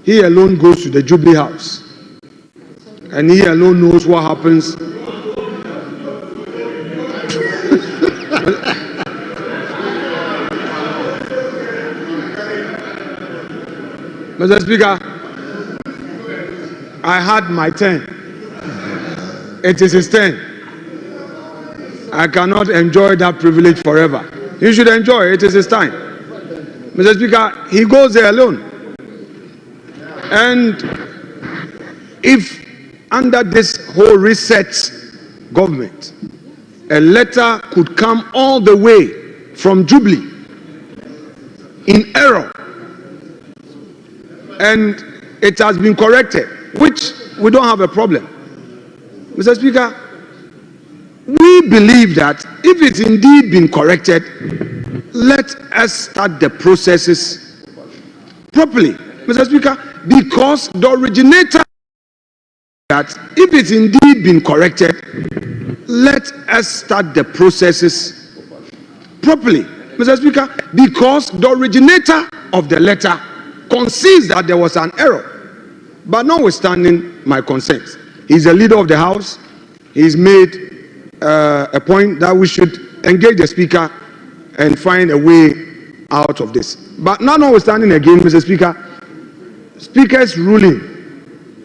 he alone goes to the Jubilee House. And he alone knows what happens. Mr. Speaker, I had my turn. It is his turn. I cannot enjoy that privilege forever. He should enjoy it. It is his time. Mr. Speaker, he goes there alone. And if under this whole reset government, a letter could come all the way from Jubilee in error, and it has been corrected, which we don't have a problem. Mr. Speaker, we believe that if it's indeed been corrected, let us start the processes properly, Mr. Speaker, because the originator that if it's indeed been corrected, let us start the processes properly, Mr. Speaker, because the originator of the letter concedes that there was an error. But notwithstanding my consent, he's the leader of the House. He's made a point that we should engage the Speaker and find a way out of this. But notwithstanding again, Mr. Speaker, Speaker's ruling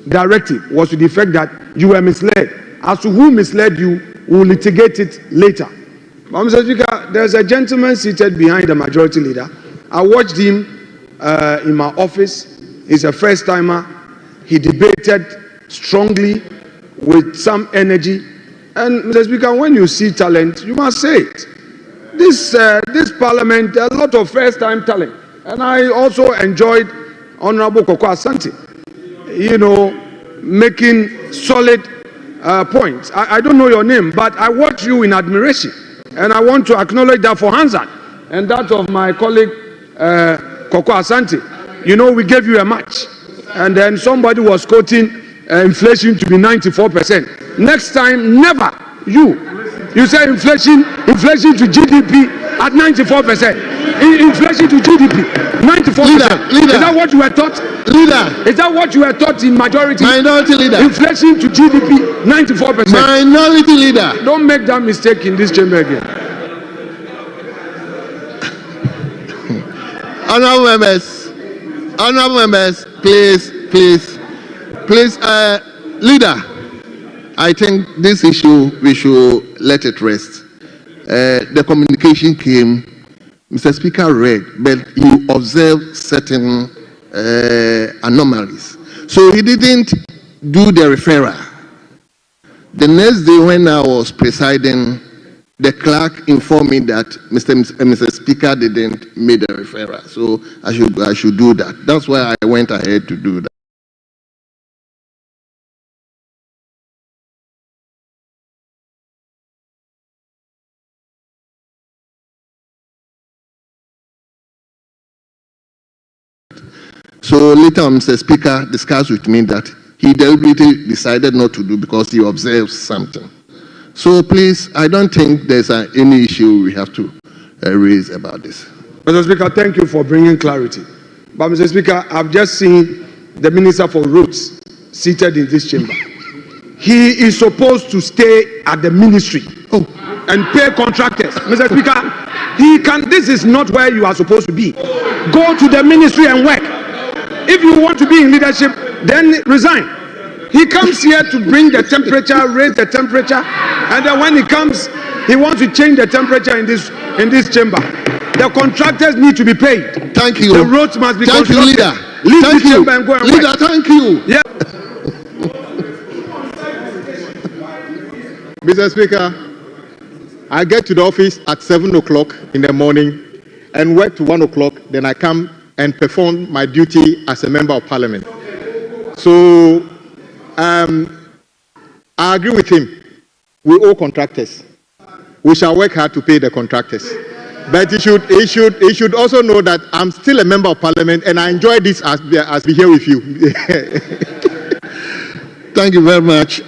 directive was to the effect that you were misled. As to who misled you, we will litigate it later. But Mr. Speaker, there's a gentleman seated behind the majority leader. I watched him in my office. He's a first timer. He debated strongly with some energy. And Mr. Speaker, when you see talent, you must say it. This parliament, a lot of first time talent. And I also enjoyed Honorable Koko Ashanti, making solid points. I don't know your name, but I watch you in admiration. And I want to acknowledge that for Hansan and that of my colleague Koko Ashanti. We gave you a match. And then somebody was quoting inflation to be 94%. Next time, never. You say inflation to GDP at 94%. inflation to GDP, 94%. Leader. Is that what you were taught? Leader. Is that what you were taught in majority? Minority leader. Inflation to GDP, 94%. Minority leader. Don't make that mistake in this chamber again. Honorable members, please, leader, I think this issue, we should let it rest. The communication came, Mr. Speaker read, but he observed certain anomalies. So he didn't do the referral. The next day when I was presiding, the clerk informed me that Mr. Speaker didn't make the referral. So I should do that. That's why I went ahead to do that. So later on, Mr. Speaker discussed with me that he deliberately decided not to do because he observed something. So please, I don't think there's any issue we have to raise about this. Mr. Speaker, thank you for bringing clarity. But Mr. Speaker, I've just seen the Minister for Roads seated in this chamber. He is supposed to stay at the ministry and pay contractors. Mr. Speaker, this is not where you are supposed to be. Go to the ministry and work. If you want to be in leadership, then resign. He comes here to bring the temperature, raise the temperature, and then when he comes, he wants to change the temperature in this chamber. The contractors need to be paid. Thank you. The roads must be constructed. Thank you, leader. Leave thank this you. chamber and go and leader, work. Thank you. Yeah. Mr. Speaker, I get to the office at 7 o'clock in the morning and work to 1 o'clock. Then I come and perform my duty as a member of parliament. So I agree with him. We owe contractors. We shall work hard to pay the contractors. But he should also know that I'm still a member of parliament and I enjoy this as we here with you. Thank you very much.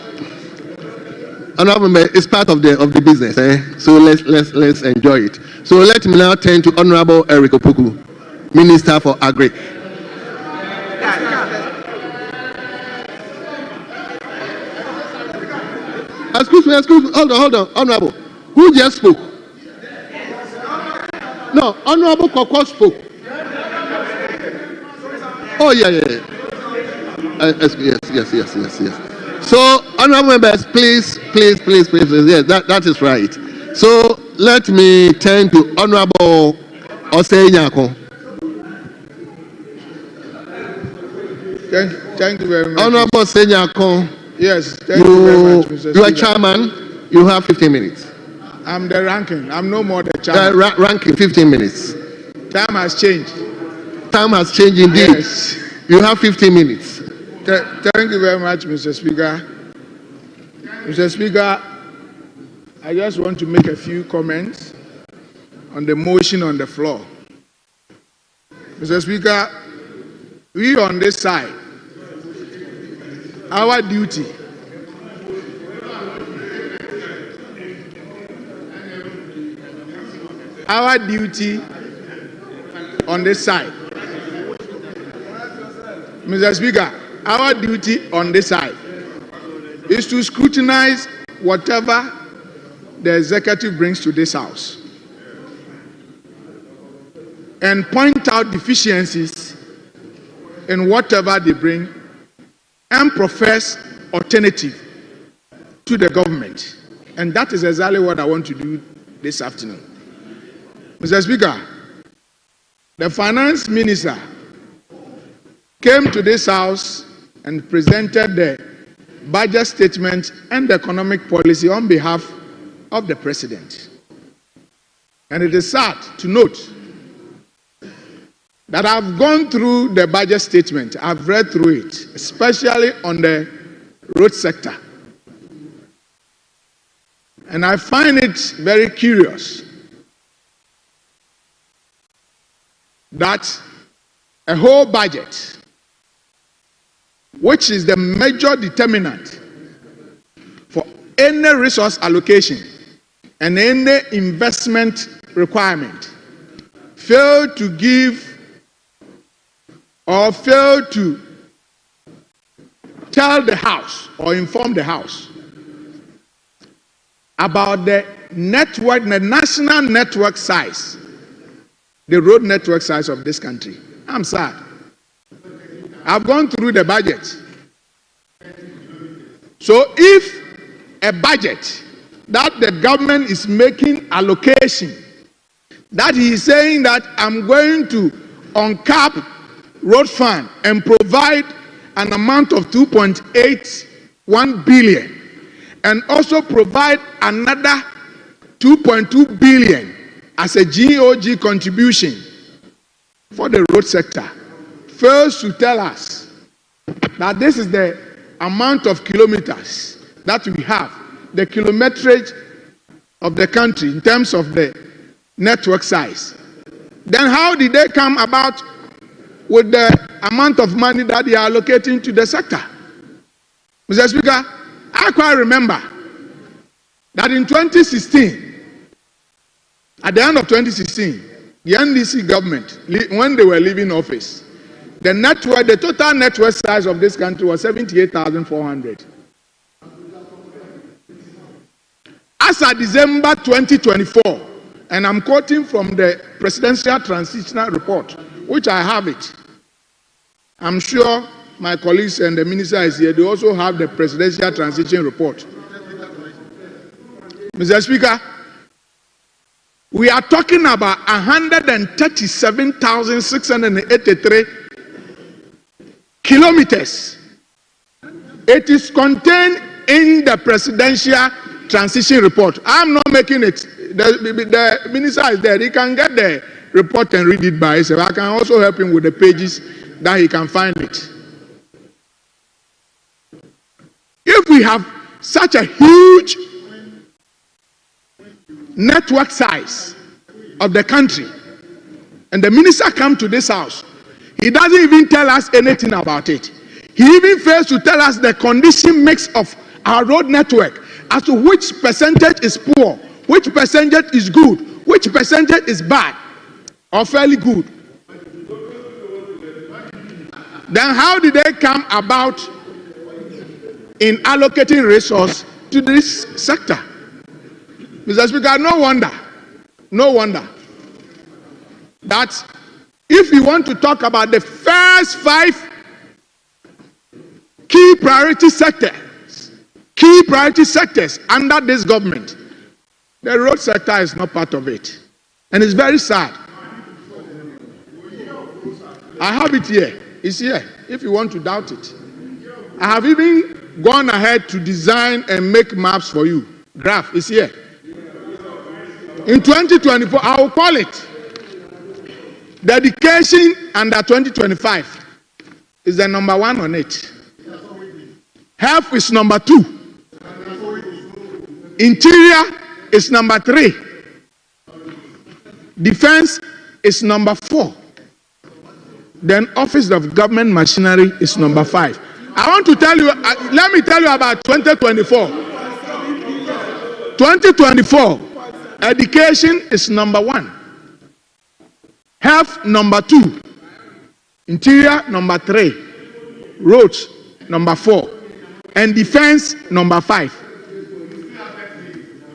Honorable Member, it's part of the business, so let's enjoy it. So let me now turn to Honorable Eric Opoku, Minister for Agri. Excuse me, hold on, Honorable. Who just spoke? No, Honorable Koko spoke. Oh, yeah. Yes. So, honorable members, please. Yes, that is right. So, let me turn to Honorable Osenyako. Thank you very much. Honorable Osenyako. Yes, thank you very much, Mr. Speaker. You are chairman. You have 15 minutes. I'm the ranking. I'm no more the chairman. Ranking, 15 minutes. Time has changed. Time has changed indeed. Yes. You have 15 minutes. Thank you very much, Mr. Speaker. Mr. Speaker, I just want to make a few comments on the motion on the floor. Mr. Speaker, we on this side, our duty on this side, Mr. Speaker, our duty on this side is to scrutinize whatever the executive brings to this house and point out deficiencies in whatever they bring and profess alternative to the government. And that is exactly what I want to do this afternoon. Mr. Speaker, the finance minister came to this house and presented the budget statement and the economic policy on behalf of the president. And it is sad to note that I've gone through the budget statement, I've read through it, especially on the road sector. And I find it very curious that a whole budget, which is the major determinant for any resource allocation and any investment requirement, failed to give or failed to tell the House or inform the House about the network, the national network size, the road network size of this country. I'm sad. I've gone through the budget. So if a budget that the government is making allocation, that he is saying that I'm going to uncap road fund and provide an amount of 2.81 billion and also provide another 2.2 billion as a GOG contribution for the road sector, fails to tell us that this is the amount of kilometers that we have, the kilometrage of the country in terms of the network size. Then how did they come about with the amount of money that they are allocating to the sector? Mr. Speaker, I quite remember that in 2016, at the end of 2016, the NDC government, when they were leaving office, the total network size of this country was 78,400. As of December 2024, and I'm quoting from the Presidential Transitional Report, which I have it. I'm sure my colleagues and the minister is here, they also have the Presidential Transition Report. Mr. Speaker, we are talking about 137,683 kilometers. It is contained in the Presidential Transition Report. I'm not making it. The minister is there. He can get the report and read it by himself. I can also help him with the pages that he can find it. If we have such a huge network size of the country, and the minister comes to this house, he doesn't even tell us anything about it. He even fails to tell us the condition mix of our road network as to which percentage is poor, which percentage is good, which percentage is bad or fairly good. Then how did they come about in allocating resources to this sector? Mr. Speaker, no wonder that if you want to talk about the first 5 key priority sectors under this government, the road sector is not part of it. And it's very sad. I have it here. It's here, if you want to doubt it. I have even gone ahead to design and make maps for you. Graph is here. In 2024, I will call it Dedication under 2025 is the number 1 on it. Health is number 2. Interior is number 3. Defense is number 4. Then Office of Government Machinery is number 5. I want to tell you, let me tell you about 2024. 2024, education is number 1. Health number 2. Interior number 3. Roads number 4. And defense number 5.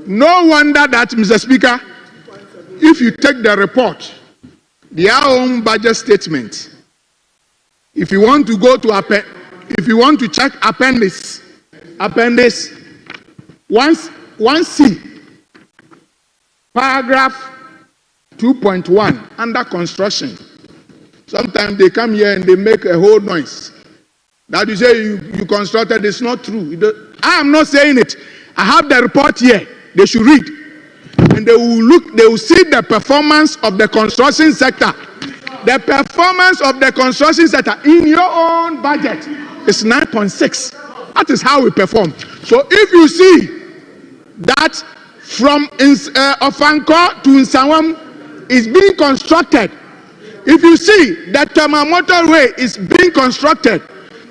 No wonder that, Mr. Speaker, if you take the report, their own budget statement, if you want to go to if you want to check appendix 1C, paragraph 2.1, under construction. Sometimes they come here and they make a whole noise. That you say you constructed, it's not true. I am not saying it. I have the report here. They should read. And they will see the performance of the construction sector. The performance of the construction sector in your own budget is 9.6. That is how we perform. So if you see that from Ofanko to Nsawam is being constructed, if you see that Tema motorway is being constructed,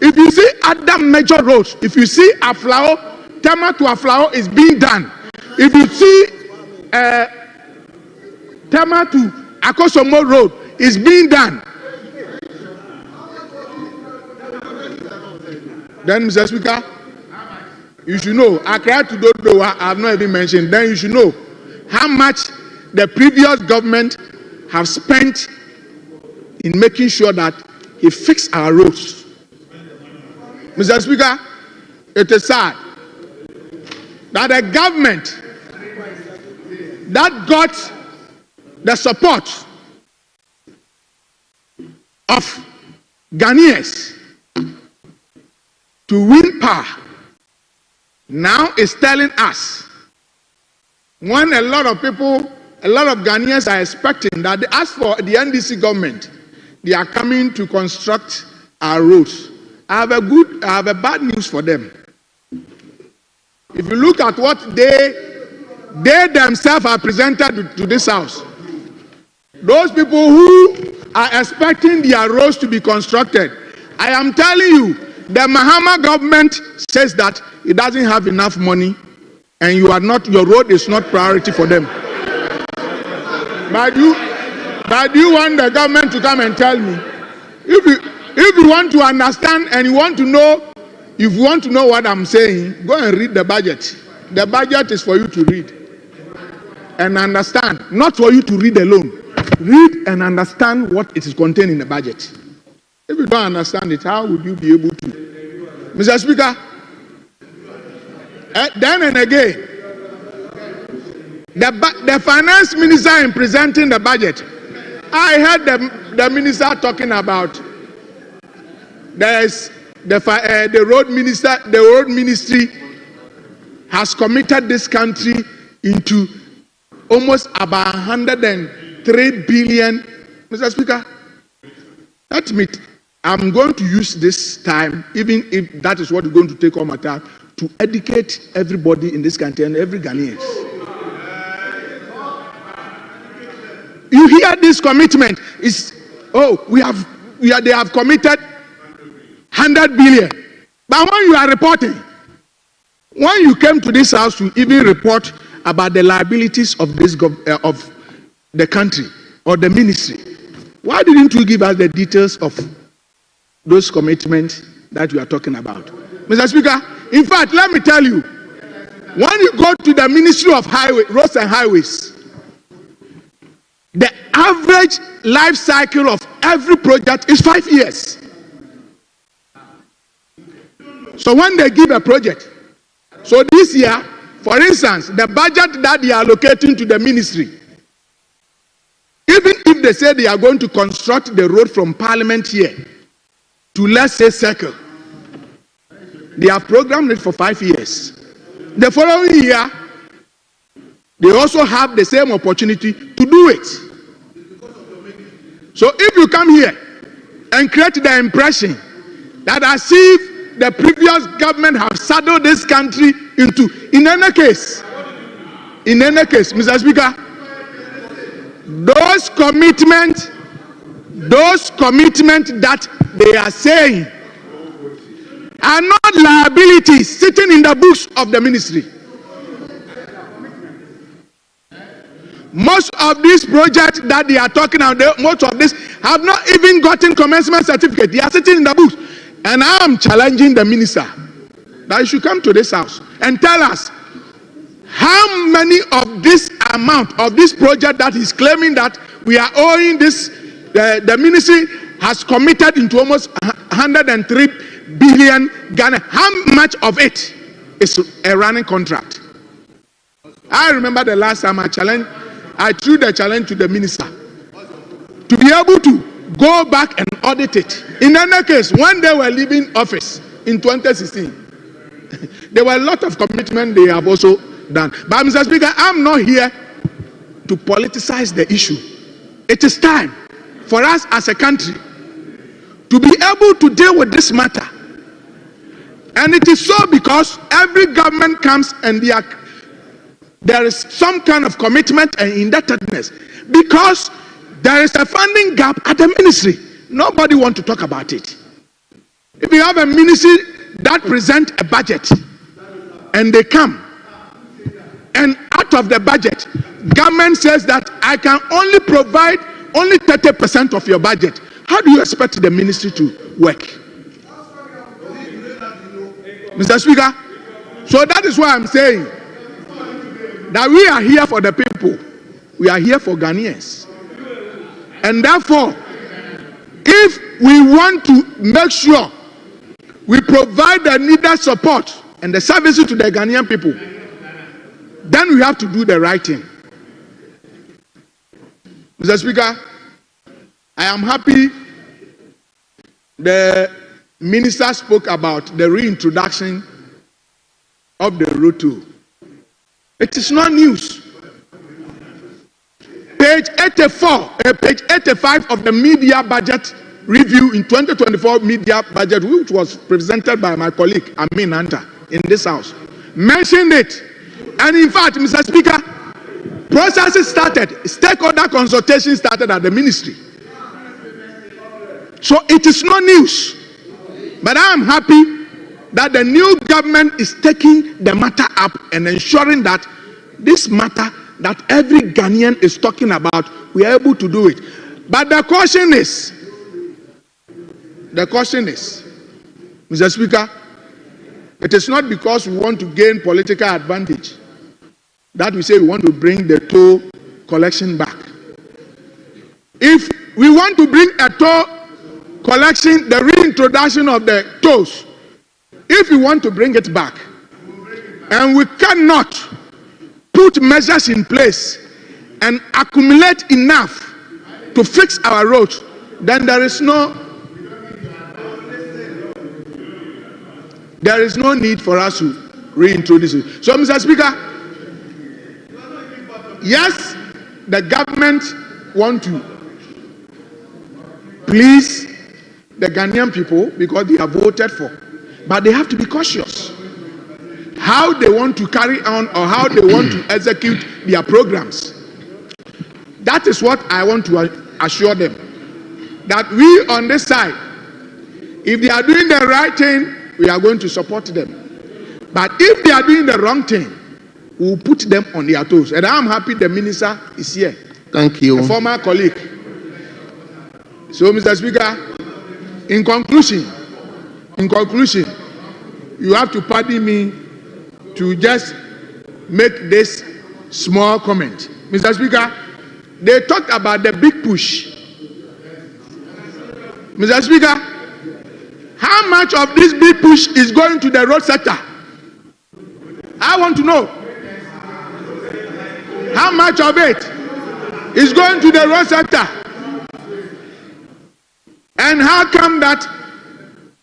if you see other major roads, if you see Aflao, Tema to Aflao is being done, if you see Tema to Akosomo Road is being done. Then, Mr. Speaker, you should know, Accra to Dodo, I have not even mentioned, then you should know how much the previous government have spent in making sure that he fixed our roads. Mr. Speaker, it is sad that a government that got the support of Ghanaians to win power now is telling us, when a lot of people, a lot of Ghanaians are expecting that as for the NDC government, they are coming to construct our roads. I have a bad news for them. If you look at what they themselves are presented to this house, those people who are expecting their roads to be constructed, I am telling you, the Mahama government says that it doesn't have enough money and your road is not priority for them. But you want the government to come and tell me, if you want to understand and you want to know, if you want to know what I'm saying, go and read the budget. The budget is for you to read and understand, not for you to read alone. Read and understand what it is contained in the budget. If you don't understand it, how would you be able to? Mr. Speaker, then and again, the finance minister in presenting the budget, I heard the minister talking about the road ministry has committed this country into almost about 103 billion. Mr. Speaker, let me, I'm going to use this time, even if that is what is going to take all my time, to educate everybody in this country and every Ghanaian. You hear this commitment is, they have committed 100 billion. But when you are reporting, when you came to this house to even report about the liabilities of this of the country or the ministry, why didn't you give us the details of those commitments that you are talking about? Mr. Speaker, in fact, let me tell you, when you go to the Ministry of Roads and Highways, the average life cycle of every project is 5 years. So when they give a project, so this year, for instance, the budget that they are allocating to the ministry, even if they say they are going to construct the road from Parliament here to, let's say, Circle, they have programmed it for 5 years. The following year, they also have the same opportunity to do it. So if you come here and create the impression that as if the previous government have saddled this country into, in any case, Mr. Speaker, those commitments that they are saying are not liabilities sitting in the books of the ministry. Most of these projects that they are talking about, most of this have not even gotten commencement certificate. They are sitting in the books. And I am challenging the minister that he should come to this house and tell us how many of this amount of this project that he's claiming that we are owing this, the ministry has committed into almost 103 billion Ghana. How much of it is a running contract? I remember the last time I threw the challenge to the minister to be able to go back and audit it. In any case, when they were leaving office in 2016, there were a lot of commitment they have also done. But Mr. Speaker, I'm not here to politicize the issue. It is time for us as a country to be able to deal with this matter. And it is so because every government comes and there is some kind of commitment and indebtedness because there is a funding gap at the ministry. Nobody wants to talk about it. If you have a ministry that presents a budget and they come and out of the budget, government says that I can only provide only 30% of your budget, how do you expect the ministry to work? Mr. Speaker, so that is why I'm saying that we are here for the people. We are here for Ghanaians. And therefore, if we want to make sure we provide the needed support and the services to the Ghanaian people, then we have to do the right thing. Mr. Speaker, I am happy the minister spoke about the reintroduction of the road toll. It is not news. Page 84, page 85 of the media budget review in 2024 media budget, which was presented by my colleague Amin Anta in this house, mentioned it. And in fact, Mr. Speaker, processes started, stakeholder consultation started at the ministry. So it is no news. But I am happy that the new government is taking the matter up and ensuring that this matter that every Ghanaian is talking about, we are able to do it. But the caution is, Mr. Speaker, it is not because we want to gain political advantage that we say we want to bring the toll collection back. If we want to bring a toll collection, the reintroduction of the tolls, if we want to bring it back, and we cannot put measures in place and accumulate enough to fix our roads, then there is no need for us to reintroduce it. So, Mr. Speaker, yes, the government want to please the Ghanaian people because they have voted for, but they have to be cautious how they want to carry on or how they want to execute their programs. That is what I want to assure them, that we on this side, if they are doing the right thing, we are going to support them. But if they are doing the wrong thing, we will put them on their toes. And I am happy the minister is here. Thank you. A former colleague. So, Mr. Speaker, in conclusion, you have to pardon me to just make this small comment. Mr. Speaker, they talked about the big push. Mr. Speaker, how much of this big push is going to the road sector? I want to know. How much of it is going to the road sector? And how come that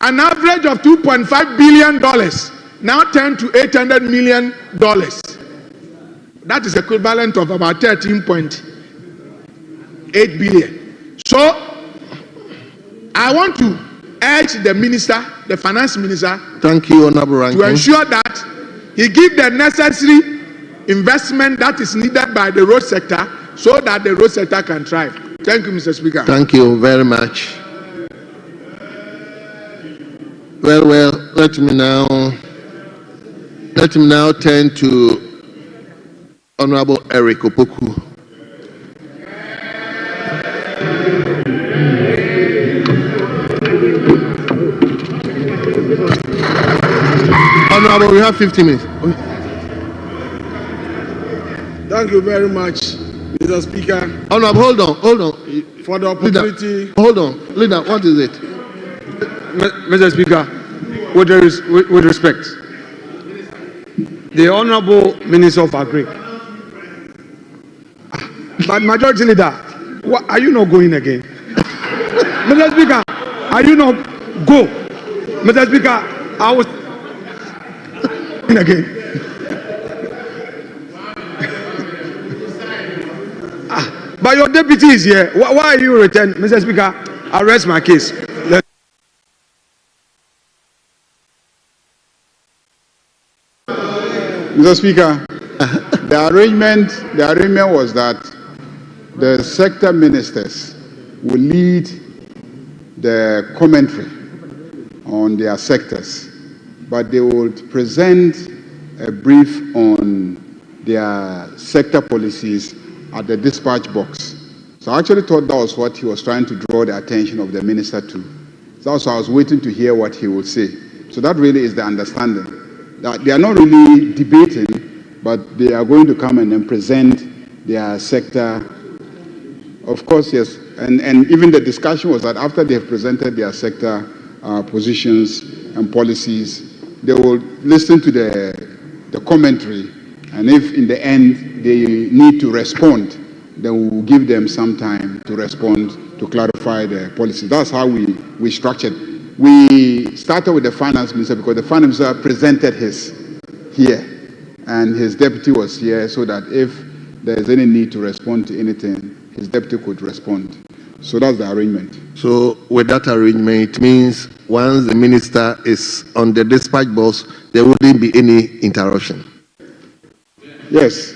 an average of $2.5 billion now turned to $800 million? That is equivalent of about 13.8 billion. So I want to urge the minister, the finance minister, thank you, Honorable Ranking, to ensure that he give the necessary investment that is needed by the road sector so that the road sector can thrive. Thank you, Mr. Speaker. Thank you very much. Well, let me now turn to Honorable Eric Opoku. Honorable, we have 15 minutes. Thank you very much, Mr. Speaker. Honorable, hold on. For the opportunity. Leader, hold on. Leader, what is it? Mr. Speaker, with respect, the Honorable Minister of Agri. But Majority Leader, what, are you not going again? Mr. Speaker, are you not go? Mr. Speaker, I was again. But your deputy is here. Why are you returning? Mr. Speaker, I rest my case. Mr. Speaker, the arrangement was that the sector ministers will lead the commentary on their sectors, but they would present a brief on their sector policies at the dispatch box So I actually thought that was what he was trying to draw the attention of the minister to. So I was waiting to hear what he would say. So that really is the understanding. That they are not really debating, but they are going to come and then present their sector. Of course, yes. And even the discussion was that after they have presented their sector positions and policies, they will listen to the commentary. And if in the end they need to respond, then we will give them some time to respond, to clarify the policy. That's how we structured. We started with the finance minister because the finance minister presented his here, and his deputy was here, so that if there is any need to respond to anything, his deputy could respond. So that's the arrangement. So with that arrangement, it means once the minister is on the dispatch box, there wouldn't be any interruption. Yes,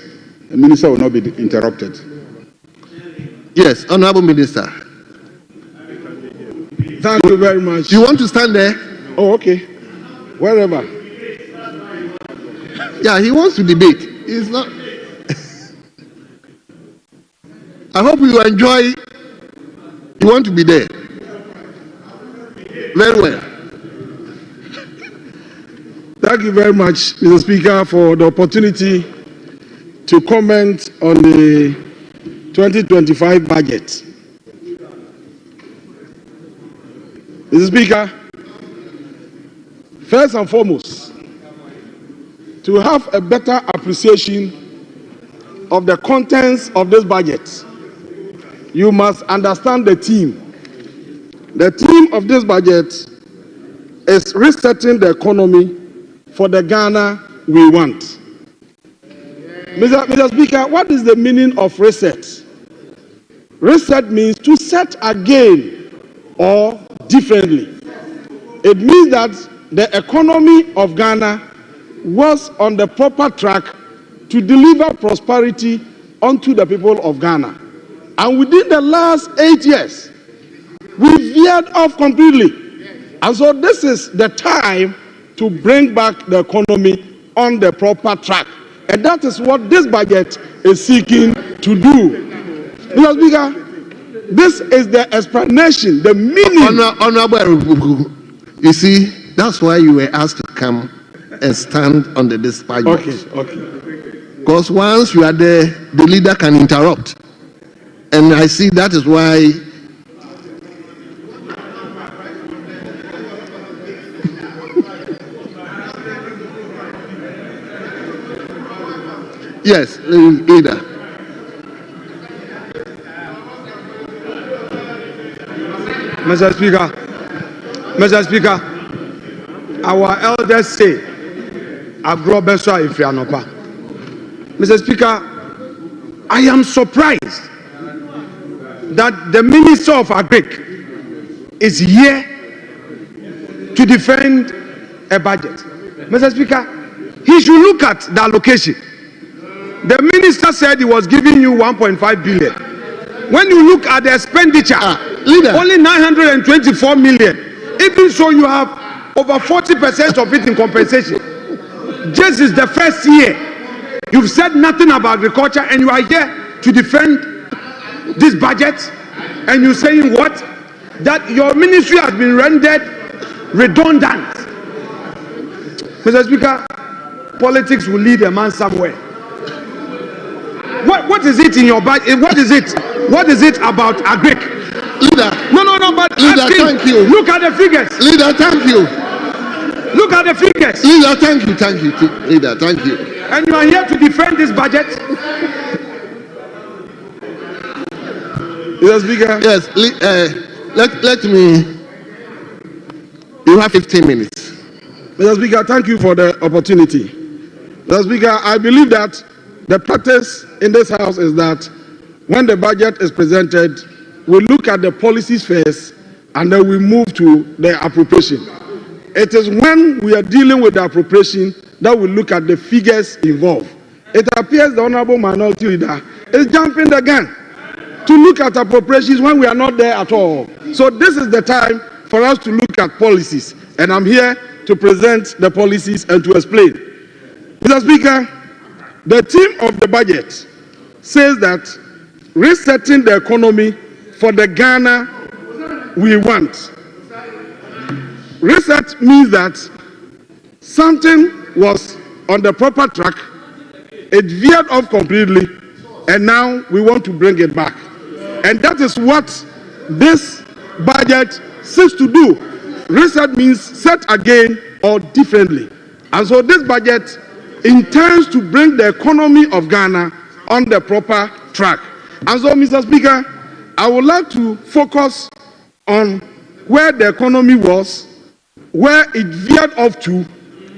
the minister will not be interrupted. Yes, Honorable Minister. Thank you very much. You want to stand there? Oh, okay. Wherever. Yeah, he wants to debate. He's not. I hope you enjoy. You want to be there. Very well. Thank you very much, Mr. Speaker, for the opportunity to comment on the 2025 budget. Mr. Speaker, first and foremost, to have a better appreciation of the contents of this budget, you must understand the theme. The theme of this budget is resetting the economy for the Ghana we want. Mr. Speaker, what is the meaning of reset? Reset means to set again or differently. It means that the economy of Ghana was on the proper track to deliver prosperity unto the people of Ghana. And within the last 8 years, we veered off completely. And so this is the time to bring back the economy on the proper track. And that is what this budget is seeking to do. Mr. Speaker, this is the explanation, the meaning. Honorable, you see, that's why you were asked to come and stand on the dispatch box. Okay. Because once you are there, the leader can interrupt. And I see that is why. Yes, leader. Mr. Speaker, our elders say, Agro Beswa Ifrianopa. Mr. Speaker, I am surprised that the Minister of Agric is here to defend a budget. Mr. Speaker, he should look at the allocation. The minister said he was giving you 1.5 billion. When you look at the expenditure, only 924 million. Even so, you have over 40% of it in compensation. This is the first year. You've said nothing about agriculture, and you are here to defend this budget. And you're saying what? That your ministry has been rendered redundant. Mr. Speaker, politics will lead a man somewhere. What is it in your budget? What is it? What is it about agric? Leader. No, but leader, thank you. Look at the figures. Leader, thank you. Look at the figures. Leader, thank you. Leader, thank you. And you are here to defend this budget? Mr. Speaker. Yes, let me. You have 15 minutes. Mr. Speaker, thank you for the opportunity. Mr. Speaker, I believe that the practice in this House is that when the budget is presented, we look at the policies first and then we move to the appropriation. It is when we are dealing with the appropriation that we look at the figures involved. It appears the Honorable Minority Leader is jumping the gun to look at appropriations when we are not there at all. So this is the time for us to look at policies. And I'm here to present the policies and to explain. Mr. Speaker, the theme of the budget says that resetting the economy for the Ghana we want. Reset means that something was on the proper track, it veered off completely, and now we want to bring it back. And that is what this budget seeks to do. Reset means set again or differently. And so this budget intends to bring the economy of Ghana on the proper track. And so, Mr. Speaker, I would like to focus on where the economy was, where it veered off to,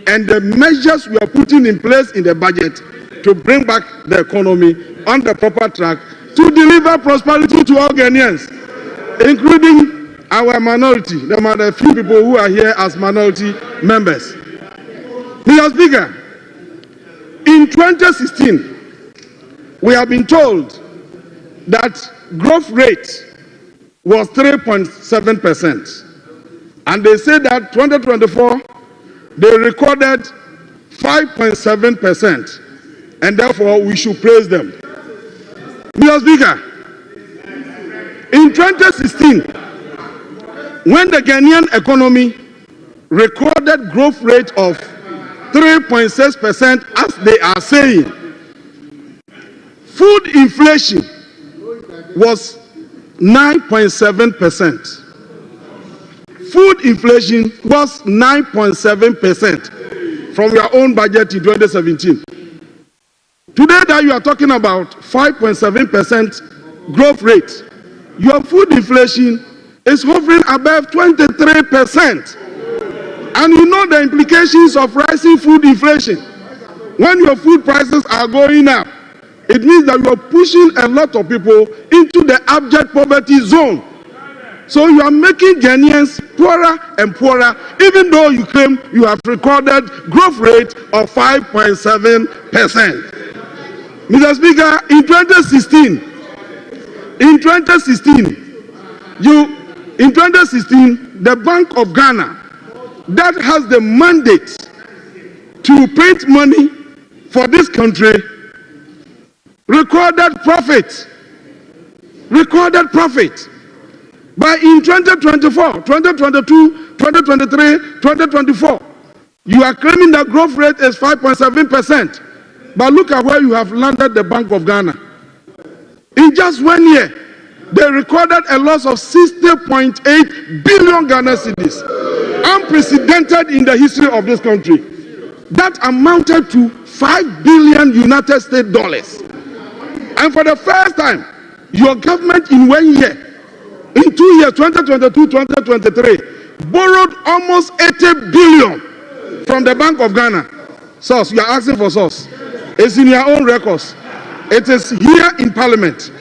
and the measures we are putting in place in the budget to bring back the economy on the proper track to deliver prosperity to all Ghanaians, including our minority. There are a few people who are here as minority members. Mr. Speaker, in 2016, we have been told that growth rate was 3.7%. And they say that 2024, they recorded 5.7%. And therefore, we should praise them. Mr. Speaker, in 2016, when the Ghanaian economy recorded growth rate of 3.6%, as they are saying, food inflation was 9.7%. Food inflation was 9.7% from your own budget in 2017. Today that you are talking about 5.7% growth rate, your food inflation is hovering above 23%. And you know the implications of rising food inflation. When your food prices are going up, it means that you are pushing a lot of people into the abject poverty zone. So you are making Ghanaians poorer and poorer, even though you claim you have recorded growth rate of 5.7%. Mr. Speaker, in 2016, the Bank of Ghana, that has the mandate to print money for this country, recorded profit. But in 2024, 2022, 2023, 2024, you are claiming that growth rate is 5.7%. But look at where you have landed the Bank of Ghana. In just 1 year, they recorded a loss of 60.8 billion Ghana cedis, unprecedented in the history of this country. That amounted to $5 billion United States dollars. And for the first time, your government in 1 year, in 2 years, 2022, 2023, borrowed almost 80 billion from the Bank of Ghana. Source, you are asking for source. It's in your own records. It is here in Parliament.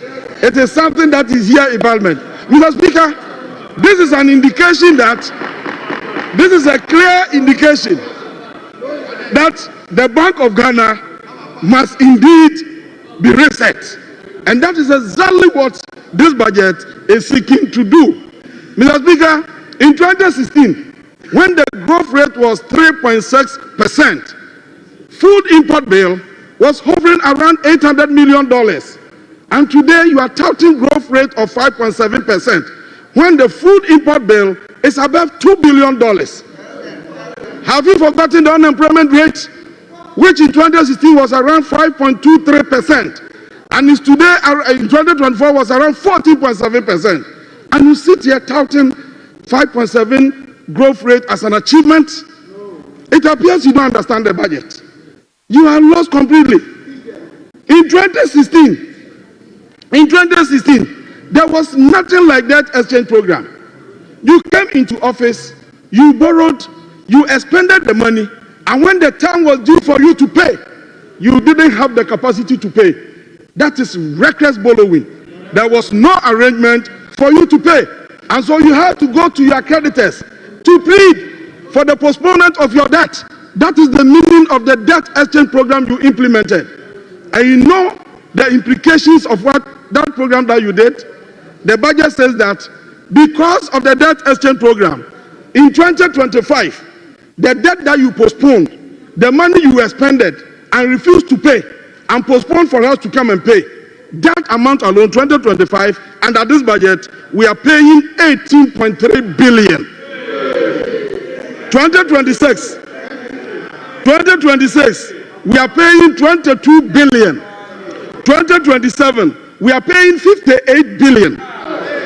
It is something that is here in Parliament. Mr. Speaker, this is an indication that, this is a clear indication that the Bank of Ghana must indeed be reset. And that is exactly what this budget is seeking to do. Mr. Speaker, in 2016, when the growth rate was 3.6%, food import bill was hovering around $800 million. And today you are touting growth rate of 5.7%, when the food import bill is above $2 billion. Have you forgotten the unemployment rate, which in 2016 was around 5.23%, and is today in 2024 was around 14.7%. And you sit here touting 5.7 growth rate as an achievement? It appears you don't understand the budget. You are lost completely. In 2016, there was nothing like that exchange program. You came into office, you borrowed, you expended the money, and when the time was due for you to pay, you didn't have the capacity to pay. That is reckless borrowing. There was no arrangement for you to pay. And so you had to go to your creditors to plead for the postponement of your debt. That is the meaning of the debt exchange program you implemented. And you know the implications of what that program that you did. The budget says that because of the debt exchange program, in 2025, the debt that you postponed, the money you expended and refused to pay, and postponed for us to come and pay, That amount alone, 2025, under this budget, we are paying 18.3 billion. 2026, we are paying 22 billion. 2027, we are paying 58 billion.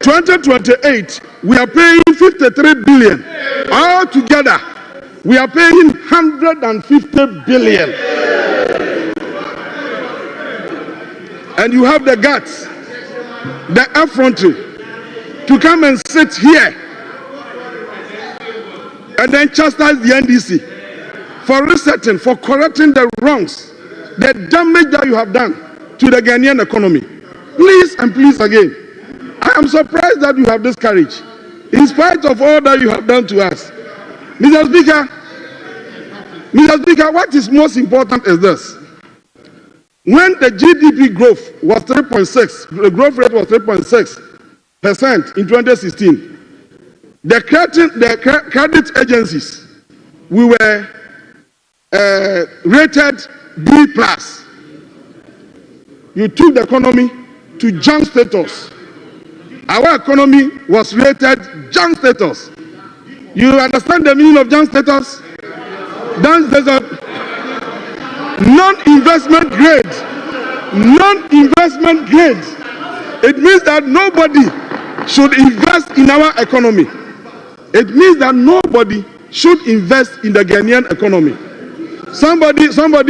2028, we are paying 53 billion. All together, we are paying 150 billion. And you have the guts, the effrontery to come and sit here and then chastise the NDC for resetting, for correcting the wrongs, the damage that you have done to the Ghanaian economy. Please and please again, I am surprised that you have this courage, in spite of all that you have done to us. Mr. Speaker, what is most important is this. When the GDP growth was 3.6, the growth rate was 3.6% in 2016, the credit agencies, we were rated B+. You took the economy to junk status. Our economy was rated junk status. You understand the meaning of junk status? There's a non-investment grade. Non-investment grade. It means that nobody should invest in our economy. It means that nobody should invest in the Ghanaian economy. Somebody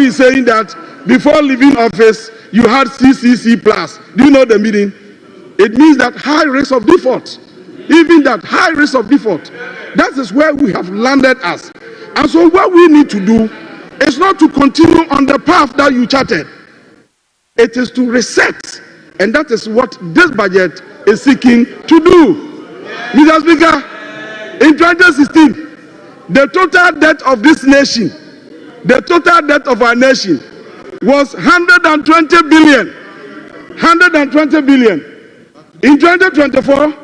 is saying that before leaving office, you had CCC+. Do you know the meaning? It means that high risk of default. Even that high risk of default. That is where we have landed us. And so what we need to do is not to continue on the path that you charted. It is to reset. And that is what this budget is seeking to do. Mr. Speaker, in 2016, the total debt of this nation, the total debt of our nation was 120 billion. 120 billion. In 2024,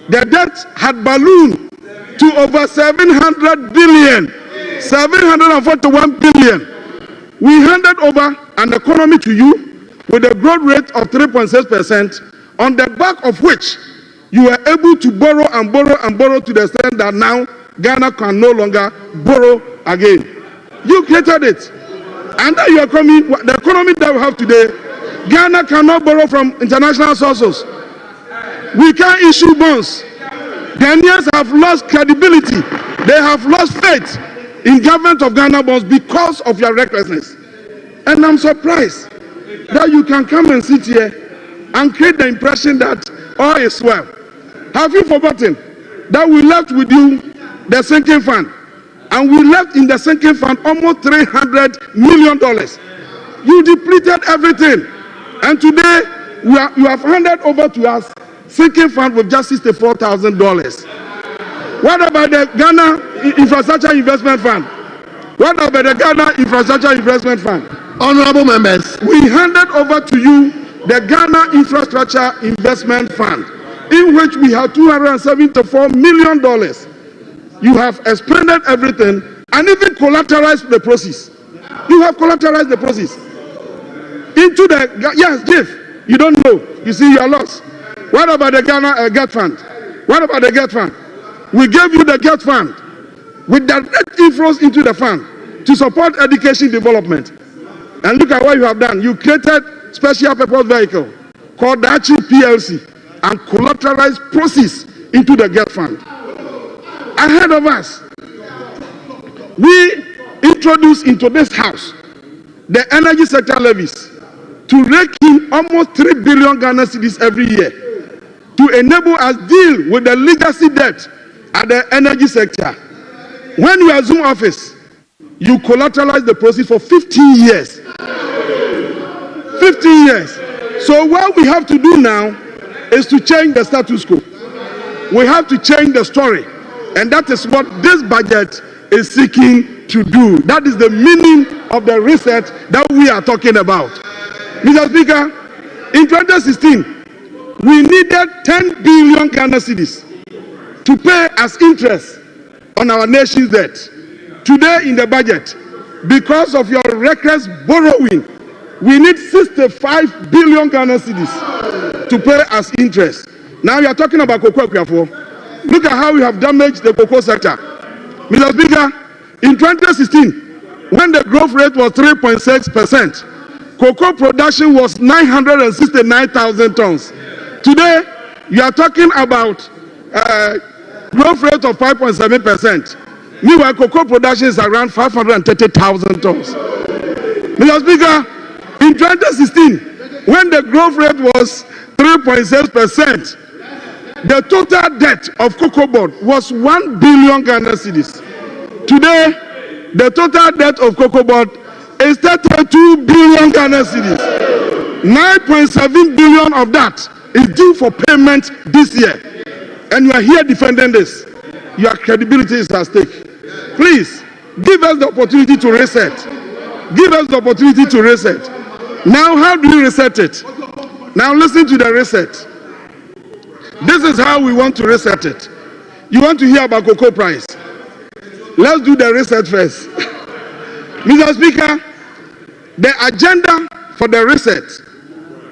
the debt had ballooned to over 700 billion. 741 billion. We handed over an economy to you with a growth rate of 3.6%, on the back of which you were able to borrow and borrow and borrow to the extent that now Ghana can no longer borrow again. You created it. And that you are coming, the economy that we have today, Ghana cannot borrow from international sources. We can't issue bonds. Ghanaians have lost credibility. They have lost faith in government of Ghana bonds because of your recklessness. And I'm surprised that you can come and sit here and create the impression that all is well. Have you forgotten that we left with you the sinking fund? And we left in the sinking fund almost $300 million. You depleted everything. And today, you have handed over to us sinking fund with just $64,000. What about the Ghana Infrastructure Investment Fund? What about the Ghana Infrastructure Investment Fund? Honorable members, we handed over to you the Ghana Infrastructure Investment Fund, in which we have $274 million. You have expended everything and even collateralized the process. You have collateralized the process. Into the, yes, Jeff, you don't know. You see, you are lost. What about the Ghana GET Fund? What about the GET Fund? We gave you the GET Fund with direct inflows into the fund to support education development. And look at what you have done. You created special purpose vehicle called the Dachi PLC and collateralized process into the GET Fund. Ahead of us, we introduced into this house the energy sector levies to rake in almost 3 billion Ghana cedis every year to enable us deal with the legacy debt at the energy sector. When you assume office, you collateralize the process for 15 years. 15 years. So what we have to do now is to change the status quo. We have to change the story. And that is what this budget is seeking to do. That is the meaning of the reset that we are talking about. Mr. Speaker, in 2016, we needed 10 billion Ghana cedis to pay as interest on our nation's debt. Today in the budget, because of your reckless borrowing, We need 65 billion Ghana cedis to pay as interest. Now you are talking about cocoa. Look at how we have damaged the cocoa sector. Mr. Speaker, in 2016, when the growth rate was 3.6%, cocoa production was 969,000 tons. Today, you are talking about growth rate of 5.7%. Meanwhile, cocoa production is around 530,000 tons. Mr. Speaker, in 2016, when the growth rate was 3.6%, the total debt of cocoa board was 1 billion Ghana cedis. Today, the total debt of cocoa board is 32 billion Ghana cedis. 9.7 billion of that is due for payment this year. And you are here defending this. Your credibility is at stake. Please, give us the opportunity to reset. Give us the opportunity to reset. Now, how do you reset it? Now, listen to the reset. This is how we want to reset it. You want to hear about cocoa price? Let's do the reset first. Mr. Speaker, the agenda for the reset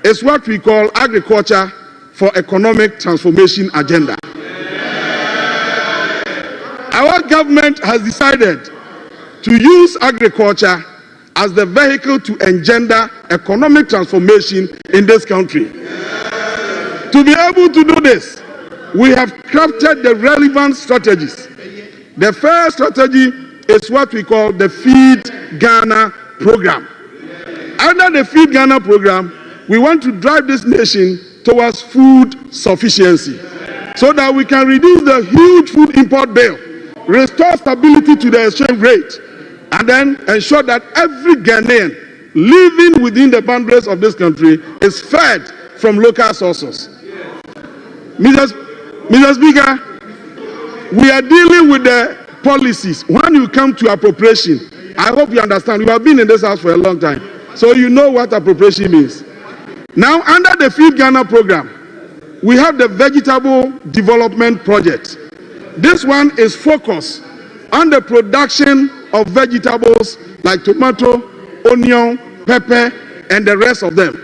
is what we call agriculture for economic transformation agenda. Our government has decided to use agriculture as the vehicle to engender economic transformation in this country. To be able to do this, we have crafted the relevant strategies. The first strategy is what we call the Feed Ghana program. Under the Feed Ghana program, we want to drive this nation towards food sufficiency so that we can reduce the huge food import bill, restore stability to the exchange rate, and then ensure that every Ghanaian living within the boundaries of this country is fed from local sources. Mr. Speaker, we are dealing with the policies. When you come to appropriation, I hope you understand. You have been in this house for a long time, so you know what appropriation means. Now, under the Feed Ghana program, we have the Vegetable Development Project. This one is focused on the production of vegetables like tomato, onion, pepper, and the rest of them.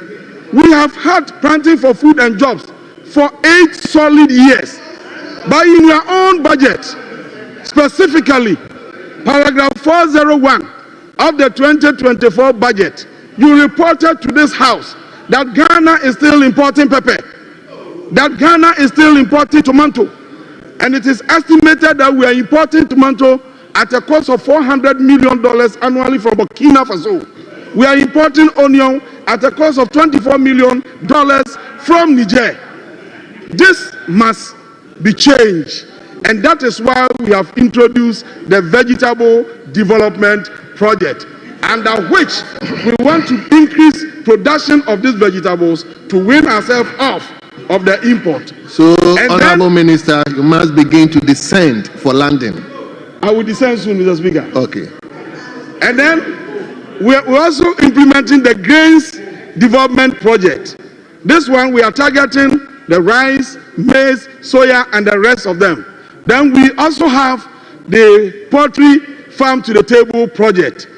We have had planting for food and jobs for 8 solid years. But in your own budget, specifically, paragraph 401 of the 2024 budget, you reported to this house that Ghana is still importing pepper, that Ghana is still importing tomato, and it is estimated that we are importing tomato at a cost of $400 million annually from Burkina Faso. We are importing onion at a cost of $24 million from Niger. This must be changed, and that is why we have introduced the Vegetable Development Project, under which we want to increase production of these vegetables to win ourselves off of the import. So, Honorable Minister, you must begin to descend for landing. I will descend soon, Mr. Speaker. Okay. And then we're also implementing the Grains Development Project. This one we are targeting the rice, maize, soya, and the rest of them. Then we also have the Poultry Farm to the Table Project.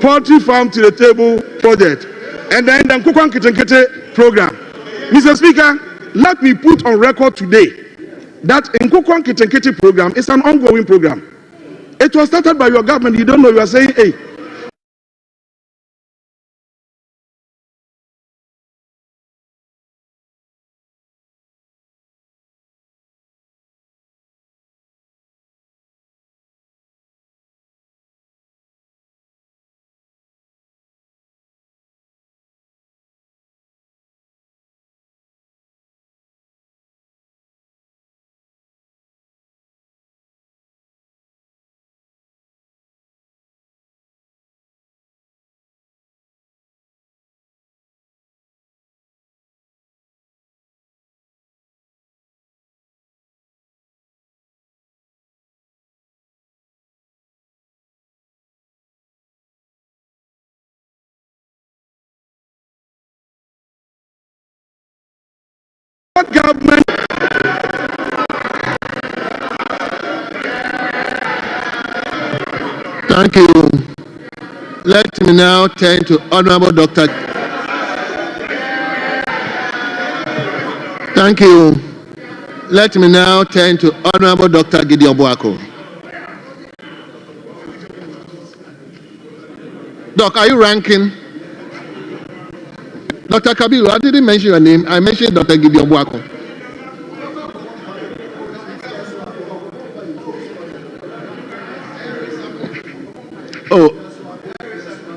Poultry Farm to the Table Project. And then the Nkukwan Kitenkete Program. Mr. Speaker, let me put on record today that Nkukwan Kitenkete Program is an ongoing program. It was started by your government. You don't know, you are saying, hey, what government? Thank you. Let me me now turn to Honorable Dr. Thank you. Let me now turn to Honorable Dr. Gideon Boako. Doc, are you ranking? Dr. Kabiru, I didn't mention your name. I mentioned Dr. Gideon Boako.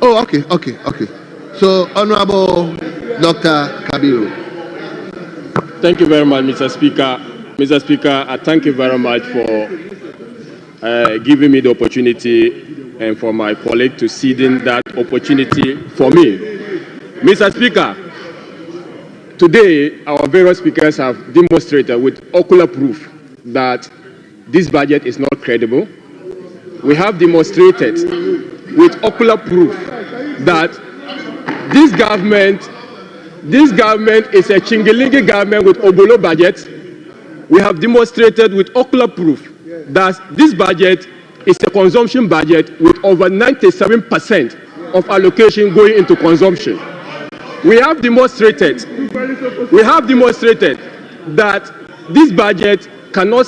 Oh, okay. So, Honorable Dr. Kabiru. Thank you very much, Mr. Speaker. Mr. Speaker, I thank you very much for giving me the opportunity and for my colleague to cede in that opportunity for me. Mr. Speaker, today our various speakers have demonstrated with ocular proof that this budget is not credible. We have demonstrated with ocular proof that this government is a chingilingi government with obolo budget. We have demonstrated with ocular proof that this budget is a consumption budget with over 97% of allocation going into consumption. We have demonstrated that this budget cannot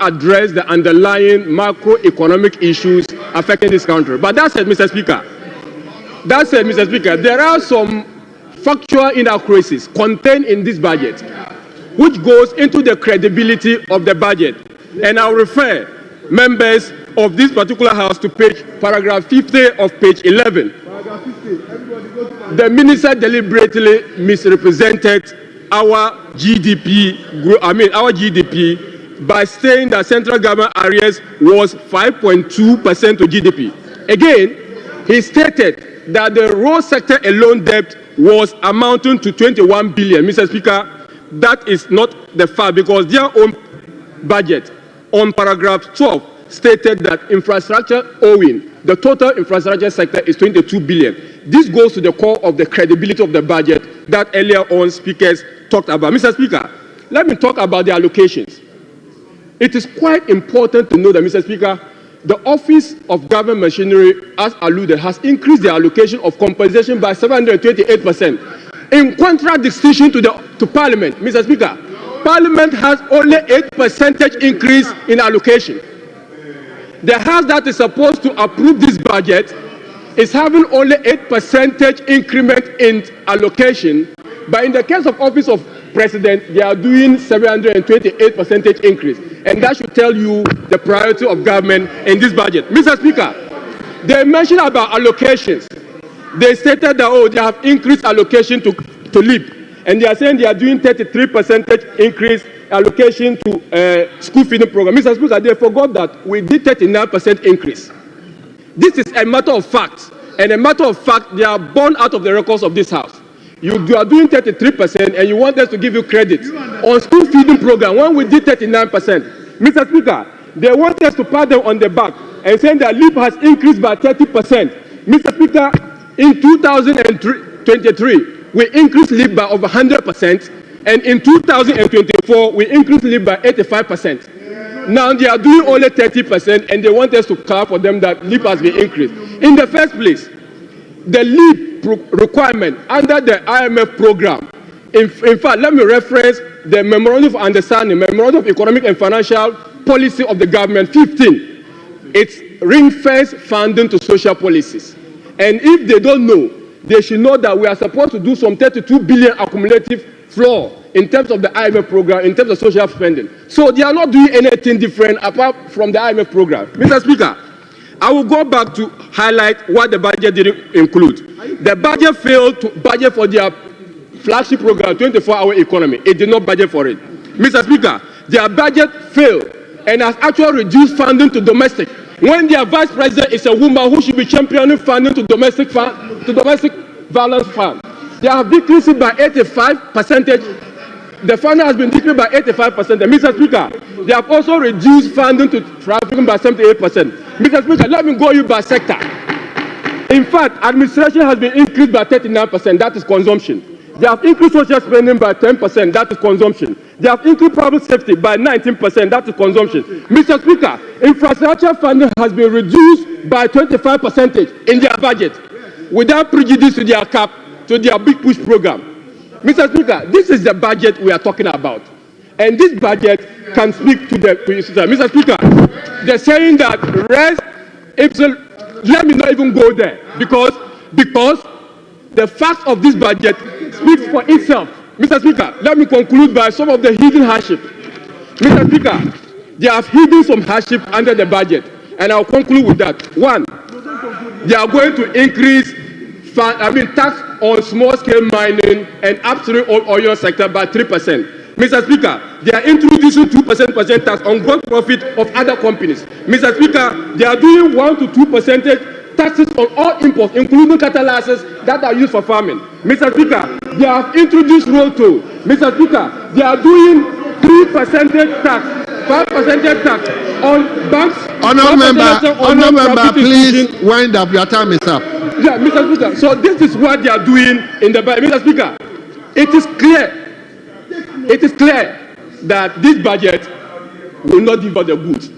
address the underlying macroeconomic issues affecting this country. But that said, Mr. Speaker, there are some factual inaccuracies contained in this budget, which goes into the credibility of the budget. And I'll refer members of this particular house to paragraph 50 of page 11. The minister deliberately misrepresented our GDP by saying that central government arrears was 5.2% of GDP. Again, he stated that the road sector alone debt was amounting to 21 billion. Mr. Speaker, that is not the fact, because their own budget on paragraph 12 stated that infrastructure owing, the total infrastructure sector is 22 billion. This goes to the core of the credibility of the budget that earlier on speakers talked about. Mr. Speaker, let me talk about the allocations. It is quite important to know that, Mr. Speaker, the Office of Government Machinery, as alluded, has increased the allocation of compensation by 728%. In contradistinction to Parliament, Mr. Speaker, Parliament has only 8% increase in allocation. The House that is supposed to approve this budget is having only 8% increment in allocation, but in the case of Office of President, they are doing 728% increase. And that should tell you the priority of government in this budget. Mr. Speaker, they mentioned about allocations. They stated that, they have increased allocation to LEAP. And they are saying they are doing 33% increase allocation to school feeding program. Mr. Speaker, they forgot that we did 39% increase. This is a matter of fact. And a matter of fact, they are born out of the records of this house. You are doing 33% and you want us to give you credit on school feeding program when we did 39%. Mr. Speaker, they want us to pat them on the back and saying that LEAP has increased by 30%. Mr. Speaker, in 2023, we increased LEAP by over 100%, and in 2024, we increased LEAP by 85%. Now they are doing only 30%, and they want us to clap for them that LEAP has been increased. In the first place, the LEAP requirement under the IMF program, in fact, let me reference the Memorandum of Understanding, Memorandum of Economic and Financial Policy of the Government 15. It's ring-fence funding to social policies. And if they don't know, they should know that we are supposed to do some 32 billion accumulative floor in terms of the IMF program, in terms of social spending. So they are not doing anything different apart from the IMF program. Mr. Speaker, I will go back to highlight what the budget didn't include. The budget failed to budget for their flagship program, 24-hour economy. It did not budget for it. Mr. Speaker, their budget failed and has actually reduced funding to domestic. When their vice president is a woman who should be championing funding to domestic violence fund, they have decreased it by 85%. The funding has been decreased by 85%. And Mr. Speaker, they have also reduced funding to trafficking by 78%. Mr. Speaker, let me go you by sector. In fact, administration has been increased by 39%. That is consumption. They have increased social spending by 10%, that is consumption. They have increased public safety by 19%, that is consumption. Mr. Speaker, infrastructure funding has been reduced by 25% in their budget without prejudice to their cap, to their big push program. Mr. Speaker, this is the budget we are talking about. And this budget can speak to the Mr. Speaker, they're saying that let me not even go there because the fact of this budget speaks for itself. Mr. Speaker, let me conclude by some of the hidden hardship. Mr. Speaker, they have hidden some hardship under the budget, and I'll conclude with that. One, they are going to increase tax on small-scale mining and upstream oil sector by 3%. Mr. Speaker, they are introducing 2% tax on gross profit of other companies. Mr. Speaker, they are doing 1 to 2% taxes on all imports, including catalyzers that are used for farming. Mr. Speaker, they have introduced road toll. Mr. Speaker, they are doing 3% tax, 5% tax on banks. Honourable member, please wind up. Your time is up. Yeah, Mr. Speaker. So this is what they are doing in the budget. Mr. Speaker, it is clear. It is clear that this budget will not deliver the goods.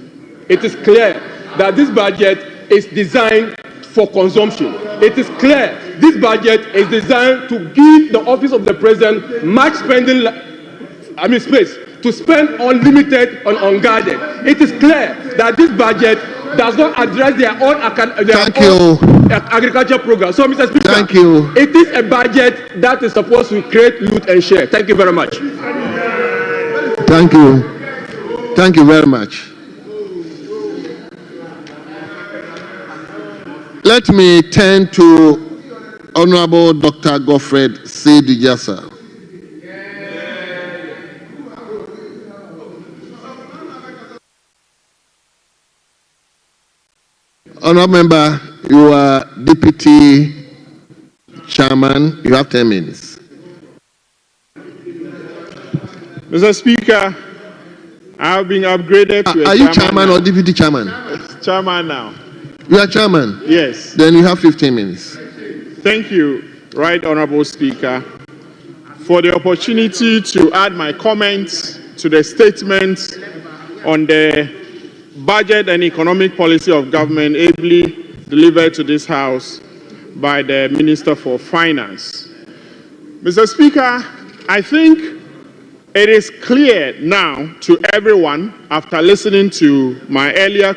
It is clear that this budget is designed for consumption. It is clear this budget is designed to give the office of the president much spending, space to spend unlimited and unguarded. It is clear that this budget does not address their own agriculture program. So, Mr. Speaker, it is a budget that is supposed to create, loot, and share. Thank you very much. Thank you. Thank you very much. Let me turn to Honorable Dr. Godfred Sedijasa. Honorable member, you are deputy chairman. You have 10 minutes. Mr. Speaker, I have been upgraded to Are you chairman or deputy chairman? Chairman now. You are chairman? Yes. Then you have 15 minutes. Thank you, Right Honorable Speaker, for the opportunity to add my comments to the statement on the budget and economic policy of government ably delivered to this House by the Minister for Finance. Mr. Speaker, I think it is clear now to everyone, after listening to my earlier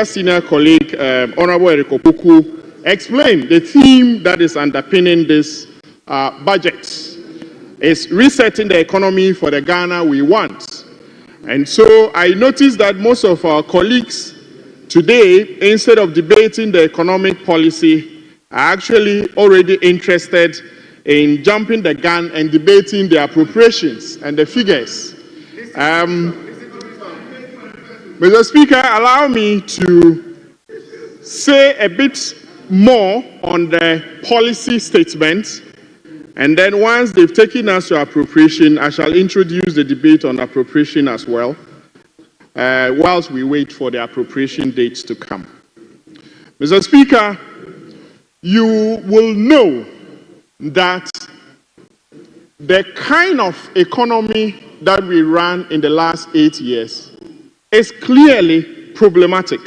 senior colleague, Honorable Eric Opoku, explain the theme that is underpinning this budget is resetting the economy for the Ghana we want. And so I noticed that most of our colleagues today, instead of debating the economic policy, are actually already interested in jumping the gun and debating the appropriations and the figures. Mr. Speaker, allow me to say a bit more on the policy statement, and then once they've taken us to appropriation, I shall introduce the debate on appropriation as well, whilst we wait for the appropriation dates to come. Mr. Speaker, you will know that the kind of economy that we ran in the last 8 years is clearly problematic.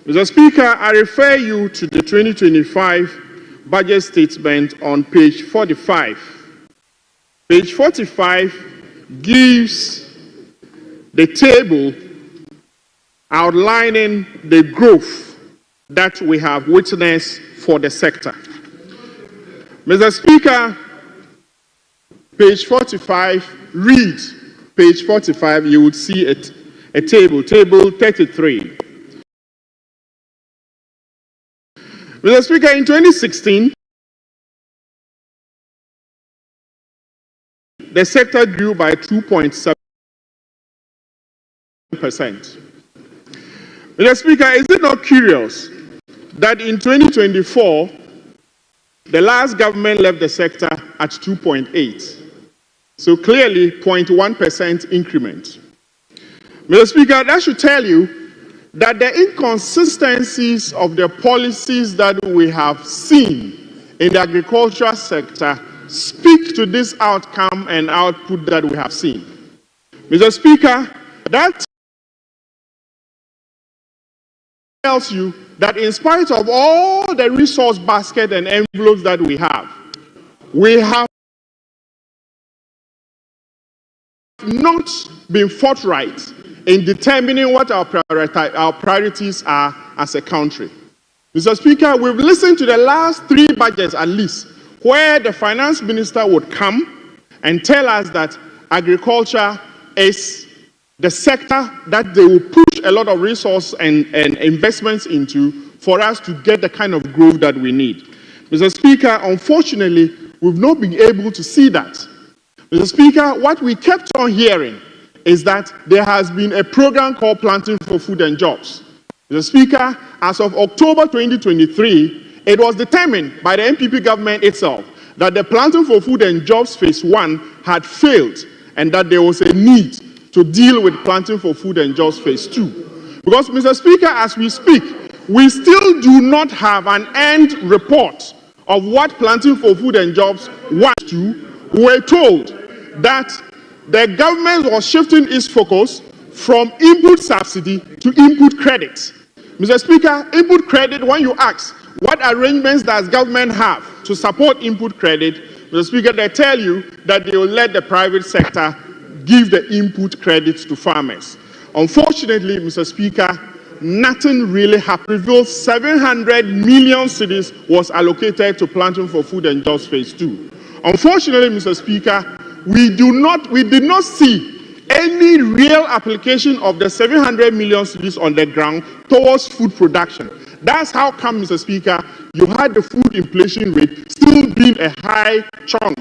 Mr. Speaker, I refer you to the 2025 budget statement on page 45. Page 45 gives the table outlining the growth that we have witnessed for the sector. Mr. Speaker, page 45, read page 45, you would see a table 33. Mr. Speaker, in 2016, the sector grew by 2.7%. Mr. Speaker, is it not curious that in 2024, the last government left the sector at 2.8%? So clearly, 0.1% increment. Mr. Speaker, that should tell you that the inconsistencies of the policies that we have seen in the agricultural sector speak to this outcome and output that we have seen. Mr. Speaker, that tells you that in spite of all the resource basket and envelopes that we have not been forthright in determining what our priorities are as a country. Mr. Speaker, we've listened to the last 3 budgets at least, where the finance minister would come and tell us that agriculture is the sector that they will push a lot of resources and investments into for us to get the kind of growth that we need. Mr. Speaker, unfortunately, we've not been able to see that. Mr. Speaker, what we kept on hearing is that there has been a program called Planting for Food and Jobs. Mr. Speaker, as of October 2023, it was determined by the NPP government itself that the Planting for Food and Jobs Phase 1 had failed and that there was a need to deal with Planting for Food and Jobs Phase 2. Because, Mr. Speaker, as we speak, we still do not have an end report of what Planting for Food and Jobs wants to. We were told that the government was shifting its focus from input subsidy to input credit. Mr. Speaker, input credit, when you ask what arrangements does government have to support input credit, Mr. Speaker, they tell you that they will let the private sector give the input credits to farmers. Unfortunately, Mr. Speaker, nothing really happened. 700 million cedis was allocated to Planting for Food and Jobs Phase 2. Unfortunately, Mr. Speaker, we did not see any real application of the 700 million cedis on the ground towards food production. That's how come, Mr. Speaker, you had the food inflation rate still being a high chunk